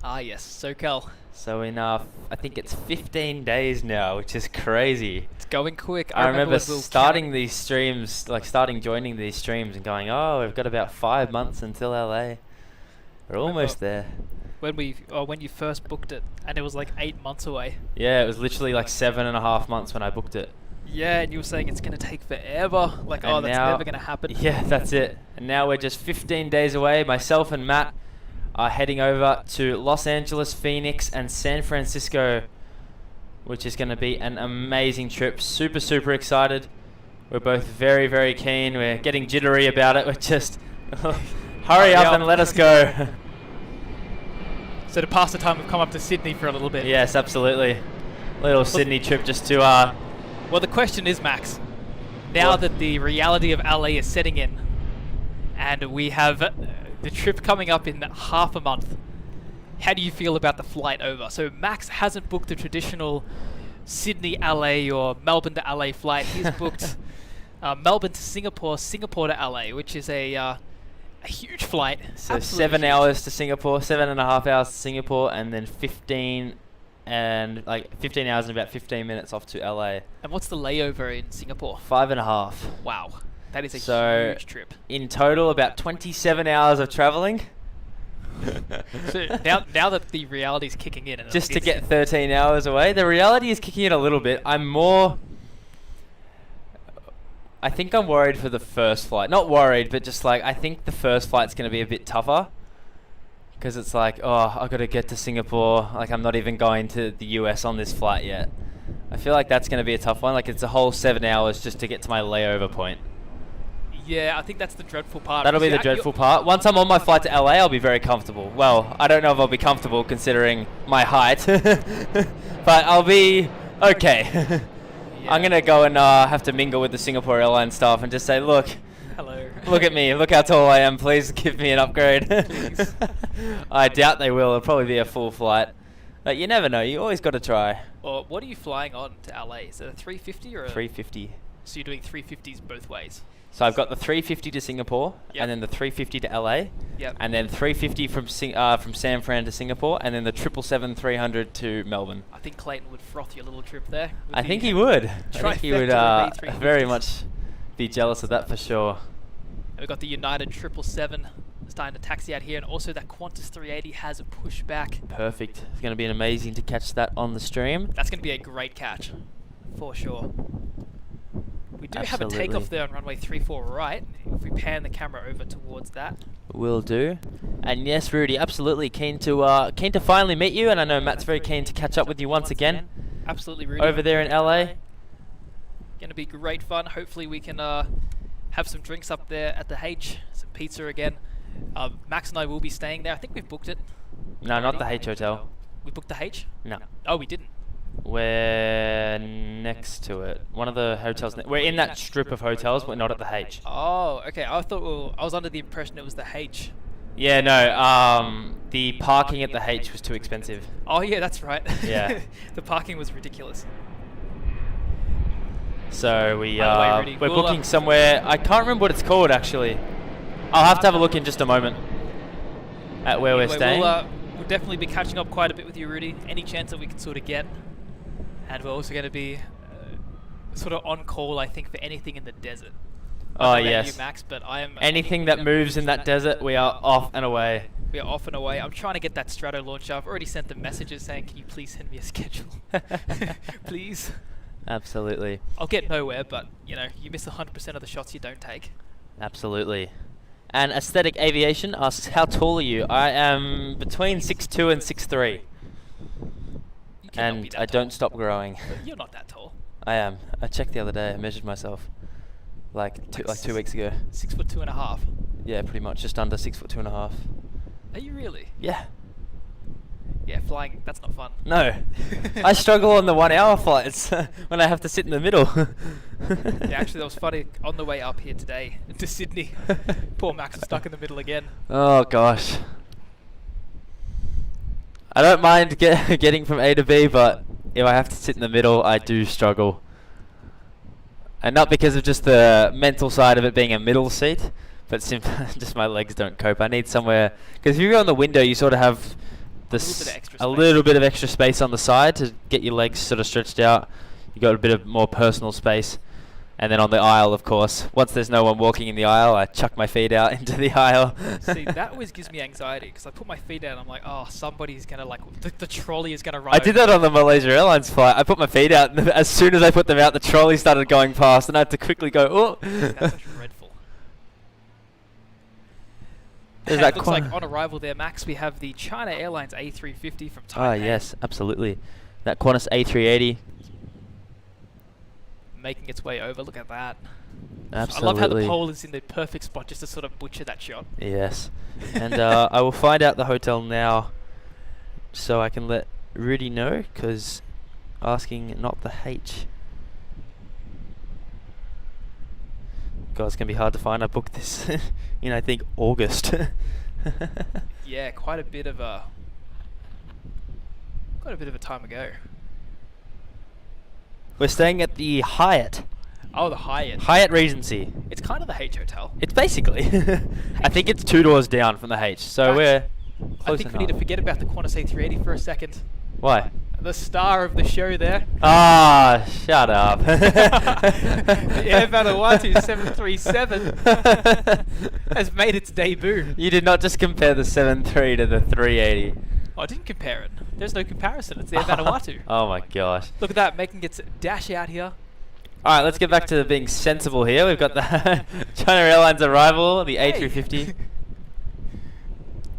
S2: Ah, yes, SoCal.
S1: So in, I think it's 15 days now, which is crazy.
S2: It's going quick.
S1: I remember
S2: when we were
S1: starting
S2: counting-
S1: these streams, like joining these streams and going, oh, we've got about 5 months until LA. We're almost there.
S2: when you first booked it, and it was like 8 months away.
S1: Yeah, it was literally like 7.5 months when I booked it.
S2: Yeah, and you were saying it's gonna take forever. Like,
S1: And
S2: oh, that's
S1: now-
S2: never gonna happen.
S1: Yeah, that's it. And now we're just 15 days away. Myself and Matt are heading over to Los Angeles, Phoenix, and San Francisco, which is going to be an amazing trip. Super, super excited. We're both very, very keen. We're getting jittery about it. We're just hurry up and let us go.
S2: So to pass the time, we've come up to Sydney for a little bit.
S1: Yes, absolutely. Little Sydney trip just to
S2: Well, the question is, Max, now
S1: What?
S2: that the reality of LA is setting in, and we have the trip coming up in half a month, how do you feel about the flight over? So Max hasn't booked the traditional Sydney LA or Melbourne to LA flight. He's booked Melbourne to Singapore, Singapore to LA, which is a huge flight.
S1: so
S2: Absolutely
S1: 7
S2: huge.
S1: hours to Singapore, 7.5 hours to Singapore, and then 15 hours and about 15 minutes off to LA.
S2: And what's the layover in Singapore?
S1: 5.5.
S2: Wow, that is a
S1: So-
S2: huge trip.
S1: In total, about 27 hours of traveling.
S2: So now that the reality is kicking in, and
S1: Just to
S2: it's-
S1: get 13 hours away. The reality is kicking in a little bit. I think I'm worried for the first flight. Not worried, but just like, I think the first flight's going to be a bit tougher. Because it's like, oh, I've got to get to Singapore. Like, I'm not even going to the US on this flight yet. I feel like that's going to be a tough one. Like, it's a whole 7 hours just to get to my layover point.
S2: Yeah, I think that's the dreadful part.
S1: That'll be the
S2: because
S1: dreadful part. Once I'm on my flight to LA, I'll be very comfortable. Well, I don't know if I'll be comfortable considering my height, but I'll be okay.
S2: Yeah.
S1: I'm going to go and have to mingle with the Singapore Airlines staff and just say, look,
S2: Hello.
S1: Look at me. Look how tall I am. Please give me an upgrade.
S2: Please.
S1: I doubt they will. It'll probably be a full flight. But you never know. You always got to try.
S2: Or what are you flying on to LA? Is it a 350 or a...
S1: 350.
S2: So you're doing 350s both ways?
S1: So I've got the 350 to Singapore,
S2: Yep.
S1: and then the 350 to LA,
S2: Yep.
S1: and then 350 from San Fran to Singapore, and then the 777-300 to Melbourne.
S2: I think Clayton would froth your little trip there.
S1: I think he would. I think he would
S2: Trifecta of
S1: very
S2: A350s.
S1: much be jealous of that for sure.
S2: And we've got the United 777 starting to taxi out here, and also that Qantas 380 has a pushback.
S1: Perfect. It's going to be amazing to catch that on the stream.
S2: That's going to be a great catch, for sure. We do have a
S1: Absolutely.
S2: takeoff there on runway 34 right. If we pan the camera over towards that.
S1: Will do. And yes, Rudy, absolutely keen to finally meet you, and I know Matt's very keen to catch up with you once again
S2: Absolutely, Rudy.
S1: over there in LA.
S2: Going to be great fun. Hopefully we can have some drinks up there at the H, some pizza again. Max and I will be staying there. I think we've booked it.
S1: No, not the H hotel.
S2: We booked the H?
S1: No.
S2: Oh, we didn't.
S1: We're next to it. One of the hotels. We're in that strip of hotels, but not at the H.
S2: Oh, okay. I thought I was under the impression it was the H.
S1: Yeah, no. The parking at the H was too expensive.
S2: Oh, yeah, that's right.
S1: Yeah.
S2: The parking was ridiculous.
S1: So we're
S2: By the way, Rudy, we'll,
S1: booking somewhere. I can't remember what it's called actually. I'll have to have a look in just a moment at where we're staying.
S2: We'll definitely be catching up quite a bit with you, Rudy. Any chance that we can sort of get. And we're also going to be sort of on call, I think, for anything in the desert.
S1: Oh,
S2: You,
S1: yes.
S2: Max, but I am
S1: Anything that moves in that desert, we are off and away.
S2: We are off and away. I'm trying to get that Strato launcher. I've already sent them messages saying, can you please send me a schedule? Please.
S1: Absolutely.
S2: I'll get nowhere, but, you know, you miss 100% of the shots you don't take.
S1: Absolutely. And Aesthetic Aviation asks, how tall are you? I am between 6'2" and 6'3".
S2: You cannot be
S1: And
S2: that
S1: I
S2: tall.
S1: don't stop growing.
S2: You're not that tall.
S1: I am. I checked the other day. I measured myself like 2 weeks ago.
S2: 6'2.5".
S1: Yeah, pretty much. Just under 6'2.5".
S2: Are you really?
S1: Yeah.
S2: Yeah, flying, that's not fun.
S1: No. I struggle on the 1 hour flights when I have to sit in the middle.
S2: Yeah, actually, that was funny. On the way up here today to Sydney, poor Max was stuck in the middle again.
S1: Oh gosh. I don't mind getting from A to B, but if I have to sit in the middle, I do struggle. And not because of just the mental side of it being a middle seat, but simply just my legs don't cope. I need somewhere, because if you go on the window, you sort of have a little bit of extra space on the side to get your legs sort of stretched out. You got a bit of more personal space. And then on the aisle, of course, once there's no one walking in the aisle, I chuck my feet out into the aisle.
S2: See, that always gives me anxiety because I put my feet out and I'm like, oh, somebody's going to like, the trolley is going to run
S1: I did that on the Malaysia Airlines flight. I put my feet out, and as soon as I put them out, the trolley started going past, and I had to quickly go, oh.
S2: That's dreadful.
S1: There's
S2: And
S1: that
S2: it looks like on arrival there, Max, we have the China Airlines A350 from Taipei.
S1: Ah, yes, absolutely. That Qantas A380.
S2: Making its way over. Look at that.
S1: Absolutely.
S2: I love how the pole is in the perfect spot just to sort of butcher that shot.
S1: Yes. And I will find out the hotel now so I can let Rudy know, because asking not the H. God, it's going to be hard to find. I booked this in, I think, August.
S2: Yeah, quite a bit of a time ago.
S1: We're staying at the Hyatt.
S2: Oh, the Hyatt.
S1: Hyatt Regency.
S2: It's kind of the H hotel.
S1: It's basically. I think it's 2 doors down from the H, so
S2: Max,
S1: we're
S2: I
S1: close
S2: think we need to
S1: enough.
S2: forget about the Qantas A380 for a second.
S1: Why?
S2: The star of the show there.
S1: Ah, shut up.
S2: The Air Vanuatu 737 has made its debut.
S1: You did not just compare the 7.3 to the 380.
S2: Oh, I didn't compare it. There's no comparison. It's the Air Vanuatu.
S1: Oh my gosh.
S2: Look at that, making its dash out here.
S1: Alright, let's get back to being sensible here. We've got the China Airlines arrival, the
S2: Hey.
S1: A350.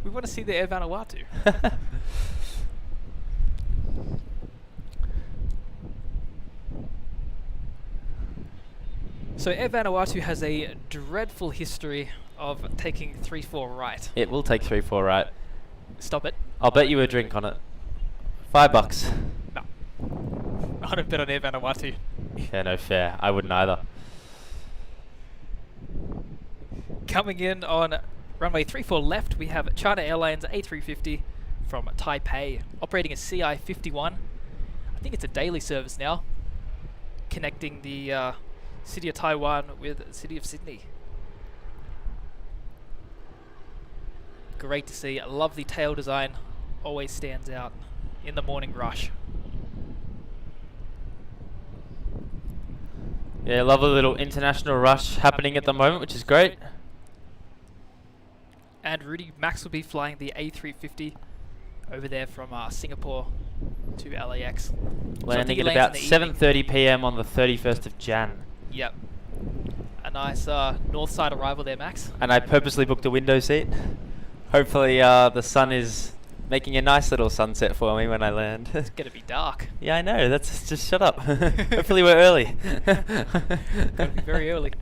S2: We want to see the Air Vanuatu. So Air Vanuatu has a dreadful history of taking 3-4 right.
S1: It will take 3-4, right?
S2: Stop it.
S1: I'll bet you a drink on it. $5.
S2: No. I don't bet on Air Vanuatu.
S1: Yeah, no fair. I wouldn't either.
S2: Coming in on runway 34 left, we have China Airlines A380 from Taipei, operating a CI 51. I think it's a daily service now, connecting the city of Taiwan with the city of Sydney. Great to see. I love the tail design, always stands out in the morning rush.
S1: Yeah, lovely little international rush happening at the moment, which is great.
S2: And Rudy, Max will be flying the A350 over there from Singapore to LAX.
S1: Landing at about 7:30 p.m. on the 31st of Jan.
S2: Yep. A nice north side arrival there, Max.
S1: And I purposely booked a window seat. Hopefully the sun is making a nice little sunset for me when I land.
S2: It's going to be dark.
S1: Yeah, I know. That's just shut up. Hopefully we're early.
S2: Got to be very early.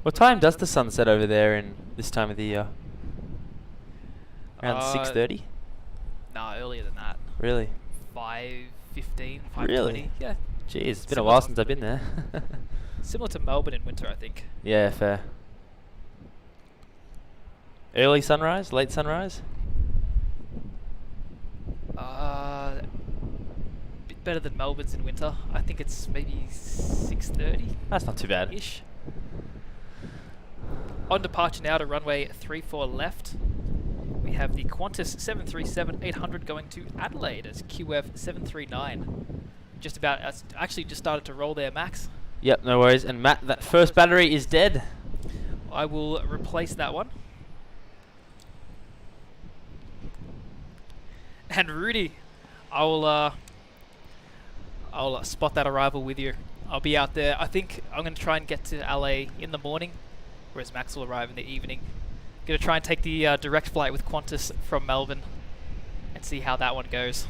S1: What time does the sun set over there in this time of the year? Around 6:30?
S2: Nah, earlier than that.
S1: Really?
S2: 5:15, 5:20.
S1: Really?
S2: Yeah.
S1: Jeez, it's been a while since I've been there.
S2: Similar to Melbourne in winter, I think.
S1: Yeah, fair. Early sunrise? Late sunrise?
S2: Bit better than Melbourne's in winter. I think it's maybe 6:30.
S1: That's not too bad.
S2: Ish. On departure now to runway 34 left. We have the Qantas 737-800 going to Adelaide as QF 739. Just about, actually just started to roll there, Max.
S1: Yep, no worries. And Matt, that first battery is dead.
S2: I will replace that one. And Rudy, I'll spot that arrival with you. I'll be out there. I think I'm going to try and get to LA in the morning, whereas Max will arrive in the evening. Going to try and take the direct flight with Qantas from Melbourne and see how that one goes.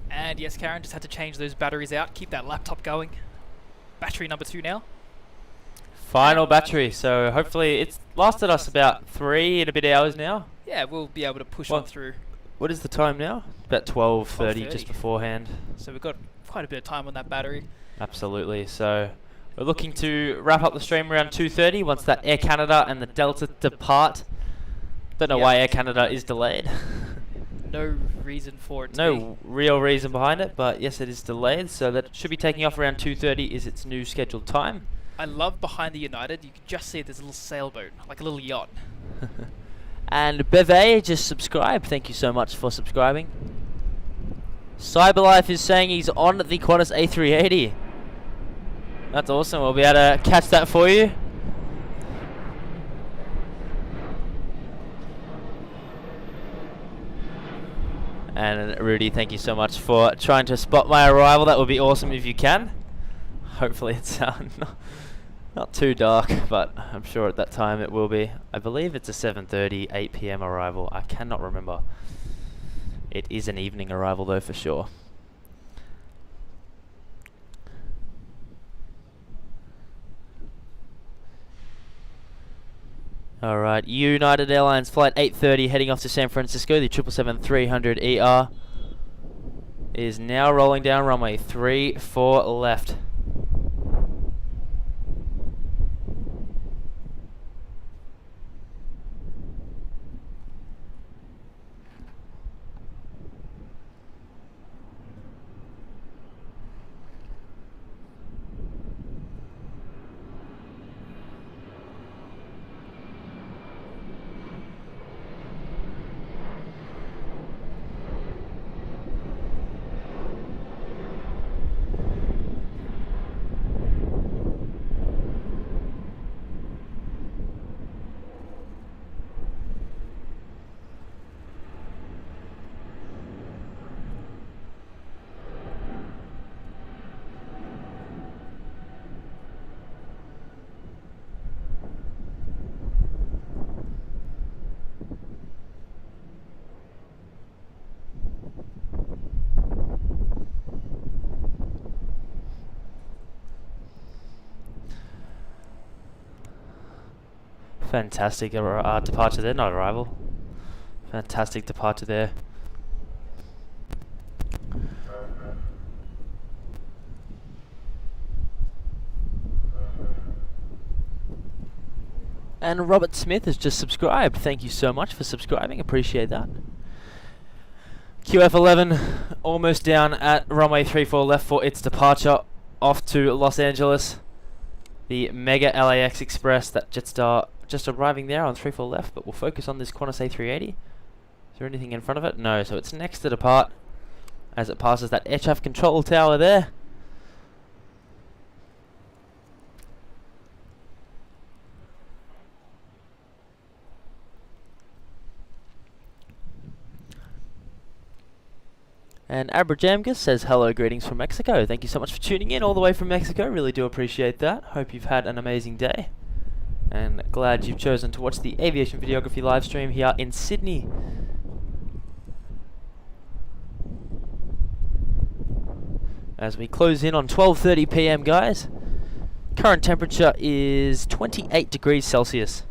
S2: And yes, Karen, just had to change those batteries out, keep that laptop going. Battery number 2 now.
S1: Final battery, so hopefully it's lasted us about 3 and a bit hours now.
S2: Yeah, we'll be able to push on through.
S1: What is the time now? About 12:30 just beforehand.
S2: So we've got quite a bit of time on that battery.
S1: Absolutely. So we're looking to wrap up the stream around 2:30 once that Air Canada and the Delta depart. Don't know why Air Canada is delayed.
S2: No reason for it to
S1: No real reason behind it, but yes, it is delayed. So that should be taking off around 2:30 is its new scheduled time.
S2: I love behind the United, you can just see there's a little sailboat, like a little yacht.
S1: And Beve just subscribed. Thank you so much for subscribing. Cyberlife is saying he's on the Qantas A380. That's awesome. We'll be able to catch that for you. And Rudy, thank you so much for trying to spot my arrival. That would be awesome if you can. Hopefully it's not too dark, but I'm sure at that time it will be. I believe it's a 7:30, 8 p.m. arrival. I cannot remember. It is an evening arrival though for sure. Alright, United Airlines flight 830 heading off to San Francisco. The 777-300ER is now rolling down runway 34 left. Fantastic departure there, not arrival. Fantastic departure there. And Robert Smith has just subscribed. Thank you so much for subscribing. Appreciate that. QF11 almost down at runway 34 left for its departure off to Los Angeles. The Mega LAX Express, that Jetstar just arriving there on 34 left, but we'll focus on this Qantas A380. Is there anything in front of it? No, so it's next to depart as it passes that air traffic control tower there. And Abrajamgus says, hello, greetings from Mexico. Thank you so much for tuning in all the way from Mexico. Really do appreciate that. Hope you've had an amazing day. And glad you've chosen to watch the Aviation Videography live stream here in Sydney. As we close in on 12:30 PM, guys. Current temperature is 28 degrees Celsius.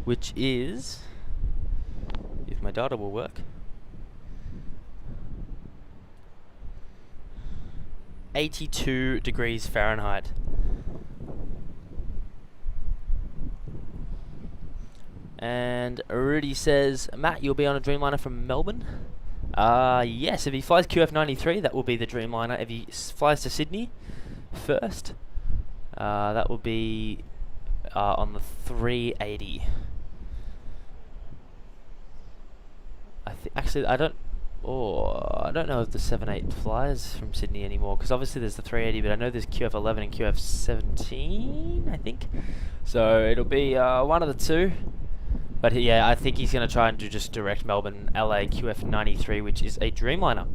S1: Which is, if my data will work, 82 degrees Fahrenheit. And Rudy says, Matt, you'll be on a Dreamliner from Melbourne? Yes, if he flies QF93, that will be the Dreamliner. If he flies to Sydney first, that will be on the 380. Actually, I don't know if the 78 flies from Sydney anymore, because obviously there's the 380, but I know there's QF11 and QF17, I think. So it'll be one of the two. But yeah, I think he's going to try and do just direct Melbourne LA QF93, which is a Dreamliner.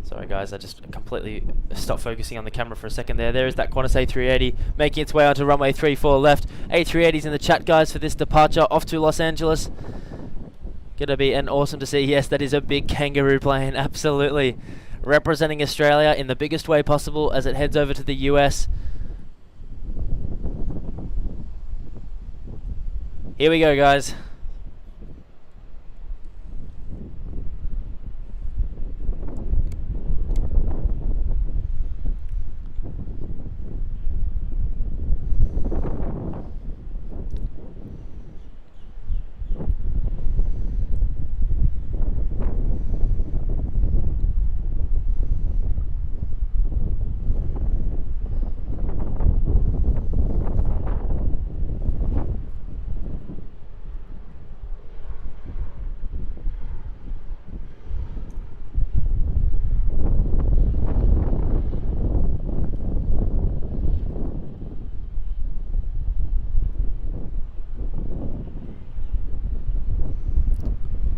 S1: Sorry guys, I just completely stopped focusing on the camera for a second there. There is that Qantas A380 making its way onto runway 34 left. A380's in the chat, guys, for this departure off to Los Angeles. Gonna be an awesome to see. Yes, that is a big kangaroo plane, absolutely. Representing Australia in the biggest way possible as it heads over to the US. Here we go, guys.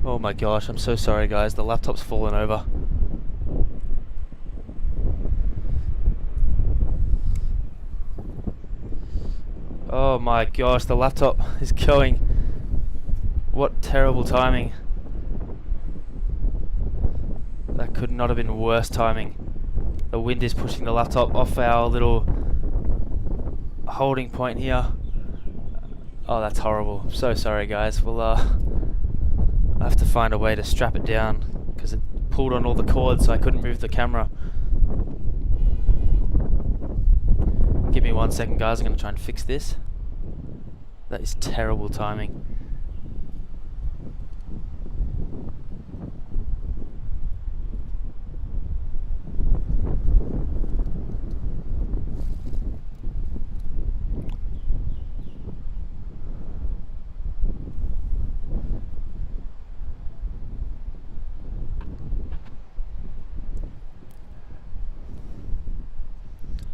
S1: Oh my gosh, I'm so sorry guys, the laptop's fallen over. Oh my gosh, the laptop is going. What terrible timing. That could not have been worse timing. The wind is pushing the laptop off our little holding point here. Oh, that's horrible. I'm so sorry guys. We'll I have to find a way to strap it down because it pulled on all the cords, so I couldn't move the camera. Give me 1 second guys, I'm going to try and fix this. That is terrible timing.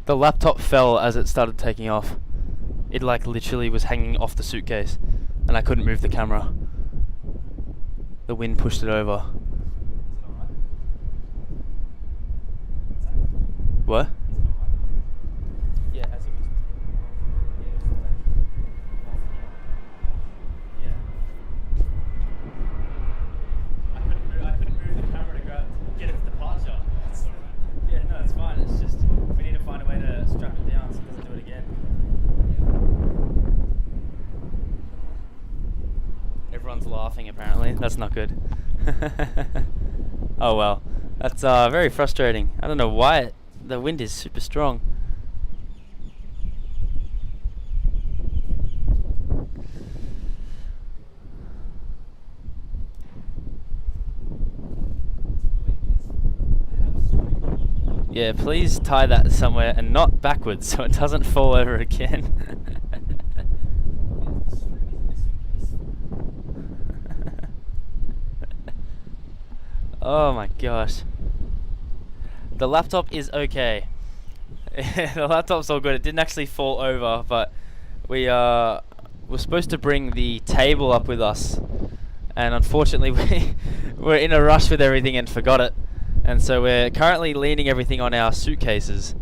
S1: The laptop fell as it started taking off. It like literally was hanging off the suitcase and I couldn't move the camera. The wind pushed it over. What? Yeah, as it was. That's not good. Oh well. That's very frustrating. I don't know why the wind is super strong. Yeah, please tie that somewhere and not backwards so it doesn't fall over again. Oh my gosh. The laptop is okay. The laptop's all good. It didn't actually fall over, but we were supposed to bring the table up with us, and unfortunately we were in a rush with everything and forgot it. And so we're currently leaning everything on our suitcases.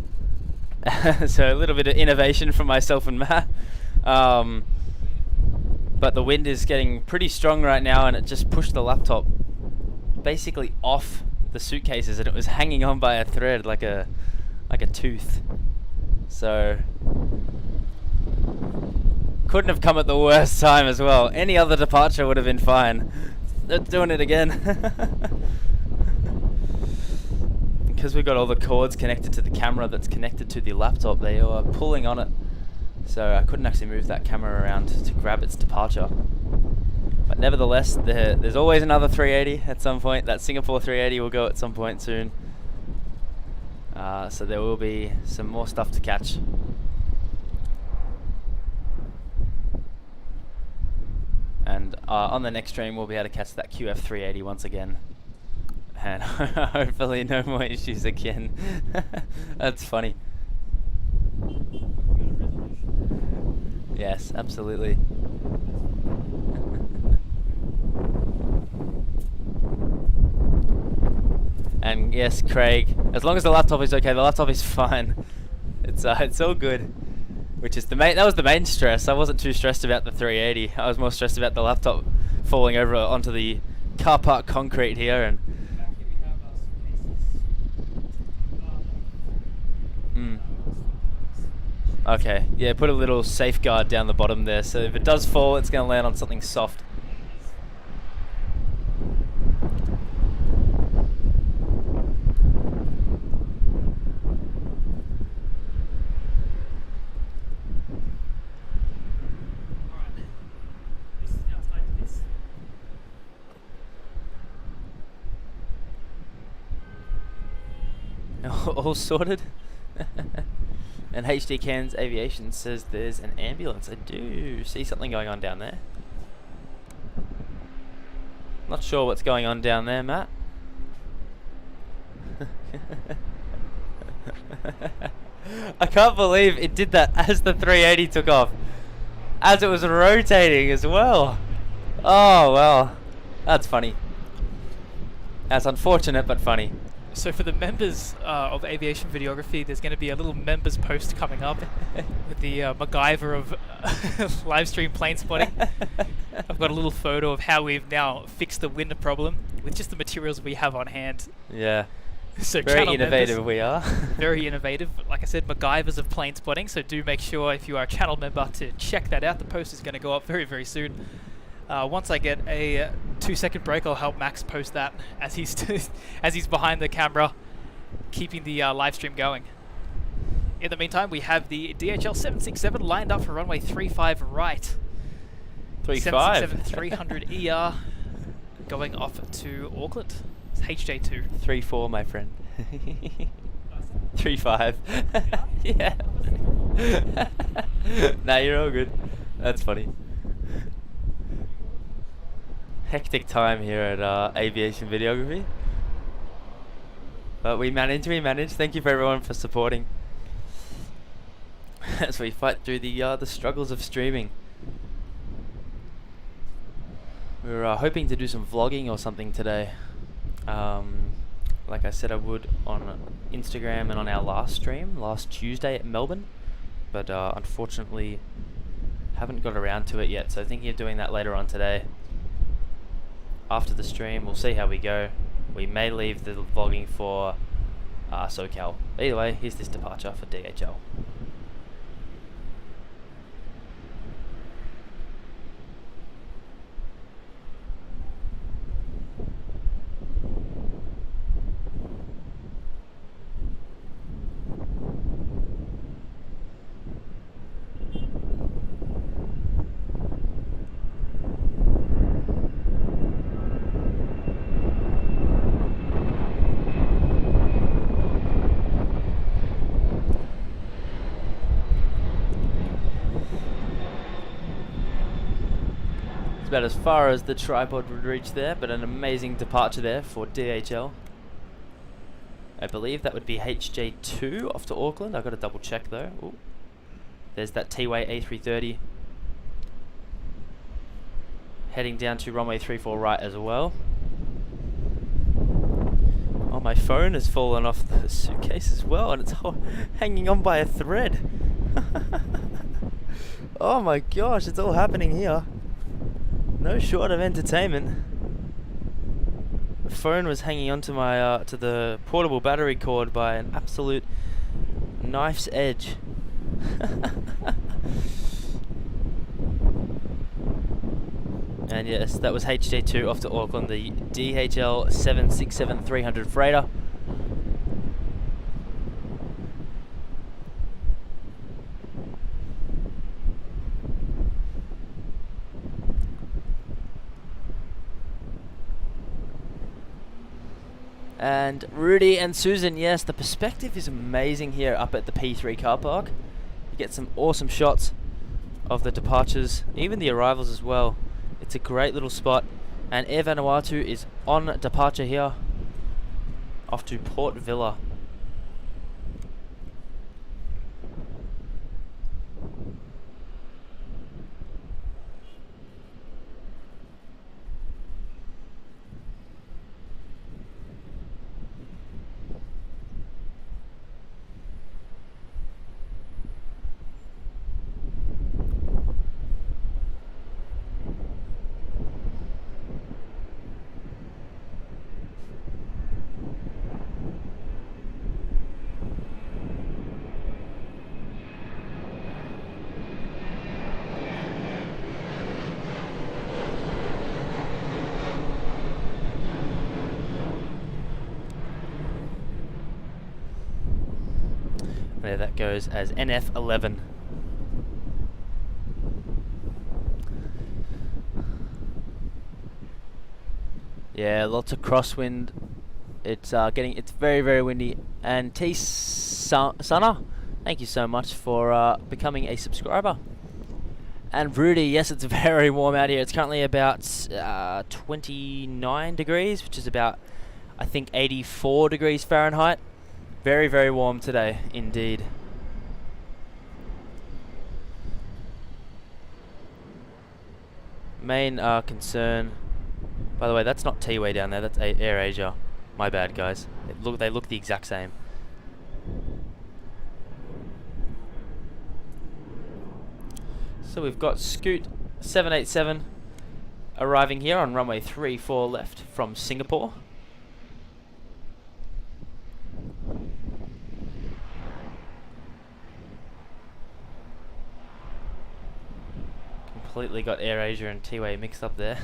S1: So a little bit of innovation from myself and Matt. But the wind is getting pretty strong right now, and it just pushed the laptop basically off the suitcases, and it was hanging on by a thread like a tooth. So couldn't have come at the worst time as well. Any other departure would have been fine. They're doing it again. Because we've got all the cords connected to the camera that's connected to the laptop, they are pulling on it. So I couldn't actually move that camera around to grab its departure. But nevertheless, there's always another 380 at some point. That Singapore 380 will go at some point soon. So there will be some more stuff to catch. And on the next stream, we'll be able to catch that QF 380 once again. And hopefully no more issues again. That's funny. Yes, absolutely. And yes, Craig, as long as the laptop is okay, the laptop is fine. It's all good. Which is that was the main stress. I wasn't too stressed about the 380. I was more stressed about the laptop falling over onto the car park concrete here. And okay, yeah, put a little safeguard down the bottom there, so if it does fall, it's going to land on something soft. All sorted. And HDCAN's Aviation says there's an ambulance. I do see something going on down there. Not sure what's going on down there, Matt. I can't believe it did that as the 380 took off, as it was rotating as well. Oh well, that's funny. That's unfortunate but funny.
S2: So for the members of aviation videography, there's going to be a little members post coming up with the MacGyver of live stream plane spotting. I've got a little photo of how we've now fixed the wind problem with just the materials we have on hand.
S1: Yeah.
S2: So
S1: very innovative members, we are.
S2: Very innovative. Like I said, MacGyvers of plane spotting. So do make sure if you are a channel member to check that out. The post is going to go up very, very soon. Once I get a 2-second break, I'll help Max post that as he's as he's behind the camera, keeping the live stream going. In the meantime, we have the DHL 767 lined up for runway 35 right.
S1: 35.
S2: 767-300 ER going off to Auckland. It's HJ2.
S1: 34, my friend. 35. Yeah. Nah, you're all good. That's funny. Hectic time here at Aviation Videography, but we managed. Thank you for everyone for supporting as we fight through the struggles of streaming. We were hoping to do some vlogging or something today, like I said I would on Instagram and on our last stream last Tuesday at Melbourne, but unfortunately haven't got around to it yet, so thinking of doing that later on today. After the stream, we'll see how we go. We may leave the vlogging for SoCal. Either way, here's this departure for DHL. about as far as the tripod would reach there, but an amazing departure there for DHL. I believe that would be HJ2 off to Auckland. I've got to double check though. Ooh. There's that T-Way A380 heading down to runway 34 right as well. Oh, my phone has fallen off the suitcase as well, and it's hanging on by a thread. Oh my gosh, it's all happening here. No short of entertainment. The phone was hanging onto my to the portable battery cord by an absolute knife's edge. And yes, that was HJ2 off to Auckland, the DHL 767-300 freighter. And Rudy and Susan, yes, the perspective is amazing here up at the P3 car park. You get some awesome shots of the departures, even the arrivals as well. It's a great little spot, and Air Vanuatu is on departure here, off to Port Vila. There that goes as NF11. Yeah, lots of crosswind. It's very, very windy. And T Sana, thank you so much for becoming a subscriber. And Rudy, yes, it's very warm out here. It's currently about 29 degrees, which is about, I think, 84 degrees Fahrenheit. Very, very warm today, indeed. Main concern, by the way, that's not T-Way down there, that's AirAsia. My bad, guys. They look the exact same. So we've got Scoot 787 arriving here on runway 34 left from Singapore. Completely got AirAsia and T-Way mixed up there.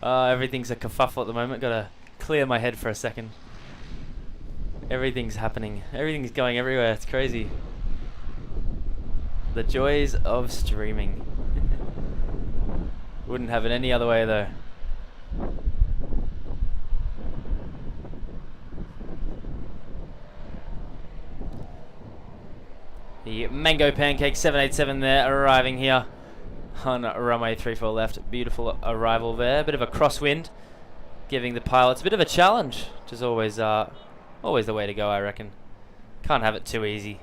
S1: Everything's a kerfuffle at the moment. Gotta clear my head for a second. Everything's happening. Everything's going everywhere. It's crazy. The joys of streaming. Wouldn't have it any other way though. The Mango Pancake 787 there arriving here on runway 34 left. Beautiful arrival there. Bit of a crosswind, giving the pilots a bit of a challenge, which is always always the way to go, I reckon. Can't have it too easy.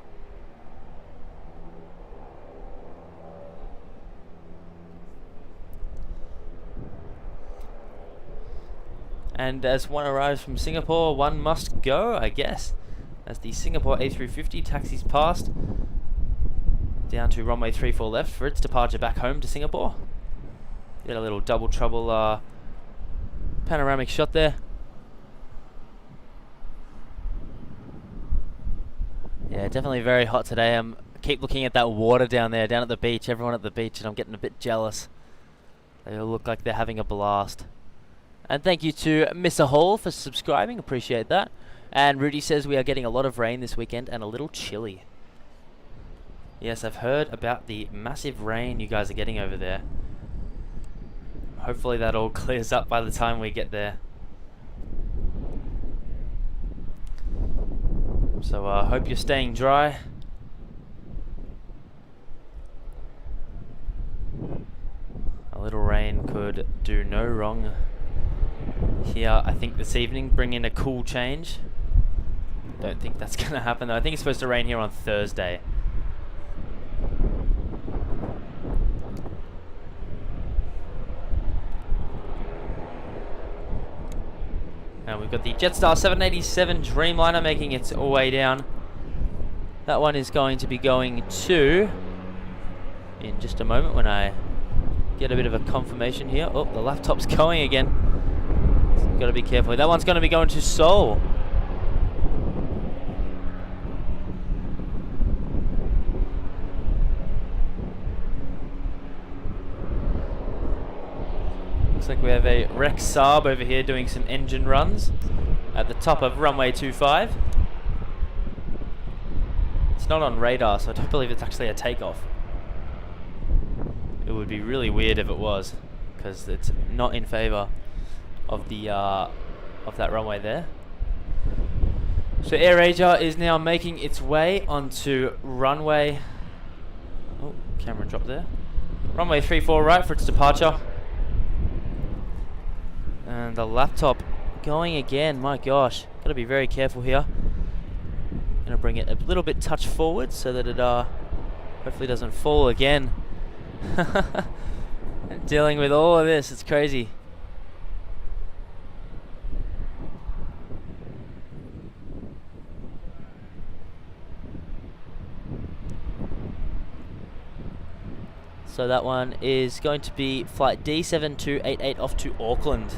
S1: And as one arrives from Singapore, one must go, I guess. As the Singapore A350 taxis past down to runway 34 left for its departure back home to Singapore. Get a little double trouble panoramic shot there. Yeah, definitely very hot today. I keep looking at that water down there, down at the beach, everyone at the beach, and I'm getting a bit jealous. They all look like they're having a blast. And thank you to Mr. Hall for subscribing, appreciate that. And Rudy says we are getting a lot of rain this weekend and a little chilly. Yes, I've heard about the massive rain you guys are getting over there. Hopefully that all clears up by the time we get there. So I hope you're staying dry. A little rain could do no wrong here, I think, this evening. Bring in a cool change. Don't think that's going to happen, though. I think it's supposed to rain here on Thursday. And we've got the Jetstar 787 Dreamliner making its way down. That one is going to be going to, in just a moment when I get a bit of a confirmation here. Oh, the laptop's going again. So got to be careful. That one's going to be going to Seoul. Looks like we have a Rex Saab over here doing some engine runs at the top of runway 25. It's not on radar, so I don't believe it's actually a takeoff. It would be really weird if it was, because it's not in favor of the of that runway there. So AirAsia is now making its way onto runway. Oh, camera dropped there. Runway 34 right for its departure. And the laptop going again. My gosh, got to be very careful here. Gonna bring it a little bit touch forward so that it hopefully doesn't fall again. Dealing with all of this, it's crazy. So that one is going to be flight D7288 off to Auckland.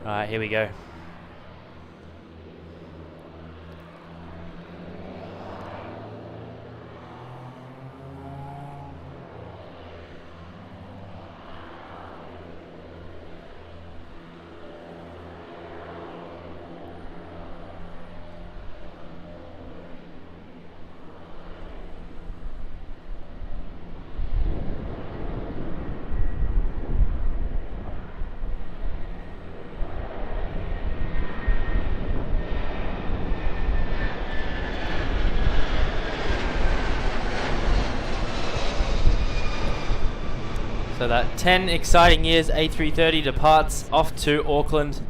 S1: Alright, here we go. So that 10 exciting years A330 departs off to Auckland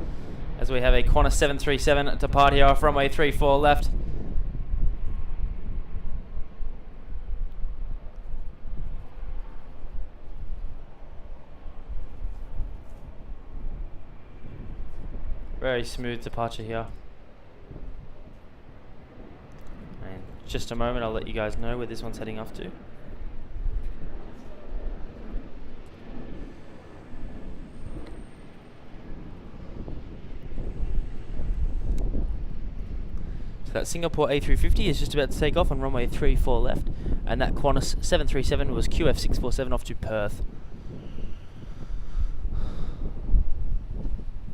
S1: as we have a Qantas 737 depart here off runway 34 left. Very smooth departure here. And in just a moment I'll let you guys know where this one's heading off to. That Singapore A350 is just about to take off on runway 34 left, and that Qantas 737 was QF647 off to Perth.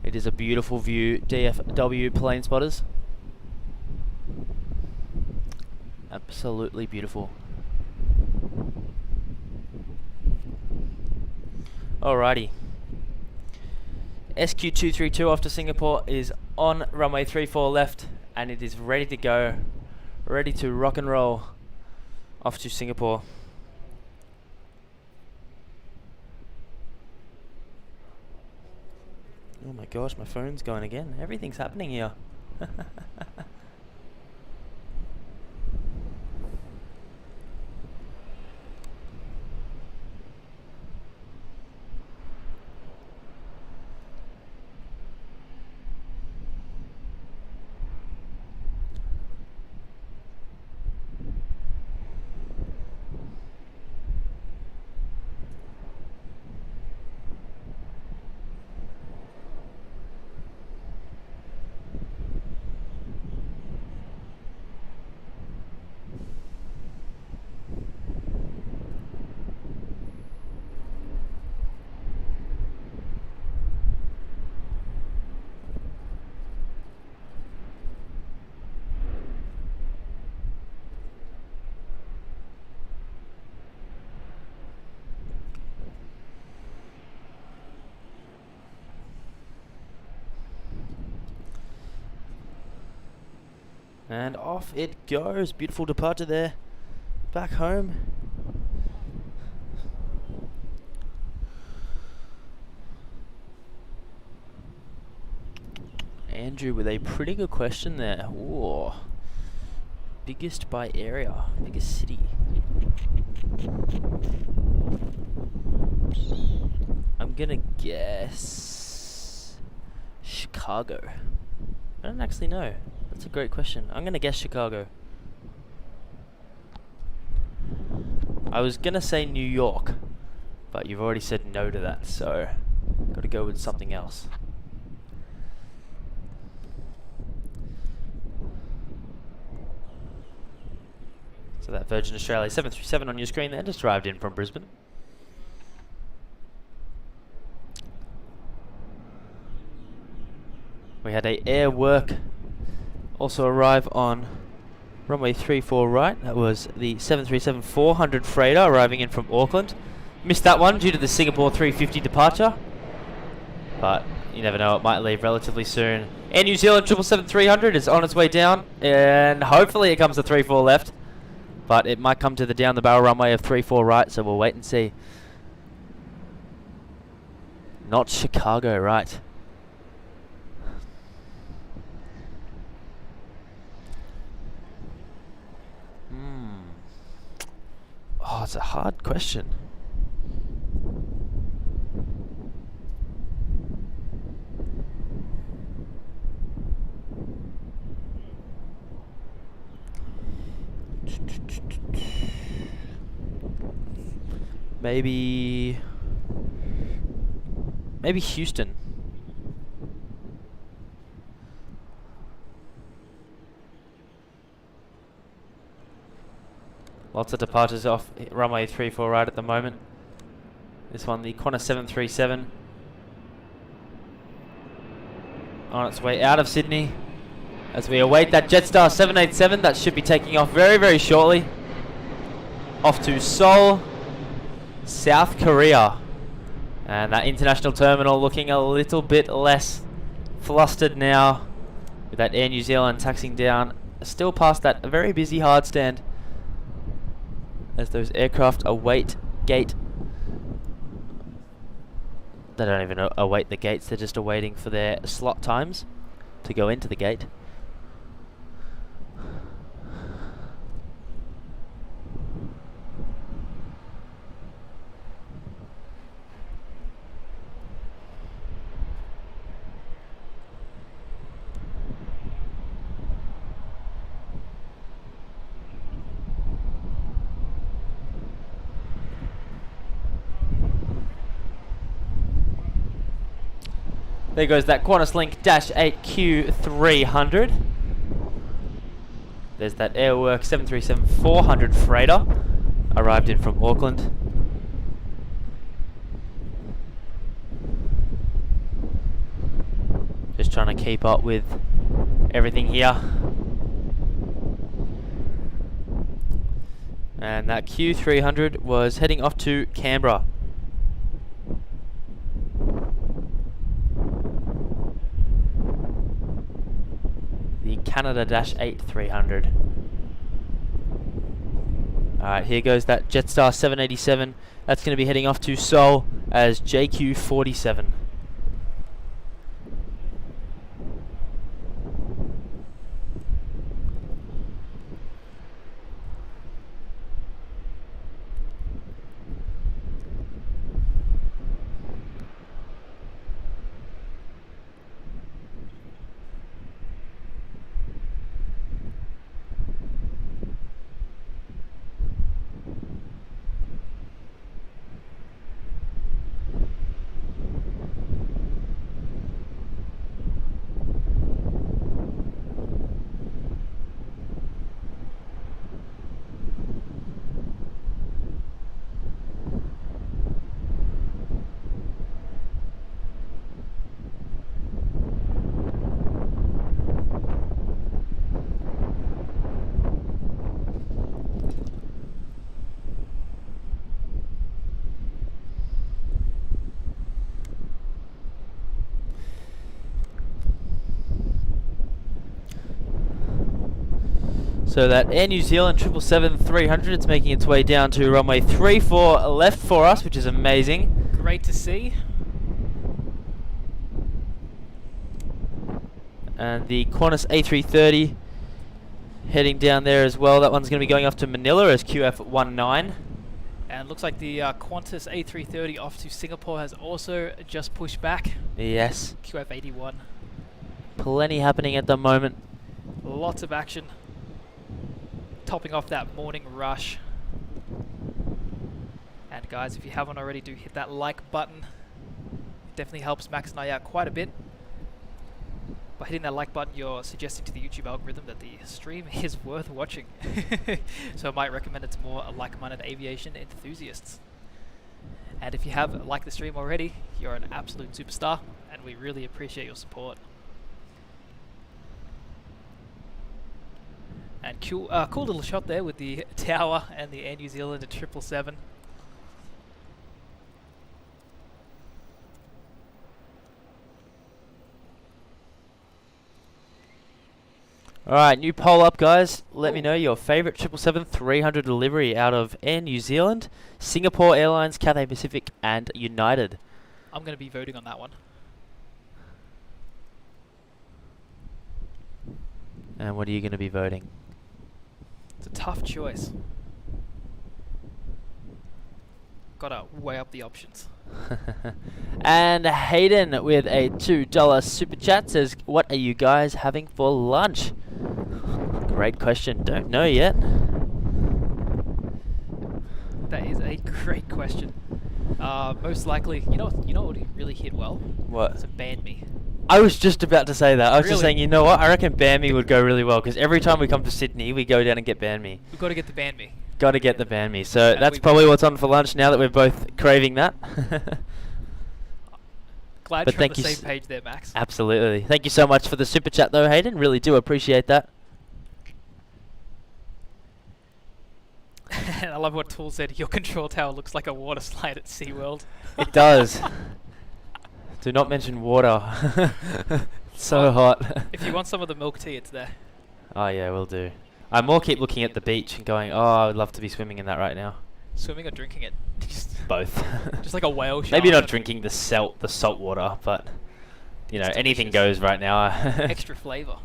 S1: It is a beautiful view, DFW plane spotters. Absolutely beautiful. Alrighty. SQ232 off to Singapore is on runway 34 left. And it is ready to go, ready to rock and roll off to Singapore. Oh my gosh, my phone's going again. Everything's happening here. And off it goes. Beautiful departure there. Back home. Andrew with a pretty good question there. Ooh. Biggest by area. Biggest city. I'm gonna guess Chicago. I don't actually know. That's a great question. I'm gonna guess Chicago. I was gonna say New York, but you've already said no to that, so gotta go with something else. So that Virgin Australia 737 on your screen there just arrived in from Brisbane. We had a Airwork also arrive on runway 34 right. That was the 737-400 freighter arriving in from Auckland. Missed that one due to the Singapore 350 departure, but you never know, it might leave relatively soon. Air New Zealand 777-300 is on its way down, and hopefully it comes to 34 left, but it might come to the down the barrel runway of 34 right, so we'll wait and see. Not Chicago, right? Oh, it's a hard question. Maybe Houston. Lots of departures off runway 34 right at the moment. This one, the Qantas 737, on its way out of Sydney as we await that Jetstar 787 that should be taking off very, very shortly. Off to Seoul, South Korea. And that international terminal looking a little bit less flustered now, with that Air New Zealand taxiing down, still past that very busy hard stand, as those aircraft await gate. They don't even await the gates, they're just awaiting for their slot times to go into the gate. There goes that Qantas Link -8Q300. There's that Airwork 737-400 freighter arrived in from Auckland. Just trying to keep up with everything here. And that Q300 was heading off to Canberra. Canada -8300. Alright, here goes that Jetstar 787. That's going to be heading off to Seoul as JQ47. So that Air New Zealand 777-300, it's making its way down to runway 34 left for us, which is amazing.
S2: Great to see.
S1: And the Qantas A380 heading down there as well. That one's going to be going off to Manila as QF19.
S2: And looks like the Qantas A380 off to Singapore has also just pushed back.
S1: Yes.
S2: QF81.
S1: Plenty happening at the moment.
S2: Lots of action. Topping off that morning rush. And guys, if you haven't already, do hit that like button. It definitely helps Max and I out quite a bit. By hitting that like button, you're suggesting to the YouTube algorithm that the stream is worth watching. So I might recommend it to more like-minded aviation enthusiasts. And if you have liked the stream already, you're an absolute superstar, and we really appreciate your support. And cool little shot there with the tower and the Air New Zealand at 777.
S1: Alright, new poll up, guys. Let me know your favourite 777-300 delivery out of Air New Zealand, Singapore Airlines, Cathay Pacific, and United.
S2: I'm going to be voting on that one.
S1: And what are you going to be voting?
S2: It's a tough choice. Gotta weigh up the options.
S1: And Hayden with a $2 super chat says, what are you guys having for lunch? Great question. Don't know yet.
S2: That is a great question. Most likely, you know what would really hit well?
S1: What?
S2: It's a banh mi.
S1: I was just about to say that. I was just
S2: Really?
S1: saying, you know what? I reckon banh mi would go really well because every time we come to Sydney, we go down and get banh mi.
S2: We've got to get the banh mi.
S1: Got to get the banh mi. So
S2: And
S1: that's
S2: we-
S1: probably what's on for lunch now that we're both craving that.
S2: Glad
S1: But
S2: you're on
S1: thank
S2: the
S1: you
S2: same page there, Max.
S1: Absolutely. Thank you so much for the super chat though, Hayden. Really do appreciate that.
S2: And I love what Tool said. Your control tower looks like a water slide at SeaWorld.
S1: It does. Do not mention water. It's so hot.
S2: If you want some of the milk tea, it's there.
S1: Oh yeah, we'll do. I more keep looking at the beach and going, oh, I would love to be swimming in that right now.
S2: Swimming or drinking it?
S1: Both.
S2: Just like a whale shark.
S1: Maybe not drinking the salt water, but you know,
S2: It's
S1: anything
S2: delicious.
S1: goes right now.
S2: Extra flavour.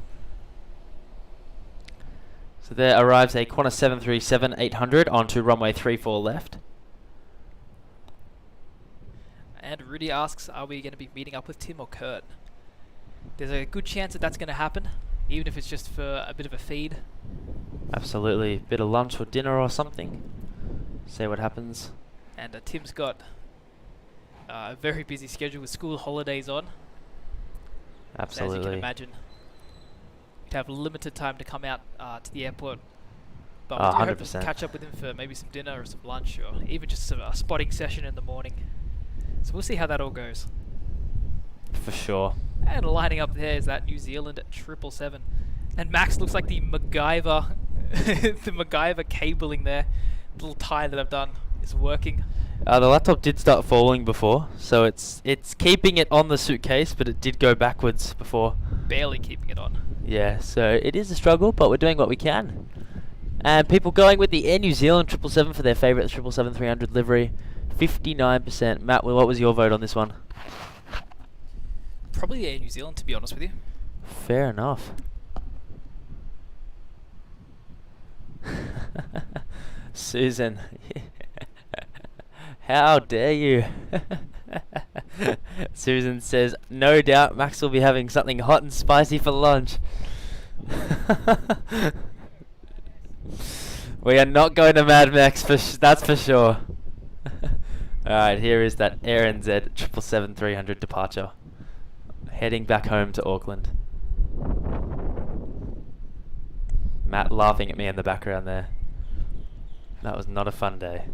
S1: So there arrives a Qantas 737-800 onto runway 34 left.
S2: And Rudy asks, are we going to be meeting up with Tim or Kurt? There's a good chance that that's going to happen, even if it's just for a bit of a feed.
S1: Absolutely. Bit of lunch or dinner or something. See what happens.
S2: And Tim's got a very busy schedule with school holidays on. So as you can
S1: Absolutely.
S2: imagine, you'd have limited time to come out to the airport. But
S1: Ah,
S2: we do hope to
S1: 100%.
S2: catch up with him for maybe some dinner or some lunch, or even just a spotting session in the morning. So we'll see how that all goes.
S1: For sure.
S2: And lining up there is that New Zealand 777. And Max looks like the MacGyver, the MacGyver cabling there. The little tie that I've done is working.
S1: The laptop did start falling before, so it's keeping it on the suitcase, but it did go backwards before.
S2: Barely keeping it on.
S1: Yeah, so it is a struggle, but we're doing what we can. And people going with the Air New Zealand 777 for their favourite 777-300 livery, 59%. Matt, what was your vote on this one?
S2: Probably Air New Zealand, to be honest with you.
S1: Fair enough. Susan, how dare you? Susan says, no doubt Max will be having something hot and spicy for lunch. We are not going to Mad Max, that's for sure. Alright, here is that Air NZ 777-300 departure. Heading back home to Auckland. Matt laughing at me in the background there. That was not a fun day.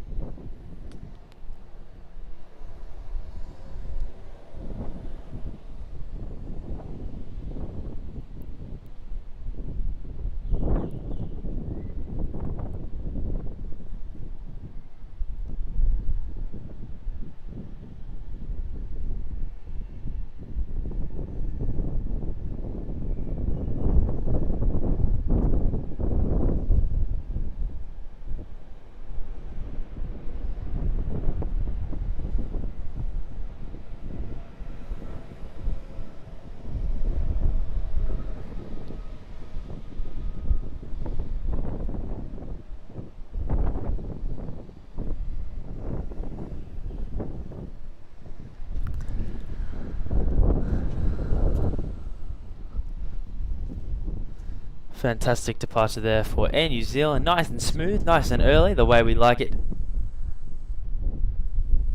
S1: Fantastic departure there for Air New Zealand. Nice and smooth, nice and early, the way we like it.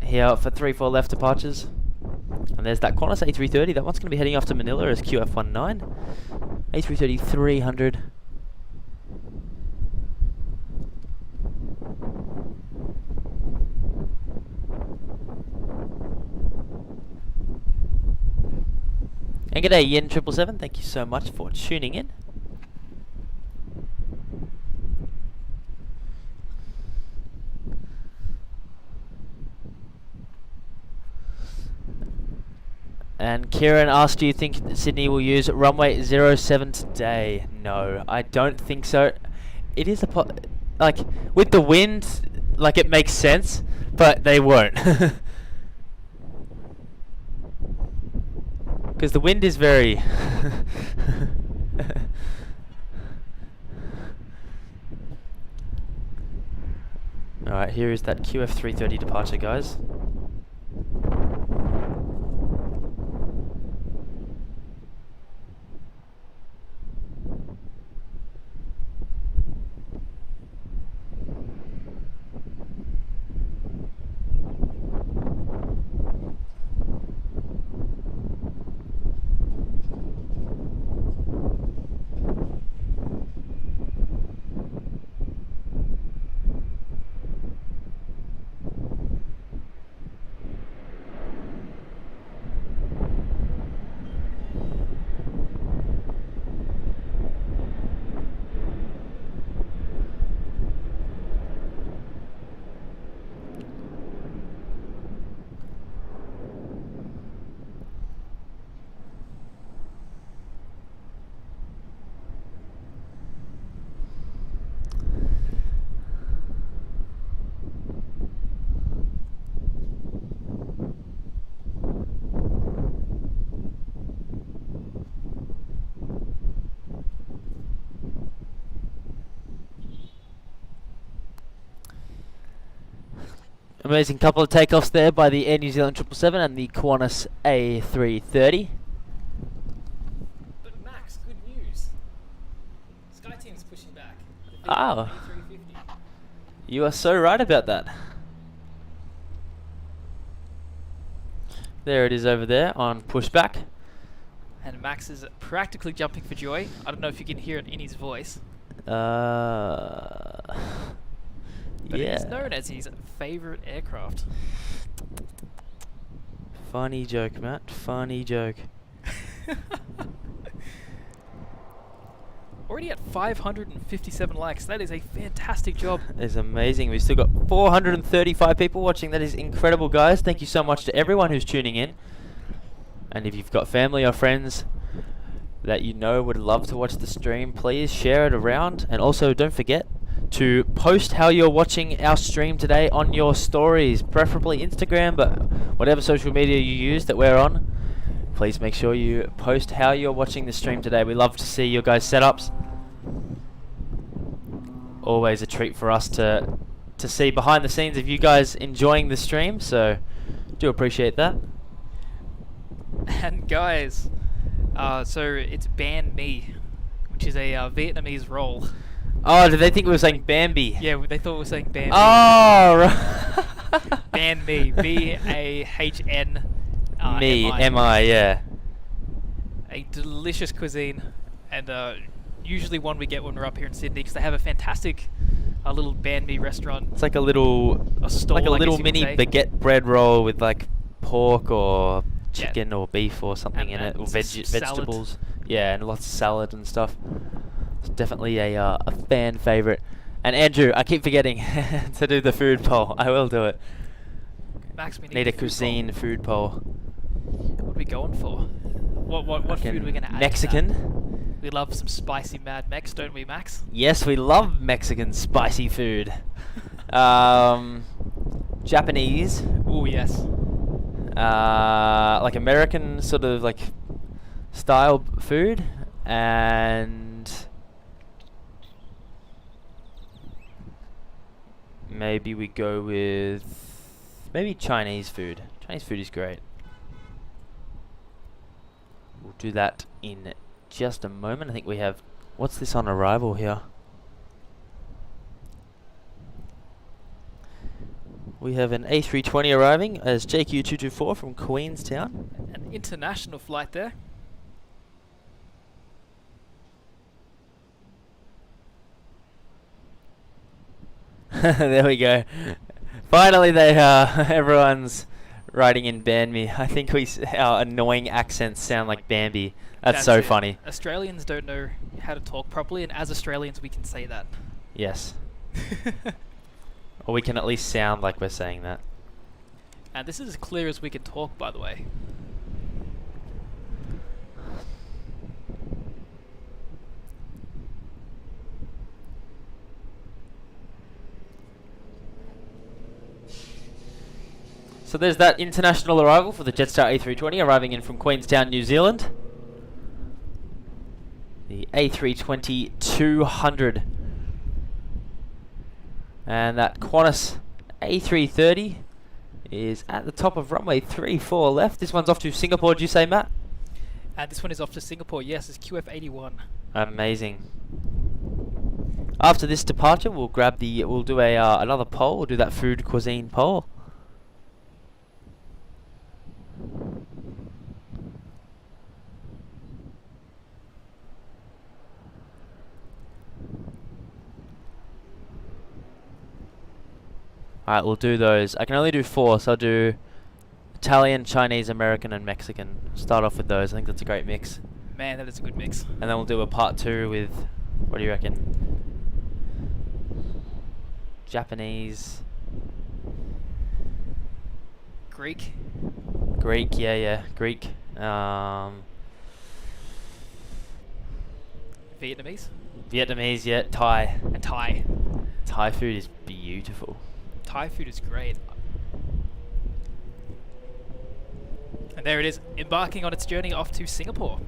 S1: Here for 3-4 left departures. And there's that Qantas A330. That one's going to be heading off to Manila as QF19. A330 300. And g'day Yen777, thank you so much for tuning in. And Kieran asked, do you think Sydney will use runway 07 today? No, I don't think so. It is like, with the wind, like it makes sense, but they won't. Because the wind is very... Alright, here is that QF330 departure, guys. Amazing couple of takeoffs there by the Air New Zealand 777 and the Qantas A330.
S2: But Max, good news. SkyTeam's pushing back.
S1: Oh. You are so right about that. There it is over there on pushback.
S2: And Max is practically jumping for joy. I don't know if you can hear it in his voice.
S1: Yeah.
S2: But it is known as his favourite aircraft.
S1: Funny joke, Matt. Funny joke.
S2: Already at 557 likes. That is a fantastic job.
S1: That is amazing. We've still got 435 people watching. That is incredible, guys. Thank you so much to everyone who's tuning in. And if you've got family or friends that you know would love to watch the stream, please share it around. And also don't forget to post how you're watching our stream today on your stories, preferably Instagram, but whatever social media you use that we're on, please make sure you post how you're watching the stream today. We love to see your guys' setups. Always a treat for us to see behind the scenes of you guys enjoying the stream, so do appreciate that.
S2: And guys, so it's Ban Me, which is a Vietnamese roll.
S1: Oh, did they think we were saying Bambi?
S2: Yeah, they thought we were saying Ban Me.
S1: Oh, right.
S2: Ban Me, B-A-H-N
S1: Me, M-I, yeah.
S2: A delicious cuisine, and usually one we get when we're up here in Sydney, because they have a fantastic little Ban Me restaurant.
S1: It's like a little,
S2: stall,
S1: like a
S2: I
S1: little
S2: guess you could
S1: mini
S2: say.
S1: baguette bread roll with like pork or chicken or beef or something in it, or vegetables. Yeah, and lots of salad and stuff. It's definitely a fan favorite. And Andrew, I keep forgetting to do the food poll. I will do it.
S2: Max, we
S1: Need a cuisine food poll.
S2: What are we going for? What food are we going to add?
S1: Mexican.
S2: To that? We love some spicy Mad Mex, don't we, Max?
S1: Yes, we love Mexican spicy food. Japanese.
S2: Oh yes.
S1: Like American sort of like style food, and maybe we go with maybe Chinese food. Chinese food is great. We'll do that in just a moment. I think we have What's this on arrival here? We have an A320 arriving as JQ224 from Queenstown.
S2: An international flight there.
S1: There we go. Finally, everyone's writing in ban me. I think our annoying accents sound like Bambi. That's so
S2: it.
S1: funny.
S2: Australians don't know how to talk properly, and as Australians, we can say that.
S1: Yes. Or we can at least sound like we're saying that.
S2: And this is as clear as we can talk, by the way.
S1: So there's that international arrival for the Jetstar A320 arriving in from Queenstown, New Zealand. The A320-200. And that Qantas A330 is at the top of runway 34 left. This one's off to Singapore, did you say, Matt?
S2: And this one is off to Singapore, yes, it's QF81.
S1: Amazing. After this departure, we'll do another poll. We'll do that food cuisine poll. Alright, we'll do those. I can only do 4, so I'll do Italian, Chinese, American, and Mexican. Start off with those. I think that's a great mix.
S2: Man, that is a good mix.
S1: And then we'll do a part 2 with, what do you reckon? Japanese.
S2: Greek.
S1: Greek, yeah, Greek.
S2: Vietnamese.
S1: Vietnamese, yeah. Thai.
S2: And Thai.
S1: Thai food is beautiful.
S2: Thai food is great. And there it is, embarking on its journey off to Singapore.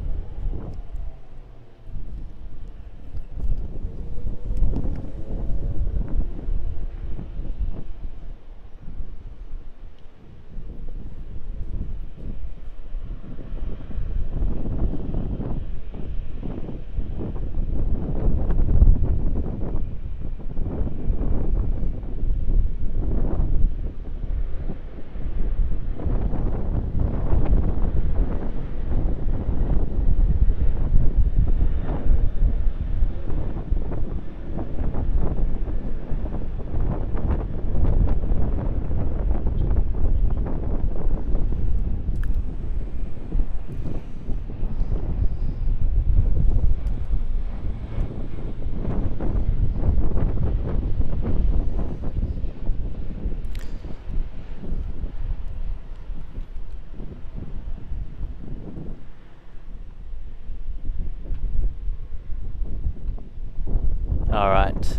S1: Alright.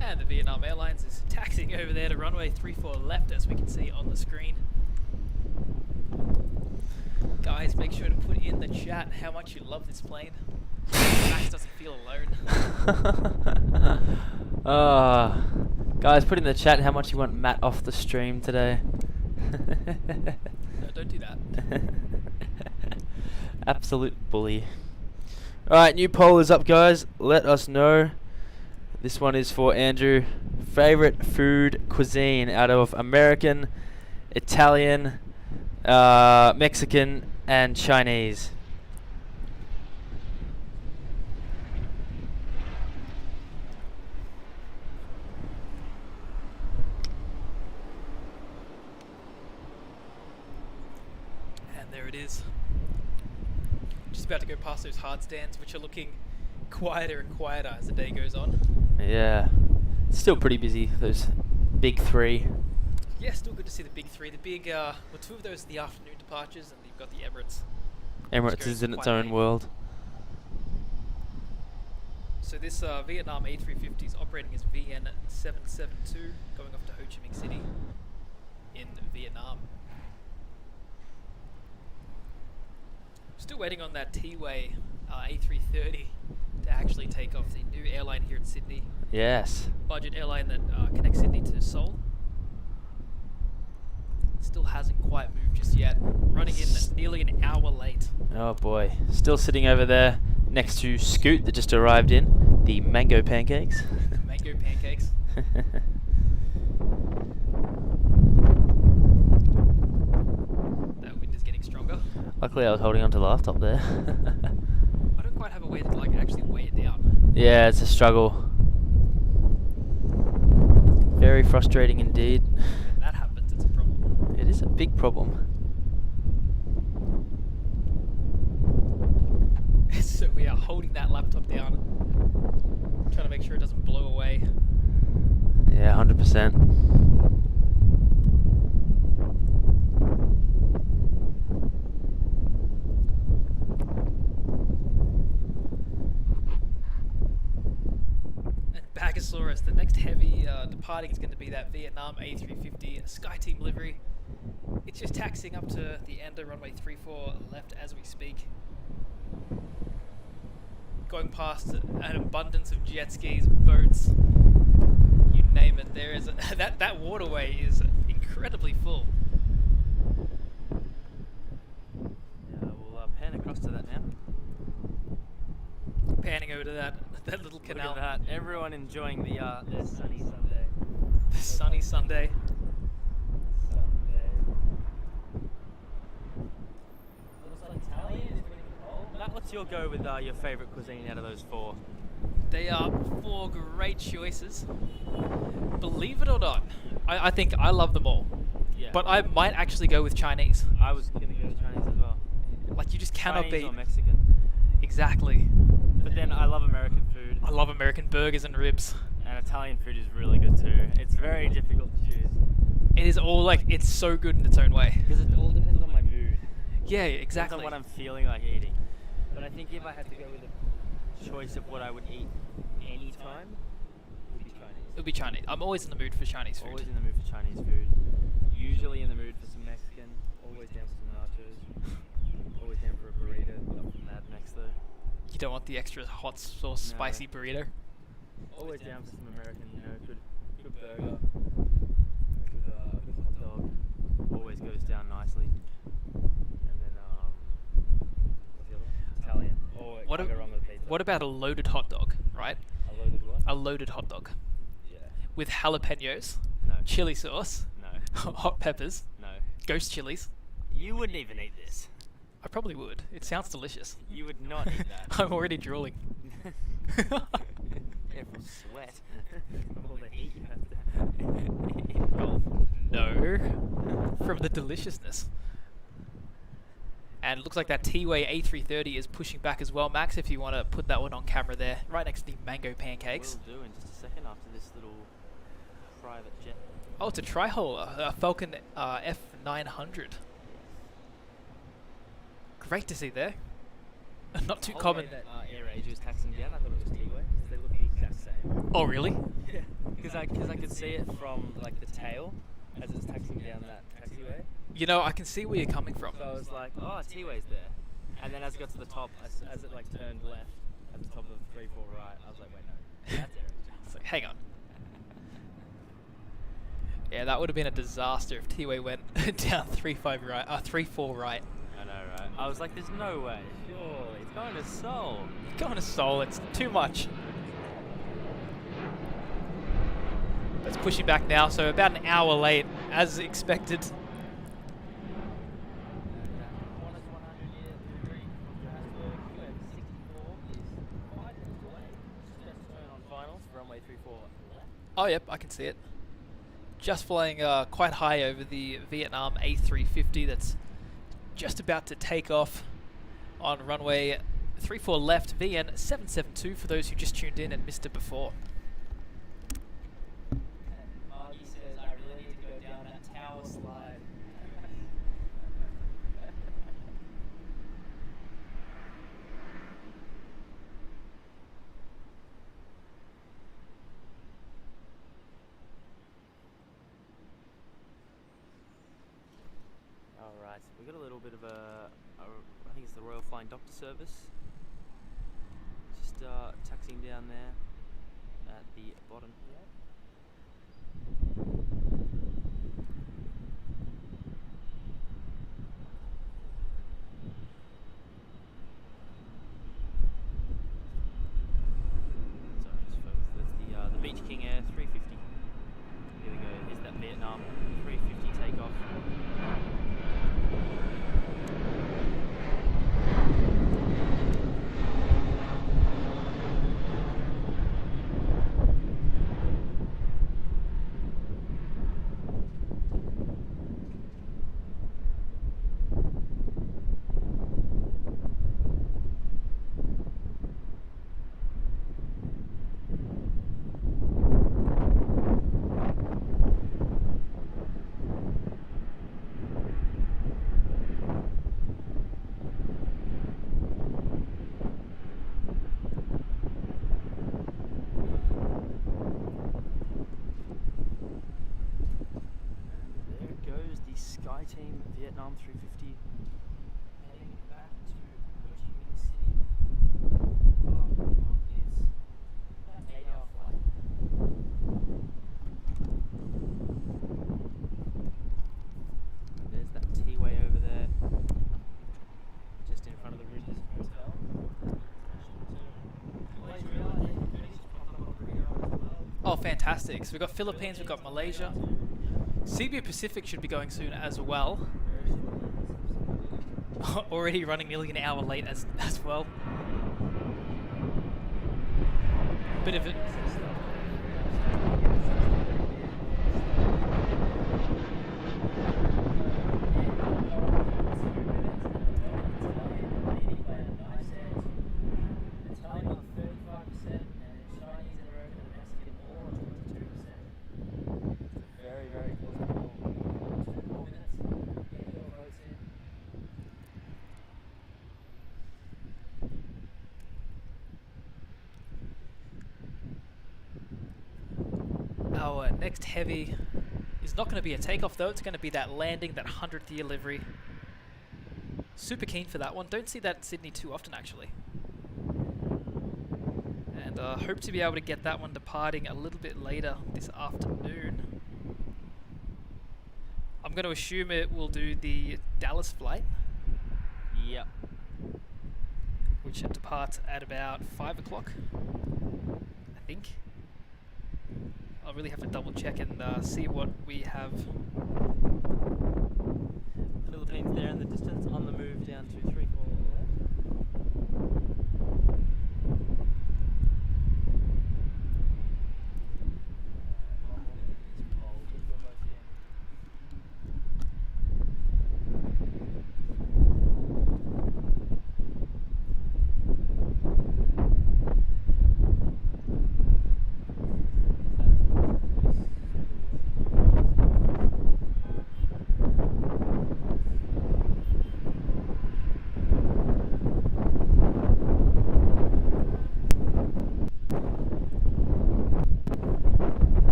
S2: And the Vietnam Airlines is taxiing over there to runway 34 left, as we can see on the screen. Guys, make sure to put in the chat how much you love this plane. Max doesn't feel alone.
S1: Guys, put in the chat how much you want Matt off the stream today.
S2: No, don't do that.
S1: Absolute bully. Alright, new poll is up, guys. Let us know. This one is for Andrew. Favorite food cuisine out of American, Italian, Mexican, and Chinese.
S2: And there it is. Just about to go past those hard stands, which are looking quieter and quieter as the day goes on.
S1: Yeah. Still pretty busy, those big 3.
S2: Yeah, still good to see the big 3. The big, well, 2 of those are the afternoon departures, and you've got the Emirates.
S1: Emirates is in its own world.
S2: So this Vietnam A350 is operating as VN772, going off to Ho Chi Minh City in Vietnam. Still waiting on that T-Way A330 to actually take off, the new airline here in Sydney.
S1: Yes.
S2: Budget airline that connects Sydney to Seoul. Still hasn't quite moved just yet. Running in nearly an hour late.
S1: Oh boy. Still sitting over there next to Scoot that just arrived in. The mango pancakes.
S2: Mango pancakes. That wind is getting stronger.
S1: Luckily I was holding onto the laptop there.
S2: I don't quite have a way to like actually weigh it down.
S1: Yeah, it's a struggle. Very frustrating indeed.
S2: When that happens, it's a problem.
S1: It is a big problem.
S2: So we are holding that laptop down, trying to make sure it doesn't blow away.
S1: Yeah, 100%.
S2: And Bagasaurus, the next heavy departing is going to be that Vietnam A350 SkyTeam livery. It's just taxiing up to the end of runway 34 left as we speak. Going past an abundance of jet skis, boats, you name it. There is that waterway is incredibly full.
S1: Yeah, we'll pan across to that now.
S2: Panning over to that little canal.
S1: Look at that. Everyone enjoying the sunny Sunday.
S2: The sunny Sunday.
S1: Matt, what's your go with your favourite cuisine out of those four?
S2: They are four great choices. Believe it or not, I think I love them all.
S1: Yeah.
S2: But I might actually go with Chinese.
S1: I was going to go with Chinese as well.
S2: Like, you just cannot
S1: Chinese
S2: beat.
S1: or Mexican.
S2: Exactly.
S1: But then I love American food.
S2: I love American burgers and ribs.
S1: And Italian food is really good too. It's very difficult to choose.
S2: It is all like, it's so good in its own way.
S1: Because it all depends on my mood.
S2: Yeah,
S1: Depends
S2: exactly.
S1: on what I'm feeling like eating. But I think if I had to go with a choice of what I would eat any time, it would be Chinese.
S2: It would be Chinese. I'm always in the mood for Chinese food.
S1: Always in the mood for Chinese food. Usually in the mood for some Mexican. Always down for some nachos. Always down for a burrito. Up from that next though.
S2: You don't want the extra hot sauce spicy burrito.
S1: Always down for some American, good burger. Good hot dog. Always goes down nicely. And then, what's the other one? Italian. Oh, it can't go wrong with pizza.
S2: What about a loaded hot dog, right?
S1: A loaded what?
S2: A loaded hot dog.
S1: Yeah.
S2: With jalapenos,
S1: No.
S2: chili sauce,
S1: No.
S2: hot peppers,
S1: No.
S2: ghost chilies.
S1: You wouldn't even eat this.
S2: I probably would. It sounds delicious.
S1: You would not eat that.
S2: I'm already drooling.
S1: Yeah, from sweat. All the heat you have to engulf.
S2: No. From the deliciousness. And it looks like that T-Way A330 is pushing back as well. Max, if you want to put that one on camera there, right next to the mango pancakes.
S1: We'll do in just a second after this little private jet.
S2: Oh, it's a tri-hull, a Falcon F900. Great to see there. Not too common.
S1: That AirAsia was taxing down, I thought it was T-Way. They look the exact same.
S2: Oh, really?
S1: Yeah. Because I could see it from like the tail as it's taxing down that taxiway.
S2: You know, I can see where you're coming from.
S1: So I was like, oh, T-Way's there. And then as it got to the top, as it like turned left at the top of 3-4 right, I was like, wait, no, that's AirAsia.
S2: It's like, hang on. Yeah, that would have been a disaster if T-Way went down 3-5 right, 3-4 right.
S1: I know, right? I was like, there's no way. Surely, it's going to Seoul.
S2: Going to Seoul, it's too much. It's pushing back now, so about an hour late, as expected. Oh, yep, I can see it. Just flying quite high over the Vietnam A350 that's just about to take off on runway 34 left, VN 772 for those who just tuned in and missed it before. Margie says, I really need to go down that tower slide.
S1: Alright, so we got a little bit of I think it's the Royal Flying Doctor Service. Just taxiing down there at the bottom here. Sorry, just focus. That's the Beach King Air 350. Here we go. Here's that Vietnam 350 takeoff. Team Vietnam 350 heading back to Ho Chi Minh City on its 8-hour flight. And there's that T-way over there, just in front of the Ridges Hotel.
S2: Oh, fantastic. So we've got Philippines, we've got Malaysia. Cebu Pacific should be going soon as well. Already running nearly an hour late as well. Bit of it. Our next heavy is not going to be a takeoff though, it's going to be that landing, that 100th year livery. Super keen for that one. Don't see that in Sydney too often actually. And hope to be able to get that one departing a little bit later this afternoon. I'm going to assume it will do the Dallas flight.
S1: Yep.
S2: Which should depart at about 5 o'clock, I think. I'll really have to double check and see what we have.
S1: Philippines there in the distance, on the move down to 3-4 left.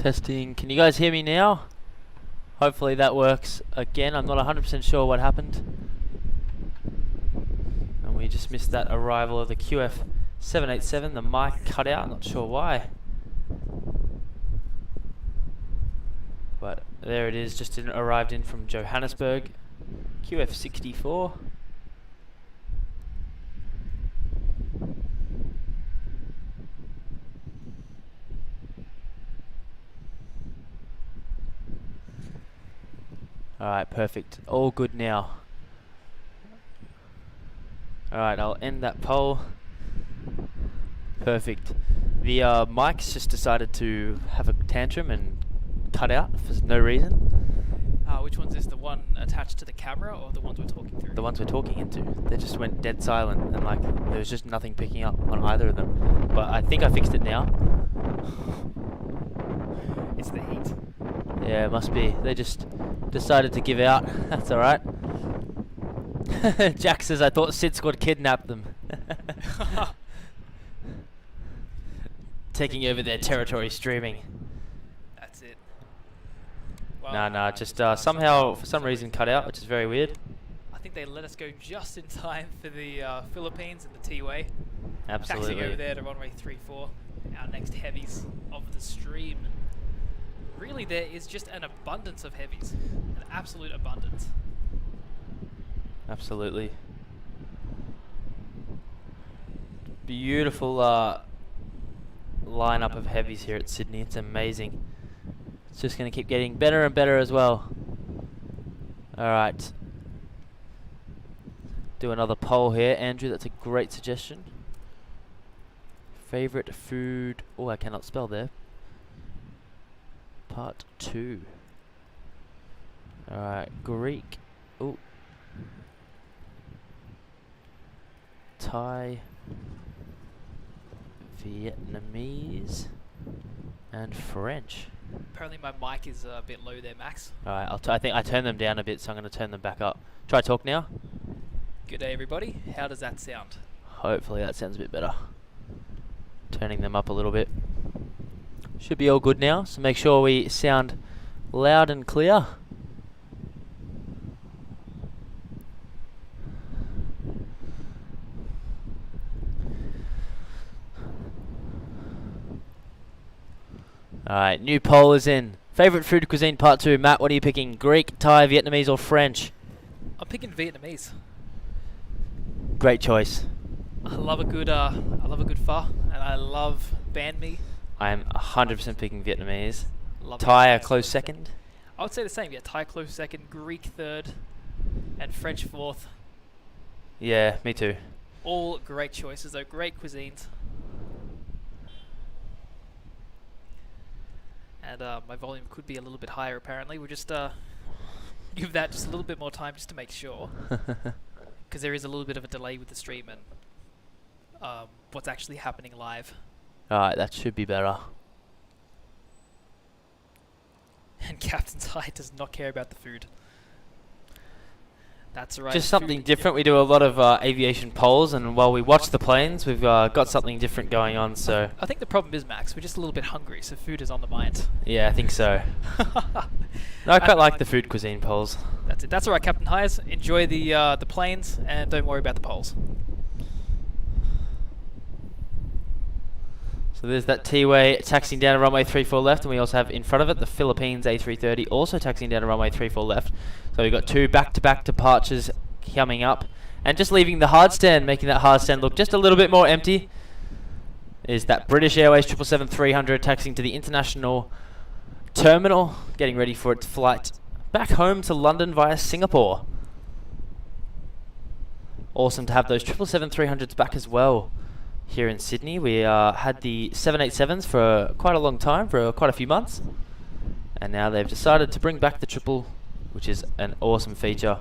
S1: Testing. Can you guys hear me now? Hopefully that works again. I'm not 100% sure what happened. And we just missed that arrival of the QF787. The mic cut out. Not sure why. But there it is. Just arrived in from Johannesburg. QF64. Alright, perfect. All good now. Alright, I'll end that poll. Perfect. The mic's just decided to have a tantrum and cut out for no reason.
S2: Which one's this? The one attached to the camera or the ones we're talking through?
S1: The ones we're talking into. They just went dead silent and like there was just nothing picking up on either of them. But I think I fixed it now.
S2: It's the heat.
S1: Yeah, it must be. They just decided to give out. That's alright. Jack says, I thought Sid Squad kidnapped them. Taking over their territory streaming.
S2: That's it. Well,
S1: Nah, just somehow, for some reason, cut out, which is very weird.
S2: I think they let us go just in time for the Philippines and the T-way.
S1: Absolutely.
S2: Taxiing over there to runway 34, our next heavies of the stream. Really, there is just an abundance of heavies. An absolute abundance.
S1: Absolutely. Beautiful lineup of heavies here at Sydney. It's amazing. It's just going to keep getting better and better as well. Alright. Do another poll here. Andrew, that's a great suggestion. Favorite food. Oh, I cannot spell there. Part 2. Alright, Greek. Oh. Thai. Vietnamese. And French.
S2: Apparently my mic is a bit low there, Max.
S1: Alright, I think I turned them down a bit, so I'm going to turn them back up. Try talk now.
S2: Good day, everybody. How does that sound?
S1: Hopefully that sounds a bit better. Turning them up a little bit. Should be all good now, so make sure we sound loud and clear. Alright, new poll is in. Favorite food cuisine part 2. Matt, what are you picking? Greek, Thai, Vietnamese or French?
S2: I'm picking Vietnamese.
S1: Great choice.
S2: I love a good pho, and I love banh mi.
S1: I am 100% picking Vietnamese.
S2: Love
S1: Thai a
S2: Vietnamese.
S1: close second.
S2: I would say the same. Yeah, Thai close second, Greek third, and French fourth.
S1: Yeah, me too.
S2: All great choices, though. Great cuisines. And my volume could be a little bit higher, apparently. We'll just give that just a little bit more time just to make sure. Because there is a little bit of a delay with the stream and what's actually happening live.
S1: Alright, that should be better.
S2: And Captain Ty does not care about the food. That's right.
S1: Just something different. We do a lot of aviation polls, and while we watch the planes, we've got something different going on. So
S2: I think the problem is, Max, we're just a little bit hungry, so food is on the mind.
S1: yeah, I think so. No, I quite like the food cuisine polls.
S2: That's it. That's all right, Captain Hires. Enjoy the planes, and don't worry about the polls.
S1: So there's that T-way taxiing down to runway 34 left, and we also have in front of it the Philippines A380 also taxiing down to runway 34 left. So we've got 2 back-to-back departures coming up. And just leaving the hard stand, making that hard stand look just a little bit more empty, is that British Airways 777-300 taxiing to the international terminal, getting ready for its flight back home to London via Singapore. Awesome to have those 777-300s back as well. Here in Sydney, we had the 787s for quite a long time, for quite a few months, and now they've decided to bring back the triple, which is an awesome feature.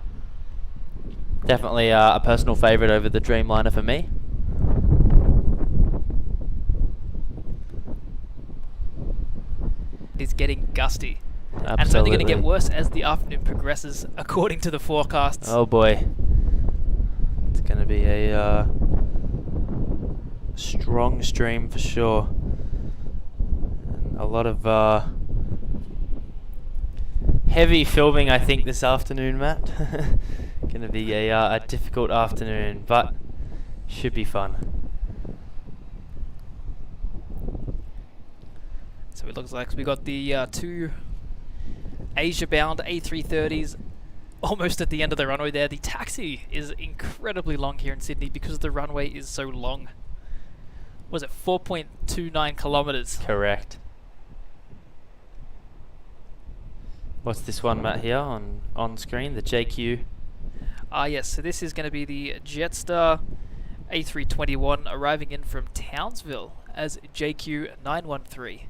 S1: Definitely a personal favourite over the Dreamliner for me.
S2: It is getting gusty.
S1: Absolutely.
S2: And it's only going to get worse as the afternoon progresses, according to the forecasts.
S1: Oh boy. It's going to be a strong stream for sure. And a lot of heavy filming, I think, this afternoon, Matt. Gonna be a difficult afternoon, but should be fun.
S2: So it looks like we got the two Asia-bound A330s almost at the end of the runway there. The taxi is incredibly long here in Sydney because the runway is so long. Was it 4.29 kilometers?
S1: Correct. What's this one, Matt, here on screen? The JQ.
S2: Yes, so this is going to be the Jetstar A321 arriving in from Townsville as JQ913.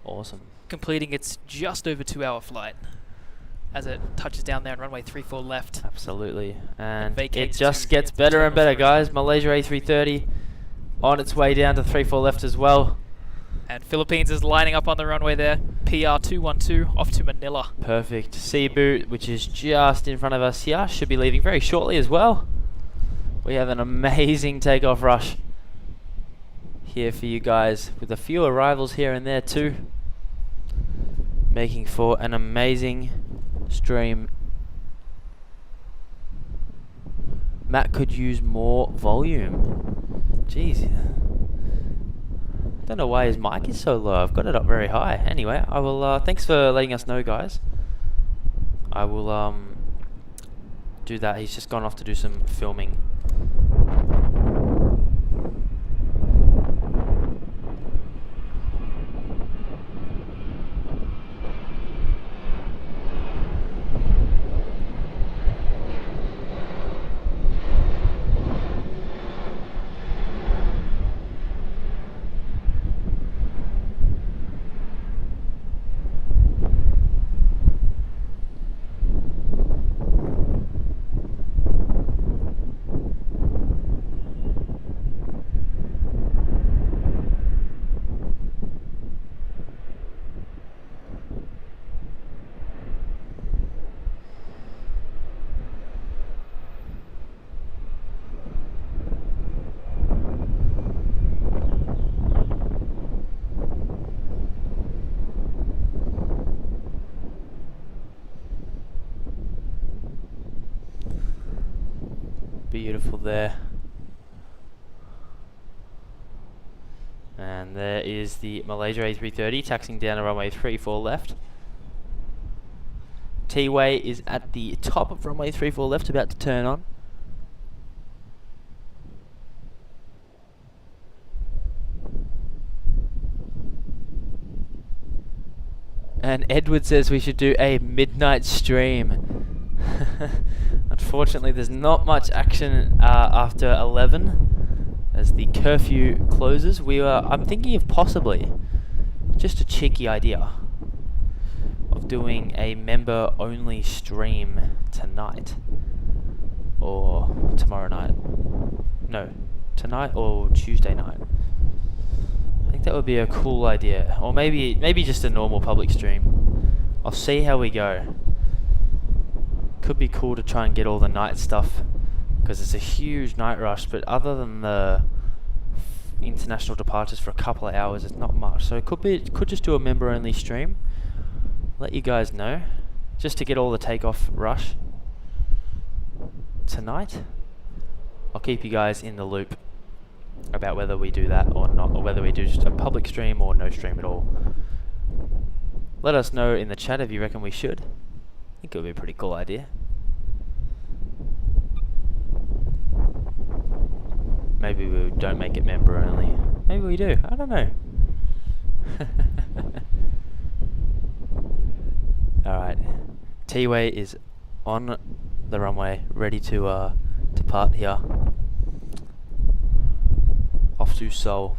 S1: Awesome.
S2: Completing its just over 2-hour flight as it touches down there on runway 34 left.
S1: Absolutely. And it
S2: vacates
S1: just
S2: to
S1: gets better and better,
S2: Terminal 3.
S1: guys. Malaysia A330 on its way down to 34 left as well.
S2: And Philippines is lining up on the runway there. PR212 off to Manila.
S1: Perfect. Cebu, which is just in front of us here, should be leaving very shortly as well. We have an amazing takeoff rush here for you guys, with a few arrivals here and there too, making for an amazing stream. Matt could use more volume. Jeez. Don't know why his mic is so low. I've got it up very high. Anyway, I will thanks for letting us know, guys. I will do that. He's just gone off to do some filming. Beautiful there. And there is the Malaysia A330 taxiing down to runway 34 left. T-way is at the top of runway 34 left, about to turn on. And Edward says we should do a midnight stream. Unfortunately, there's not much action after 11 as the curfew closes. I'm thinking of possibly, just a cheeky idea, of doing a member-only stream tonight or tomorrow night. No, tonight or Tuesday night. I think that would be a cool idea, or maybe just a normal public stream. I'll see how we go. Could be cool to try and get all the night stuff, because it's a huge night rush, but other than the international departures for a couple of hours, it's not much. So could just do a member only stream, let you guys know, just to get all the takeoff rush tonight. I'll keep you guys in the loop about whether we do that or not, or whether we do just a public stream or no stream at all. Let us know in the chat if you reckon we should. I think it would be a pretty cool idea. Maybe we don't make it member only. Maybe we do. I don't know. Alright. T-way is on the runway, ready to depart here. Off to Seoul.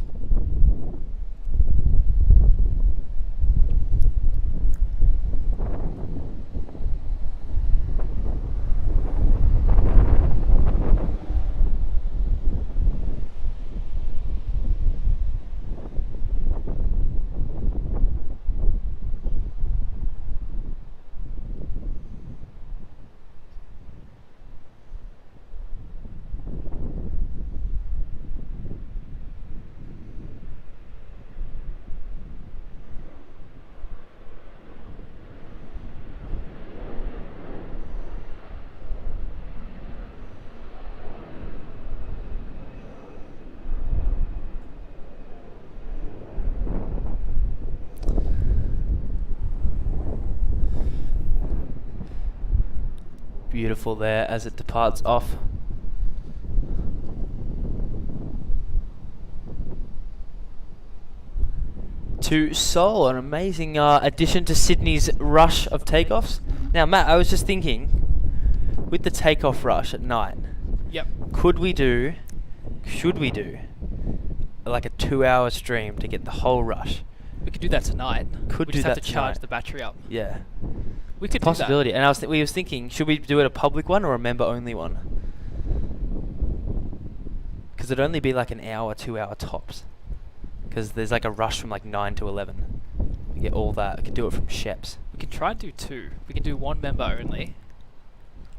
S1: Beautiful there as it departs off. To Seoul, an amazing addition to Sydney's rush of takeoffs. Now, Matt, I was just thinking, with the takeoff rush at night,
S2: Yep.
S1: should we do like a 2-hour stream to get the whole rush?
S2: We could do that tonight.
S1: Could
S2: we
S1: do
S2: just have
S1: that
S2: to charge
S1: tonight.
S2: the battery up.
S1: Yeah.
S2: We could
S1: Possibility. And we was thinking, should we do it a public one or a member only one? Because it'd only be like an hour, 2-hour tops. Because there's like a rush from like 9 to 11. We get all that. We could do it from Sheps.
S2: We can try and do 2. We can do 1 member only.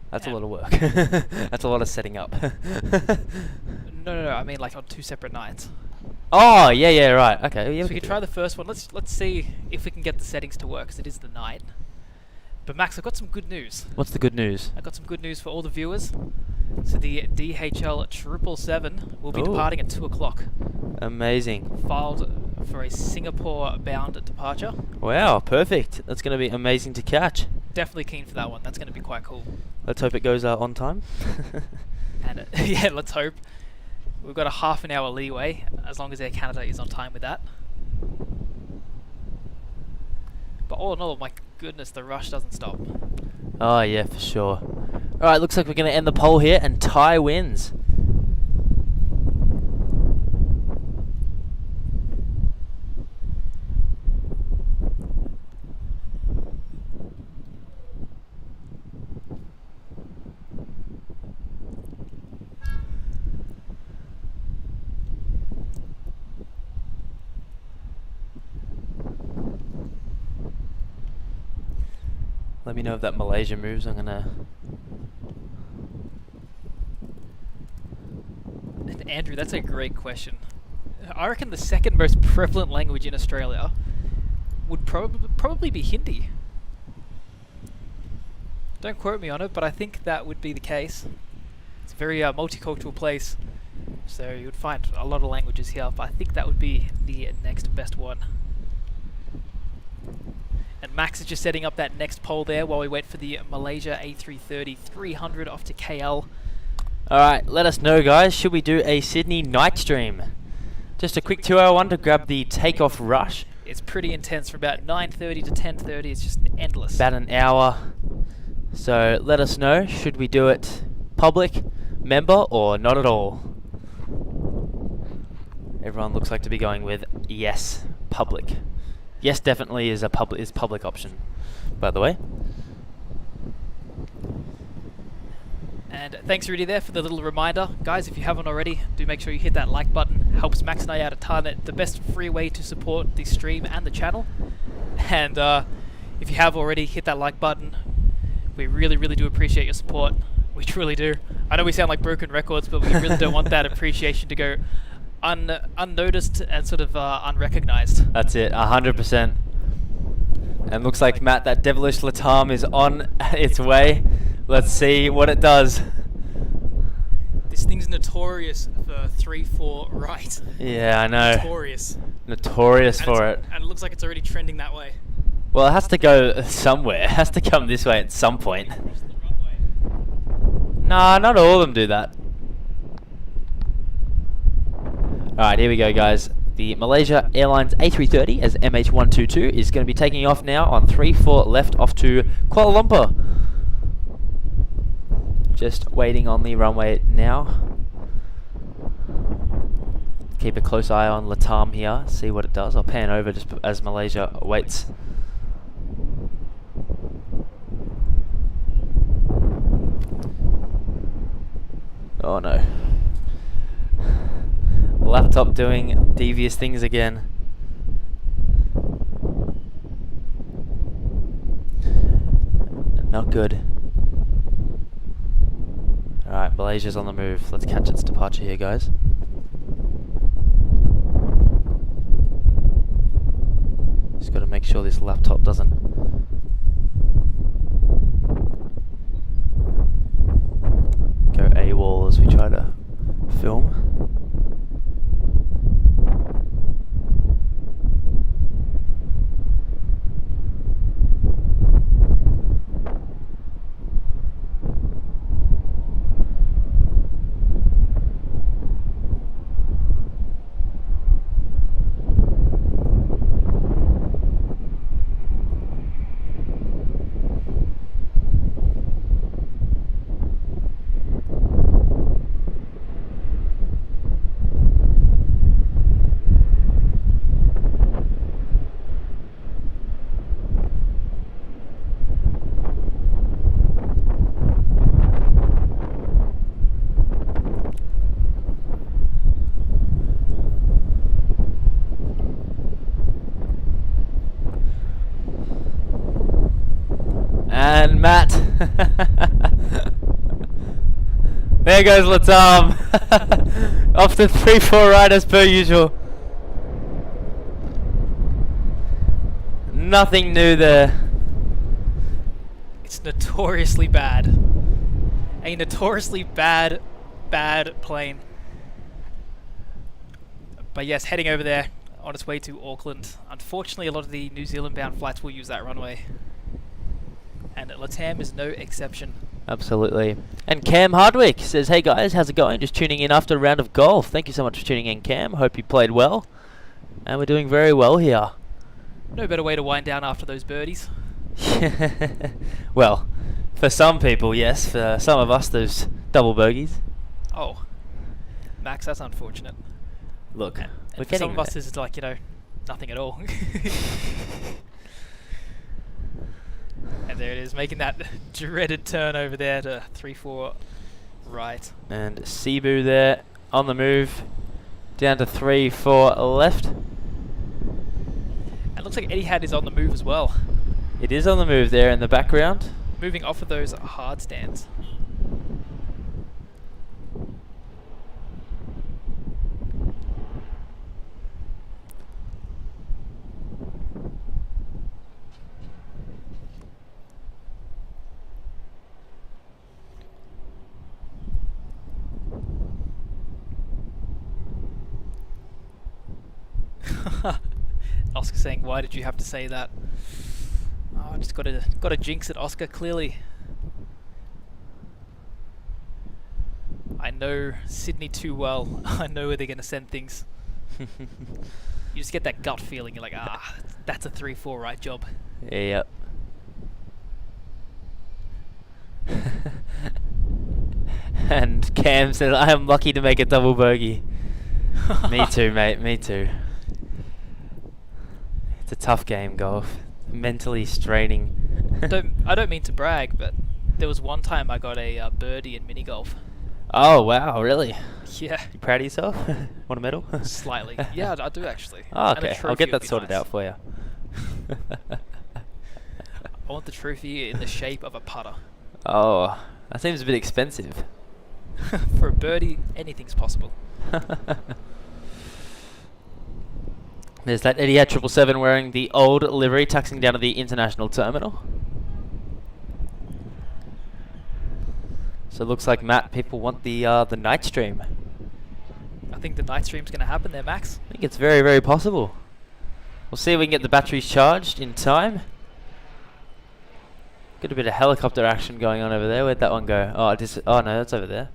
S1: That's a
S2: Yeah.
S1: lot of work. That's a lot of setting up.
S2: No. I mean like on 2 separate nights.
S1: Oh, yeah, right. Okay. Yeah,
S2: So we can try the first one. Let's see if we can get the settings to work, because it is the night. But Max, I've got some good news.
S1: What's the good news?
S2: I've got some good news for all the viewers. So the DHL 777 will be
S1: Ooh.
S2: departing at 2 o'clock.
S1: Amazing.
S2: Filed for a Singapore-bound departure.
S1: Wow, perfect. That's going to be amazing to catch.
S2: Definitely keen for that one. That's going to be quite cool.
S1: Let's hope it goes on time.
S2: And yeah, let's hope. We've got a half an hour leeway, as long as Air Canada is on time with that. But all in all, my goodness, the rush doesn't stop.
S1: Oh, yeah, for sure. Alright, looks like we're going to end the poll here, and Ty wins. Let me know if that Malaysia moves. I'm gonna.
S2: And Andrew, that's a great question. I reckon the second most prevalent language in Australia would probably be Hindi. Don't quote me on it, but I think that would be the case. It's a very multicultural place, so you would find a lot of languages here, but I think that would be the next best one. And Max is just setting up that next poll there while we wait for the Malaysia A330 300 off to KL.
S1: Alright, let us know, guys. Should we do a Sydney night stream? Just a quick 2-hour one to grab the takeoff rush.
S2: It's pretty intense from about 9:30 to 10:30. It's just endless.
S1: About an hour. So let us know. Should we do it public, member, or not at all? Everyone looks like to be going with yes, public. Yes, definitely is public option, by the way.
S2: And thanks Rudy there for the little reminder. Guys, if you haven't already, do make sure you hit that like button. Helps Max and I out a ton. The best free way to support the stream and the channel. And if you have already, hit that like button. We really, really do appreciate your support. We truly do. I know we sound like broken records, but we really don't want that appreciation to go unnoticed and sort of unrecognized.
S1: That's it, 100%. And looks like, Matt, that devilish Latam is on its way. Let's see what it does.
S2: This thing's notorious for 3-4 right.
S1: Yeah, I know.
S2: Notorious.
S1: Notorious for it.
S2: And it looks like it's already trending that way.
S1: Well, it has to go somewhere. It has to come this way at some point. Nah, not all of them do that. Alright, here we go, guys. The Malaysia Airlines A330 as MH122 is going to be taking off now on 3-4 left off to Kuala Lumpur. Just waiting on the runway now. Keep a close eye on Latam here, see what it does. I'll pan over just as Malaysia waits. Oh no. Laptop doing devious things again. Not good. Alright, Malaysia's on the move. Let's catch its departure here, guys. Just gotta make sure this laptop doesn't go AWOL as we try to film. And Matt. There goes Latam. Off to 3-4 right as per usual. Nothing new there.
S2: It's notoriously bad. A notoriously bad plane. But yes, heading over there on its way to Auckland. Unfortunately, a lot of the New Zealand bound flights will use that runway. And Latam is no exception.
S1: Absolutely. And Cam Hardwick says, hey guys, how's it going? Just tuning in after a round of golf. Thank you so much for tuning in, Cam. Hope you played well. And we're doing very well here.
S2: No better way to wind down after those birdies.
S1: Well, for some people, yes. For some of us, those double bogeys.
S2: Oh, Max, that's unfortunate.
S1: Look,
S2: And
S1: we're
S2: for some
S1: getting
S2: of us,
S1: there.
S2: it's like, nothing at all. And there it is, making that dreaded turn over there to 3-4 right.
S1: And Cebu there on the move. Down to 3-4 left.
S2: And it looks like Etihad is on the move as well.
S1: It is on the move there in the background.
S2: Moving off of those hard stands. Oscar saying, "Why did you have to say that?" Oh, I just got to jinx it, Oscar. Clearly, I know Sydney too well. I know where they're going to send things. You just get that gut feeling. You're like, that's a 3-4 right job.
S1: Yep. And Cam said, I am lucky to make a double bogey. Me too, mate. Me too. It's a tough game, golf. Mentally straining.
S2: I don't mean to brag, but there was one time I got a birdie in mini golf.
S1: Oh, wow, really?
S2: Yeah.
S1: You proud of yourself? Want a medal?
S2: Slightly. Yeah, I do actually.
S1: Oh,
S2: And a
S1: okay. I'll
S2: trophy
S1: get
S2: would
S1: that
S2: be
S1: sorted
S2: nice.
S1: out for you.
S2: I want the trophy in the shape of a putter.
S1: Oh, that seems a bit expensive.
S2: For a birdie, anything's possible.
S1: There's that Etihad 777 wearing the old livery, taxiing down to the international terminal. So it looks like, Matt, people want the night stream.
S2: I think the night stream's going to happen there, Max.
S1: I think it's very, very possible. We'll see if we can get the batteries charged in time. Got a bit of helicopter action going on over there. Where'd that one go? Oh, oh no, that's over there.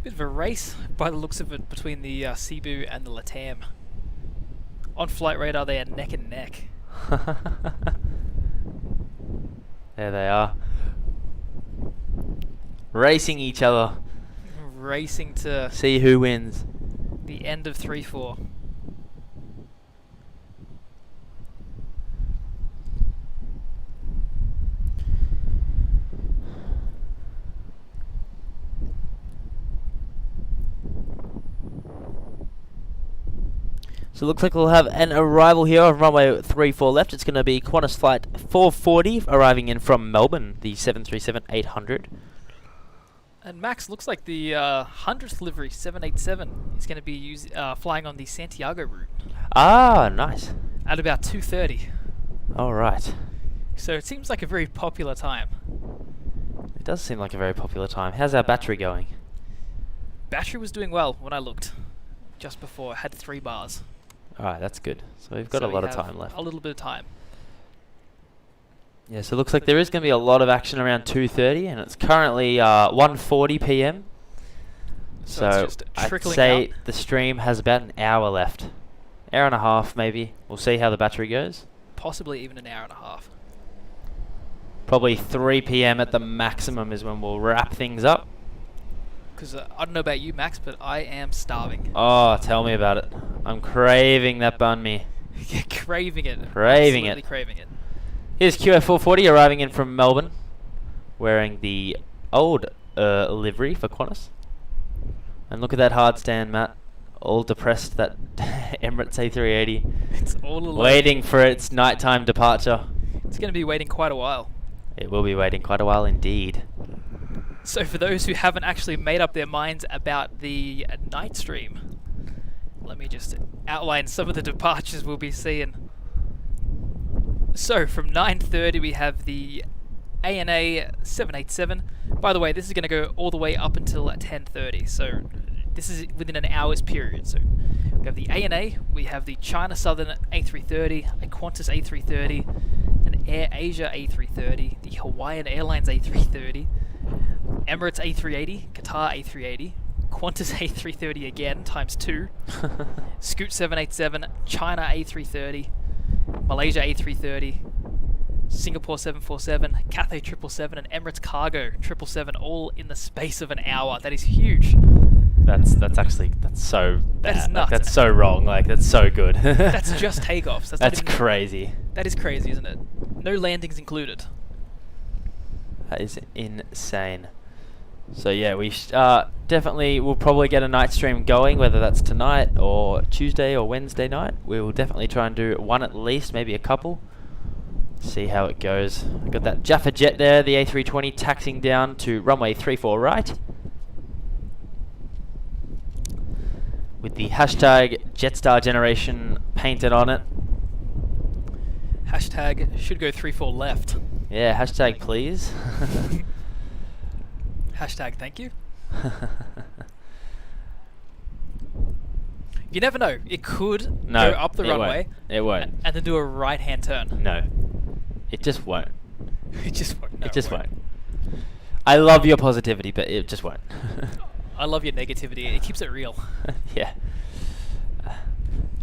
S2: Bit of a race, by the looks of it, between the Cebu and the Latam. On flight radar, they are neck and neck.
S1: There they are. Racing each other.
S2: Racing to
S1: See who wins.
S2: the end of 3-4.
S1: So it looks like we'll have an arrival here on runway 34 left. It's going to be Qantas flight 440 arriving in from Melbourne, the 737-800.
S2: And Max, looks like the 100th livery 787 is going to be flying on the Santiago route
S1: Ah, nice.
S2: at about 2:30.
S1: All right.
S2: So it seems like a very popular time.
S1: It does seem like a very popular time. How's our battery going?
S2: Battery was doing well when I looked just before. It had 3 bars.
S1: All right, that's good. So we've got
S2: So
S1: a lot
S2: we
S1: of
S2: have
S1: time left.
S2: A little bit of time.
S1: Yeah, so it looks like there is going to be a lot of action around 2:30, and it's currently 1:40 p.m.
S2: So it's
S1: So
S2: just
S1: I'd
S2: trickling
S1: say
S2: out.
S1: the stream has about an hour left. Hour and a half, maybe. We'll see how the battery goes.
S2: Possibly even an hour and a half.
S1: Probably 3 p.m. at the maximum is when we'll wrap things up.
S2: Because I don't know about you, Max, but I am starving.
S1: Oh, tell me about it. I'm craving that banh mi.
S2: Craving it.
S1: Craving
S2: Absolutely
S1: it.
S2: craving it.
S1: Here's QF440 arriving in from Melbourne, wearing the old livery for Qantas. And look at that hard stand, Matt. All depressed, that Emirates A380.
S2: It's all alone.
S1: Waiting for its nighttime departure.
S2: It's going to be waiting quite a while.
S1: It will be waiting quite a while indeed.
S2: So for those who haven't actually made up their minds about the night stream, let me just outline some of the departures we'll be seeing. So from 9:30 we have the ANA 787. By the way, this is going to go all the way up until 10:30. So this is within an hour's period. So we have the ANA, we have the China Southern A330, a Qantas A330, an Air Asia A330, the Hawaiian Airlines A330, Emirates A380, Qatar A380, Qantas A330 again, times 2, Scoot 787, China A330, Malaysia A330, Singapore 747, Cathay 777, and Emirates Cargo 777, all in the space of an hour. That is huge.
S1: That's so bad.
S2: That is nuts.
S1: That's so wrong. Like, that's so good.
S2: That's just takeoffs.
S1: That's crazy.
S2: That is crazy, isn't it? No landings included.
S1: That is insane. So yeah, we definitely will probably get a night stream going, whether that's tonight or Tuesday or Wednesday night. We will definitely try and do one at least, maybe a couple. See how it goes. We've got that Jaffa jet there, the A320 taxiing down to runway 34 right. With the hashtag Jetstar Generation painted on it.
S2: Hashtag should go 34 left.
S1: Yeah, hashtag please.
S2: Hashtag thank you. You never know. It could go up the runway.
S1: It won't.
S2: And then do a right-hand turn.
S1: No. It just won't.
S2: It just won't. No,
S1: it just won't. I love your positivity, but it just won't.
S2: I love your negativity. It keeps it real.
S1: Yeah.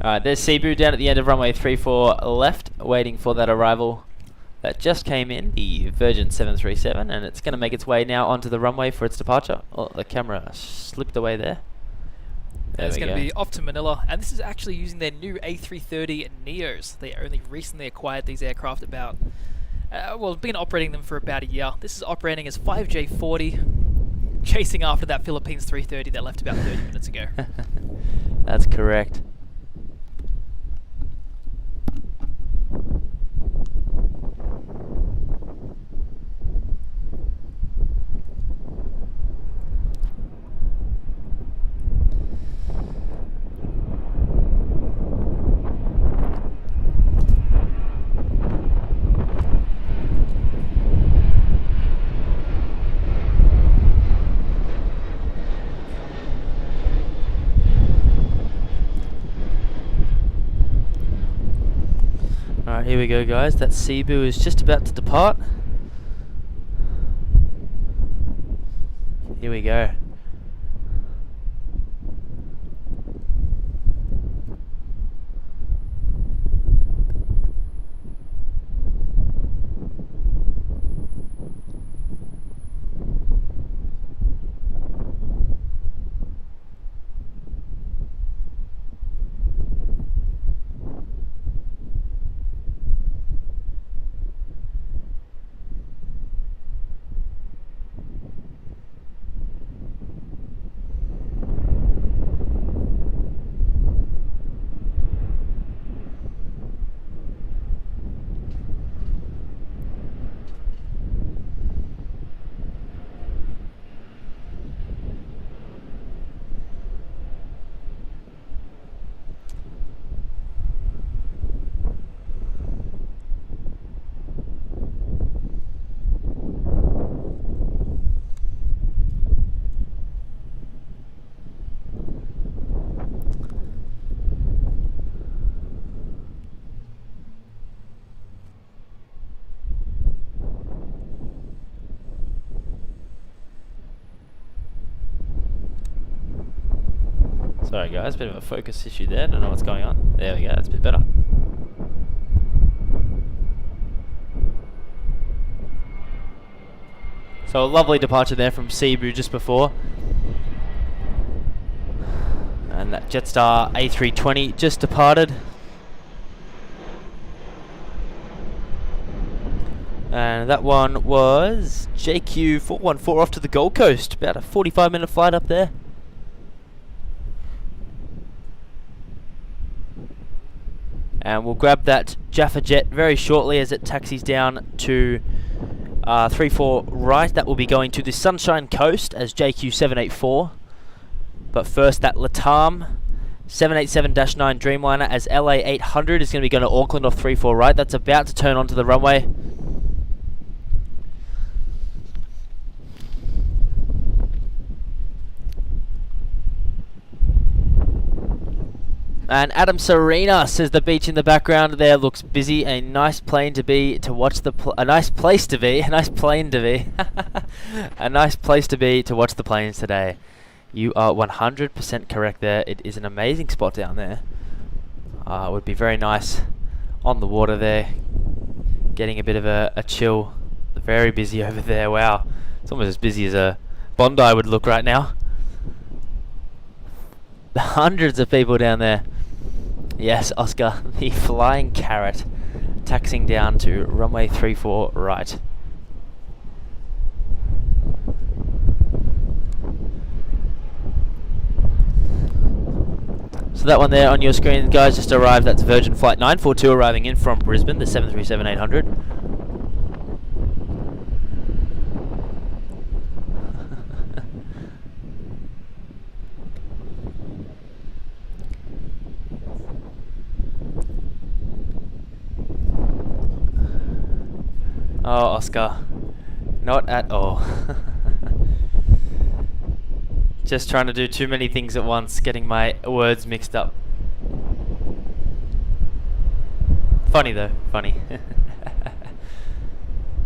S1: Alright, there's Cebu down at the end of runway 34 left, waiting for that arrival that just came in, the Virgin 737, and it's going to make its way now onto the runway for its departure. Oh, the camera slipped away there.
S2: It's going to be off to Manila, and this is actually using their new A330 Neos. They only recently acquired these aircraft about, been operating them for about a year. This is operating as 5J40, chasing after that Philippines 330 that left about 30 minutes ago.
S1: That's correct. Alright, here we go, guys. That Cebu is just about to depart. Here we go. Sorry guys, bit of a focus issue there, don't know what's going on. There we go, that's a bit better. So a lovely departure there from Cebu just before. And that Jetstar A320 just departed. And that one was JQ414 off to the Gold Coast. About a 45-minute flight up there. And we'll grab that Jaffa jet very shortly as it taxis down to 34 right. That will be going to the Sunshine Coast as JQ784. But first, that Latam 787-9 Dreamliner as LA800 is going to be going to Auckland off 34 right. That's about to turn onto the runway. And Adam Serena says the beach in the background there looks busy. A nice plane to be to watch the a nice place to be. A nice plane to be. A nice place to be to watch the planes today. You are 100% correct there. It is an amazing spot down there. It would be very nice on the water there. Getting a bit of a chill. Very busy over there. Wow. It's almost as busy as a Bondi would look right now. Hundreds of people down there. Yes, Oscar, the flying carrot, taxiing down to runway 34 right. So that one there on your screen, guys, just arrived. That's Virgin Flight 942 arriving in from Brisbane, the 737-800. Oh, Oscar. Not at all. Just trying to do too many things at once, getting my words mixed up. Funny though, funny.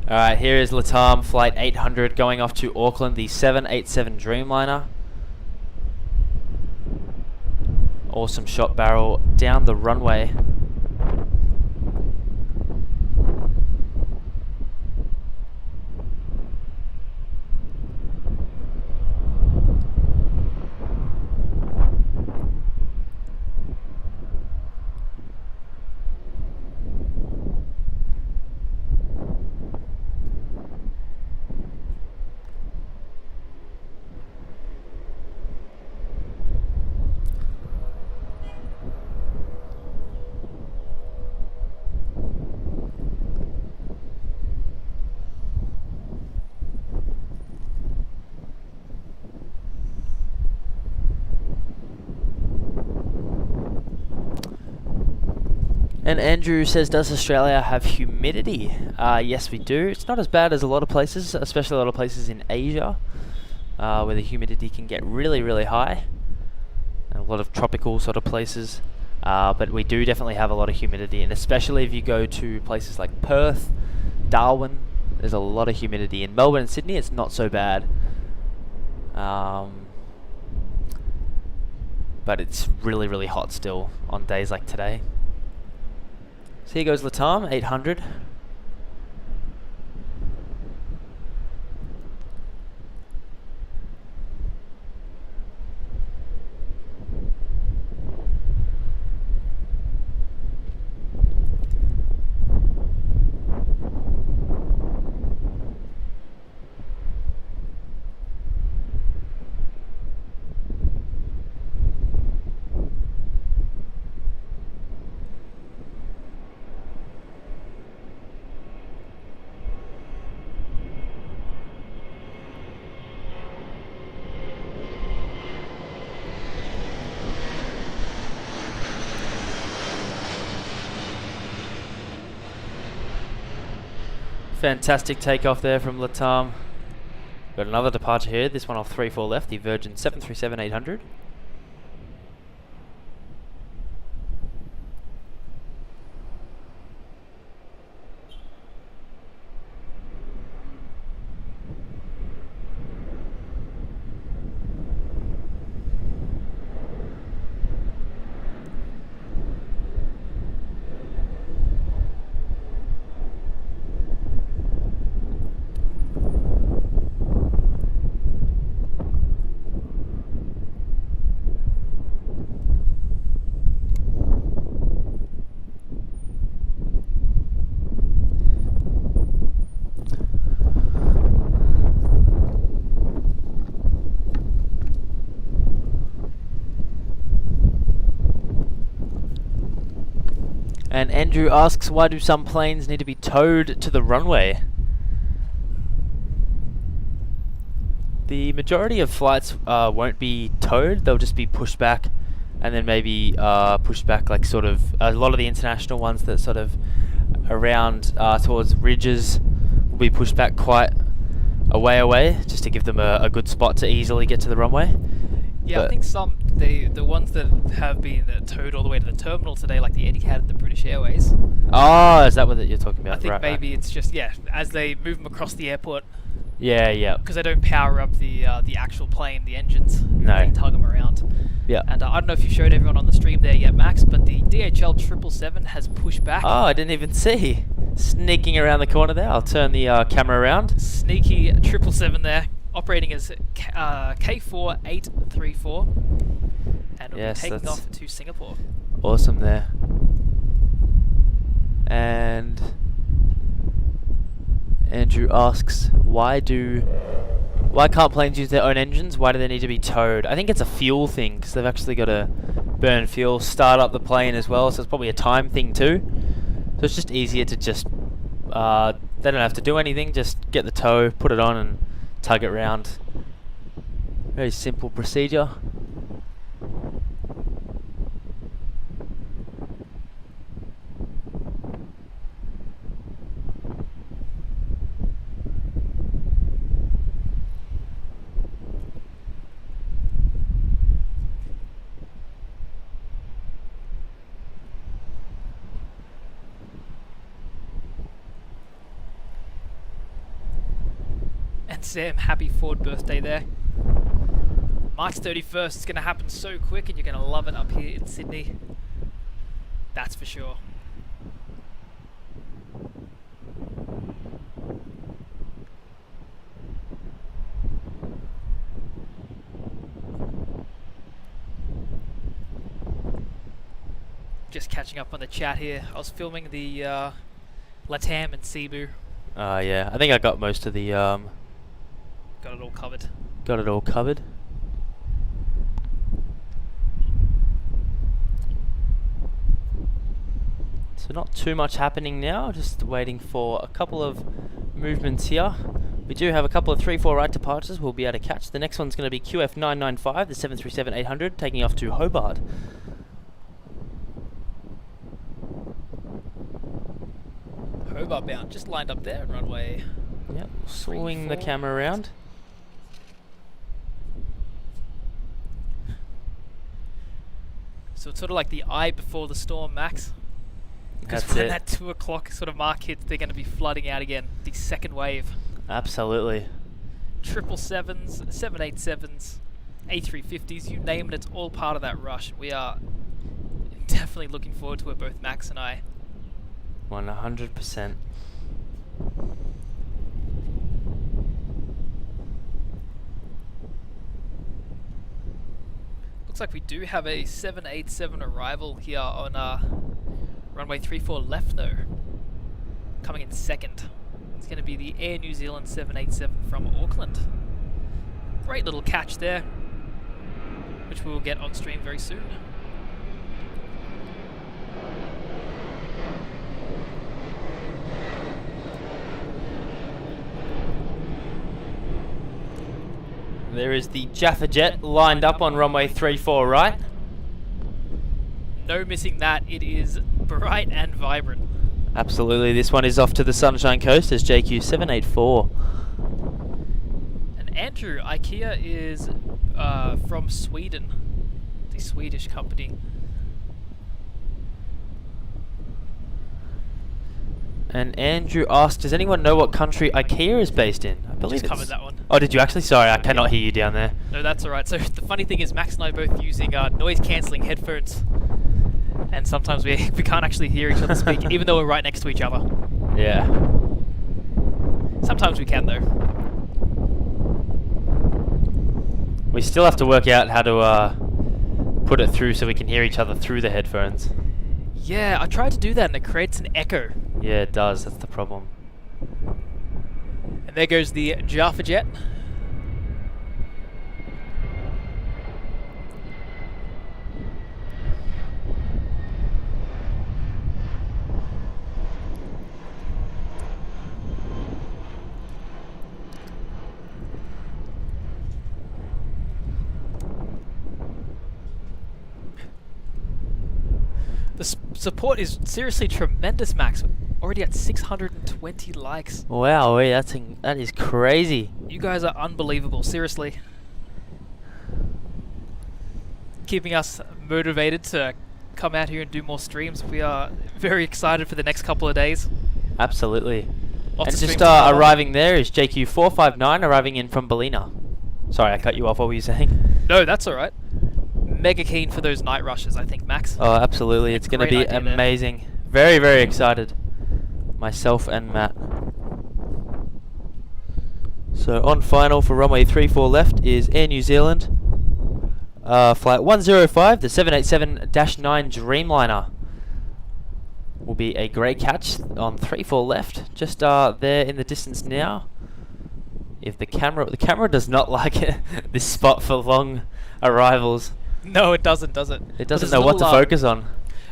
S1: Alright, here is Latam Flight 800 going off to Auckland, the 787 Dreamliner. Awesome shot barrel down the runway. And Andrew says, does Australia have humidity? Yes, we do. It's not as bad as a lot of places, especially a lot of places in Asia, where the humidity can get really, really high. And a lot of tropical sort of places. But we do definitely have a lot of humidity, and especially if you go to places like Perth, Darwin, there's a lot of humidity. In Melbourne and Sydney, it's not so bad. But it's really, really hot still on days like today. So here goes Latam, 800. Fantastic takeoff there from Latam. Got another departure here, this one off 34 left, the Virgin 737-800. And Andrew asks, why do some planes need to be towed to the runway? The majority of flights won't be towed, they'll just be pushed back, and then maybe pushed back like sort of, a lot of the international ones that sort of around towards ridges will be pushed back quite a way away, just to give them a good spot to easily get to the runway.
S2: Yeah,
S1: But
S2: I think the ones that have been towed all the way to the terminal today, like the Etihad and the British Airways.
S1: Oh, is that what you're talking about?
S2: I think
S1: right,
S2: maybe it's just, yeah, as they move them across the airport,
S1: Yeah, yeah.
S2: because they don't power up the actual plane, the engines.
S1: No.
S2: They tug them around.
S1: Yeah.
S2: And I don't know if you showed everyone on the stream there yet, Max, but the DHL 777 has pushed back.
S1: Oh, I didn't even see. Sneaking around the corner there. I'll turn the camera around.
S2: Sneaky 777 there, operating as K4834, and will
S1: Yes,
S2: be taking
S1: that's
S2: off to Singapore.
S1: awesome there. And Andrew asks, why can't planes use their own engines? Why do they need to be towed? I think it's a fuel thing, because they've actually got to burn fuel, start up the plane as well, so it's probably a time thing too. So it's just easier to just, they don't have to do anything, just get the tow, put it on and tug it round. Very simple procedure.
S2: And Sam, happy 4th birthday there. March 31st is going to happen so quick, and you're going to love it up here in Sydney. That's for sure. Just catching up on the chat here. I was filming the Latam and Cebu.
S1: Yeah, I think I got most of the,
S2: Got it all covered.
S1: got it all covered. So not too much happening now, just waiting for a couple of movements here. We do have a couple of 3-4 right departures we'll be able to catch. The next one's going to be QF995, the 737-800, taking off to Hobart.
S2: Hobart bound, just lined up there, runway.
S1: Yep, swing the
S2: 3-4.
S1: camera around.
S2: So it's sort of like the eye before the storm, Max. Because
S1: That's
S2: when
S1: it.
S2: that 2 o'clock sort of mark hits, they're going to be flooding out again. The second wave.
S1: Absolutely.
S2: 777s, 787s, A350s, you name it, it's all part of that rush. We are definitely looking forward to it, both Max and I.
S1: 100%.
S2: Looks like we do have a 787 arrival here on runway 34 left though. Coming in second. It's going to be the Air New Zealand 787 from Auckland. Great little catch there, which we will get on stream very soon.
S1: There is the Jaffa Jet lined up on runway 34 right.
S2: No missing that, it is bright and vibrant.
S1: Absolutely, this one is off to the Sunshine Coast as JQ784.
S2: And Andrew, IKEA is from Sweden, the Swedish company.
S1: And Andrew asked, does anyone know what country IKEA is based in? I believe
S2: Just covered that one.
S1: Oh, did you actually? Sorry, I cannot hear you down there.
S2: No, that's alright. So the funny thing is Max and I are both using noise cancelling headphones. And sometimes we can't actually hear each other speak, even though we're right next to each other.
S1: Yeah.
S2: Sometimes we can though.
S1: We still have to work out how to put it through so we can hear each other through the headphones.
S2: Yeah, I tried to do that and it creates an echo.
S1: Yeah, it does. That's the problem.
S2: And there goes the Jaffa Jet. The support is seriously tremendous, Max. Already at 620 likes.
S1: Wow, that is crazy.
S2: You guys are unbelievable, seriously. Keeping us motivated to come out here and do more streams. We are very excited for the next couple of days.
S1: Absolutely.
S2: Lots
S1: And
S2: of
S1: just
S2: streams to cover.
S1: arriving there is JQ459 arriving in from Ballina. Sorry, I cut you off. What were you saying?
S2: No, that's all right. Mega keen for those night rushes, I think, Max.
S1: Oh, absolutely. It's going to
S2: Great
S1: be
S2: idea there.
S1: amazing. Very, very excited. Myself and Matt. So on final for runway 34 left is Air New Zealand. Flight 105, the 787-9 Dreamliner. Will be a great catch on 34 left. Just there in the distance now. If the camera does not like it, this spot for long arrivals.
S2: No, it doesn't, does it?
S1: It doesn't know what to focus on.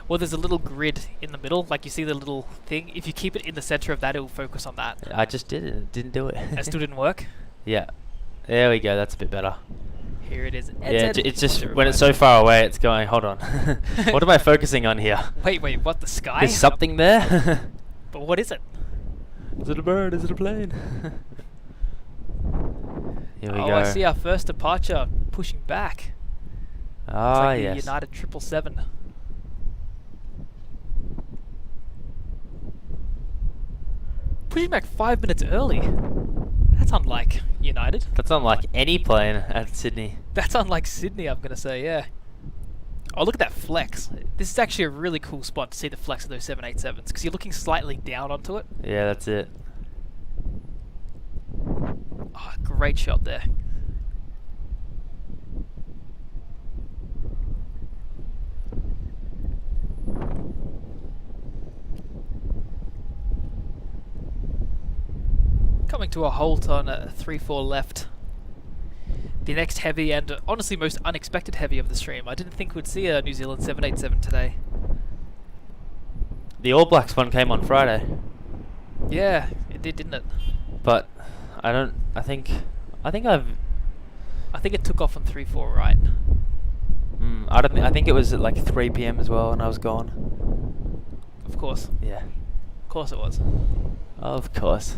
S2: Well, there's a little grid in the middle, like you see the little thing. If you keep it in the center of that, it will focus on that.
S1: I just did it. It didn't do it.
S2: That still didn't work.
S1: Yeah. There we go. That's a bit better.
S2: Here it is.
S1: Yeah, it's just when it's so far away, it's going, hold on. What am I focusing on here?
S2: Wait, what? The sky?
S1: There's something there?
S2: But what is it?
S1: Is it a bird? Is it a plane? Here we go.
S2: I see our first departure pushing back.
S1: Ah,
S2: like the
S1: yes.
S2: United 777. Pushing back 5 minutes early. That's unlike United.
S1: That's unlike any plane at Sydney.
S2: That's unlike Sydney, I'm going to say, yeah. Oh, look at that flex. This is actually a really cool spot to see the flex of those 787s, because you're looking slightly down onto it.
S1: Yeah, that's it.
S2: Oh, great shot there. Coming to a halt on 3-4 left. The next heavy and honestly most unexpected heavy of the stream. I didn't think we'd see a New Zealand 787 today.
S1: The All Blacks one came on Friday.
S2: Yeah, it did, didn't it?
S1: But I think
S2: it took off on 3-4 right.
S1: I think it was at like 3 PM as well and I was gone.
S2: Of course.
S1: Yeah.
S2: Of course it was.
S1: Of course.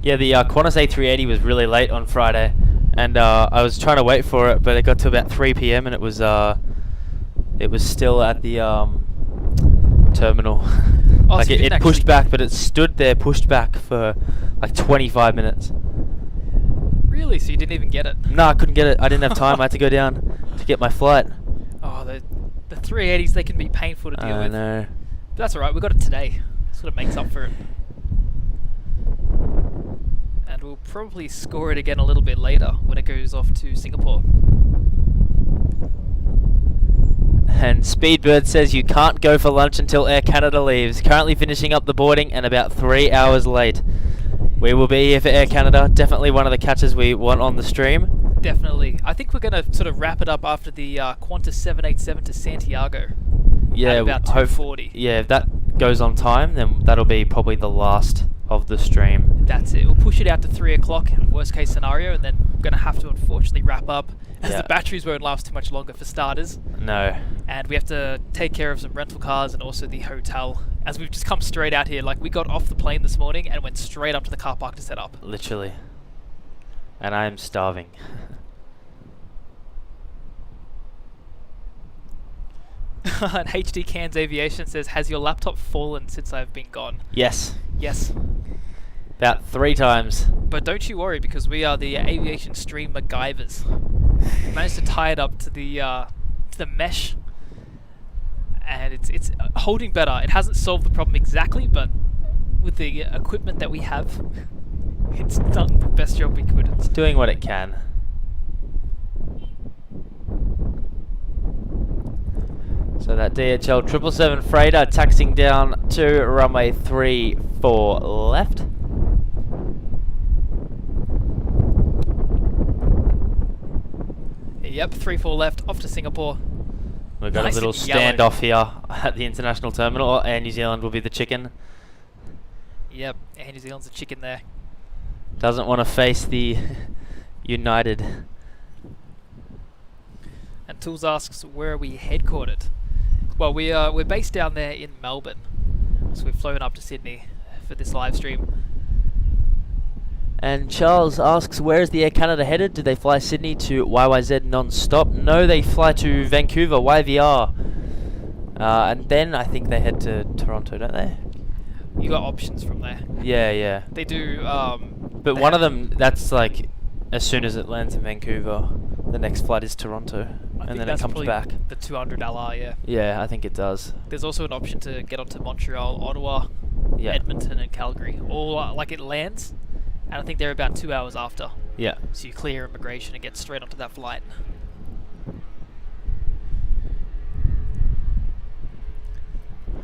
S1: Yeah, the Qantas A380 was really late on Friday, and I was trying to wait for it, but it got to about 3 PM and it was still at the terminal.
S2: Oh,
S1: like
S2: so you
S1: it
S2: didn't
S1: pushed
S2: actually-
S1: back, but it stood there pushed back for like 25 minutes.
S2: Really? So you didn't even get it?
S1: No, I couldn't get it. I didn't have time. I had to go down to get my flight.
S2: Oh, the 380s, they can be painful to deal
S1: I
S2: with.
S1: know.
S2: But that's alright, we got it today. Sort of makes up for it. And we'll probably score it again a little bit later when it goes off to Singapore.
S1: And Speedbird says you can't go for lunch until Air Canada leaves. Currently finishing up the boarding and about 3 hours late. We will be here for Air Canada. Definitely one of the catches we want on the stream.
S2: Definitely. I think we're going to sort of wrap it up after the Qantas 787 to Santiago.
S1: Yeah,
S2: At about 2:40.
S1: Yeah, if that goes on time, then that'll be probably the last of the stream.
S2: That's it. We'll push it out to 3 o'clock in worst case scenario, and then we're going to have to unfortunately wrap up as the batteries won't last too much longer for starters.
S1: No.
S2: And we have to take care of some rental cars and also the hotel, as we've just come straight out here. Like, we got off the plane this morning and went straight up to the car park to set up.
S1: Literally. And I am starving.
S2: And HD Cans Aviation says, has your laptop fallen since I've been gone?
S1: Yes.
S2: Yes.
S1: About 3 times.
S2: But don't you worry, because we are the aviation stream MacGyvers. We managed to tie it up to the mesh, and it's holding better. It hasn't solved the problem exactly, but with the equipment that we have, it's done the best job we could.
S1: It's doing what it can. So that DHL 777 freighter taxiing down to runway 34 left.
S2: Yep, 3-4 left, off to Singapore.
S1: We've got
S2: Nice
S1: a little
S2: and yellow.
S1: standoff here at the international terminal. Air New Zealand will be the chicken.
S2: Yep, Air New Zealand's a chicken there.
S1: Doesn't want to face the United.
S2: Tools asks, where are we headquartered? Well, we're based down there in Melbourne, so we've flown up to Sydney for this live stream.
S1: And Charles asks, where is the Air Canada headed? Do they fly Sydney to YYZ non-stop? No, they fly to Vancouver, YVR. And then I think they head to Toronto, don't they?
S2: You got options from there.
S1: Yeah, yeah.
S2: They do.
S1: But one of them, that's like, as soon as it lands in Vancouver, the next flight is Toronto. And then it comes back.
S2: The $200, yeah.
S1: Yeah, I think it does.
S2: There's also an option to get onto Montreal, Ottawa,
S1: Yeah.
S2: Edmonton, and Calgary. All like it lands, and I think they're about 2 hours after.
S1: Yeah.
S2: So you clear immigration and get straight onto that flight.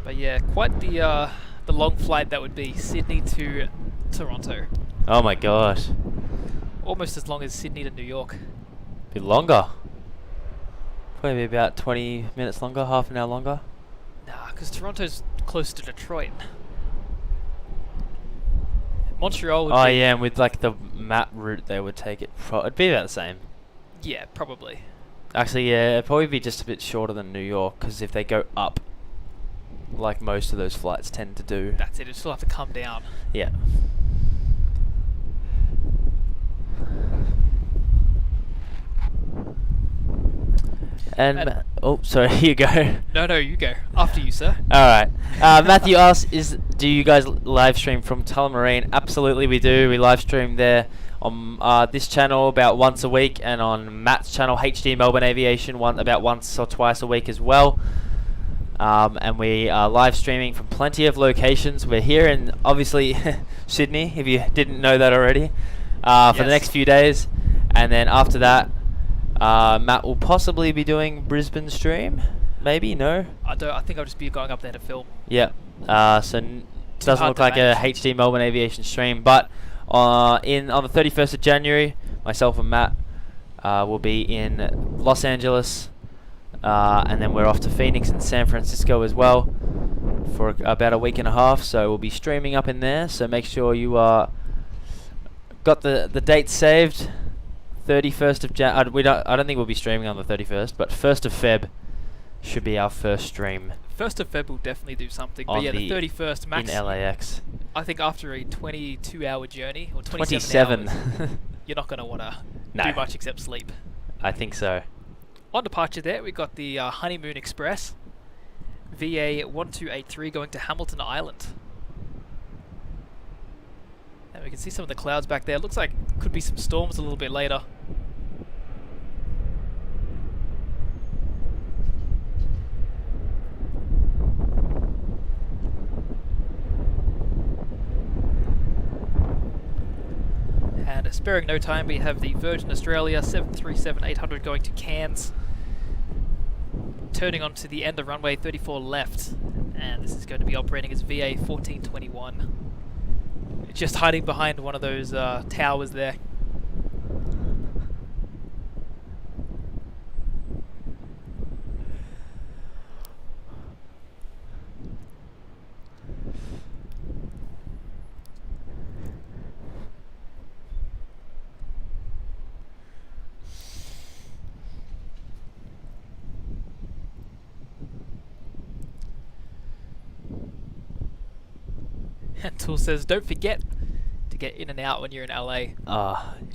S2: But yeah, quite the long flight that would be, Sydney to Toronto.
S1: Oh my gosh.
S2: Almost as long as Sydney to New York.
S1: Bit longer. Probably about 20 minutes longer, half an hour longer.
S2: Nah, because Toronto's close to Detroit. Montreal would be...
S1: Yeah, and with like the map route they would take it, it'd be about the same.
S2: Yeah, probably.
S1: Actually, yeah, it'd probably be just a bit shorter than New York, because if they go up, like most of those flights tend to do.
S2: That's it, it'd still have to come down.
S1: Yeah. And oh, sorry, you go.
S2: No, you go. After you, sir.
S1: Alright. Matthew asks, do you guys live stream from Tullamarine? Absolutely we do. We live stream there on this channel about once a week, and on Matt's channel, HD Melbourne Aviation, about once or twice a week as well. And we are live streaming from plenty of locations. We're here in, obviously, Sydney, if you didn't know that already, for the next few days. And then after that, Matt will possibly be doing Brisbane stream. Maybe, no?
S2: I think I'll just be going up there to film.
S1: Yeah. So doesn't look like a HD Melbourne Aviation stream, but on the 31st of January, myself and Matt will be in Los Angeles, and then we're off to Phoenix and San Francisco as well for about a week and a half. So we'll be streaming up in there. So make sure you got the dates saved. 31st of Jan. I don't think we'll be streaming on the 31st, but 1st of Feb should be our first stream.
S2: 1st of Feb will definitely do something, but yeah, the 31st max.
S1: In LAX.
S2: I think after a 22-hour journey, or 27 hours, you're not going to want to do much except sleep.
S1: I think so.
S2: On departure there, we got the Honeymoon Express, VA1283 going to Hamilton Island. And we can see some of the clouds back there. Looks like could be some storms a little bit later. And sparing no time, we have the Virgin Australia 737-800 going to Cairns, turning onto the end of runway 34 left, and this is going to be operating as VA1421. Just hiding behind one of those towers there. And Tool says, don't forget to get in and out when you're in LA.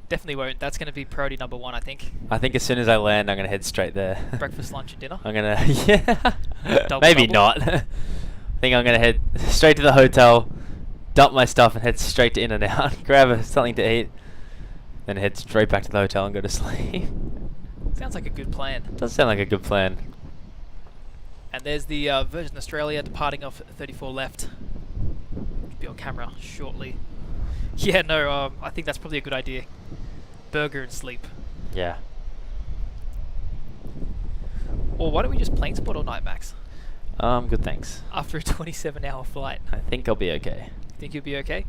S2: Definitely won't. That's going to be priority number one, I think.
S1: I think as soon as I land, I'm going to head straight there.
S2: Breakfast, lunch, and dinner?
S1: I'm going to, yeah. Maybe
S2: double.
S1: not. I think I'm going to head straight to the hotel, dump my stuff, and head straight to In and Out, grab something to eat, then head straight back to the hotel and go to sleep.
S2: Sounds like a good plan.
S1: Does sound like a good plan.
S2: And there's the Virgin Australia departing off 34 left. Be on camera shortly. Yeah, no, I think that's probably a good idea. Burger and sleep.
S1: Yeah.
S2: Or why don't we just plane spot all night, Max?
S1: Good, thanks.
S2: After a 27-hour flight.
S1: I think I'll be okay.
S2: Think you'll be okay?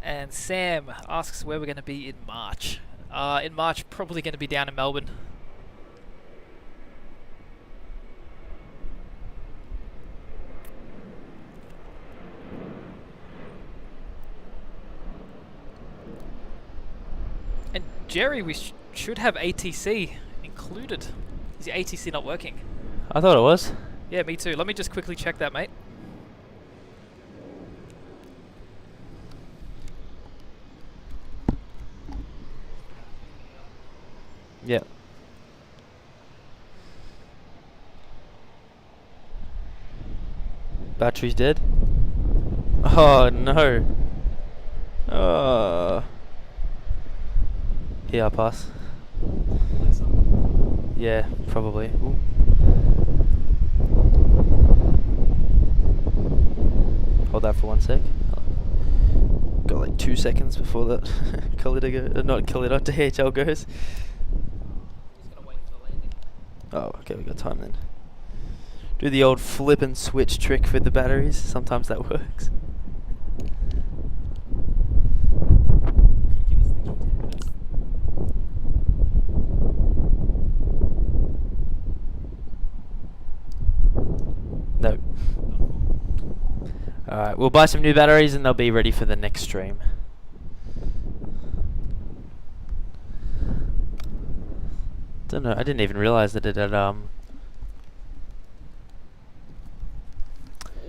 S2: And Sam asks where we're going to be in March. In March, probably going to be down in Melbourne. And Jerry, we should have ATC included. Is the ATC not working?
S1: I thought it was.
S2: Yeah, me too. Let me just quickly check that, mate.
S1: Yeah. Battery's dead. Oh no. Oh. Yeah, I'll pass. Yeah, probably. Ooh. Hold that for 1 sec. Got like 2 seconds before that not Khalida, DHL goes. Oh, okay, we got time then. Do the old flip and switch trick with the batteries. Sometimes that works. No. Alright, we'll buy some new batteries and they'll be ready for the next stream. Don't know, I didn't even realise that it had
S2: Well,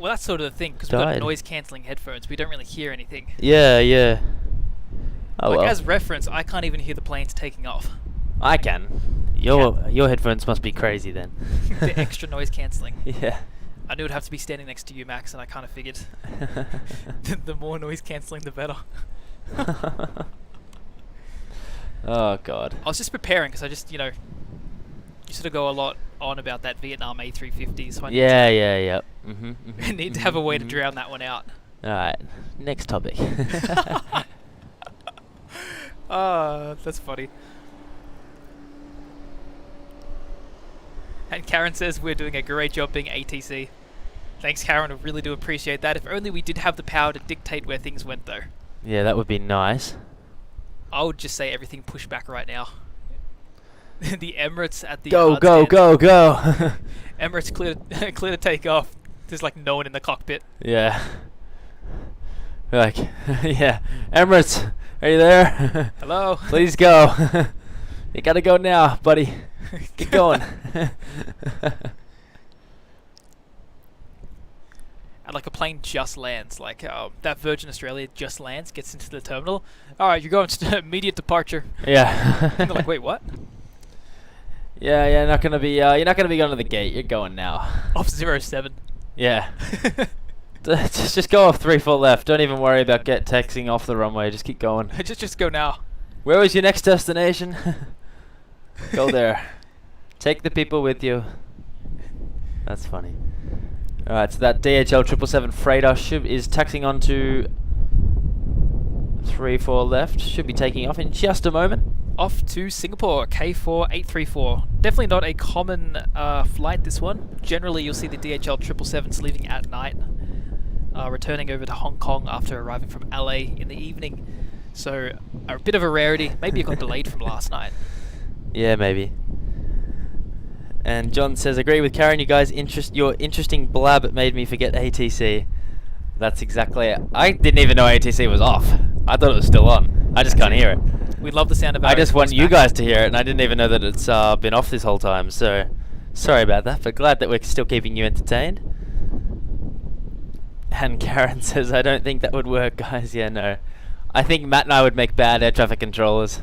S2: that's sort of the thing, because we've got
S1: died.
S2: noise cancelling headphones. We don't really hear anything.
S1: Yeah, yeah. Oh
S2: Like,
S1: well.
S2: as reference, I can't even hear the planes taking off.
S1: I can. Your headphones must be crazy then.
S2: The extra noise cancelling.
S1: Yeah.
S2: I knew it'd have to be standing next to you, Max, and I kind of figured the more noise cancelling, the better.
S1: Oh god.
S2: I was just preparing, because I just, you sort of go a lot on about that Vietnam A380, so I
S1: Yeah.
S2: need to have a way to drown that one out.
S1: Alright, next topic.
S2: That's funny. And Karen says we're doing a great job being ATC. Thanks, Karen. I really do appreciate that. If only we did have the power to dictate where things went, though.
S1: Yeah, that would be nice.
S2: I would just say everything push back right now. The Emirates at the
S1: Go.
S2: Emirates clear to take off. There's like no one in the cockpit.
S1: Yeah. Like, yeah. Emirates, are you there?
S2: Hello.
S1: Please go. You gotta go now, buddy. Get going.
S2: And like a plane just lands, like that Virgin Australia just lands, gets into the terminal. All right, you're going to immediate departure.
S1: Yeah.
S2: And they're like, wait, what?
S1: Yeah, you're not gonna be going to the gate. You're going now.
S2: Off 07.
S1: Yeah. just go off 3-4 left. Don't even worry about taxiing off the runway. Just keep going.
S2: just go now.
S1: Where was your next destination? Go there. Take the people with you. That's funny. Alright, so that DHL 777 freighter is taxiing on to 3-4 left. Should be taking off in just a moment.
S2: Off to Singapore, K4834. Definitely not a common flight, this one. Generally, you'll see the DHL 777s leaving at night, returning over to Hong Kong after arriving from LA in the evening. So, a bit of a rarity. Maybe it got delayed from last night.
S1: Yeah, maybe. And John says, agree with Karen, you guys, your interesting blab made me forget ATC. That's exactly it. I didn't even know ATC was off. I thought it was still on. I just can't hear it.
S2: We love the sound of
S1: I just want you guys to hear it, and I didn't even know that it's been off this whole time, so sorry about that, but glad that we're still keeping you entertained. And Karen says, I don't think that would work, guys. Yeah, no. I think Matt and I would make bad air traffic controllers.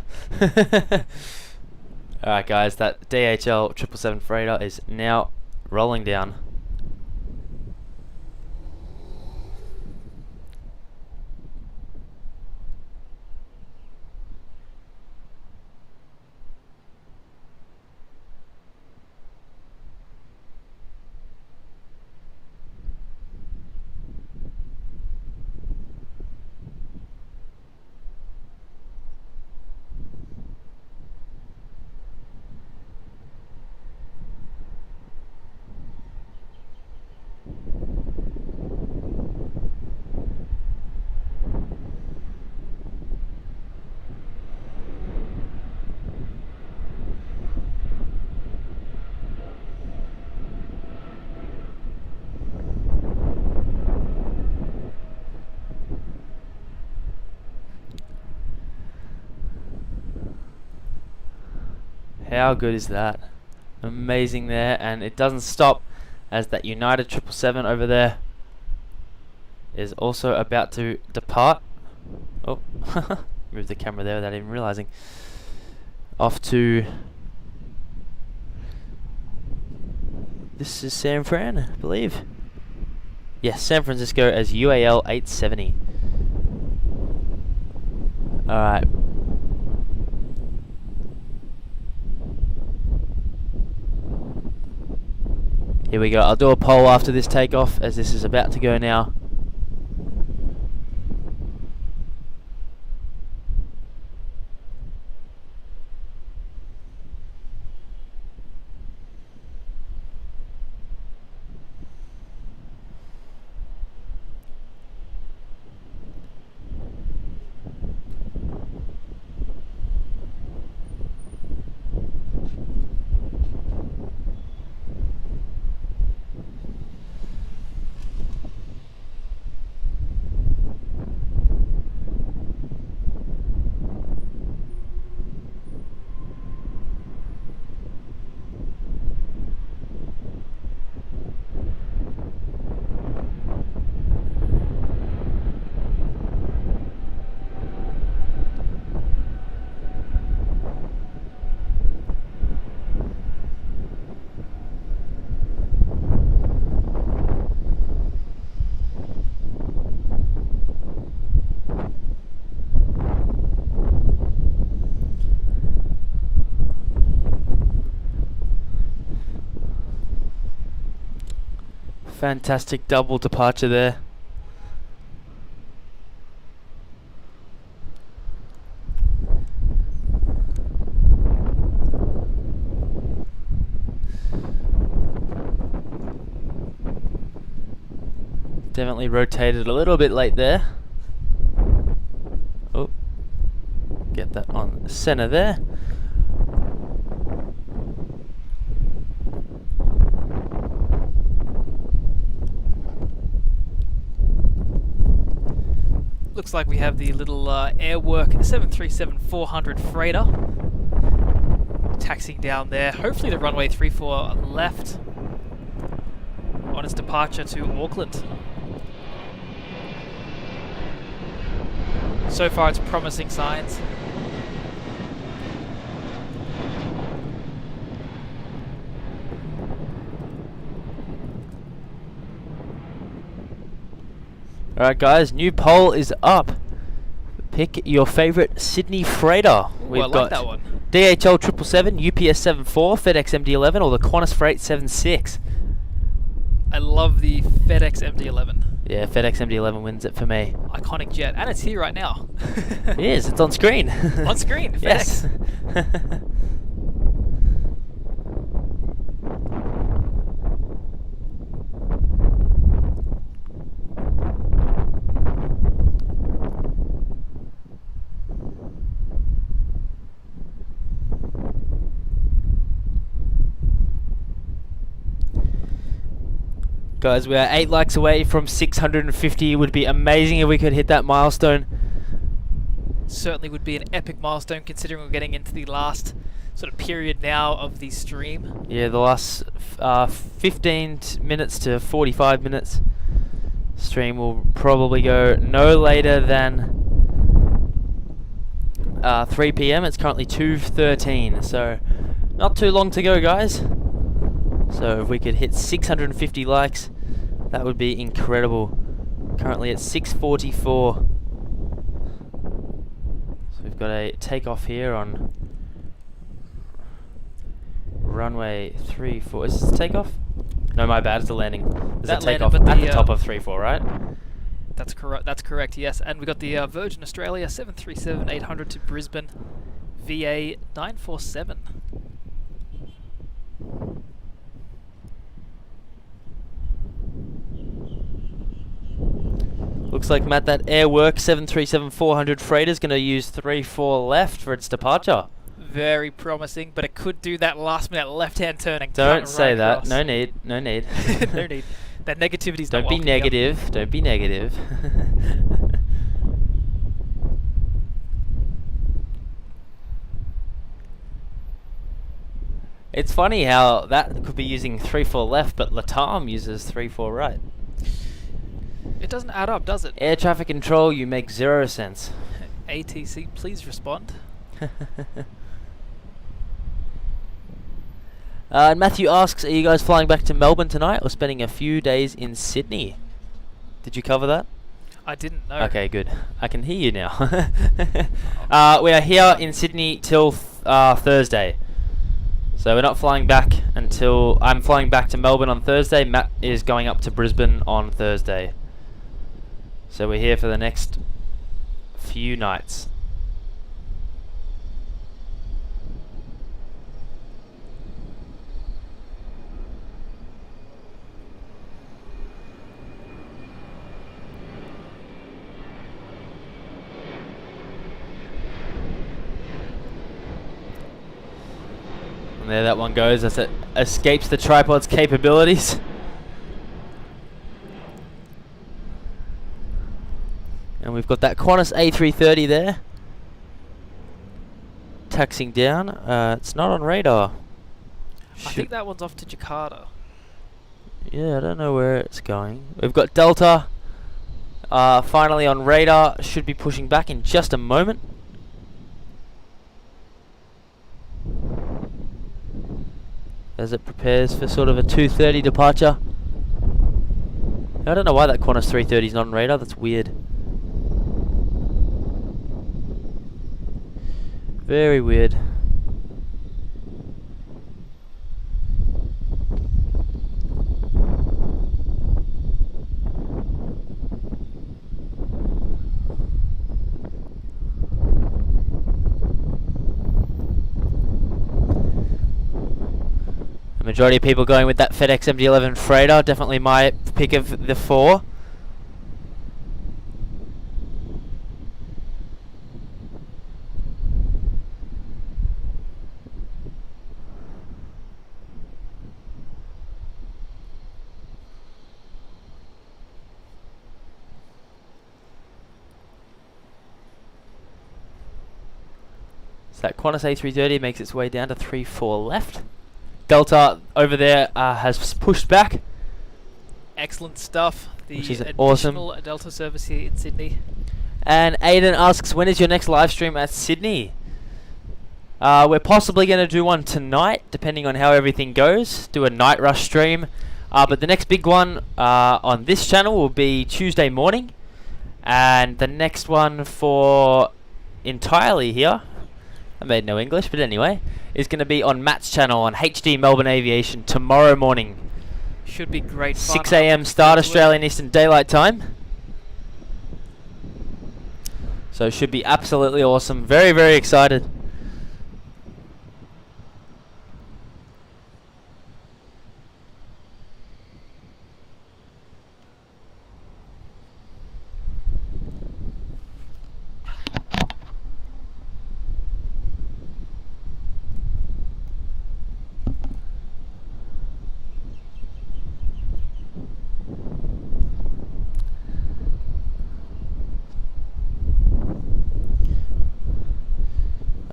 S1: Alright guys, that DHL 777 freighter is now rolling down. How good is that? Amazing there, and it doesn't stop as that United 777 over there is also about to depart. Oh, moved the camera there without even realizing. Off to, this is San Fran, I believe. Yes, San Francisco as UAL 870. Alright. Here we go. I'll do a poll after this takeoff as this is about to go now. Fantastic double departure there. Definitely rotated a little bit late there. Oh, get that on the center there.
S2: Looks like we have the little Airwork 737-400 freighter taxiing down there. Hopefully the runway 34 left on its departure to Auckland. So far it's promising signs.
S1: Alright guys, new poll is up. Pick your favourite Sydney freighter.
S2: Ooh, I like that one.
S1: DHL 777, UPS 74, FedEx MD11 or the Qantas Freight 76.
S2: I love the FedEx MD11.
S1: Yeah, FedEx MD11 wins it for me.
S2: Iconic jet, and it's here right now.
S1: It is, it's on screen.
S2: On screen, FedEx.
S1: Yes. Guys, we are 8 likes away from 650. It would be amazing if we could hit that milestone.
S2: Certainly would be an epic milestone considering we're getting into the last sort of period now of the stream.
S1: Yeah, the last 15 minutes to 45 minutes. Stream will probably go no later than 3 PM. It's currently 2:13, so not too long to go, guys. So if we could hit 650 likes, that would be incredible. Currently at 644. So we've got a takeoff here on runway 34. Is this a takeoff? No, my bad, it's a landing. There's a takeoff at the top of 34, right?
S2: That's correct. That's correct. Yes, and we got the Virgin Australia 737-800 to Brisbane, VA 947.
S1: Looks like, Matt, that Airwork 737-400 freighter is going to use 34 left for its departure.
S2: Very promising, but it could do that last minute left-hand turning.
S1: Don't say that.
S2: Across.
S1: No need. No need.
S2: No need. That negativity's not
S1: Don't be
S2: welcome here.
S1: negative. Don't be negative. It's funny how that could be using 3-4 left, but Latam uses 3-4 right.
S2: It doesn't add up, does it?
S1: Air traffic control, you make 0 sense.
S2: ATC, please respond.
S1: And Matthew asks, are you guys flying back to Melbourne tonight or spending a few days in Sydney? Did you cover that?
S2: I didn't know.
S1: Okay, good. I can hear you now. We are here in Sydney till Thursday. So we're not flying back until... I'm flying back to Melbourne on Thursday. Matt is going up to Brisbane on Thursday. So we're here for the next few nights. And there that one goes as it escapes the tripod's capabilities. And we've got that Qantas A380 there. Taxiing down. It's not on radar.
S2: I think that one's off to Jakarta.
S1: Yeah, I don't know where it's going. We've got Delta finally on radar. Should be pushing back in just a moment. As it prepares for sort of a 2:30 departure. I don't know why that Qantas 330 is not on radar. That's weird. Very weird. The majority of people going with that FedEx MD-11 freighter. Definitely my pick of the 4. So that Qantas A330 makes its way down to 3-4 left. Delta over there has pushed back.
S2: Excellent stuff. The
S1: Which is
S2: additional
S1: awesome.
S2: Delta service here in Sydney.
S1: And Aiden asks, when is your next live stream at Sydney? We're possibly going to do one tonight, depending on how everything goes. Do a night rush stream. But the next big one on this channel will be Tuesday morning. And the next one for entirely here, I made no English, but anyway, is going to be on Matt's channel on HD Melbourne Aviation tomorrow morning.
S2: Should be great fun.
S1: 6 AM start Australian Eastern Daylight Time. So it should be absolutely awesome. Very, very excited.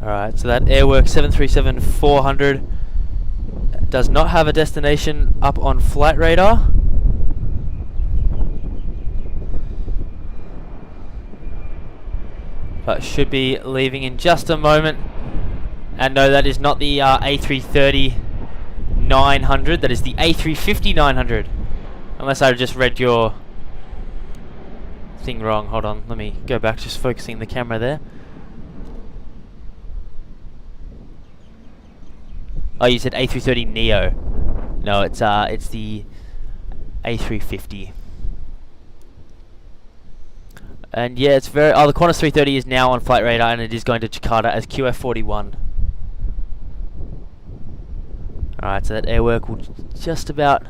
S1: Alright, so that Airwork 737-400 does not have a destination up on flight radar. But should be leaving in just a moment. And no, that is not the A330-900, that is the A350-900. Unless I just read your thing wrong. Hold on, let me go back, just focusing the camera there. Oh, you said A330 Neo. No, it's the A350. And yeah, it's very... Oh, the Qantas 330 is now on flight radar and it is going to Jakarta as QF41. Alright, so that Airwork will just about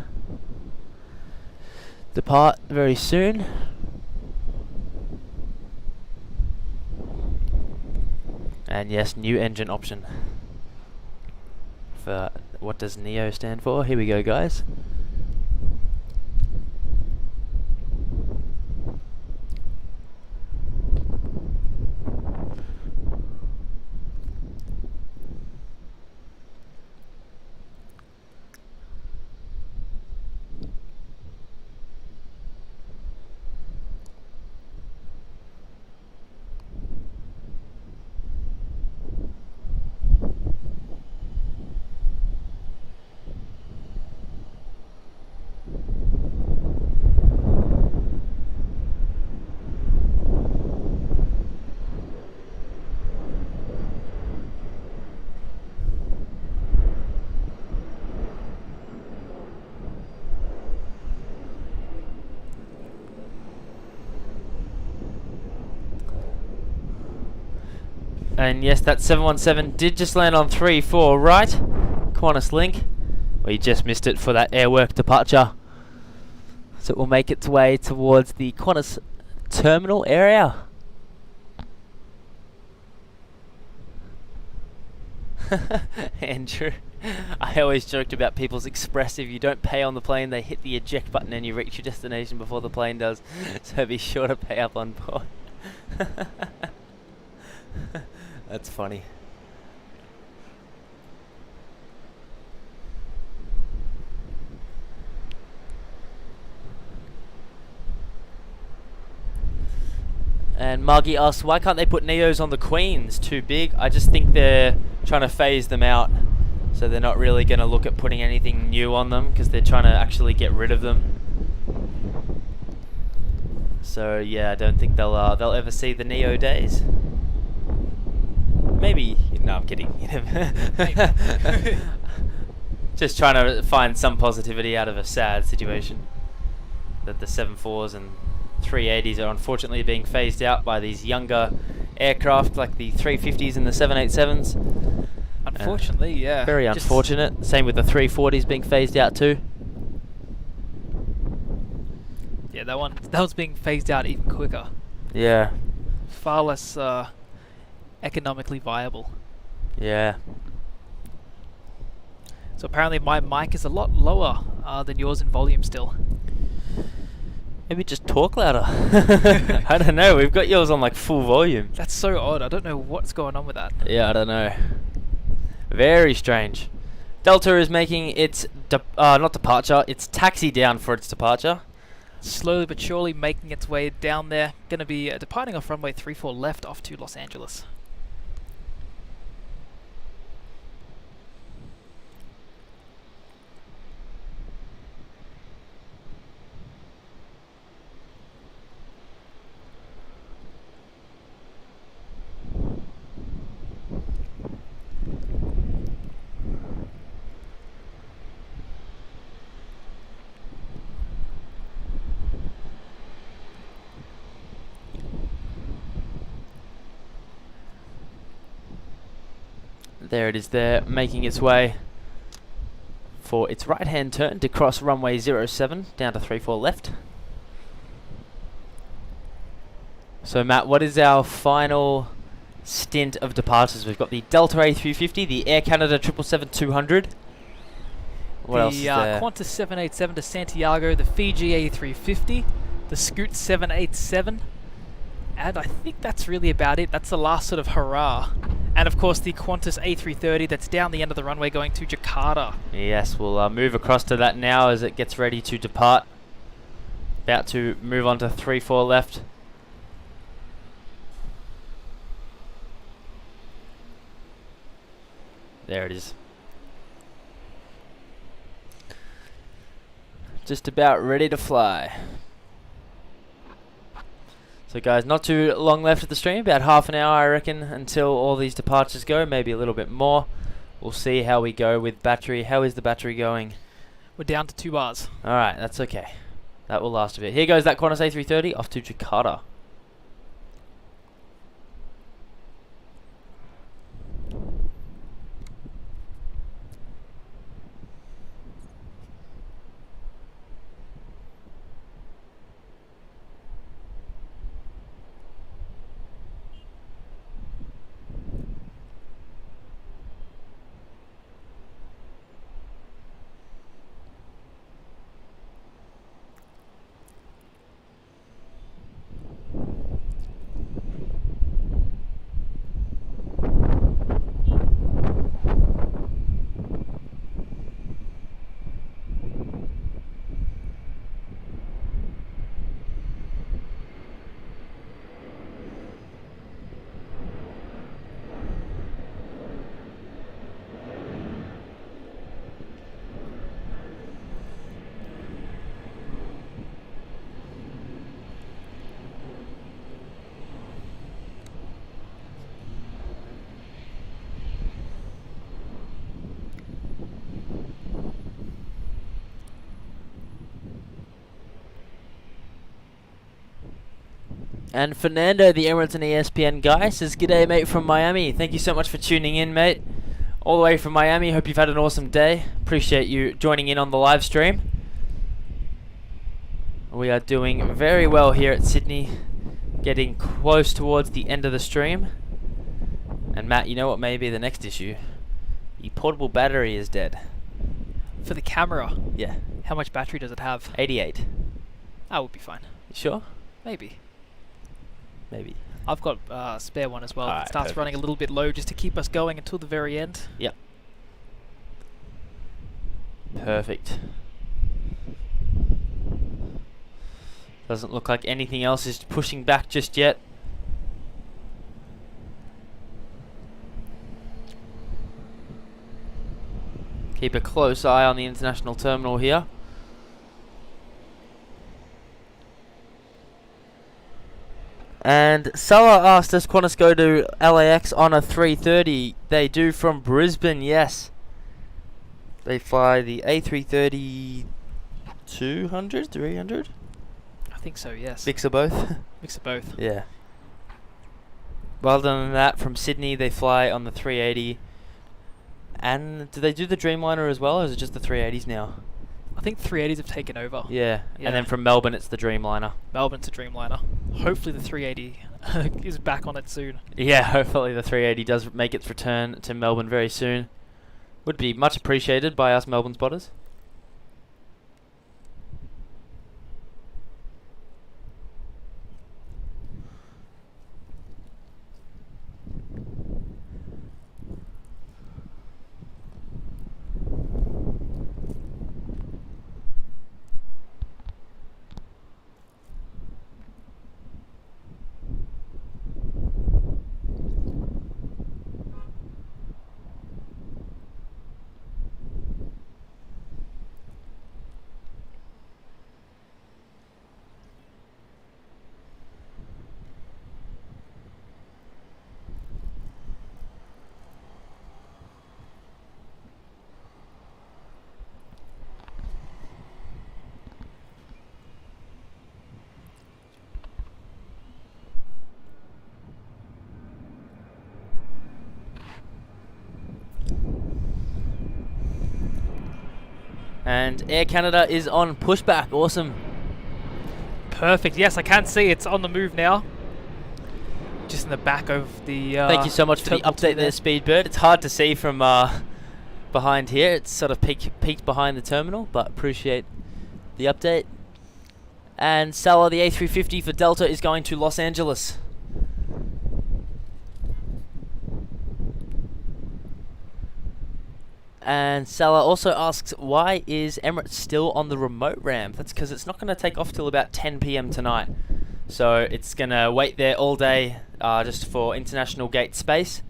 S1: depart very soon. And yes, new engine option. For what does NEO stand for? Here we go, guys. And yes, that 717 did just land on 3-4 right. Qantas link. We just missed it for that airwork departure. So it will make its way towards the Qantas terminal area. Andrew, I always joked about people's Express. If you don't pay on the plane, they hit the eject button and you reach your destination before the plane does. So be sure to pay up on board. That's funny. And Margie asks, why can't they put Neos on the Queens? Too big? I just think they're trying to phase them out. So they're not really going to look at putting anything new on them because they're trying to actually get rid of them. So yeah, I don't think they'll ever see the Neo days. Maybe. No, I'm kidding. Just trying to find some positivity out of a sad situation. That the 74s and 380s are unfortunately being phased out by these younger aircraft like the 350s and the 787s.
S2: Unfortunately, yeah.
S1: Very unfortunate. Same with the 340s being phased out too.
S2: Yeah, that was being phased out even quicker.
S1: Yeah.
S2: Far less economically viable.
S1: Yeah.
S2: So apparently my mic is a lot lower than yours in volume still.
S1: Maybe just talk louder. I don't know. We've got yours on like full volume.
S2: That's so odd. I don't know what's going on with that.
S1: Yeah, I don't know. Very strange. Delta is making its not departure. It's taxi down for its departure.
S2: Slowly but surely making its way down there. Going to be departing off runway 34 left off to Los Angeles.
S1: There it is there, making its way for its right-hand turn to cross runway 07 down to 34 left. So Matt, what is our final stint of departures? We've got the Delta A350, the Air Canada 777-200. What else is there?
S2: Qantas 787 to Santiago, the Fiji A350, the Scoot 787, and I think that's really about it. That's the last sort of hurrah. And of course the Qantas A330 that's down the end of the runway going to Jakarta.
S1: Yes, we'll move across to that now as it gets ready to depart. About to move on to 34 left. There it is. Just about ready to fly. So guys, not too long left of the stream, about half an hour I reckon until all these departures go, maybe a little bit more. We'll see how we go with battery. How is the battery going?
S2: We're down to 2 bars.
S1: Alright, that's okay. That will last a bit. Here goes that Qantas A330 off to Jakarta. And Fernando, the Emirates and ESPN guy, says, "G'day, mate, from Miami. Thank you so much for tuning in, mate. All the way from Miami. Hope you've had an awesome day. Appreciate you joining in on the live stream. We are doing very well here at Sydney. Getting close towards the end of the stream. And Matt, you know what may be the next issue? The portable battery is dead.
S2: For the camera?
S1: Yeah.
S2: How much battery does it have?
S1: 88.
S2: That would be fine.
S1: You sure?
S2: Maybe.
S1: Maybe.
S2: I've got a spare one as well.
S1: Alright,
S2: It starts
S1: perfect.
S2: running a little bit low just to keep us going until the very end.
S1: Yep. Perfect. Doesn't look like anything else is pushing back just yet. Keep a close eye on the international terminal here. And Salah asked, does Qantas go to LAX on a 330? They do from Brisbane, yes. They fly the A330 200, 300?
S2: I think so, yes.
S1: Mix of both?
S2: Mix of both.
S1: Yeah. Well, other than that, from Sydney they fly on the 380. And do they do the Dreamliner as well, or is it just the 380s now?
S2: I think 380s have taken over.
S1: Yeah.
S2: Yeah.
S1: And then from Melbourne it's the Dreamliner.
S2: Melbourne to Dreamliner. Hopefully the 380 is back on it soon.
S1: Yeah, hopefully the 380 does make its return to Melbourne very soon. Would be much appreciated by us Melbourne spotters. And Air Canada is on pushback. Awesome.
S2: Perfect. Yes, I can see it's on the move now. Just in the back of the
S1: Thank you so much for the
S2: terminal two
S1: update there, Speedbird. It's hard to see from behind here. It's sort of peeked behind the terminal, but appreciate the update. And Salah, the A350 for Delta, is going to Los Angeles. And Salah also asks, why is Emirates still on the remote ramp? That's because it's not going to take off till about 10 PM tonight. So it's going to wait there all day just for international gate space.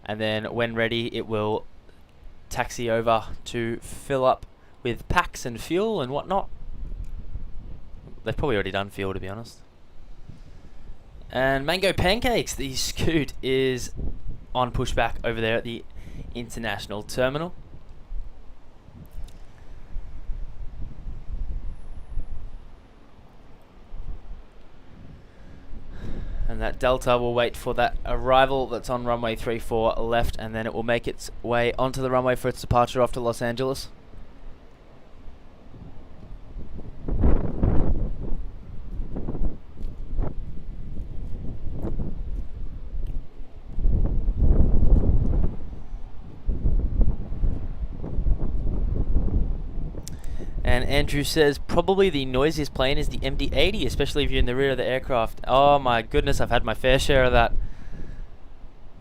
S1: And then when ready, it will taxi over to fill up with packs and fuel and whatnot. They've probably already done fuel, to be honest. And Mango Pancakes, the Scoot, is on pushback over there at the international terminal. And that Delta will wait for that arrival that's on runway 34 left, and then it will make its way onto the runway for its departure off to Los Angeles. And Andrew says, probably the noisiest plane is the MD-80, especially if you're in the rear of the aircraft. Oh my goodness, I've had my fair share of that.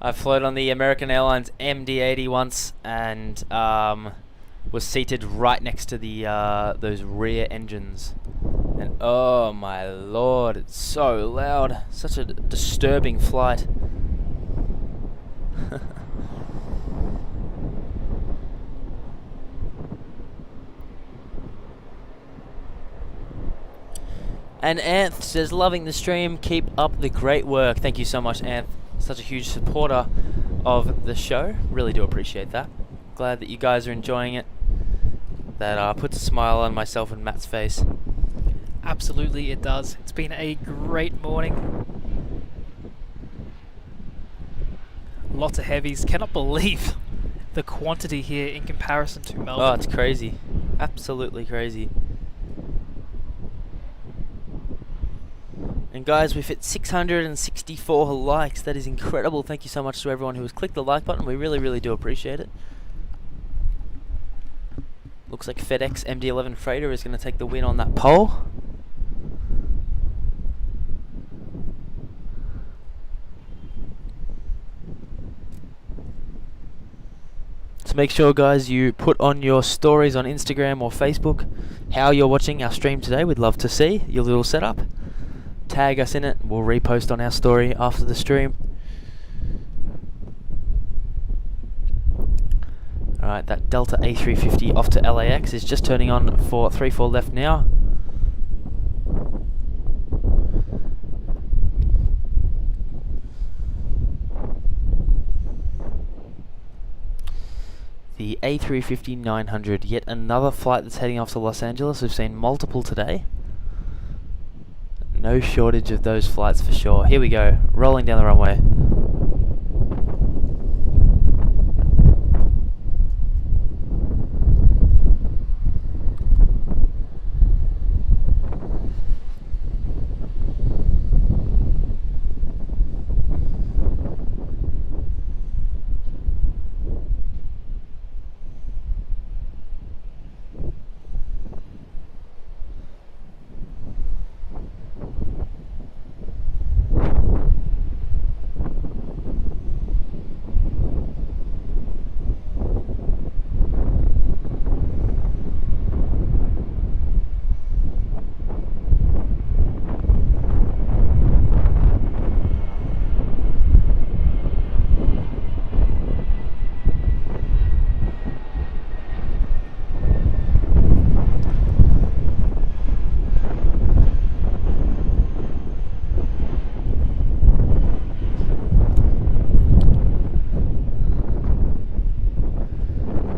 S1: I flown on the American Airlines MD-80 once, and was seated right next to the those rear engines. And oh my lord, it's so loud. Such a disturbing flight. And Anth says, loving the stream, keep up the great work. Thank you so much, Anth. Such a huge supporter of the show. Really do appreciate that. Glad that you guys are enjoying it. That puts a smile on myself and Matt's face.
S2: Absolutely it does. It's been a great morning. Lots of heavies. Cannot believe the quantity here in comparison to Melbourne.
S1: Oh, it's crazy. Absolutely crazy. And guys, we've hit 664 likes. That is incredible. Thank you so much to everyone who has clicked the like button. We really, really do appreciate it. Looks like FedEx MD-11 Freighter is going to take the win on that pole. So make sure, guys, you put on your stories on Instagram or Facebook how you're watching our stream today. We'd love to see your little setup. Tag us in it. We'll repost on our story after the stream. Alright, that Delta A350 off to LAX is just turning on for 3-4 left now. The A350-900, yet another flight that's heading off to Los Angeles. We've seen multiple today. No shortage of those flights for sure. Here we go, rolling down the runway.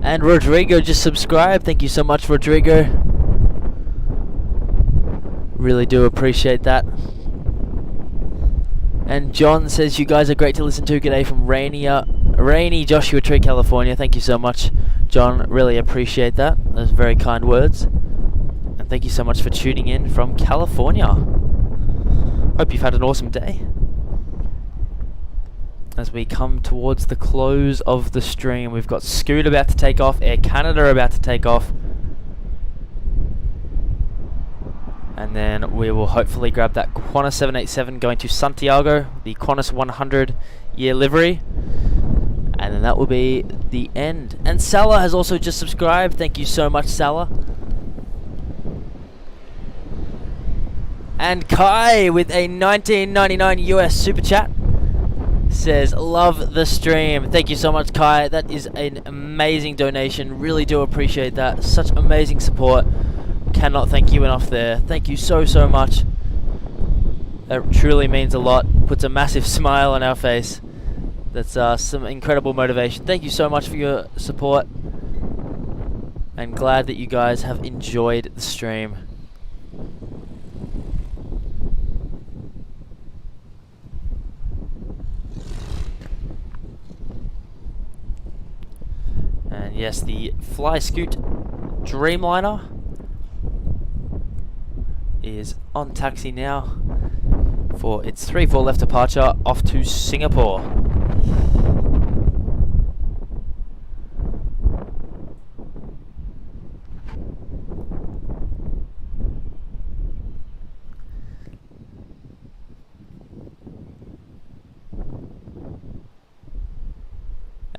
S1: And Rodrigo just subscribed. Thank you so much, Rodrigo. Really do appreciate that. And John says you guys are great to listen to. G'day from rainy Joshua Tree, California. Thank you so much, John. Really appreciate that. Those very kind words. And thank you so much for tuning in from California. Hope you've had an awesome day. As we come towards the close of the stream, we've got Scoot about to take off, Air Canada about to take off, and then we will hopefully grab that Qantas 787 going to Santiago, the Qantas 100-year livery, and then that will be the end. And Salah has also just subscribed. Thank you so much, Salah. And Kai with a $19.99 US super chat says, love the stream. Thank you so much, Kai. That is an amazing donation. Really do appreciate that. Such amazing support. Cannot thank you enough there. Thank you so much. That truly means a lot. Puts a massive smile on our face. That's some incredible motivation. Thank you so much for your support. And glad that you guys have enjoyed the stream. And yes, the Fly Scoot Dreamliner is on taxi now for its 3-4 left departure off to Singapore.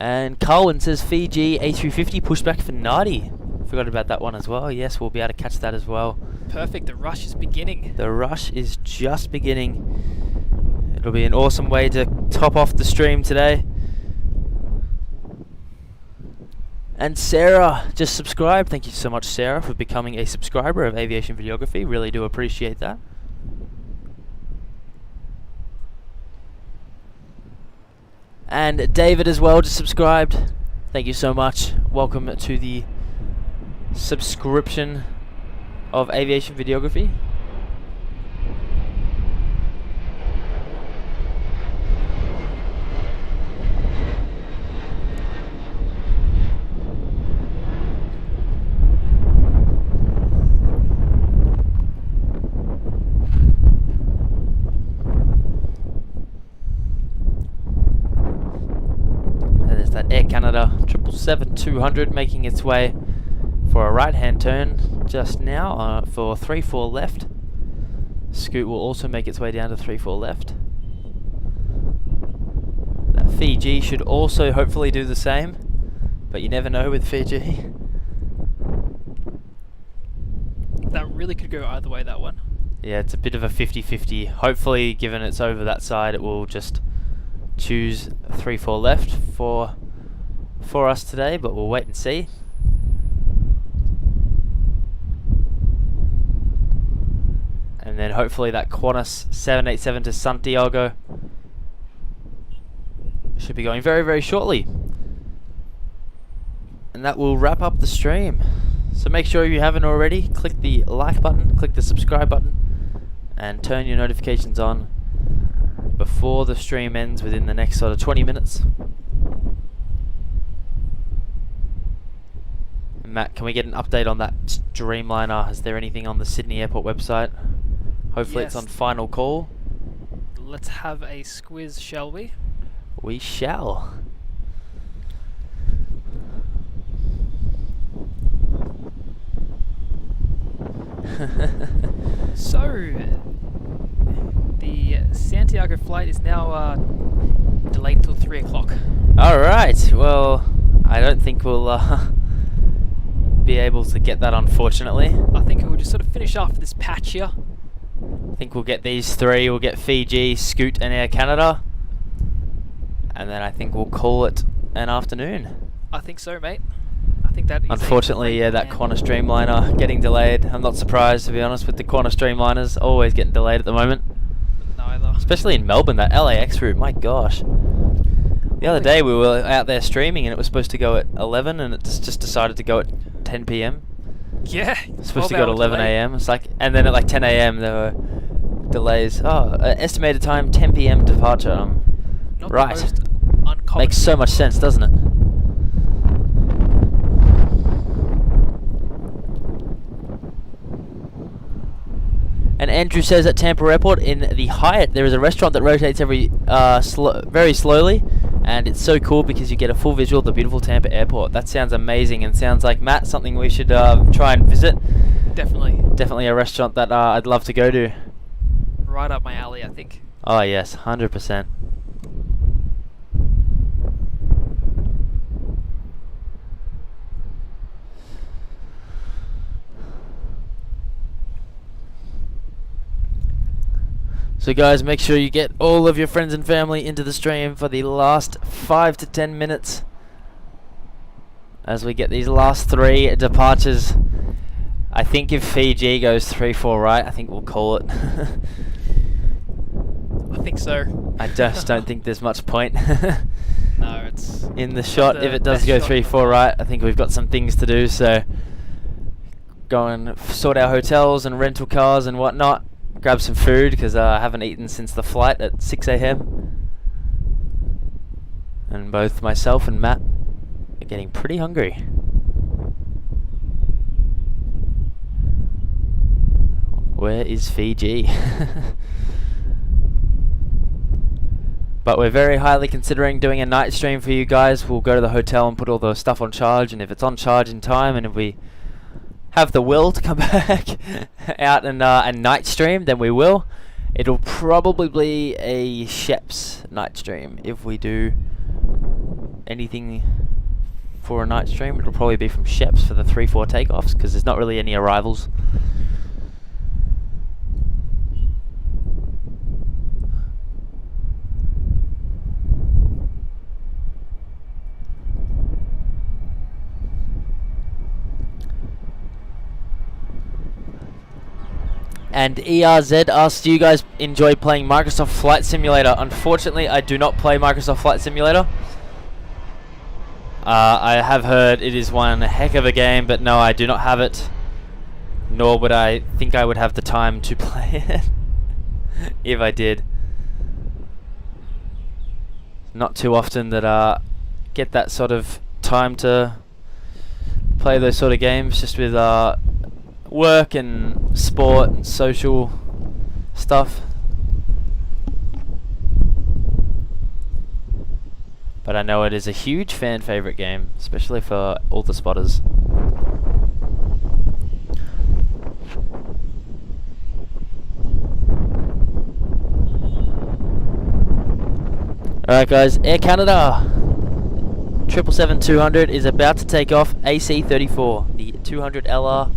S1: And Carlin says Fiji A350 pushback for Nardi. Forgot about that one as well. Yes, we'll be able to catch that as well.
S2: Perfect, the rush is beginning.
S1: The rush is just beginning. It'll be an awesome way to top off the stream today. And Sarah just subscribed. Thank you so much, Sarah, for becoming a subscriber of Aviation Videography. Really do appreciate that. And David as well just subscribed. Thank you so much. Welcome to the subscription of Aviation Videography. Canada 777-200 making its way for a right hand turn just now for 3-4 left. Scoot will also make its way down to 3-4 left. That Fiji should also hopefully do the same, but you never know with Fiji.
S2: That really could go either way, that one.
S1: Yeah, it's a bit of a 50-50. Hopefully, given it's over that side, it will just choose 3-4 left for us today, but we'll wait and see. And then hopefully that Qantas 787 to Santiago should be going very, very shortly. And that will wrap up the stream. So make sure you haven't already, click the like button, click the subscribe button, and turn your notifications on before the stream ends within the next sort of 20 minutes. And Matt, can we get an update on that Dreamliner? Is there anything on the Sydney Airport website? Hopefully
S2: Yes.
S1: it's on final call.
S2: Let's have a squiz, shall we?
S1: We shall.
S2: So, the Santiago flight is now delayed until 3 o'clock.
S1: Alright, well, I don't think we'll be able to get that, unfortunately.
S2: I think we'll just sort of finish off this patch here.
S1: I think we'll get these three. We'll get Fiji, Scoot and Air Canada. And then I think we'll call it an afternoon.
S2: I think so, mate. I think that is
S1: Unfortunately, yeah, that Qantas Dreamliner getting delayed. I'm not surprised, to be honest, with the Qantas Dreamliners always getting delayed at the moment.
S2: Neither.
S1: Especially in Melbourne, that LAX route, my gosh. The other day we were out there streaming and it was supposed to go at 11 and it just decided to go at 10 PM.
S2: Yeah.
S1: It's supposed to go at 11 AM. It's like, and then at like 10 AM there were delays. Oh, estimated time 10 PM departure.
S2: Not
S1: Right.
S2: the most uncommon.
S1: Makes so much sense, doesn't it? And Andrew says at Tampa Airport in the Hyatt there is a restaurant that rotates very slowly, and it's so cool because you get a full visual of the beautiful Tampa Airport. That sounds amazing and sounds like, Matt, something we should try and visit.
S2: Definitely.
S1: Definitely a restaurant that I'd love to go to.
S2: Right up my alley, I think.
S1: Oh yes, 100%. So guys, make sure you get all of your friends and family into the stream for the last 5 to 10 minutes as we get these last three departures. I think if Fiji goes 3-4 right, I think we'll call it.
S2: I think so.
S1: I just don't think there's much point
S2: No, it's
S1: in the shot.
S2: the
S1: If it does
S2: best
S1: go
S2: shot.
S1: 3-4 right, I think we've got some things to do, so go and sort our hotels and rental cars and whatnot. Grab some food because I haven't eaten since the flight at 6 AM. And both myself and Matt are getting pretty hungry. Where is Fiji? But we're very highly considering doing a night stream for you guys. We'll go to the hotel and put all the stuff on charge, and if it's on charge in time and if we have the will to come back out and night stream, then we will. It'll probably be a Sheps night stream. If we do anything for a night stream, it'll probably be from Sheps for the 3-4 takeoffs because there's not really any arrivals. And ERZ asked, do you guys enjoy playing Microsoft Flight Simulator? Unfortunately, I do not play Microsoft Flight Simulator. I have heard it is one heck of a game, but no, I do not have it. Nor would I think I would have the time to play it if I did. Not too often that I get that sort of time to play those sort of games, just with work and sport and social stuff. but I know it is a huge fan favorite game, especially for all the spotters. Alright guys, Air Canada 777-200 is about to take off AC-34, the 200LR.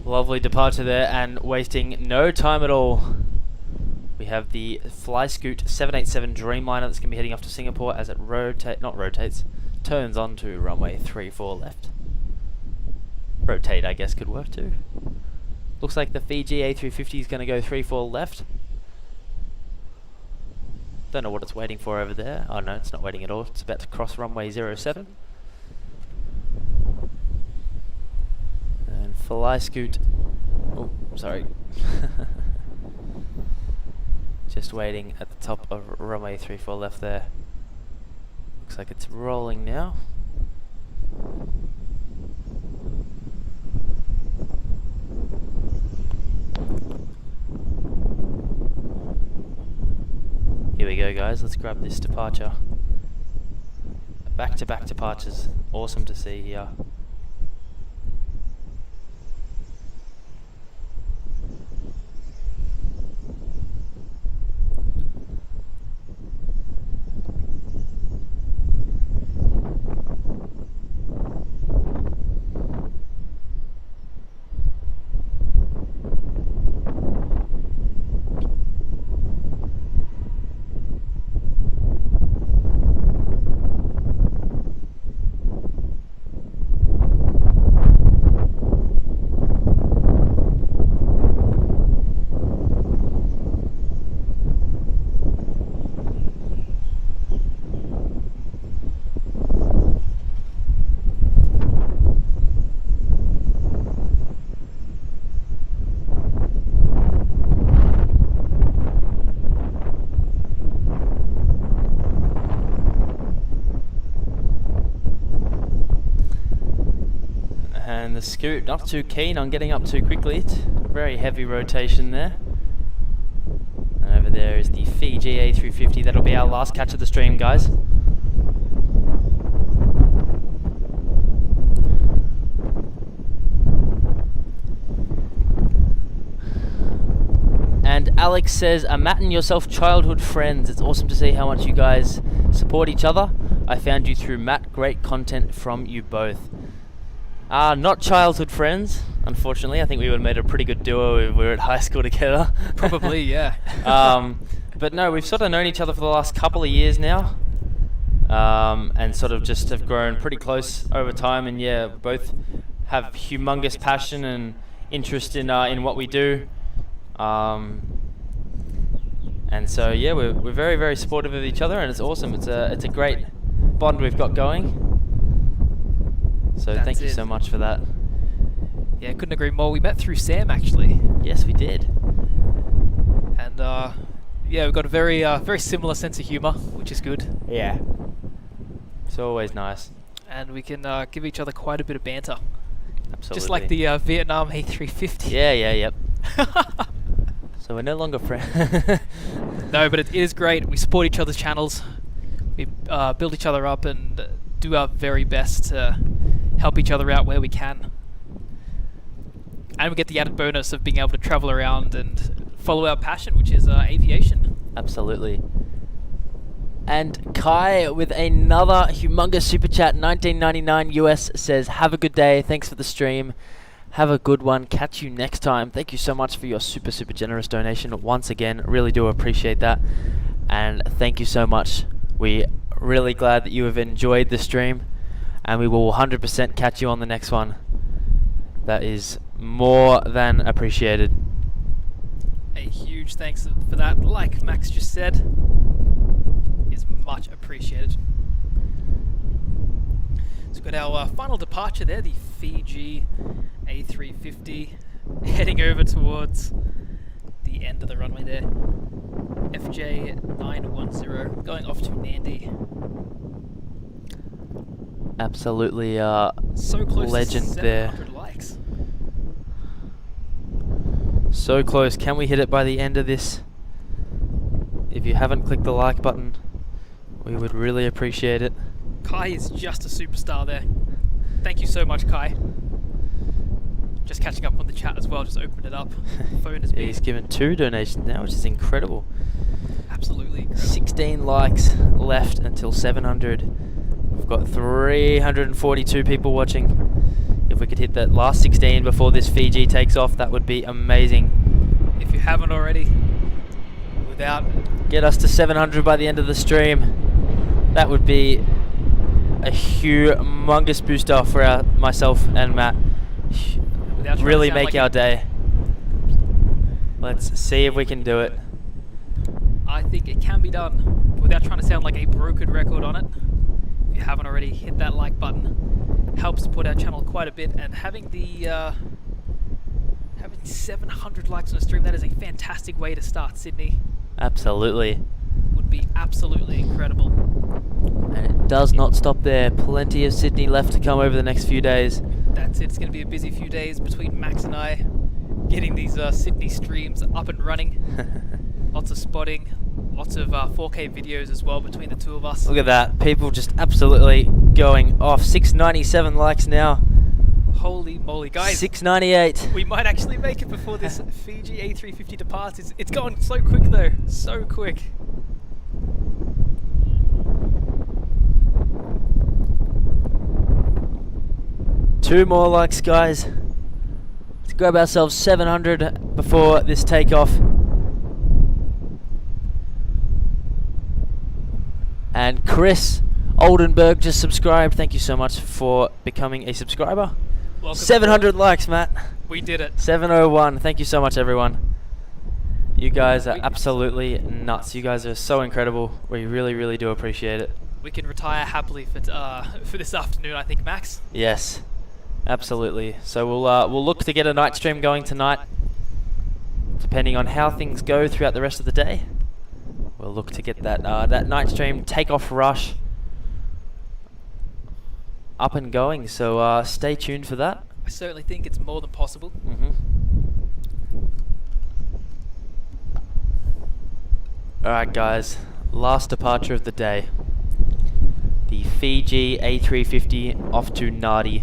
S1: Lovely departure there, and wasting no time at all. We have the FlyScoot 787 Dreamliner that's going to be heading off to Singapore as it turns onto runway 34 left. Rotate, I guess, could work too. Looks like the Fiji A380 is going to go 34 left. Don't know what it's waiting for over there. Oh no, it's not waiting at all. It's about to cross runway 07. And FlyScoot, oh, sorry. Just waiting at the top of runway 34 left there. Looks like it's rolling now. Here we go guys, let's grab this departure. Back-to-back departures, awesome to see here. And the Scoot not too keen on getting up too quickly. It's very heavy rotation there. And over there is the Fiji A380. That'll be our last catch of the stream, guys. And Alex says, Matt and yourself childhood friends. It's awesome to see how much you guys support each other. I found you through Matt. Great content from you both. Not childhood friends, unfortunately. I think we would have made a pretty good duo if we were at high school together.
S2: Probably, yeah.
S1: But no, we've sort of known each other for the last couple of years now. And sort of just have grown pretty close over time. And yeah, both have humongous passion and interest in what we do. And so yeah, we're very, very supportive of each other, and it's awesome. It's a great bond we've got going. So thank you so much for that.
S2: Yeah, couldn't agree more. We met through Sam, actually.
S1: Yes, we did.
S2: And yeah, we've got a very similar sense of humour, which is good.
S1: Yeah. It's always nice.
S2: And we can give each other quite a bit of banter.
S1: Absolutely.
S2: Just like the Vietnam A350.
S1: Yeah, yep. So we're no longer friends.
S2: No, but it is great. We support each other's channels. We build each other up and do our very best to help each other out where we can. And we get the added bonus of being able to travel around and follow our passion, which is aviation.
S1: Absolutely. And Kai with another humongous super chat, 1999 US, says, have a good day. Thanks for the stream. Have a good one. Catch you next time. Thank you so much for your super generous donation once again. Really do appreciate that. And thank you so much. We really glad that you have enjoyed the stream, and we will 100% catch you on the next one. That is more than appreciated.
S2: A huge thanks for that. Like Max just said, is much appreciated. So we've got our final departure there, the Fiji A350, heading over towards the end of the runway there. FJ910 going off to Nandi.
S1: Absolutely
S2: So close
S1: legend
S2: to 700
S1: there.
S2: likes.
S1: So close. Can we hit it by the end of this? If you haven't clicked the like button, we would really appreciate it.
S2: Kai is just a superstar there. Thank you so much, Kai. Just catching up on the chat as well, just opened it up. Phone has been...
S1: He's given 2 donations now, which is incredible.
S2: Absolutely incredible.
S1: 16 likes left until 700. We've got 342 people watching. If we could hit that last 16 before this Fiji takes off, that would be amazing.
S2: If you haven't already, without...
S1: Get us to 700 by the end of the stream. That would be a humongous booster for myself and Matt. Really make our day. Let's see if we can do it.
S2: I think it can be done without trying to sound like a broken record on it. If you haven't already, hit that like button. Helps support our channel quite a bit, and having the having 700 likes on a stream, that is a fantastic way to start Sydney.
S1: Absolutely.
S2: Would be absolutely incredible.
S1: And it does not stop there. Plenty of Sydney left to come over the next few days.
S2: That's it. It's going to be a busy few days between Max and I getting these Sydney streams up and running. Lots of spotting, lots of 4K videos as well between the two of us.
S1: Look at that. People just absolutely going off. 697 likes now.
S2: Holy moly, guys.
S1: 698.
S2: We might actually make it before this Fiji A350 departs. It's gone so quick though. So quick.
S1: Two more likes, guys. Let's grab ourselves 700 before this takeoff. And Chris Oldenburg just subscribed. Thank you so much for becoming a subscriber.
S2: Welcome.
S1: 700 likes, Matt.
S2: We did it.
S1: 701. Thank you so much, everyone. You guys are absolutely nuts. You guys are so incredible. We really, really do appreciate it.
S2: We can retire happily for this afternoon, I think, Max.
S1: Yes, absolutely. So we'll look to get a night stream going tonight. Depending on how things go throughout the rest of the day, we'll look to get that that night stream takeoff rush up and going. So stay tuned for that.
S2: I certainly think it's more than possible.
S1: Alright guys, last departure of the day. The Fiji A350 off to Nadi.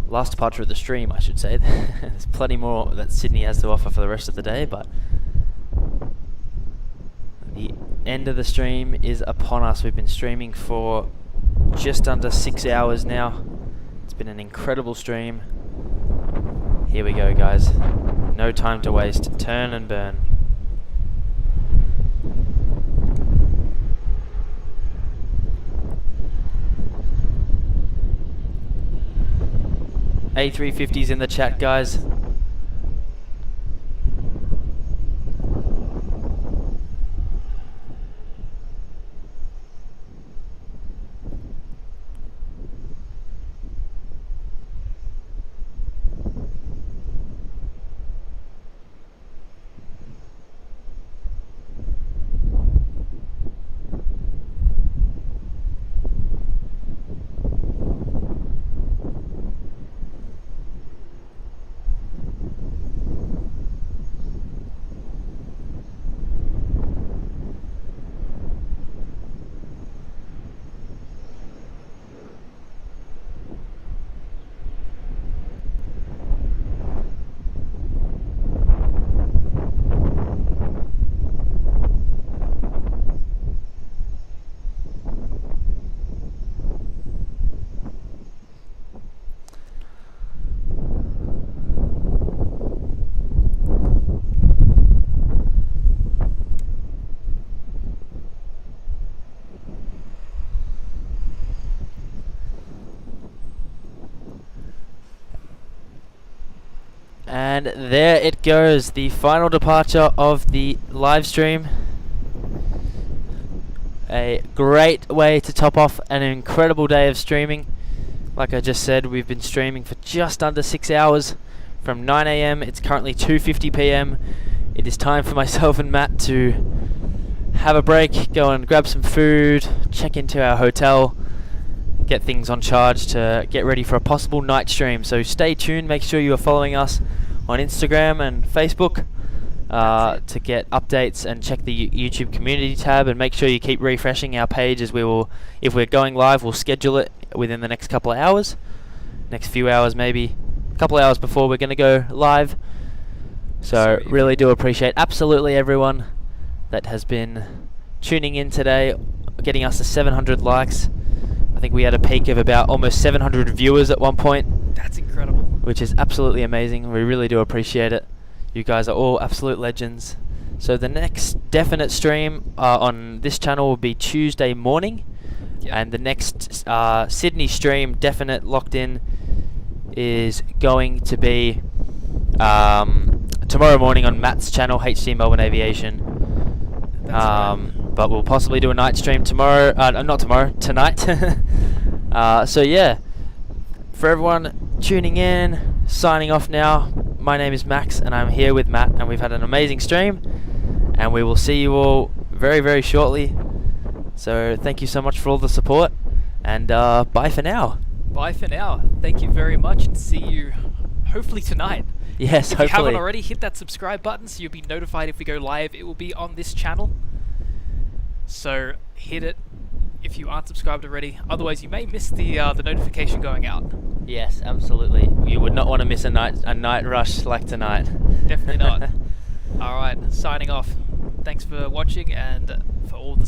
S1: Last departure of the stream, I should say. There's plenty more that Sydney has to offer for the rest of the day, but the end of the stream is upon us. We've been streaming for just under 6 hours now. It's been an incredible stream. Here we go, guys. No time to waste. Turn and burn. A350's in the chat, guys. And there it goes, the final departure of the live stream. A great way to top off an incredible day of streaming. Like I just said, we've been streaming for just under 6 hours from 9 AM. It's currently 2:50 PM. It is time for myself and Matt to have a break, go and grab some food, check into our hotel, get things on charge to get ready for a possible night stream. So stay tuned, make sure you are following us on Instagram and Facebook to get updates, and check the YouTube community tab, and make sure you keep refreshing our page, as we will, if we're going live, we'll schedule it within the next couple of hours, next few hours, maybe a couple of hours before we're going to go live. So really do appreciate absolutely everyone that has been tuning in today, getting us to 700 likes. I think we had a peak of about almost 700 viewers at one point.
S2: That's incredible.
S1: Which is absolutely amazing. We really do appreciate it. You guys are all absolute legends. So the next definite stream on this channel will be Tuesday morning. Yep. And the next Sydney stream, definite locked in, is going to be tomorrow morning on Matt's channel, HC Melbourne Aviation. Right. But we'll possibly do a night stream tomorrow. Not tomorrow, tonight. So yeah, for everyone tuning in, signing off now. My name is Max, and I'm here with Matt, and we've had an amazing stream, and we will see you all very, very shortly. So thank you so much for all the support, and bye for now.
S2: Bye for now. Thank you very much, and see you hopefully tonight.
S1: Yes,
S2: if
S1: hopefully.
S2: If you haven't already, hit that subscribe button so you'll be notified if we go live. It will be on this channel. So hit it if you aren't subscribed already. Otherwise, you may miss the notification going out.
S1: Yes, absolutely. You would not want to miss a night rush like tonight.
S2: Definitely not. All right, signing off. Thanks for watching and for all the